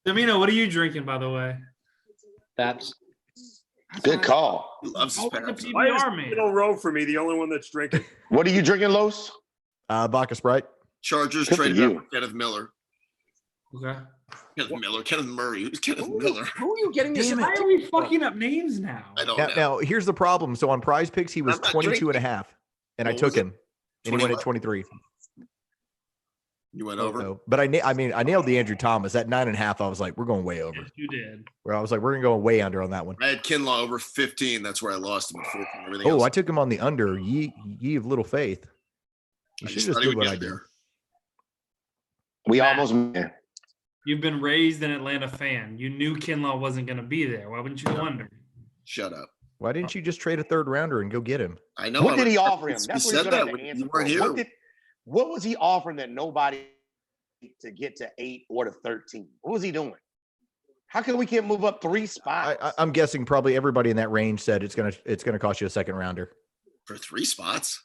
[SPEAKER 11] Domino, what are you drinking, by the way?
[SPEAKER 17] That's
[SPEAKER 16] Good call.
[SPEAKER 10] Loves his
[SPEAKER 11] Open the
[SPEAKER 10] Pabst.
[SPEAKER 4] Why is
[SPEAKER 11] PBR, man.
[SPEAKER 4] middle row for me the only one that's drinking?
[SPEAKER 16] What are you drinking, Los?
[SPEAKER 3] Vodka Sprite.
[SPEAKER 10] Chargers
[SPEAKER 16] Good for
[SPEAKER 10] traded
[SPEAKER 16] you.
[SPEAKER 10] up for Kenneth Miller.
[SPEAKER 11] Okay.
[SPEAKER 10] Kenneth Murray. Who's Kenneth Miller?
[SPEAKER 4] Who are you getting this?
[SPEAKER 11] Why are we fucking up names now?
[SPEAKER 10] I don't know.
[SPEAKER 3] Now, here's the problem. So on Prize Picks, he was
[SPEAKER 10] I'm not
[SPEAKER 3] 22 and a half, and I
[SPEAKER 10] What
[SPEAKER 3] took
[SPEAKER 10] was it?
[SPEAKER 3] him, and he went at 23.
[SPEAKER 10] You went over.
[SPEAKER 3] So, but I nailed the Andrew Thomas at 9.5. I was like, we're going way over.
[SPEAKER 11] Yes, you did.
[SPEAKER 3] Where I was like, we're gonna go way under on that one.
[SPEAKER 10] I had Kinlaw over 15. That's where I lost him at 14. Everything
[SPEAKER 3] Oh,
[SPEAKER 10] else.
[SPEAKER 3] I took him on the under. Ye of little faith. You
[SPEAKER 10] I
[SPEAKER 3] should
[SPEAKER 10] just
[SPEAKER 3] just
[SPEAKER 10] thought he
[SPEAKER 3] do
[SPEAKER 10] would
[SPEAKER 3] what I
[SPEAKER 10] get
[SPEAKER 3] did.
[SPEAKER 10] there.
[SPEAKER 16] We almost there.
[SPEAKER 11] You've been raised an Atlanta fan. You knew Kinlaw wasn't going to be there. Why wouldn't you go under?
[SPEAKER 10] Shut up.
[SPEAKER 3] Why didn't you just trade a third rounder and go get him?
[SPEAKER 10] I know.
[SPEAKER 16] What
[SPEAKER 10] I
[SPEAKER 16] did
[SPEAKER 10] would-
[SPEAKER 16] he offer him?
[SPEAKER 10] You
[SPEAKER 16] That's what
[SPEAKER 10] said
[SPEAKER 16] he's
[SPEAKER 10] that
[SPEAKER 16] gonna
[SPEAKER 10] when
[SPEAKER 16] answer
[SPEAKER 10] you weren't
[SPEAKER 16] for.
[SPEAKER 10] here.
[SPEAKER 16] What was he offering that nobody to get to 8 or to 13? What was he doing? How come we can't move up 3 spots?
[SPEAKER 3] I'm guessing probably everybody in that range said it's gonna cost you a second rounder.
[SPEAKER 10] For 3 spots?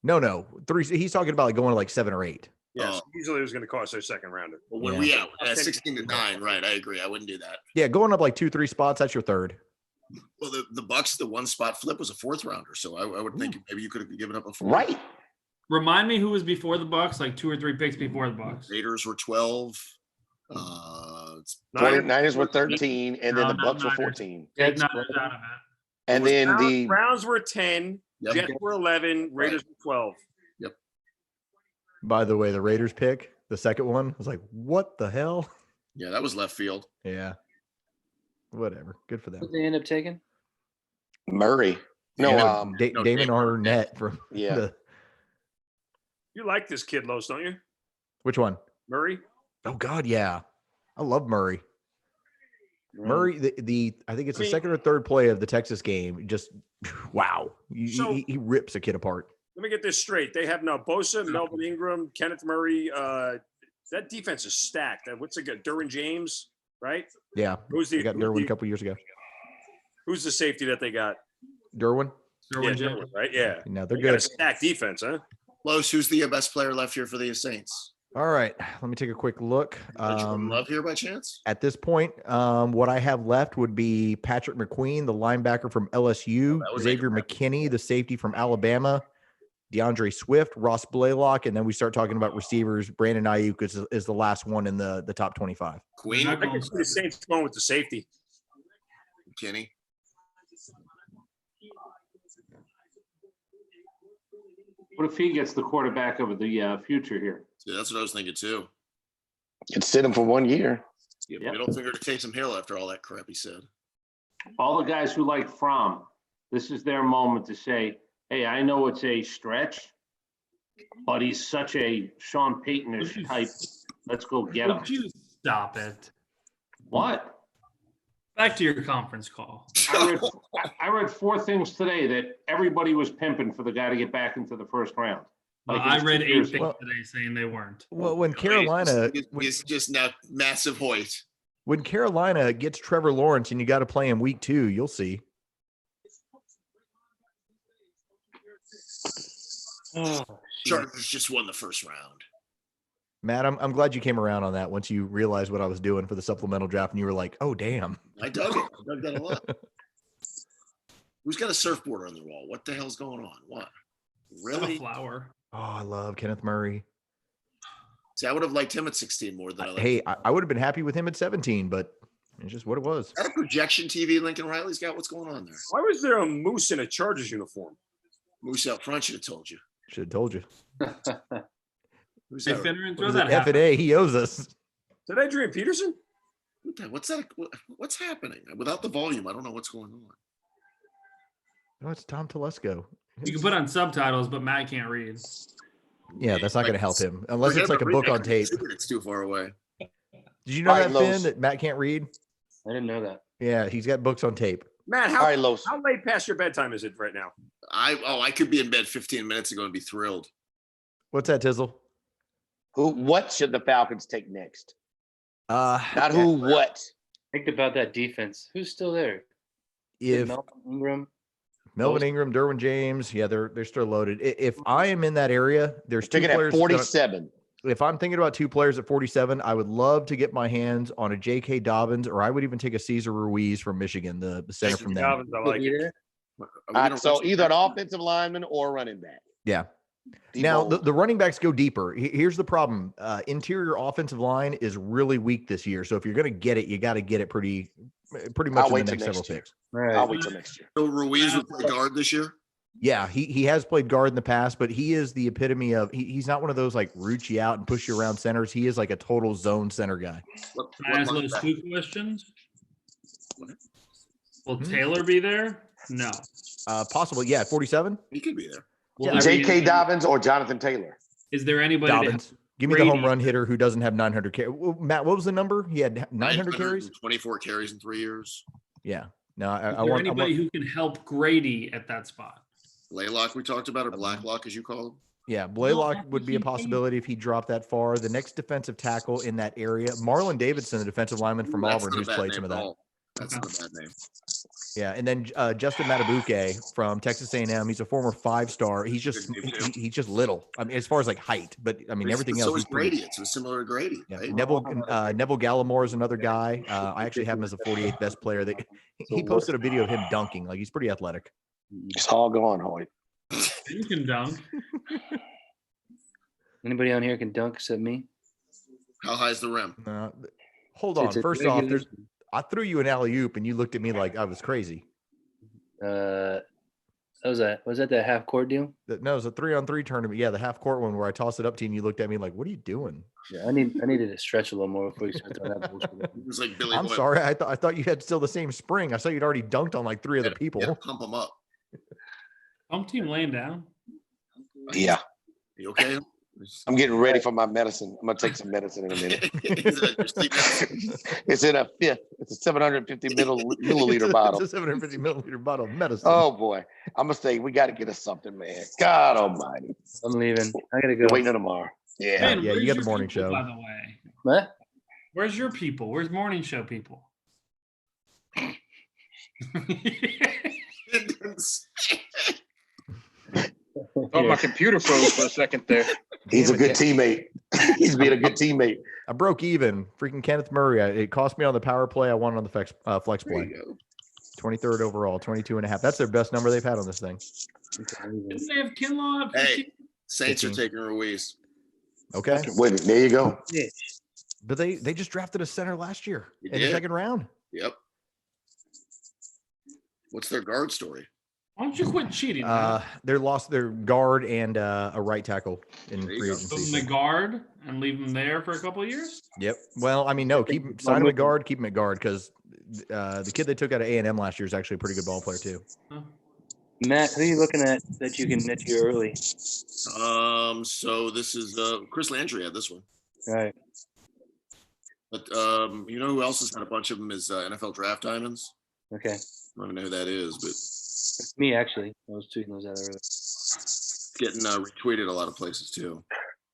[SPEAKER 3] No, 3. He's talking about like going to like 7 or 8.
[SPEAKER 4] Yes, usually it was going to cost their second rounder.
[SPEAKER 10] Well, when
[SPEAKER 3] Yeah.
[SPEAKER 10] we at 16 to 9, right? I agree. I wouldn't do that.
[SPEAKER 3] Yeah, going up like 2-3 spots, that's your third.
[SPEAKER 10] Well, the Bucks, the 1 spot flip was a 4th rounder, so I would think maybe you could have given up a 4th.
[SPEAKER 16] Right.
[SPEAKER 11] Remind me who was before the Bucks, like 2 or 3 picks before the Bucks.
[SPEAKER 10] Raiders were 12.
[SPEAKER 16] Niners were 13, and then
[SPEAKER 11] No,
[SPEAKER 16] the
[SPEAKER 11] not
[SPEAKER 16] Bucks were
[SPEAKER 11] Niners.
[SPEAKER 16] 14.
[SPEAKER 11] Take Niners out of it.
[SPEAKER 16] And then the
[SPEAKER 4] Browns were 10,
[SPEAKER 10] Yep.
[SPEAKER 4] Jets were 11, Raiders were 12.
[SPEAKER 3] By the way, the Raiders pick, the second one, I was like, what the hell?
[SPEAKER 10] Yeah, that was left field.
[SPEAKER 3] Yeah. Whatever. Good for them.
[SPEAKER 17] What they end up taking?
[SPEAKER 16] Murray. No,
[SPEAKER 3] Damon Arnett from
[SPEAKER 16] yeah.
[SPEAKER 4] You like this kid, Los, don't you?
[SPEAKER 3] Which one?
[SPEAKER 4] Murray?
[SPEAKER 3] Oh God, yeah. I love Murray. Murray, I think it's the second or third play of the Texas game. Just wow. He rips a kid apart.
[SPEAKER 4] Let me get this straight. They have now Bosa, Melvin Ingram, Kenneth Murray. That defense is stacked. What's it got? Derwin James, right?
[SPEAKER 3] Yeah. They got Derwin a couple years ago.
[SPEAKER 4] Who's the safety that they got?
[SPEAKER 3] Derwin?
[SPEAKER 4] Derwin, right? Yeah.
[SPEAKER 3] No, they're
[SPEAKER 4] They got a
[SPEAKER 3] good.
[SPEAKER 4] stacked defense, huh?
[SPEAKER 10] Los, who's the best player left here for the Saints?
[SPEAKER 3] All right. Let me take a quick look.
[SPEAKER 10] Love here by chance?
[SPEAKER 3] At this point, what I have left would be Patrick McQueen, the linebacker from LSU, Xavier McKinney, the safety from Alabama, DeAndre Swift, Ross Blaylock, and then we start talking about receivers. Brandon Ayuk is the last one in the top 25.
[SPEAKER 10] Queen.
[SPEAKER 4] I can see the Saints going with the safety.
[SPEAKER 10] McKinney.
[SPEAKER 14] What if he gets the quarterback of the future here?
[SPEAKER 10] Yeah, that's what I was thinking too.
[SPEAKER 16] Could sit him for 1 year.
[SPEAKER 10] Yeah, but middle finger to Taysom Hill after all that crap he said.
[SPEAKER 14] All the guys who like Fromm, this is their moment to say, hey, I know it's a stretch, but he's such a Sean Payton-ish type. Let's go get him.
[SPEAKER 11] Would you stop it?
[SPEAKER 14] What?
[SPEAKER 11] Back to your conference call.
[SPEAKER 14] I read 4 things today that everybody was pimping for the guy to get back into the first round.
[SPEAKER 11] I read 8 things
[SPEAKER 14] ago.
[SPEAKER 11] today saying they weren't.
[SPEAKER 3] Well, when Carolina,
[SPEAKER 10] It's just now massive Hoyt.
[SPEAKER 3] when Carolina gets Trevor Lawrence and you got to play him week 2, you'll see.
[SPEAKER 10] Chargers just won the first round.
[SPEAKER 3] Matt, I'm glad you came around on that once you realized what I was doing for the supplemental draft and you were like, oh, damn.
[SPEAKER 10] I dug it. I dug that a lot. Who's got a surfboard on their wall? What the hell's going on? What? Really?
[SPEAKER 11] A flower.
[SPEAKER 3] Oh, I love Kenneth Murray.
[SPEAKER 10] See, I would have liked him at 16 more than I liked
[SPEAKER 3] Hey,
[SPEAKER 10] him.
[SPEAKER 3] I would have been happy with him at 17, but it's just what it was.
[SPEAKER 10] Is that a projection TV Lincoln Riley's got? What's going on there?
[SPEAKER 4] Why was there a moose in a Chargers uniform?
[SPEAKER 10] Moose out front should have told you.
[SPEAKER 3] Should have told you.
[SPEAKER 10] Who's
[SPEAKER 11] Hey,
[SPEAKER 10] that?
[SPEAKER 11] Finneran, throw
[SPEAKER 3] Was
[SPEAKER 11] that
[SPEAKER 3] it F&A? He owes us.
[SPEAKER 4] Did Adrian Peterson?
[SPEAKER 10] What's that? What's happening? Without the volume, I don't know what's going on.
[SPEAKER 3] No, it's Tom Telesco.
[SPEAKER 11] You can put on subtitles, but Matt can't read.
[SPEAKER 3] Yeah, that's not going to help him unless it's like a book on tape.
[SPEAKER 10] It's too far away.
[SPEAKER 3] Did you know that, Finn, that Matt can't read?
[SPEAKER 17] I didn't know that.
[SPEAKER 3] Yeah, he's got books on tape.
[SPEAKER 4] Matt, how late past your bedtime is it right now?
[SPEAKER 10] I could be in bed 15 minutes ago and be thrilled.
[SPEAKER 3] What's that, Tizzle?
[SPEAKER 16] What should the Falcons take next?
[SPEAKER 3] Not
[SPEAKER 16] who, what?
[SPEAKER 17] Think about that defense. Who's still there?
[SPEAKER 3] If
[SPEAKER 17] Melvin Ingram,
[SPEAKER 3] Ingram, Derwin James, yeah, they're still loaded. If I am in that area, there's two
[SPEAKER 16] Taking at
[SPEAKER 3] players.
[SPEAKER 16] 47.
[SPEAKER 3] If I'm thinking about two players at 47, I would love to get my hands on a J.K. Dobbins, or I would even take a Cesar Ruiz from Michigan, the center from them.
[SPEAKER 4] Dobbins, I like it.
[SPEAKER 16] So either an offensive lineman or a running back.
[SPEAKER 3] Yeah. Now, the running backs go deeper. Here's the problem. Interior offensive line is really weak this year. So if you're going to get it, you got to get it pretty much in the next several picks.
[SPEAKER 16] I'll wait till next year.
[SPEAKER 10] So Ruiz will play guard this year?
[SPEAKER 3] Yeah, he has played guard in the past, but he is the epitome of he's not one of those like root you out and push you around centers. He is like a total zone center guy.
[SPEAKER 11] Can I ask those two questions? Will Taylor be there? No.
[SPEAKER 3] Possibly, yeah, 47.
[SPEAKER 10] He could be there.
[SPEAKER 3] Yeah,
[SPEAKER 16] J.K. Dobbins or Jonathan Taylor?
[SPEAKER 11] Is there anybody?
[SPEAKER 3] Dobbins. Give me the home run hitter who doesn't have 900 carries. Matt, what was the number? He had 900 carries?
[SPEAKER 10] 24 carries in 3 years.
[SPEAKER 3] Yeah. No,
[SPEAKER 11] Is there anybody who can help Grady at that spot?
[SPEAKER 10] Blaylock we talked about, or Blacklock as you call him.
[SPEAKER 3] Yeah, Blaylock would be a possibility if he dropped that far. The next defensive tackle in that area, Marlon Davidson, the defensive lineman from Auburn, who's played some of that.
[SPEAKER 10] That's not a bad name.
[SPEAKER 3] Yeah, and then Justin Matabuke from Texas A&M. He's a former 5-star. He's just little. I mean, as far as like height, but I mean everything else.
[SPEAKER 10] So is Grady. It's similar to Grady.
[SPEAKER 3] Yeah,
[SPEAKER 10] Right?
[SPEAKER 3] Neville Gallimore is another guy. I actually have him as a 48th best player. He posted a video of him dunking. Like he's pretty athletic.
[SPEAKER 16] It's all gone, Hoyt.
[SPEAKER 11] You can dunk.
[SPEAKER 17] Anybody on here can dunk except me?
[SPEAKER 10] How high is the rim?
[SPEAKER 3] Hold on.
[SPEAKER 17] It's a
[SPEAKER 3] First off,
[SPEAKER 17] regular-
[SPEAKER 3] I threw you an alley-oop and you looked at me like I was crazy.
[SPEAKER 17] Was that the half court deal?
[SPEAKER 3] No, it was a 3-on-3 tournament. Yeah, the half court one where I tossed it up to you and you looked at me like, "What are you doing?"
[SPEAKER 17] Yeah, I needed to stretch a little more before you start doing that bullshit.
[SPEAKER 10] It was like Billy.
[SPEAKER 3] I'm sorry. I thought you had still the same spring. I saw you'd already dunked on like 3 other people.
[SPEAKER 10] Pump them up.
[SPEAKER 11] Home team laying down.
[SPEAKER 16] Yeah.
[SPEAKER 10] You okay?
[SPEAKER 16] I'm getting ready for my medicine. I'm gonna take some medicine in a minute. It's in a fifth. It's a 750 milliliter bottle.
[SPEAKER 3] It's a 750 milliliter bottle of medicine.
[SPEAKER 16] Oh boy, I'm gonna say we got to get us something, man. God Almighty.
[SPEAKER 17] I'm leaving. I gotta go.
[SPEAKER 16] Waiting tomorrow. Yeah.
[SPEAKER 11] Man,
[SPEAKER 3] yeah.
[SPEAKER 11] where's
[SPEAKER 3] You got the
[SPEAKER 11] your
[SPEAKER 3] morning
[SPEAKER 11] people,
[SPEAKER 3] show.
[SPEAKER 11] by the way.
[SPEAKER 17] What?
[SPEAKER 11] Where's your people? Where's morning show people?
[SPEAKER 13] Oh, my computer froze for a second there.
[SPEAKER 16] He's a good teammate. He's being a good teammate.
[SPEAKER 3] I broke even. Freaking Kenneth Murray. It cost me on the power play. I won on the flex play. 23rd overall, 22.5. That's their best number they've had on this thing.
[SPEAKER 11] Didn't they have Kinlaw?
[SPEAKER 10] Hey, Saints are taking Ruiz.
[SPEAKER 3] Okay.
[SPEAKER 16] Wait, there you go.
[SPEAKER 3] But they just drafted a center last year in the
[SPEAKER 10] did.
[SPEAKER 3] second round.
[SPEAKER 10] Yep. What's their guard story?
[SPEAKER 11] Why don't you quit cheating? Man?
[SPEAKER 3] They lost their guard and a right tackle in free
[SPEAKER 11] Put
[SPEAKER 3] agency.
[SPEAKER 11] him in the guard and leave him there for a couple of years?
[SPEAKER 3] Yep. Well, I mean, no, sign him at guard, keep him at guard because the kid they took out of A&M last year is actually a pretty good ball player too.
[SPEAKER 17] Matt, who are you looking at that you can net you early?
[SPEAKER 10] So this is Chris Landry had this one.
[SPEAKER 17] All right.
[SPEAKER 10] But you know who else has had a bunch of them is NFL Draft Diamonds.
[SPEAKER 17] Okay.
[SPEAKER 10] I don't even know who that is, but
[SPEAKER 17] It's me, actually. I was tweeting those out earlier.
[SPEAKER 10] getting retweeted a lot of places too.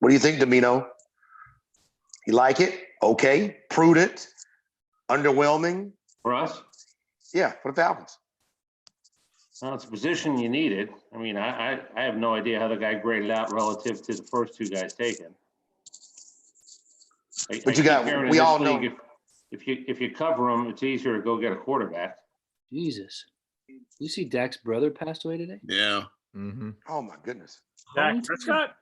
[SPEAKER 16] What do you think, Domino? You like it? Okay. Prudent? Underwhelming?
[SPEAKER 14] For us?
[SPEAKER 16] Yeah, for the Falcons.
[SPEAKER 14] Well, it's a position you needed. I mean, I have no idea how the guy graded out relative to the first two guys taken.
[SPEAKER 16] But you got, we all know.
[SPEAKER 14] If you cover them, it's easier to go get a quarterback.
[SPEAKER 17] Jesus. You see Dak's brother passed away today?
[SPEAKER 10] Yeah.
[SPEAKER 3] Mm-hmm.
[SPEAKER 16] Oh, my goodness.
[SPEAKER 4] Dak Prescott?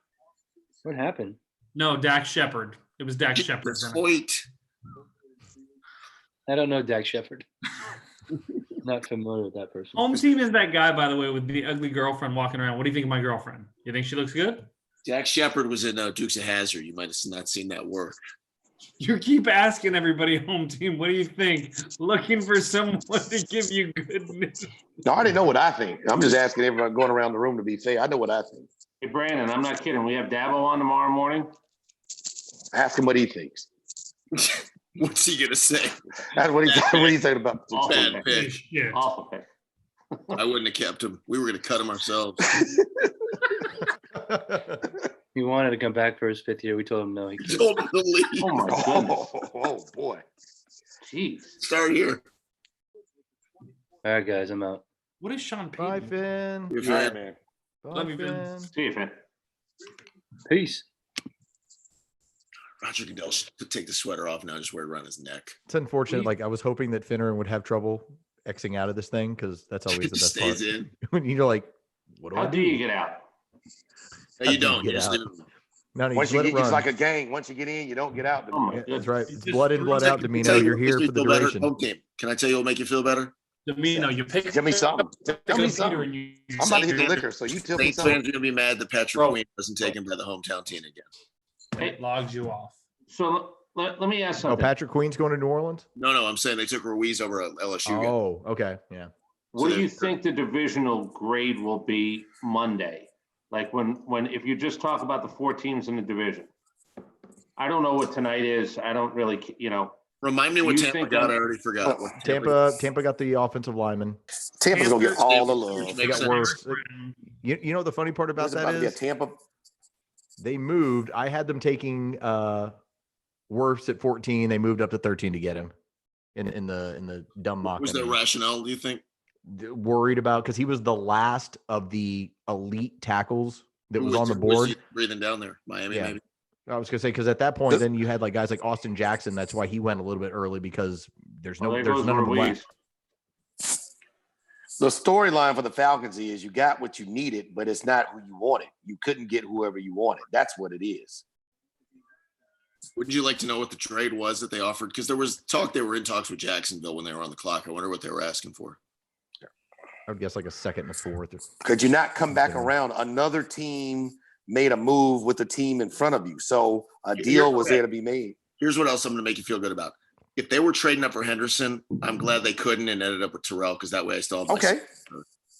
[SPEAKER 17] What happened?
[SPEAKER 11] No, Dax Shepard. It was Dax Shepard.
[SPEAKER 10] Sweet.
[SPEAKER 17] I don't know Dak Shepard. Not familiar with that person.
[SPEAKER 11] Home team is that guy, by the way, with the ugly girlfriend walking around. What do you think of my girlfriend? You think she looks good?
[SPEAKER 10] Dax Shepard was in Dukes of Hazzard. You might have not seen that work.
[SPEAKER 11] You keep asking everybody home team, what do you think? Looking for someone to give you good news.
[SPEAKER 16] No, I already know what I think. I'm just asking everyone going around the room to be fair. I know what I think.
[SPEAKER 14] Hey, Brandon, I'm not kidding. We have Dabo on tomorrow morning.
[SPEAKER 16] Ask him what he thinks.
[SPEAKER 10] What's he gonna say?
[SPEAKER 16] That's what he said about
[SPEAKER 10] bad pick.
[SPEAKER 14] Awful pick.
[SPEAKER 10] I wouldn't have kept him. We were gonna cut him ourselves.
[SPEAKER 17] He wanted to come back for his 5th year. We told him no. He couldn't.
[SPEAKER 10] Told him to leave.
[SPEAKER 14] Oh my goodness.
[SPEAKER 16] Oh boy.
[SPEAKER 14] Jeez.
[SPEAKER 10] Start here.
[SPEAKER 17] All right, guys, I'm out.
[SPEAKER 11] What is Sean
[SPEAKER 3] Bye,
[SPEAKER 11] Payton?
[SPEAKER 3] Finn.
[SPEAKER 10] You're
[SPEAKER 16] All right,
[SPEAKER 10] fine.
[SPEAKER 16] man.
[SPEAKER 11] Love you, Finn.
[SPEAKER 14] See you, Finn.
[SPEAKER 17] Peace.
[SPEAKER 10] Roger Goodell should take the sweater off now, just wear it around his neck.
[SPEAKER 3] It's unfortunate. Like I was hoping that Finneran would have trouble Xing out of this thing because that's always the best part.
[SPEAKER 10] Stays in.
[SPEAKER 3] When you're like, what do
[SPEAKER 14] How
[SPEAKER 3] I
[SPEAKER 14] do
[SPEAKER 3] do?
[SPEAKER 14] you get out?
[SPEAKER 10] No, you don't.
[SPEAKER 3] Get
[SPEAKER 10] You just
[SPEAKER 3] out.
[SPEAKER 10] do.
[SPEAKER 3] No, you
[SPEAKER 16] Once
[SPEAKER 3] just
[SPEAKER 16] you
[SPEAKER 3] let
[SPEAKER 16] get,
[SPEAKER 3] it run.
[SPEAKER 16] it's like a gang. Once you get in, you don't get out.
[SPEAKER 14] Oh my
[SPEAKER 3] Yeah,
[SPEAKER 14] goodness.
[SPEAKER 3] that's right. It's
[SPEAKER 11] just
[SPEAKER 3] blood in, blood out,
[SPEAKER 10] Can I
[SPEAKER 3] Domino.
[SPEAKER 10] tell you
[SPEAKER 3] You're
[SPEAKER 10] what
[SPEAKER 3] here
[SPEAKER 10] makes me
[SPEAKER 3] for the
[SPEAKER 10] feel better?
[SPEAKER 3] duration.
[SPEAKER 10] Home team. Can I tell you what make you feel better?
[SPEAKER 11] Domino, you pick
[SPEAKER 16] Tell me something. Tell me
[SPEAKER 11] Peter
[SPEAKER 16] something.
[SPEAKER 11] and you
[SPEAKER 16] I'm about to hit the liquor, so you tell me
[SPEAKER 10] Saints
[SPEAKER 16] something.
[SPEAKER 10] fans are gonna be mad that Patrick Queen wasn't taken by the hometown team again.
[SPEAKER 11] it logs you off.
[SPEAKER 14] So let me ask
[SPEAKER 3] Oh,
[SPEAKER 14] something.
[SPEAKER 3] Patrick Queen's going to New Orleans?
[SPEAKER 10] No, I'm saying they took Ruiz over at LSU. again.
[SPEAKER 3] Oh, okay. Yeah.
[SPEAKER 14] What
[SPEAKER 10] So
[SPEAKER 14] do you
[SPEAKER 10] they're-
[SPEAKER 14] think the divisional grade will be Monday? Like when if you just talk about the 4 teams in the division. I don't know what tonight is. I don't really,
[SPEAKER 10] Remind me what
[SPEAKER 14] You
[SPEAKER 10] Tampa
[SPEAKER 14] think
[SPEAKER 10] got.
[SPEAKER 14] I'm-
[SPEAKER 10] I already forgot. What
[SPEAKER 3] Tampa got the offensive lineman.
[SPEAKER 16] Tampa's gonna get all the love.
[SPEAKER 3] They got
[SPEAKER 10] Makes
[SPEAKER 3] worse. You know what the funny part about
[SPEAKER 16] There's about
[SPEAKER 3] that
[SPEAKER 16] to be a
[SPEAKER 3] is?
[SPEAKER 16] Tampa.
[SPEAKER 3] They moved. I had them taking Wirfs at 14. They moved up to 13 to get him in the dumb mock.
[SPEAKER 10] was their rationale? Do you think?
[SPEAKER 3] Worried about because he was the last of the elite tackles that
[SPEAKER 10] Who
[SPEAKER 3] was on the
[SPEAKER 10] who was
[SPEAKER 3] board.
[SPEAKER 10] he breathing down there? Miami,
[SPEAKER 3] Yeah.
[SPEAKER 10] maybe.
[SPEAKER 3] I was gonna say because at that point, then you had like guys like Austin Jackson. That's why he went a little bit early because there's
[SPEAKER 14] Well, there
[SPEAKER 3] there's
[SPEAKER 14] goes
[SPEAKER 3] none of them
[SPEAKER 14] Ruiz.
[SPEAKER 3] left.
[SPEAKER 16] The storyline for the Falcons is you got what you needed, but it's not who you wanted. You couldn't get whoever you wanted. That's what it is.
[SPEAKER 10] Wouldn't you like to know what the trade was that they offered? Because there was talk they were in talks with Jacksonville when they were on the clock. I wonder what they were asking for.
[SPEAKER 3] I would guess like a second and a fourth.
[SPEAKER 16] Could you not come back around? Another team made a move with the team in front of you. So a deal was there to be made.
[SPEAKER 10] Here's what else I'm going to make you feel good about. If they were trading up for Henderson, I'm glad they couldn't and ended up with Terrell because that way I still have my
[SPEAKER 16] Okay.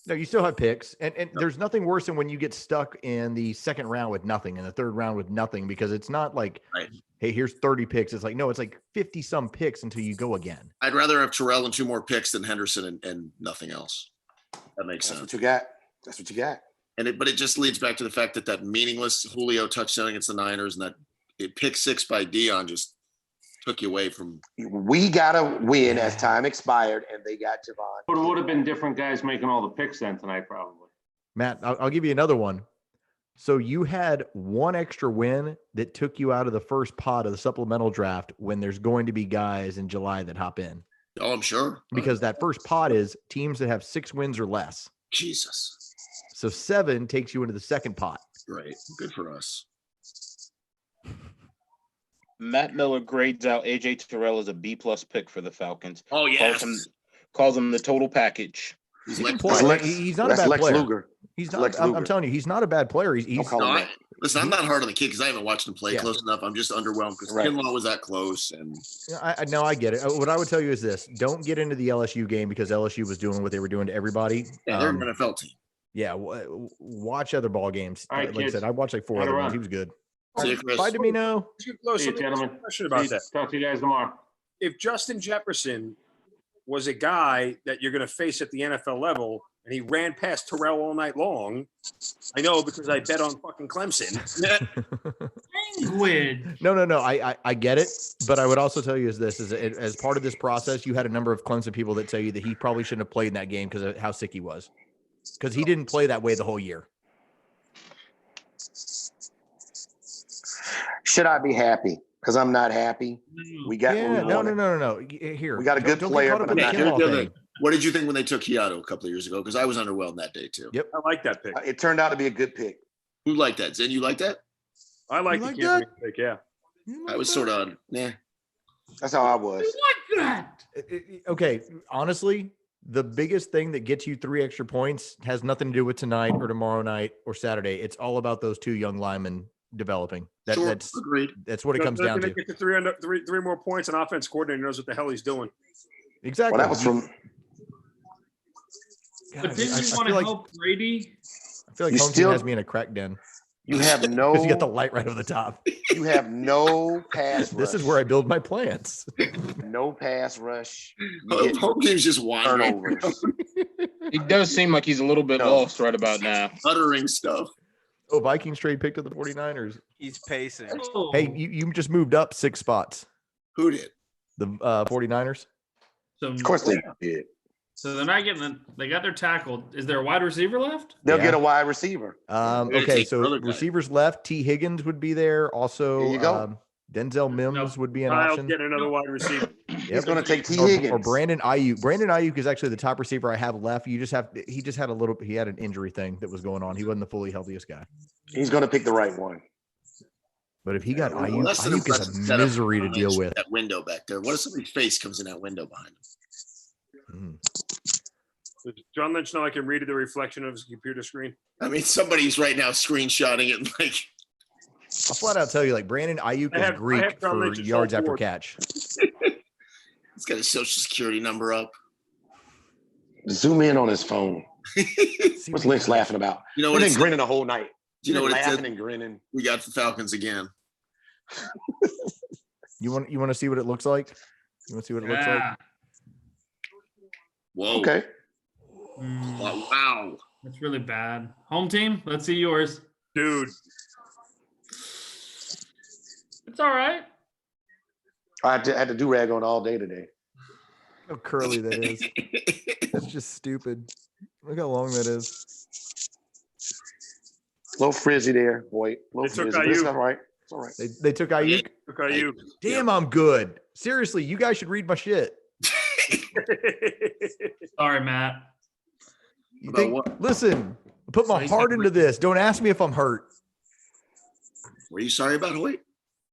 [SPEAKER 3] No, you still have picks, and there's nothing worse than when you get stuck in the second round with nothing and the third round with nothing because it's not like, hey, here's 30 picks. It's like, no, it's like 50 some picks until you go again.
[SPEAKER 10] I'd rather have Terrell and 2 more picks than Henderson and nothing else. That makes sense.
[SPEAKER 16] That's what you got. That's what you got.
[SPEAKER 10] But it just leads back to the fact that meaningless Julio touchdown against the Niners and that pick 6 by Dion just took you away from.
[SPEAKER 16] We got to win as time expired, and they got Javon.
[SPEAKER 14] But it would have been different guys making all the picks then tonight, probably.
[SPEAKER 3] Matt, I'll give you another one. So you had one extra win that took you out of the first pot of the supplemental draft when there's going to be guys in July that hop in.
[SPEAKER 10] Oh, I'm sure.
[SPEAKER 3] Because that first pot is teams that have 6 wins or less.
[SPEAKER 10] Jesus.
[SPEAKER 3] So 7 takes you into the second pot.
[SPEAKER 10] Right. Good for us.
[SPEAKER 20] Matt Miller grades out AJ Terrell as a B+ pick for the Falcons.
[SPEAKER 10] Oh, yeah.
[SPEAKER 20] Calls him the total package.
[SPEAKER 3] He's not a bad player.
[SPEAKER 16] Luger.
[SPEAKER 3] He's not. I'm telling you, he's not a bad player. He's
[SPEAKER 10] listen, I'm not hard on the kid because I haven't watched him play
[SPEAKER 3] Yeah.
[SPEAKER 10] close enough. I'm just underwhelmed because
[SPEAKER 3] Right.
[SPEAKER 10] Kinlaw was that close. And
[SPEAKER 3] I get it. What I would tell you is this: don't get into the LSU game because LSU was doing what they were doing to everybody.
[SPEAKER 10] yeah, they're an NFL team.
[SPEAKER 3] Yeah, watch other ball games.
[SPEAKER 14] All right,
[SPEAKER 3] Like I
[SPEAKER 14] kids.
[SPEAKER 3] said, I watched like 4
[SPEAKER 14] Gotta
[SPEAKER 3] other
[SPEAKER 14] run.
[SPEAKER 3] ones. He was good.
[SPEAKER 10] See you, Chris.
[SPEAKER 3] Bye, Domino.
[SPEAKER 14] See you, gentlemen.
[SPEAKER 4] Question about that.
[SPEAKER 14] Talk to you guys tomorrow.
[SPEAKER 4] If Justin Jefferson was a guy that you're going to face at the NFL level, and he ran past Terrell all night long, I know because I bet on fucking Clemson.
[SPEAKER 11] Language.
[SPEAKER 3] No. I get it, but I would also tell you is this: as part of this process, you had a number of Clemson people that tell you that he probably shouldn't have played in that game because of how sick he was, because he didn't play that way the whole year.
[SPEAKER 16] Should I be happy? Because I'm not happy. We got
[SPEAKER 3] No. Here,
[SPEAKER 16] We got a good
[SPEAKER 3] don't get
[SPEAKER 16] player,
[SPEAKER 3] caught up
[SPEAKER 16] but
[SPEAKER 3] in the
[SPEAKER 10] Yeah,
[SPEAKER 3] Kinlaw
[SPEAKER 10] here's the other
[SPEAKER 3] thing.
[SPEAKER 10] thing. What did you think when they took Hiato a couple of years ago? Because I was underwhelmed that day too.
[SPEAKER 3] Yep.
[SPEAKER 4] I like that pick.
[SPEAKER 16] It turned out to be a good pick.
[SPEAKER 10] Who liked that? Zen, you like that?
[SPEAKER 4] I like the camera pick. Yeah.
[SPEAKER 10] I was sort of nah.
[SPEAKER 16] That's how I was.
[SPEAKER 3] Okay, honestly, the biggest thing that gets you 3 extra points has nothing to do with tonight or tomorrow night or Saturday. It's all about those 2 young linemen developing. That's
[SPEAKER 10] agreed.
[SPEAKER 3] That's what it comes down to.
[SPEAKER 4] Get to three more points. An offense coordinator knows what the hell he's doing.
[SPEAKER 3] Exactly.
[SPEAKER 16] Well, that was from.
[SPEAKER 11] But didn't you want to help Brady?
[SPEAKER 3] I feel like home team has me in a crack den.
[SPEAKER 16] You have no.
[SPEAKER 3] Because you got the light right over the top.
[SPEAKER 16] You have no pass rush.
[SPEAKER 3] This is where I build my plants.
[SPEAKER 16] No pass rush.
[SPEAKER 10] Home team's just wandering.
[SPEAKER 16] Turnovers.
[SPEAKER 20] It does seem like he's a little bit lost right about now.
[SPEAKER 10] Uttering stuff.
[SPEAKER 3] Oh, Vikings trade pick to the 49ers.
[SPEAKER 12] He's pacing.
[SPEAKER 3] Hey, you just moved up 6 spots.
[SPEAKER 10] Who did?
[SPEAKER 3] The 49ers.
[SPEAKER 11] So,
[SPEAKER 16] of course they did.
[SPEAKER 11] So they're not getting they got their tackle. Is there a wide receiver left?
[SPEAKER 16] They'll get a wide receiver.
[SPEAKER 3] Okay, so receivers left. T. Higgins would be there. Also,
[SPEAKER 16] There you go.
[SPEAKER 3] Denzel Mims would be an
[SPEAKER 4] I'll
[SPEAKER 3] option.
[SPEAKER 4] get another wide receiver.
[SPEAKER 16] He's going to take T. Higgins.
[SPEAKER 3] Or Brandon Ayuk. Brandon Ayuk is actually the top receiver I have left. He just had an injury thing that was going on. He wasn't the fully healthiest guy.
[SPEAKER 16] He's going to pick the right one.
[SPEAKER 3] But if he got Ayuk,
[SPEAKER 10] That's an
[SPEAKER 3] Ayuk
[SPEAKER 10] impressive
[SPEAKER 3] is a
[SPEAKER 10] setup
[SPEAKER 3] misery to deal with.
[SPEAKER 10] That window back there. What if somebody's face comes in that window behind him?
[SPEAKER 4] Does John Lynch know I can read the reflection of his computer screen?
[SPEAKER 10] I mean, somebody's right now screenshotting it. Like,
[SPEAKER 3] I'll flat out tell you, like Brandon Ayuk is Greek
[SPEAKER 4] John
[SPEAKER 3] for
[SPEAKER 4] Lynch's
[SPEAKER 3] yards
[SPEAKER 4] whole
[SPEAKER 3] after
[SPEAKER 4] board.
[SPEAKER 3] catch.
[SPEAKER 10] he's got his social security number up.
[SPEAKER 16] Zoom in on his phone. What's Lynch laughing about?
[SPEAKER 10] You know
[SPEAKER 16] He's
[SPEAKER 10] what?
[SPEAKER 16] been grinning the whole night.
[SPEAKER 10] You know what?
[SPEAKER 16] Laughing and grinning.
[SPEAKER 10] We got the Falcons again.
[SPEAKER 3] You want to see what it looks like? You want to see what it looks like?
[SPEAKER 10] Whoa.
[SPEAKER 16] Okay.
[SPEAKER 10] Wow.
[SPEAKER 11] That's really bad. Home team, let's see yours.
[SPEAKER 4] Dude.
[SPEAKER 11] It's all right.
[SPEAKER 16] I had to do rag on all day today.
[SPEAKER 3] How curly that is. That's just stupid. Look how long that is.
[SPEAKER 16] A little frizzy there, boy.
[SPEAKER 4] They took
[SPEAKER 16] Frizzy, but it's
[SPEAKER 4] Ayuk.
[SPEAKER 16] all right. It's all right.
[SPEAKER 3] They took Ayuk?
[SPEAKER 4] Took Ayuk.
[SPEAKER 3] Damn, I'm good. Seriously, you guys should read my shit.
[SPEAKER 11] Sorry, Matt.
[SPEAKER 3] You think, listen, I put my heart into this. Don't ask me if I'm hurt.
[SPEAKER 10] Were you sorry about Hoyt?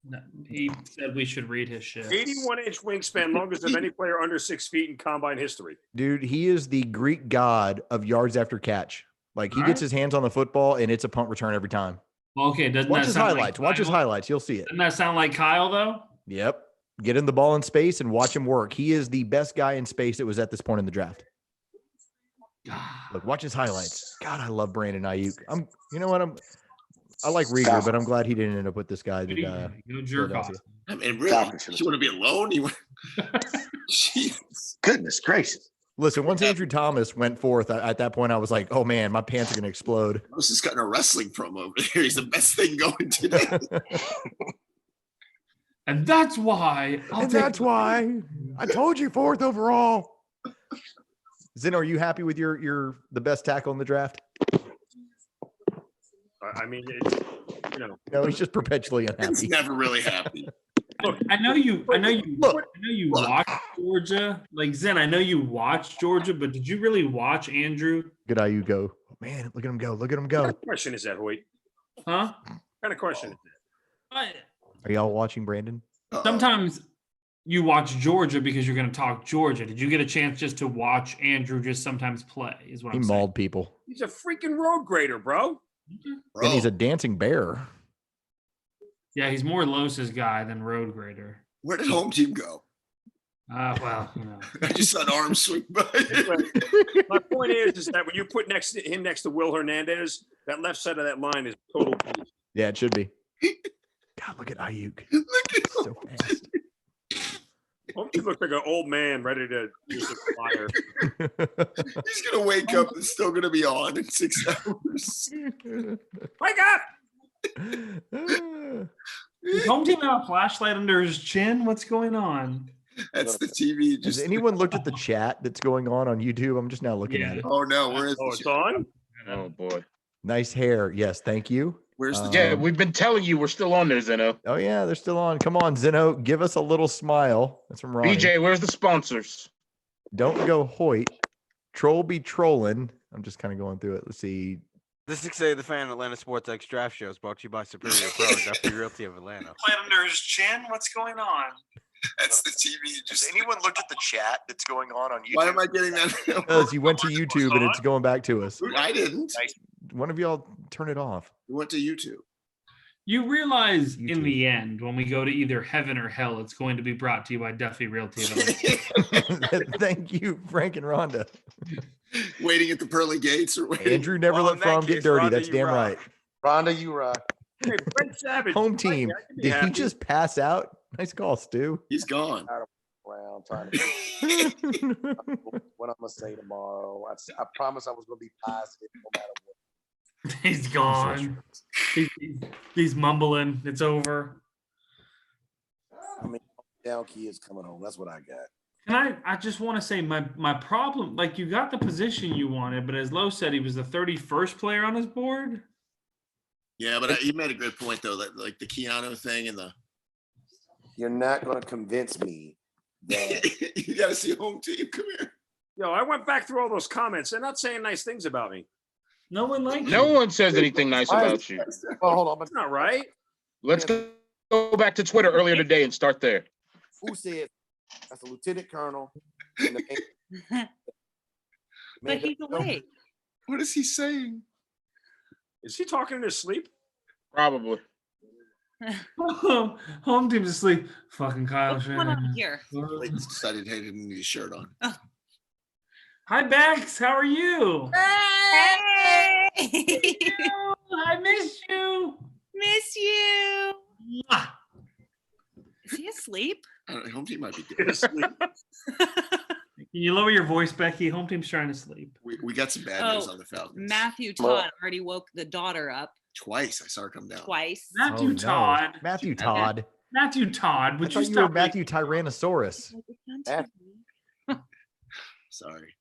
[SPEAKER 11] No, he said we should read his shit.
[SPEAKER 4] 81-inch wingspan, longest of any player under 6 feet in combine history.
[SPEAKER 3] Dude, he is the Greek god of yards after catch. Like, he gets his hands on the football, and it's a punt return every time.
[SPEAKER 11] Well, okay, doesn't
[SPEAKER 3] Watch
[SPEAKER 11] that
[SPEAKER 3] his
[SPEAKER 11] sound
[SPEAKER 3] highlights.
[SPEAKER 11] Like
[SPEAKER 3] Watch his
[SPEAKER 11] Kyle?
[SPEAKER 3] highlights. You'll see it.
[SPEAKER 11] Doesn't that sound like Kyle, though?
[SPEAKER 3] Yep. Get him the ball in space and watch him work. He is the best guy in space that was at this point in the draft. Look, watch his highlights. God, I love Brandon Ayuk. You know what? I like Rieger, but I'm glad he didn't end up with this guy.
[SPEAKER 11] Go jerk off.
[SPEAKER 10] I mean, really? You want to be alone? Jeez.
[SPEAKER 16] Goodness gracious.
[SPEAKER 3] Listen, once Andrew Thomas went forth, at that point, I was like, oh, man, my pants are going to explode.
[SPEAKER 10] I was just cutting a wrestling promo over here. He's the best thing going today.
[SPEAKER 11] And that's why.
[SPEAKER 3] That's why I told you 4th overall. Zeno, are you happy with your the best tackle in the draft?
[SPEAKER 4] I mean, it's,
[SPEAKER 3] No, he's just perpetually unhappy.
[SPEAKER 10] He's never really happy.
[SPEAKER 11] Look, I know you watch Georgia. Like Zen, I know you watch Georgia, but did you really watch Andrew?
[SPEAKER 3] Good eye you go. Oh, man, look at him go. Look at him go.
[SPEAKER 4] What kind of question is that, Hoyt?
[SPEAKER 11] Huh?
[SPEAKER 4] What kind of question is that?
[SPEAKER 3] Are y'all watching Brandon?
[SPEAKER 11] Sometimes you watch Georgia because you're going to talk Georgia. Did you get a chance just to watch Andrew just sometimes play? Is what
[SPEAKER 3] He
[SPEAKER 11] I'm saying.
[SPEAKER 3] mauled people.
[SPEAKER 4] He's a freaking road grader, bro.
[SPEAKER 3] And he's a dancing bear.
[SPEAKER 11] Yeah, he's more Los's guy than road grader.
[SPEAKER 10] Where did home team go?
[SPEAKER 11] Well,
[SPEAKER 10] I just saw an arm swing by.
[SPEAKER 4] My point is that when you put him next to Will Hernandez, that left side of that line is total.
[SPEAKER 3] Yeah, it should be. God, look at Ayuk. So fast.
[SPEAKER 4] Home team looks like an old man ready to use a fire.
[SPEAKER 10] He's gonna wake up and still gonna be on in 6 hours.
[SPEAKER 4] Wake up!
[SPEAKER 11] Does home team have a flashlight under his chin? What's going on?
[SPEAKER 10] That's the TV.
[SPEAKER 3] Has anyone looked at the chat that's going on YouTube? I'm just now looking at it.
[SPEAKER 10] Oh no, where is
[SPEAKER 4] it's on?
[SPEAKER 20] Oh boy.
[SPEAKER 3] Nice hair. Yes, thank you.
[SPEAKER 10] Where's the
[SPEAKER 20] Yeah, we've been telling you we're still on there, Zeno.
[SPEAKER 3] Oh yeah, they're still on. Come on, Zeno, give us a little smile. That's from Ronnie.
[SPEAKER 20] BJ, where's the sponsors?
[SPEAKER 3] Don't go Hoyt. Troll be trolling. I'm just kind of going through it. Let's see.
[SPEAKER 12] The 6A The Fan Atlanta Sports X Draft Show is brought to you by Superior Pro, Duffy Realty of Atlanta.
[SPEAKER 21] Plant under his chin? What's going on?
[SPEAKER 22] That's the TV. Does anyone look at the chat that's going on YouTube?
[SPEAKER 10] Why am I getting that?
[SPEAKER 3] Because you went to YouTube and it's going back to us.
[SPEAKER 10] I didn't.
[SPEAKER 3] One of y'all turn it off.
[SPEAKER 10] We went to YouTube.
[SPEAKER 11] You realize in the end, when we go to either heaven or hell, it's going to be brought to you by Duffy Realty.
[SPEAKER 3] Thank you, Frank and Rhonda.
[SPEAKER 10] Waiting at the pearly gates or waiting.
[SPEAKER 3] Andrew never let Fromm get dirty.
[SPEAKER 12] Rhonda,
[SPEAKER 3] That's
[SPEAKER 12] you
[SPEAKER 3] damn
[SPEAKER 12] rock.
[SPEAKER 3] right.
[SPEAKER 16] Rhonda, you rock.
[SPEAKER 4] Hey, Frank Savage.
[SPEAKER 3] Home team. Did he just pass out? Nice call, Stu.
[SPEAKER 10] He's gone.
[SPEAKER 16] Around trying to what I'm gonna say tomorrow. I promise I was gonna be positive no matter what.
[SPEAKER 11] He's gone. He's mumbling. It's over.
[SPEAKER 16] I mean, down kids coming home. That's what I got.
[SPEAKER 11] And I just want to say my problem, like you got the position you wanted, but as Lowe said, he was the 31st player on his board.
[SPEAKER 10] Yeah, but you made a good point though, that like the Keanu thing and the.
[SPEAKER 16] You're not gonna convince me that
[SPEAKER 10] You got to see home team. Come here.
[SPEAKER 4] Yo, I went back through all those comments. They're not saying nice things about me.
[SPEAKER 11] No one likes
[SPEAKER 13] No one says anything nice about you.
[SPEAKER 16] Oh, hold on.
[SPEAKER 4] That's not right.
[SPEAKER 13] Let's go back to Twitter earlier today and start there.
[SPEAKER 16] Who said that's a lieutenant colonel?
[SPEAKER 2] But he's awake.
[SPEAKER 10] What is he saying?
[SPEAKER 4] Is he talking in his sleep?
[SPEAKER 13] Probably.
[SPEAKER 11] Home team's asleep. Fucking Kyle
[SPEAKER 2] What's going on
[SPEAKER 11] Shanahan.
[SPEAKER 2] here?
[SPEAKER 10] Layton's decided he didn't need his shirt on.
[SPEAKER 11] Hi, Bex. How are you?
[SPEAKER 2] Hey!
[SPEAKER 11] I miss you.
[SPEAKER 2] Miss you.
[SPEAKER 11] Mwah.
[SPEAKER 2] Is he asleep?
[SPEAKER 10] I don't know, home team might be good.
[SPEAKER 11] Can you lower your voice, Becky? Home team's trying to sleep.
[SPEAKER 10] We got some bad news on the Falcons.
[SPEAKER 2] Matthew Todd already woke the daughter up
[SPEAKER 10] Twice. I saw her come down.
[SPEAKER 2] twice.
[SPEAKER 11] Matthew Todd.
[SPEAKER 3] Matthew Todd.
[SPEAKER 11] Matthew Todd.
[SPEAKER 3] I
[SPEAKER 11] Would
[SPEAKER 3] thought
[SPEAKER 11] you
[SPEAKER 3] you were
[SPEAKER 11] stop?
[SPEAKER 3] Matthew Tyrannosaurus.
[SPEAKER 10] Sorry.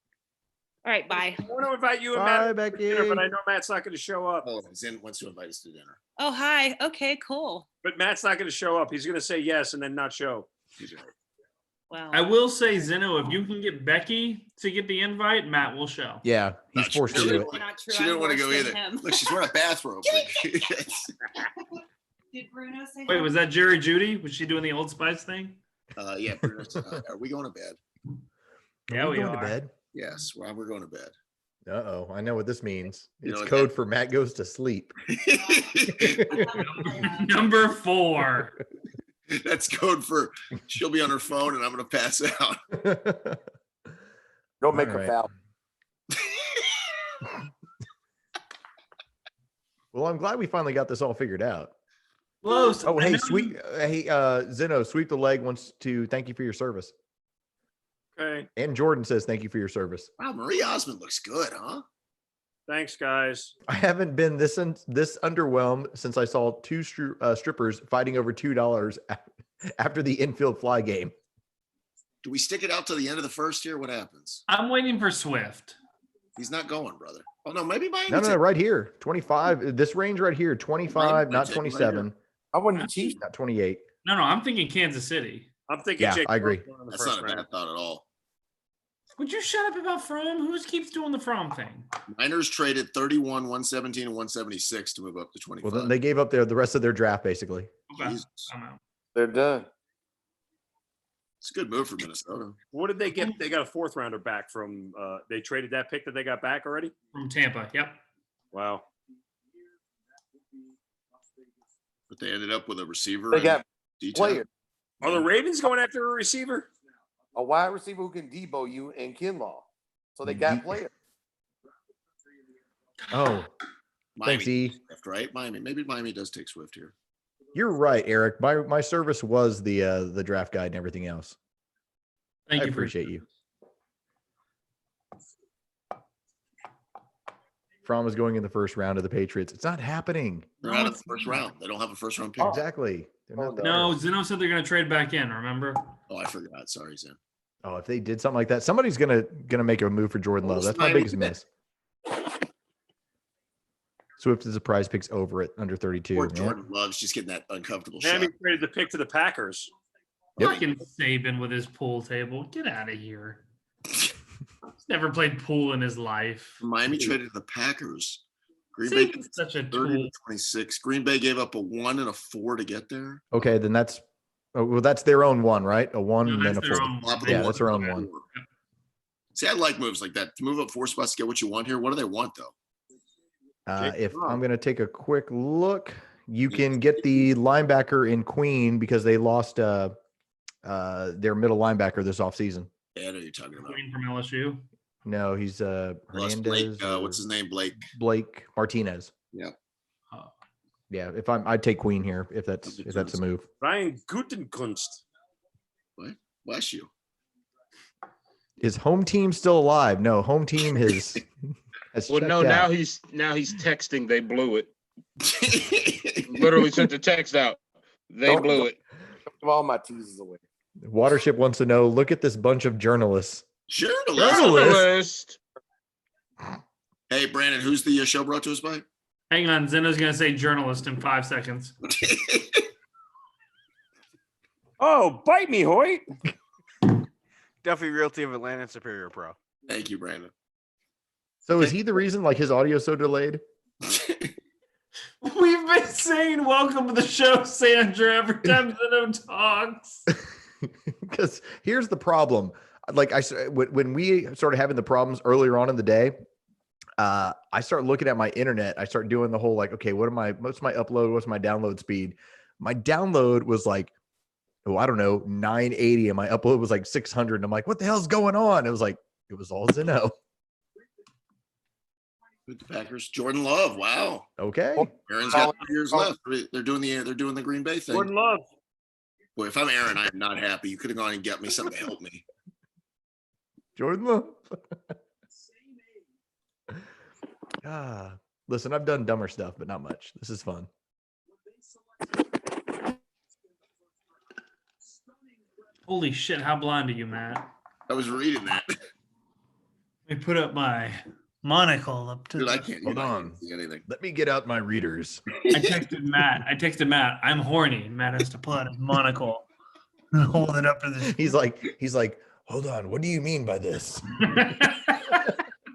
[SPEAKER 2] All right, bye.
[SPEAKER 4] I want to invite you and
[SPEAKER 3] Bye,
[SPEAKER 4] Matt
[SPEAKER 3] Becky.
[SPEAKER 4] to dinner, but I know Matt's not going to show up.
[SPEAKER 10] Oh, Zen wants to invite us to dinner.
[SPEAKER 2] Oh, hi. Okay, cool.
[SPEAKER 4] But Matt's not going to show up. He's going to say yes and then not show.
[SPEAKER 10] He's right.
[SPEAKER 2] Wow.
[SPEAKER 11] I will say, Zeno, if you can get Becky to get the invite, Matt will show.
[SPEAKER 3] Yeah, he's forced to do it.
[SPEAKER 2] Not true.
[SPEAKER 10] She didn't
[SPEAKER 2] I'm
[SPEAKER 10] want to go
[SPEAKER 2] worse
[SPEAKER 10] either.
[SPEAKER 2] than him.
[SPEAKER 10] Look, she's wearing a bathrobe.
[SPEAKER 2] Did Bruno say
[SPEAKER 11] Wait,
[SPEAKER 2] hi?
[SPEAKER 11] was that Jerry Judy? Was she doing the Old Spice thing?
[SPEAKER 10] Yeah. Are we going to bed?
[SPEAKER 11] Yeah, we
[SPEAKER 3] going
[SPEAKER 11] are.
[SPEAKER 3] to bed.
[SPEAKER 10] Yes. Well, we're going to bed.
[SPEAKER 3] Uh-oh, I know what this means.
[SPEAKER 10] You know
[SPEAKER 3] It's
[SPEAKER 10] what
[SPEAKER 3] code for Matt goes to sleep.
[SPEAKER 11] Number 4.
[SPEAKER 10] That's code for she'll be on her phone and I'm going to pass out.
[SPEAKER 16] Don't make
[SPEAKER 3] All
[SPEAKER 16] a
[SPEAKER 3] right.
[SPEAKER 16] foul.
[SPEAKER 3] Well, I'm glad we finally got this all figured out.
[SPEAKER 11] Close.
[SPEAKER 3] Oh, hey, Zeno, Sweep the Leg wants to thank you for your service.
[SPEAKER 4] Okay.
[SPEAKER 3] And Jordan says thank you for your service.
[SPEAKER 10] Wow, Marie Osmond looks good, huh?
[SPEAKER 4] Thanks, guys.
[SPEAKER 3] I haven't been this underwhelmed since I saw two strippers fighting over $2 after the infield fly game.
[SPEAKER 10] Do we stick it out to the end of the first here? What happens?
[SPEAKER 11] I'm waiting for Swift.
[SPEAKER 10] He's not going, brother. Oh, no, maybe Miami.
[SPEAKER 3] No, right here. 25. This range right here, 25, not 27.
[SPEAKER 16] I wouldn't the Chiefs.
[SPEAKER 3] Not 28.
[SPEAKER 11] No, I'm thinking Kansas City.
[SPEAKER 4] I'm thinking
[SPEAKER 3] Yeah,
[SPEAKER 4] Jake
[SPEAKER 3] I agree.
[SPEAKER 4] Fromm in the
[SPEAKER 10] That's
[SPEAKER 4] first
[SPEAKER 10] not a
[SPEAKER 4] round.
[SPEAKER 10] bad thought at all.
[SPEAKER 11] Would you shut up about Fromm? Who keeps doing the Fromm thing?
[SPEAKER 10] Niners traded 31, 117, and 176 to move up to 25.
[SPEAKER 3] Well, then they gave up the rest of their draft, basically.
[SPEAKER 11] Okay.
[SPEAKER 10] Jesus.
[SPEAKER 11] I'm out.
[SPEAKER 16] They're done.
[SPEAKER 10] It's a good move for Minnesota.
[SPEAKER 4] What did they get? They got a fourth rounder back from. They traded that pick that they got back already.
[SPEAKER 11] From Tampa. Yep.
[SPEAKER 4] Wow.
[SPEAKER 10] But they ended up with a receiver.
[SPEAKER 16] They got
[SPEAKER 10] detail.
[SPEAKER 16] players.
[SPEAKER 4] Are the Ravens going after a receiver?
[SPEAKER 16] A wide receiver who can Debo you and Kinlaw. So they got players.
[SPEAKER 3] Oh,
[SPEAKER 10] Miami
[SPEAKER 3] thanks, E.
[SPEAKER 10] Swift, right? Maybe Miami does take Swift here.
[SPEAKER 3] You're right, Eric. My service was the draft guide and everything else.
[SPEAKER 11] Thank
[SPEAKER 3] I
[SPEAKER 11] you.
[SPEAKER 3] appreciate you. Fromm is going in the first round of the Patriots. It's not happening.
[SPEAKER 10] They're out of the first round. They don't have a first round pick.
[SPEAKER 3] Exactly. They're not there.
[SPEAKER 11] No, Zeno said they're going to trade back in. Remember?
[SPEAKER 10] Oh, I forgot. Sorry, Zen.
[SPEAKER 3] Oh, if they did something like that, somebody's gonna make a move for Jordan Love. That's my
[SPEAKER 10] Miami
[SPEAKER 3] biggest miss. Swift is a prize picks over at under 32.
[SPEAKER 10] Poor
[SPEAKER 3] man.
[SPEAKER 10] Jordan Love's just getting that uncomfortable
[SPEAKER 4] Miami
[SPEAKER 10] shot.
[SPEAKER 4] traded the pick to the Packers.
[SPEAKER 3] Yep.
[SPEAKER 11] Fucking Saban with his pool table. Get out of here. He's never played pool in his life.
[SPEAKER 10] Miami traded the Packers. Green Bay
[SPEAKER 11] Saban's such a
[SPEAKER 10] 30
[SPEAKER 11] tool.
[SPEAKER 10] to 26. Green Bay gave up a 1 and a 4 to get there.
[SPEAKER 3] Okay, then that's that's their own one, right? A 1 and then a 4. Yeah, that's their own one.
[SPEAKER 10] See, I like moves like that. To move up 4 spots to get what you want here. What do they want though?
[SPEAKER 3] If I'm going to take a quick look, you can get the linebacker in Queen because they lost their middle linebacker this offseason.
[SPEAKER 10] Yeah, I know you're talking about.
[SPEAKER 11] Queen from LSU.
[SPEAKER 3] No, he's
[SPEAKER 10] Lost
[SPEAKER 3] Hernandez.
[SPEAKER 10] Blake, what's his name?
[SPEAKER 3] Blake Martinez.
[SPEAKER 10] Yeah.
[SPEAKER 3] Yeah, I'd take Queen here if that's a move.
[SPEAKER 4] Ryan Gutenkunst.
[SPEAKER 10] What? Bless you.
[SPEAKER 3] Is home team still alive? No, home team has
[SPEAKER 13] Well, no,
[SPEAKER 3] checked out.
[SPEAKER 13] now he's texting. They blew it. Literally sent the text out. They blew it.
[SPEAKER 16] All my teasers away.
[SPEAKER 3] Watership wants to know, look at this bunch of journalists.
[SPEAKER 13] Journalist.
[SPEAKER 10] Hey, Brandon, who's the show brought to us by?
[SPEAKER 11] Hang on, Zeno's gonna say journalist in 5 seconds.
[SPEAKER 5] Oh, bite me, Hoyt.
[SPEAKER 12] Duffy Realty of Atlanta and Superior Pro.
[SPEAKER 10] Thank you, Brandon.
[SPEAKER 3] So is he the reason like his audio so delayed?
[SPEAKER 11] We've been saying welcome to the show, Sandra, every time Zeno talks.
[SPEAKER 3] Because here's the problem. Like when we started having the problems earlier on in the day, I start looking at my internet. I start doing the whole like, okay, what's my upload? What's my download speed? My download was like, I don't know, 980, and my upload was like 600. And I'm like, what the hell's going on? It was all Zeno.
[SPEAKER 10] With the Packers, Jordan Love. Wow.
[SPEAKER 3] Okay.
[SPEAKER 10] Aaron's got 3 years left. They're doing the Green Bay thing.
[SPEAKER 4] Jordan Love.
[SPEAKER 10] Boy, if I'm Aaron, I am not happy. You could have gone and got me something to help me.
[SPEAKER 3] Jordan Love. Listen, I've done dumber stuff, but not much. This is fun.
[SPEAKER 11] Holy shit, how blind are you, Matt?
[SPEAKER 10] I was reading that.
[SPEAKER 11] Let me put up my monocle up to
[SPEAKER 10] Dude, I can't.
[SPEAKER 3] Hold on.
[SPEAKER 10] See anything.
[SPEAKER 3] Let me get out my readers.
[SPEAKER 11] I texted Matt, I'm horny. Matt has to pull out his monocle and hold it up to the
[SPEAKER 3] He's like, hold on, what do you mean by this?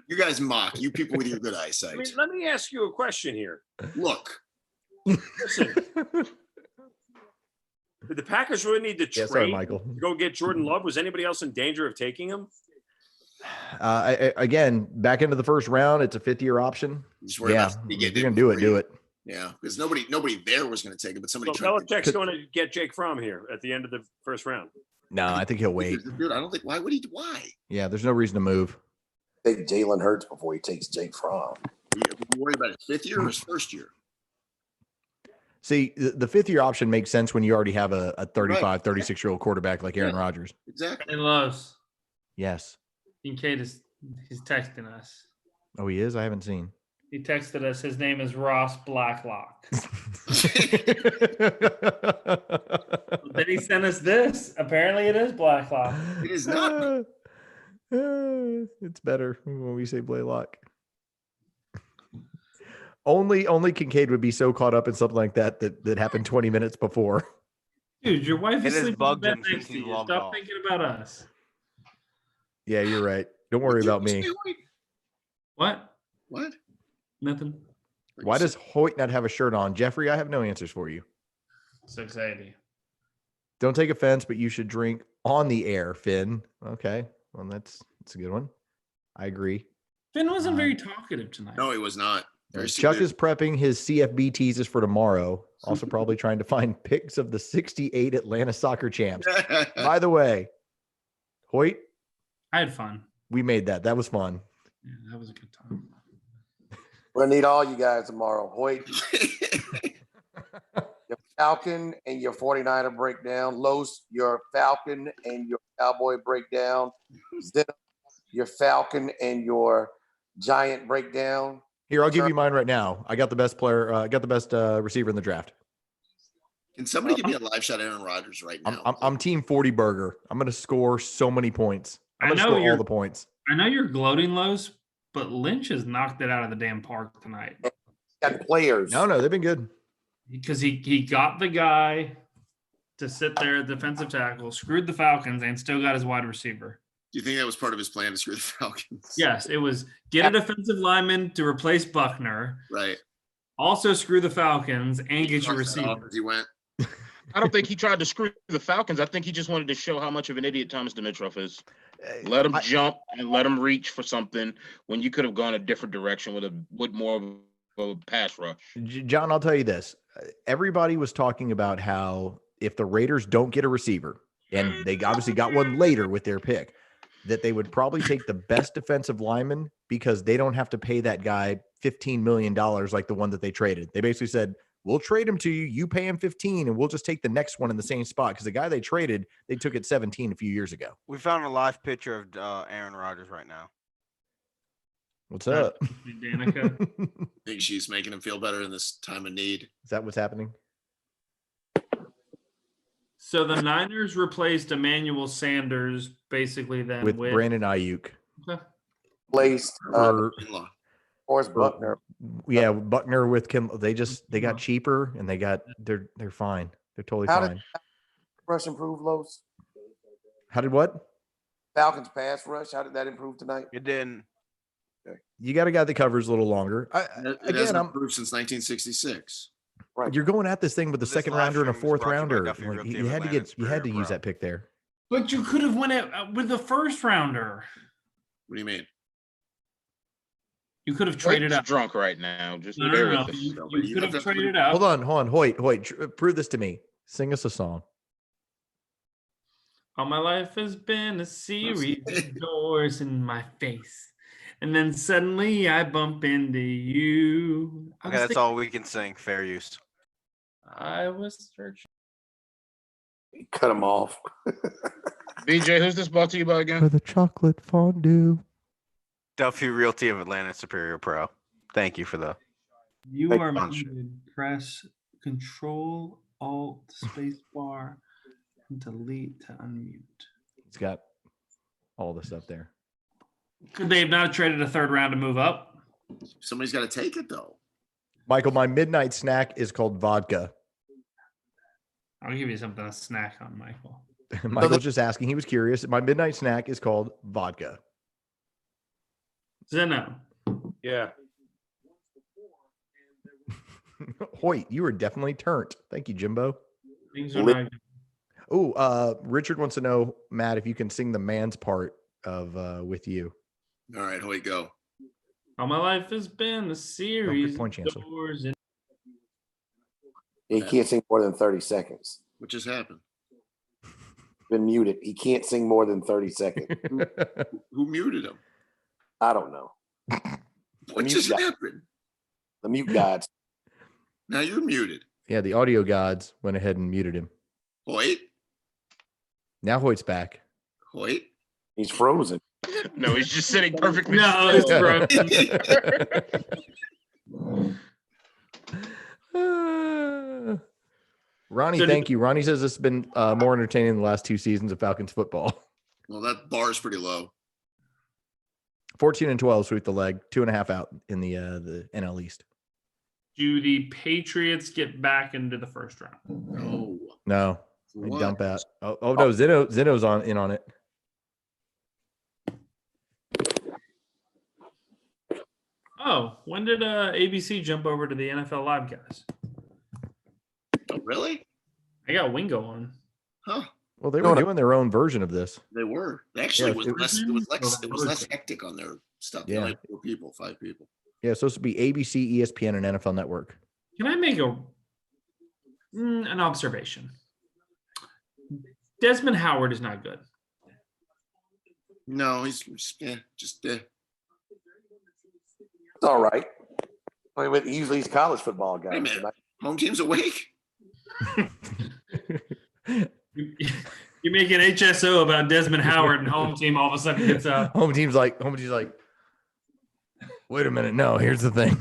[SPEAKER 10] You guys mock. You people with your good eyesight.
[SPEAKER 4] I mean, let me ask you a question here.
[SPEAKER 10] Look.
[SPEAKER 4] Listen. Did the Packers really need to trade
[SPEAKER 3] Michael.
[SPEAKER 4] to go get Jordan Love? Was anybody else in danger of taking him?
[SPEAKER 3] Again, back into the first round, it's a 5th-year option.
[SPEAKER 10] If
[SPEAKER 3] you're gonna do it.
[SPEAKER 10] Yeah, because nobody there was going to take it, but somebody.
[SPEAKER 4] So Belichick's going to get Jake Fromm here at the end of the first round.
[SPEAKER 3] No, I think he'll wait.
[SPEAKER 10] Dude, I don't think. Why would he? Why?
[SPEAKER 3] Yeah, there's no reason to move.
[SPEAKER 16] Take Jalen Hurts before he takes Jake Fromm.
[SPEAKER 10] You worry about his 5th year or his first year?
[SPEAKER 3] See, the 5th-year option makes sense when you already have a 35, 36-year-old quarterback like Aaron Rodgers.
[SPEAKER 10] Exactly.
[SPEAKER 11] And Loves.
[SPEAKER 3] Yes.
[SPEAKER 11] Kincaid he's texting us.
[SPEAKER 3] Oh, he is? I haven't seen.
[SPEAKER 11] He texted us. His name is Ross Blacklock. Then he sent us this. Apparently, it is Blacklock.
[SPEAKER 10] It is not.
[SPEAKER 3] It's better when we say Blaylock. Only Kincaid would be so caught up in something like that happened 20 minutes before.
[SPEAKER 11] Dude, your wife is
[SPEAKER 12] It has
[SPEAKER 11] sleeping
[SPEAKER 12] bugged
[SPEAKER 11] in
[SPEAKER 12] him
[SPEAKER 11] bed next
[SPEAKER 12] since
[SPEAKER 11] to
[SPEAKER 12] he
[SPEAKER 11] you.
[SPEAKER 12] logged
[SPEAKER 11] Stop
[SPEAKER 12] off.
[SPEAKER 11] thinking about us.
[SPEAKER 3] Yeah, you're right. Don't worry about me.
[SPEAKER 11] What?
[SPEAKER 10] What?
[SPEAKER 11] Nothing.
[SPEAKER 3] Why does Hoyt not have a shirt on? Jeffrey, I have no answers for you.
[SPEAKER 11] 680.
[SPEAKER 3] Don't take offense, but you should drink on the air, Finn. Okay. Well, that's a good one. I agree.
[SPEAKER 11] Finn wasn't very talkative tonight.
[SPEAKER 10] No, he was not. Very
[SPEAKER 3] Chuck
[SPEAKER 10] severe.
[SPEAKER 3] is prepping his CFB teases for tomorrow. Also, probably trying to find pics of the 68 Atlanta soccer champs. By the way, Hoyt,
[SPEAKER 11] I had fun.
[SPEAKER 3] we made that. That was fun.
[SPEAKER 11] Yeah, that was a good time.
[SPEAKER 16] We're gonna need all you guys tomorrow. Hoyt, your Falcon and your 49er breakdown. Los, your Falcon and your Cowboy breakdown. Zeno, your Falcon and your Giant breakdown.
[SPEAKER 3] Here, I'll give you mine right now. I got the best player. I got the best receiver in the draft.
[SPEAKER 10] Can somebody give me a live shot Aaron Rodgers right now?
[SPEAKER 3] I'm Team 40 Burger. I'm going to score so many points. I'm going to score all the points.
[SPEAKER 11] I know you're gloating, Los, but Lynch has knocked it out of the damn park tonight.
[SPEAKER 16] Got players.
[SPEAKER 3] No, they've been good.
[SPEAKER 11] Because he got the guy to sit there at defensive tackle, screwed the Falcons, and still got his wide receiver.
[SPEAKER 10] Do you think that was part of his plan to screw the Falcons?
[SPEAKER 11] Yes, it was get a defensive lineman to replace Buckner.
[SPEAKER 10] Right.
[SPEAKER 11] Also screw the Falcons and get your receiver.
[SPEAKER 10] He went.
[SPEAKER 13] I don't think he tried to screw the Falcons. I think he just wanted to show how much of an idiot Thomas Dimitroff is. Let him jump and let him reach for something when you could have gone a different direction with more of a pass rush.
[SPEAKER 3] John, I'll tell you this. Everybody was talking about how if the Raiders don't get a receiver, and they obviously got one later with their pick, that they would probably take the best defensive lineman because they don't have to pay that guy $15 million like the one that they traded. They basically said, we'll trade him to you. You pay him 15 and we'll just take the next one in the same spot. Because the guy they traded, they took at 17 a few years ago.
[SPEAKER 12] We found a live picture of Aaron Rodgers right now.
[SPEAKER 3] What's up?
[SPEAKER 11] Danica.
[SPEAKER 10] Think she's making him feel better in this time of need.
[SPEAKER 3] Is that what's happening?
[SPEAKER 11] So the Niners replaced Emmanuel Sanders basically then
[SPEAKER 3] With Brandon Ayuk.
[SPEAKER 11] Okay.
[SPEAKER 16] Placed Forrest Buckner.
[SPEAKER 3] Yeah, Buckner with Kim. They got cheaper and they're fine. They're totally
[SPEAKER 16] How
[SPEAKER 3] fine.
[SPEAKER 16] did rush improve, Los?
[SPEAKER 3] How did what?
[SPEAKER 16] Falcons pass rush. How did that improve tonight?
[SPEAKER 12] It didn't.
[SPEAKER 3] You got a guy that covers a little longer.
[SPEAKER 10] It hasn't improved since 1966.
[SPEAKER 16] Right.
[SPEAKER 3] You're going at this thing with a second rounder and a fourth rounder.
[SPEAKER 12] Duffy
[SPEAKER 3] Like,
[SPEAKER 12] Realty
[SPEAKER 3] you
[SPEAKER 12] of
[SPEAKER 3] had to
[SPEAKER 12] Atlanta's
[SPEAKER 3] you had to
[SPEAKER 12] Superior
[SPEAKER 3] use
[SPEAKER 12] Pro.
[SPEAKER 3] that pick there.
[SPEAKER 11] But you could have went it with the first rounder.
[SPEAKER 10] What do you mean?
[SPEAKER 11] You could have traded up.
[SPEAKER 13] Drunk right now. Just
[SPEAKER 11] No,
[SPEAKER 13] bear
[SPEAKER 11] no,
[SPEAKER 13] with us.
[SPEAKER 11] you could have traded up.
[SPEAKER 3] Hold on, Hoyt, prove this to me. Sing us a song.
[SPEAKER 11] All my life has been a series of doors in my face. And then suddenly I bump into you.
[SPEAKER 12] Okay, that's all we can sing. Fair use.
[SPEAKER 11] I was searching.
[SPEAKER 16] Cut him off.
[SPEAKER 13] BJ, who's this brought to you by again?
[SPEAKER 3] For the chocolate fondue.
[SPEAKER 12] Duffy Realty of Atlanta Superior Pro. Thank you for the.
[SPEAKER 11] You are muted. Press Control Alt Space Bar and delete to unmute.
[SPEAKER 3] He's got all this up there.
[SPEAKER 11] Could they have not traded a third round to move up?
[SPEAKER 10] Somebody's got to take it though.
[SPEAKER 3] Michael, my midnight snack is called vodka.
[SPEAKER 11] I'll give you something to snack on, Michael.
[SPEAKER 3] Michael's just asking. He was curious. My midnight snack is called vodka.
[SPEAKER 11] Zeno.
[SPEAKER 5] Yeah.
[SPEAKER 3] Hoyt, you were definitely turned. Thank you, Jimbo.
[SPEAKER 11] Things are not good.
[SPEAKER 3] Oh, Richard wants to know, Matt, if you can sing the man's part of With You.
[SPEAKER 10] All right, Hoyt, go.
[SPEAKER 11] All my life has been a series
[SPEAKER 3] point,
[SPEAKER 11] of
[SPEAKER 3] Chancellor.
[SPEAKER 11] doors.
[SPEAKER 16] He can't sing more than 30 seconds.
[SPEAKER 10] What just happened?
[SPEAKER 16] Been muted. He can't sing more than 30 seconds.
[SPEAKER 10] Who muted him?
[SPEAKER 16] I don't know.
[SPEAKER 10] What just happened?
[SPEAKER 16] The mute gods.
[SPEAKER 10] Now you're muted.
[SPEAKER 3] Yeah, the audio gods went ahead and muted him.
[SPEAKER 10] Hoyt?
[SPEAKER 3] Now Hoyt's back.
[SPEAKER 10] Hoyt?
[SPEAKER 16] He's frozen.
[SPEAKER 13] No, he's just sitting perfectly
[SPEAKER 11] No,
[SPEAKER 13] still.
[SPEAKER 11] it's
[SPEAKER 3] Ronnie,
[SPEAKER 11] So
[SPEAKER 3] thank you. Ronnie says it's been more entertaining than the last two seasons of Falcons football.
[SPEAKER 10] Well, that bar is pretty low.
[SPEAKER 3] 14-12 sweep the leg, 2.5 out in the NL East.
[SPEAKER 11] Do the Patriots get back into the first round?
[SPEAKER 10] No.
[SPEAKER 3] No, they
[SPEAKER 10] What?
[SPEAKER 3] dump out. Oh no, Zeno's in on it.
[SPEAKER 11] Oh, when did ABC jump over to the NFL Live guys?
[SPEAKER 10] Oh, really?
[SPEAKER 11] I got Wingo on.
[SPEAKER 10] Huh.
[SPEAKER 3] Well, they were doing their own version of this.
[SPEAKER 10] They were. Actually,
[SPEAKER 3] Yeah,
[SPEAKER 10] it was less hectic on their stuff.
[SPEAKER 3] Yeah.
[SPEAKER 10] Like 5 people.
[SPEAKER 3] Yeah, so it's supposed to be ABC, ESPN, and NFL Network.
[SPEAKER 11] Can I make an observation? Desmond Howard is not good.
[SPEAKER 10] No, he's just
[SPEAKER 16] It's all right. I mean, usually he's college football guy.
[SPEAKER 10] Hey, man. Home team's awake.
[SPEAKER 11] You make an HSO about Desmond Howard, and home team all of a sudden gets up.
[SPEAKER 3] Home team's like, wait a minute. No, here's the thing.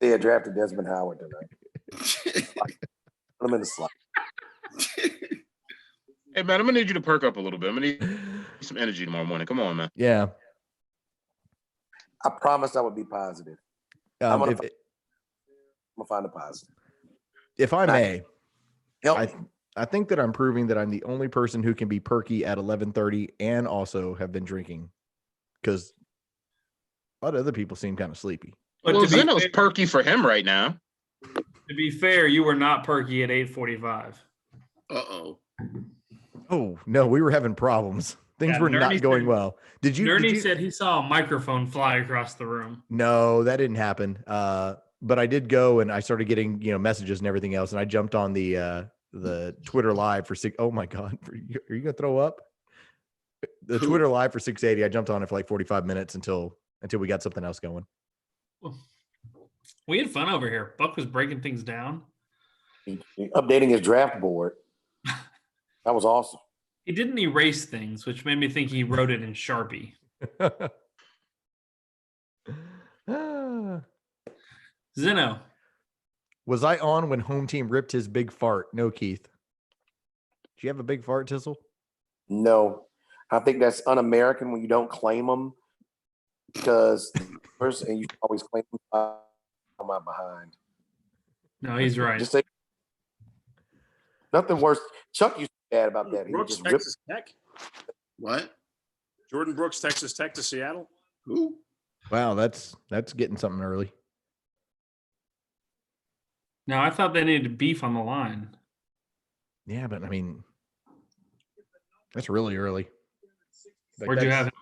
[SPEAKER 16] They had drafted Desmond Howard tonight. Put him in the slot.
[SPEAKER 13] Hey, man, I'm going to need you to perk up a little bit. I'm going to need some energy tomorrow morning. Come on, man.
[SPEAKER 3] Yeah.
[SPEAKER 16] I promised I would be positive. I'm gonna find a positive.
[SPEAKER 3] If I may,
[SPEAKER 16] Help me.
[SPEAKER 3] I think that I'm proving that I'm the only person who can be perky at 11:30 and also have been drinking, because a lot of other people seem kind of sleepy.
[SPEAKER 13] But well, Zeno's perky for him right now.
[SPEAKER 11] To be fair, you were not perky at 8:45.
[SPEAKER 10] Uh-oh.
[SPEAKER 3] Oh, no, we were having problems. Things were not going well. Did you?
[SPEAKER 11] Nerdy said he saw a microphone fly across the room.
[SPEAKER 3] No, that didn't happen. But I did go and I started getting, messages and everything else. And I jumped on the Twitter live for oh my God, are you going to throw up? The Twitter live for 680. I jumped on it for like 45 minutes until we got something else going.
[SPEAKER 11] We had fun over here. Buck was breaking things down.
[SPEAKER 16] Updating his draft board. That was awesome.
[SPEAKER 11] He didn't erase things, which made me think he wrote it in Sharpie. Zeno.
[SPEAKER 3] Was I on when home team ripped his big fart? No, Keith. Did you have a big fart, Tissel?
[SPEAKER 16] No. I think that's un-American when you don't claim them, because first, and you always claim them on my behind.
[SPEAKER 11] No, he's right.
[SPEAKER 16] Just say nothing worse. Chuck used to be bad about that. He
[SPEAKER 4] Brooks,
[SPEAKER 16] just
[SPEAKER 4] Texas Tech.
[SPEAKER 10] What?
[SPEAKER 4] Jordan Brooks, Texas Tech to Seattle.
[SPEAKER 10] Who?
[SPEAKER 3] Wow, that's getting something early.
[SPEAKER 11] No, I thought they needed beef on the line.
[SPEAKER 3] Yeah, but I mean, that's really early. Like,
[SPEAKER 11] Where'd you have him?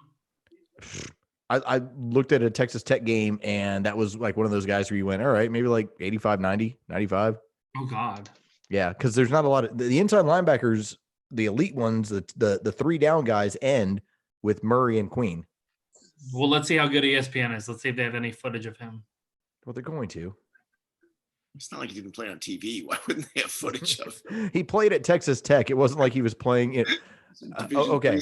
[SPEAKER 3] I looked at a Texas Tech game, and that was like one of those guys where you went, all right, maybe like 85, 90, 95.
[SPEAKER 11] Oh, God.
[SPEAKER 3] Yeah, because there's not a lot of the inside linebackers, the elite ones, the three down guys end with Murray and Queen.
[SPEAKER 11] Well, let's see how good ESPN is. Let's see if they have any footage of him.
[SPEAKER 3] Well, they're going to.
[SPEAKER 10] It's not like he didn't play on TV. Why wouldn't they have footage of?
[SPEAKER 3] He played at Texas Tech. It wasn't like he was playing it. Okay.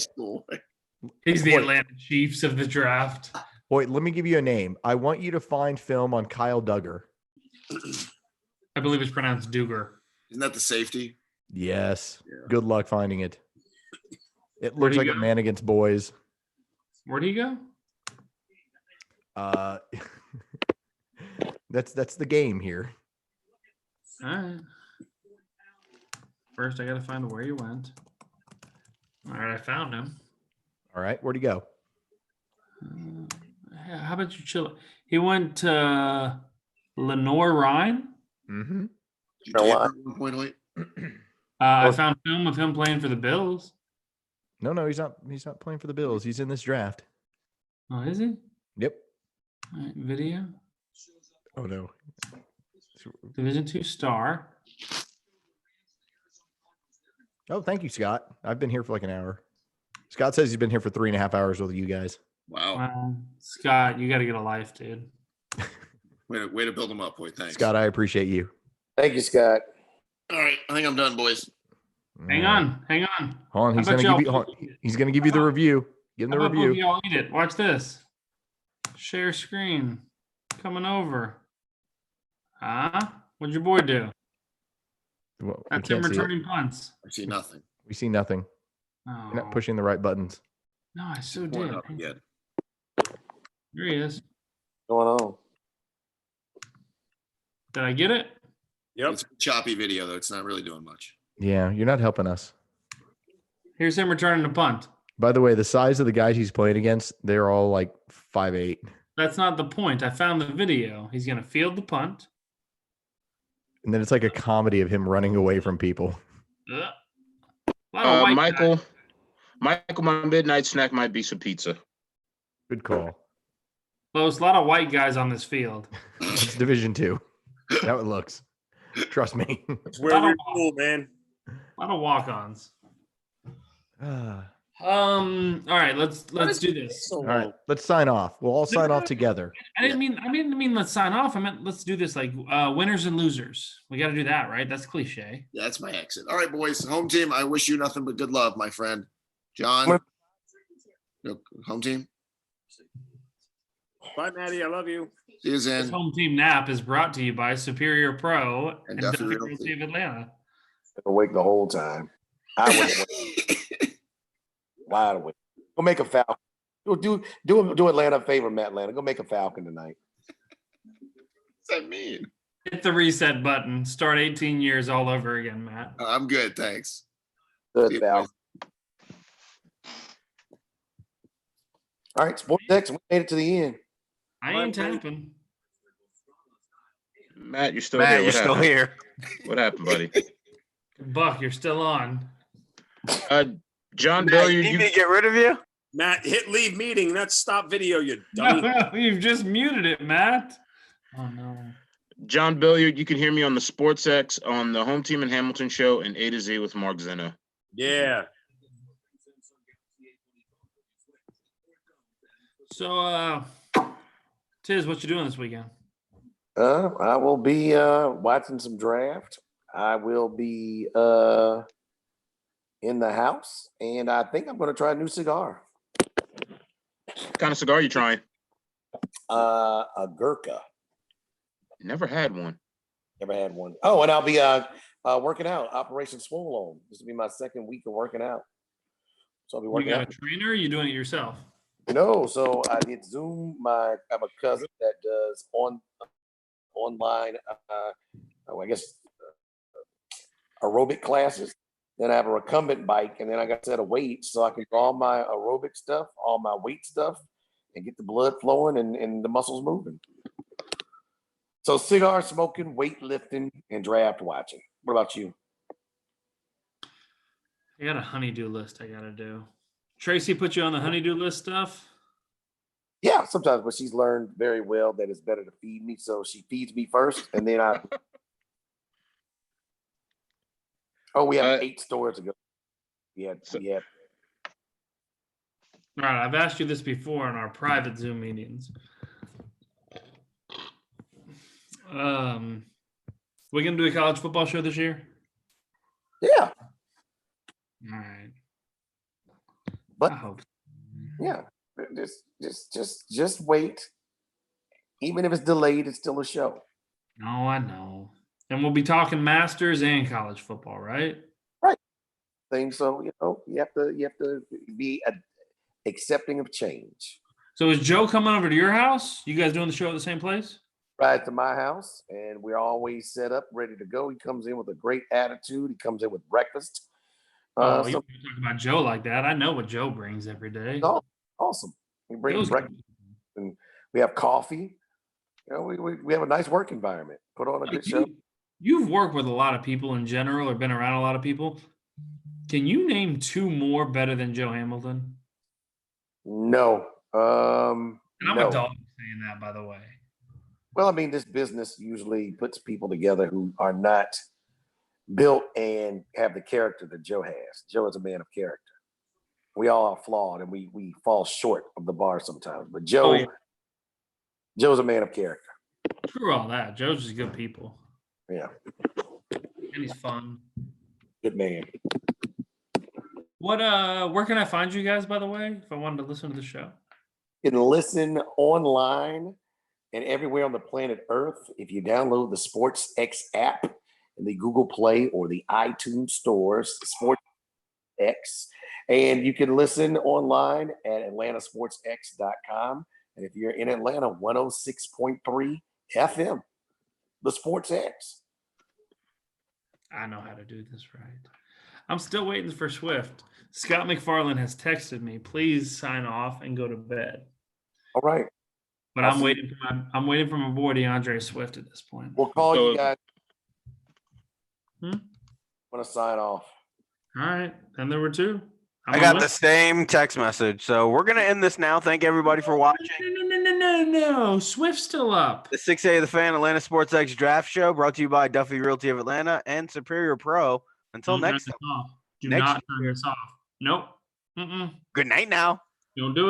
[SPEAKER 11] He's the Atlanta Chiefs of the draft.
[SPEAKER 3] Wait, let me give you a name. I want you to find film on Kyle Duggar.
[SPEAKER 11] I believe it's pronounced Duggar.
[SPEAKER 10] Isn't that the safety?
[SPEAKER 3] Yes.
[SPEAKER 10] Yeah.
[SPEAKER 3] Good luck finding it. It
[SPEAKER 11] Where'd
[SPEAKER 3] looks
[SPEAKER 11] he
[SPEAKER 3] like
[SPEAKER 11] go?
[SPEAKER 3] a man against boys.
[SPEAKER 11] Where'd he go?
[SPEAKER 3] That's the game here.
[SPEAKER 11] All right. First, I got to find where he went. All right, I found him.
[SPEAKER 3] All right, where'd he go?
[SPEAKER 11] How about you chill? He went to Lenore Rhine.
[SPEAKER 3] Mm-hmm.
[SPEAKER 11] I found film of him playing for the Bills.
[SPEAKER 3] No, he's not. He's not playing for the Bills. He's in this draft.
[SPEAKER 11] Oh, is he?
[SPEAKER 3] Yep.
[SPEAKER 11] All right, video.
[SPEAKER 3] Oh no.
[SPEAKER 11] Division II star.
[SPEAKER 3] Oh, thank you, Scott. I've been here for like an hour. Scott says he's been here for 3.5 hours with you guys.
[SPEAKER 10] Wow.
[SPEAKER 11] Scott, you got to get a life, dude.
[SPEAKER 10] Way to build him up, boy. Thanks.
[SPEAKER 3] Scott, I appreciate you.
[SPEAKER 16] Thank you, Scott.
[SPEAKER 10] All right, I think I'm done, boys.
[SPEAKER 11] Hang on.
[SPEAKER 3] Hold on, he's gonna give you the review. Give him the
[SPEAKER 11] How about
[SPEAKER 3] review.
[SPEAKER 11] y'all eat it? Watch this. Share screen. Coming over. What'd your boy do?
[SPEAKER 3] Well,
[SPEAKER 11] That's him returning punts.
[SPEAKER 10] I see nothing.
[SPEAKER 3] We see nothing.
[SPEAKER 11] Oh.
[SPEAKER 3] You're not pushing the right buttons.
[SPEAKER 11] No, I so
[SPEAKER 10] Point
[SPEAKER 11] did.
[SPEAKER 10] up again.
[SPEAKER 11] Here he is.
[SPEAKER 16] Going on?
[SPEAKER 11] Did I get it?
[SPEAKER 4] Yep.
[SPEAKER 10] It's a choppy video, though. It's not really doing much.
[SPEAKER 3] Yeah, you're not helping us.
[SPEAKER 11] Here's him returning the punt.
[SPEAKER 3] By the way, the size of the guys he's playing against, they're all like 5'8".
[SPEAKER 11] That's not the point. I found the video. He's going to field the punt.
[SPEAKER 3] And then it's like a comedy of him running away from people.
[SPEAKER 11] A lot of white
[SPEAKER 13] Michael, my midnight snack might be some pizza.
[SPEAKER 3] Good call.
[SPEAKER 11] Close. A lot of white guys on this field.
[SPEAKER 3] It's Division II. That's how it looks. Trust me.
[SPEAKER 4] That's where we're cool, man.
[SPEAKER 11] A lot of walk-ons. All right, let's do this.
[SPEAKER 3] All right, let's sign off. We'll all sign off together.
[SPEAKER 11] I didn't mean let's sign off. I meant let's do this like winners and losers. We got to do that, right? That's cliche.
[SPEAKER 10] Yeah, that's my exit. All right, boys. Home team, I wish you nothing but good love, my friend. John, home team.
[SPEAKER 4] Bye, Maddie. I love you.
[SPEAKER 10] See you, Zen.
[SPEAKER 11] This home team nap is brought to you by Superior Pro and
[SPEAKER 10] Duffy
[SPEAKER 11] Duffy
[SPEAKER 10] Realty.
[SPEAKER 11] Realty of Atlanta.
[SPEAKER 16] Awake the whole time. I was wide awake. Go make a Falcon. Do Atlanta a favor, Matt Atlanta. Go make a Falcon tonight.
[SPEAKER 10] What's that mean?
[SPEAKER 11] Hit the reset button. Start 18 years all over again, Matt.
[SPEAKER 10] I'm good, thanks.
[SPEAKER 16] Good, pal. All right, Sports X, we made it to the end.
[SPEAKER 11] I ain't tapping.
[SPEAKER 13] Matt, you're still
[SPEAKER 12] Matt,
[SPEAKER 13] here.
[SPEAKER 12] you're
[SPEAKER 13] What
[SPEAKER 12] still
[SPEAKER 13] happened?
[SPEAKER 12] here.
[SPEAKER 13] What happened, buddy?
[SPEAKER 11] Buck, you're still on.
[SPEAKER 13] John
[SPEAKER 12] Matt,
[SPEAKER 13] Billiard,
[SPEAKER 12] you need me to get rid of you?
[SPEAKER 4] Matt, hit leave meeting. That's stop video, you dummy.
[SPEAKER 11] No, you've just muted it, Matt. Oh, no.
[SPEAKER 13] John Billiard, you can hear me on the Sports X, on the Home Team and Hamilton show, and A to Z with Mark Zinno.
[SPEAKER 4] Yeah.
[SPEAKER 11] So, Tiz, what you doing this weekend?
[SPEAKER 16] I will be watching some draft. I will be in the house, and I think I'm going to try a new cigar.
[SPEAKER 13] What kind of cigar are you trying?
[SPEAKER 16] A Gurkha.
[SPEAKER 13] Never had one.
[SPEAKER 16] Never had one. Oh, and I'll be working out. Operation Swole On. This will be my second week of working out. So I'll be
[SPEAKER 11] You
[SPEAKER 16] working
[SPEAKER 11] got
[SPEAKER 16] out.
[SPEAKER 11] a trainer? Or you doing it yourself?
[SPEAKER 16] No, so I did Zoom. I have a cousin that does online, I guess, aerobic classes. Then I have a recumbent bike, and then I got a set of weights so I can do all my aerobic stuff, all my weight stuff, and get the blood flowing and the muscles moving. So cigar smoking, weightlifting, and draft watching. What about you?
[SPEAKER 11] I got a honeydew list I got to do. Tracy put you on the honeydew list stuff?
[SPEAKER 16] Yeah, sometimes, but she's learned very well that it's better to feed me. So she feeds me first, and then I. Oh, we have 8 stores to go. Yeah.
[SPEAKER 11] All right, I've asked you this before in our private Zoom meetings. We gonna do a college football show this year?
[SPEAKER 16] Yeah.
[SPEAKER 11] All right.
[SPEAKER 16] But
[SPEAKER 11] I hope.
[SPEAKER 16] Yeah, just wait. Even if it's delayed, it's still a show.
[SPEAKER 11] No, I know. And we'll be talking Masters and college football, right?
[SPEAKER 16] Right. Thing. So you have to be accepting of change.
[SPEAKER 11] So is Joe coming over to your house? You guys doing the show at the same place?
[SPEAKER 16] Right to my house, and we're always set up, ready to go. He comes in with a great attitude. He comes in with breakfast.
[SPEAKER 11] You
[SPEAKER 16] So,
[SPEAKER 11] talk about Joe like that. I know what Joe brings every day.
[SPEAKER 16] oh, awesome. We bring
[SPEAKER 11] Joe's
[SPEAKER 16] breakfast, and we have coffee. We have a nice work environment. Put on a good show.
[SPEAKER 11] You've worked with a lot of people in general, or been around a lot of people. Can you name 2 more better than Joe Hamilton?
[SPEAKER 16] No.
[SPEAKER 11] And I'm
[SPEAKER 16] no.
[SPEAKER 11] a dog saying that, by the way.
[SPEAKER 16] Well, I mean, this business usually puts people together who are not built and have the character that Joe has. Joe is a man of character. We all are flawed, and we fall short of the bar sometimes. But Joe, Joe's a man of character.
[SPEAKER 11] Screw all that. Joe's just good people.
[SPEAKER 16] Yeah.
[SPEAKER 11] And he's fun.
[SPEAKER 16] Good man.
[SPEAKER 11] What where can I find you guys, by the way, if I wanted to listen to the show?
[SPEAKER 16] You can listen online and everywhere on the planet Earth if you download the Sports X app in the Google Play or the iTunes stores, Sports X. And you can listen online at atlantasportsx.com. And if you're in Atlanta, 106.3 FM, the Sports X.
[SPEAKER 11] I know how to do this right. I'm still waiting for Swift. Scott McFarland has texted me, please sign off and go to bed.
[SPEAKER 16] All right.
[SPEAKER 11] But I'm waiting for my boy DeAndre Swift at this point.
[SPEAKER 16] We'll call you guys. I'm gonna sign off.
[SPEAKER 11] All right. Then there were 2.
[SPEAKER 12] I got the same text message. So we're going to end this now. Thank everybody for watching.
[SPEAKER 11] No. Swift's still up.
[SPEAKER 12] The 6A of the Fan Atlanta Sports X Draft Show brought to you by Duffy Realty of Atlanta and Superior Pro. Until next time.
[SPEAKER 11] Do not turn this off. Nope.
[SPEAKER 12] Good night now.
[SPEAKER 11] Don't do it.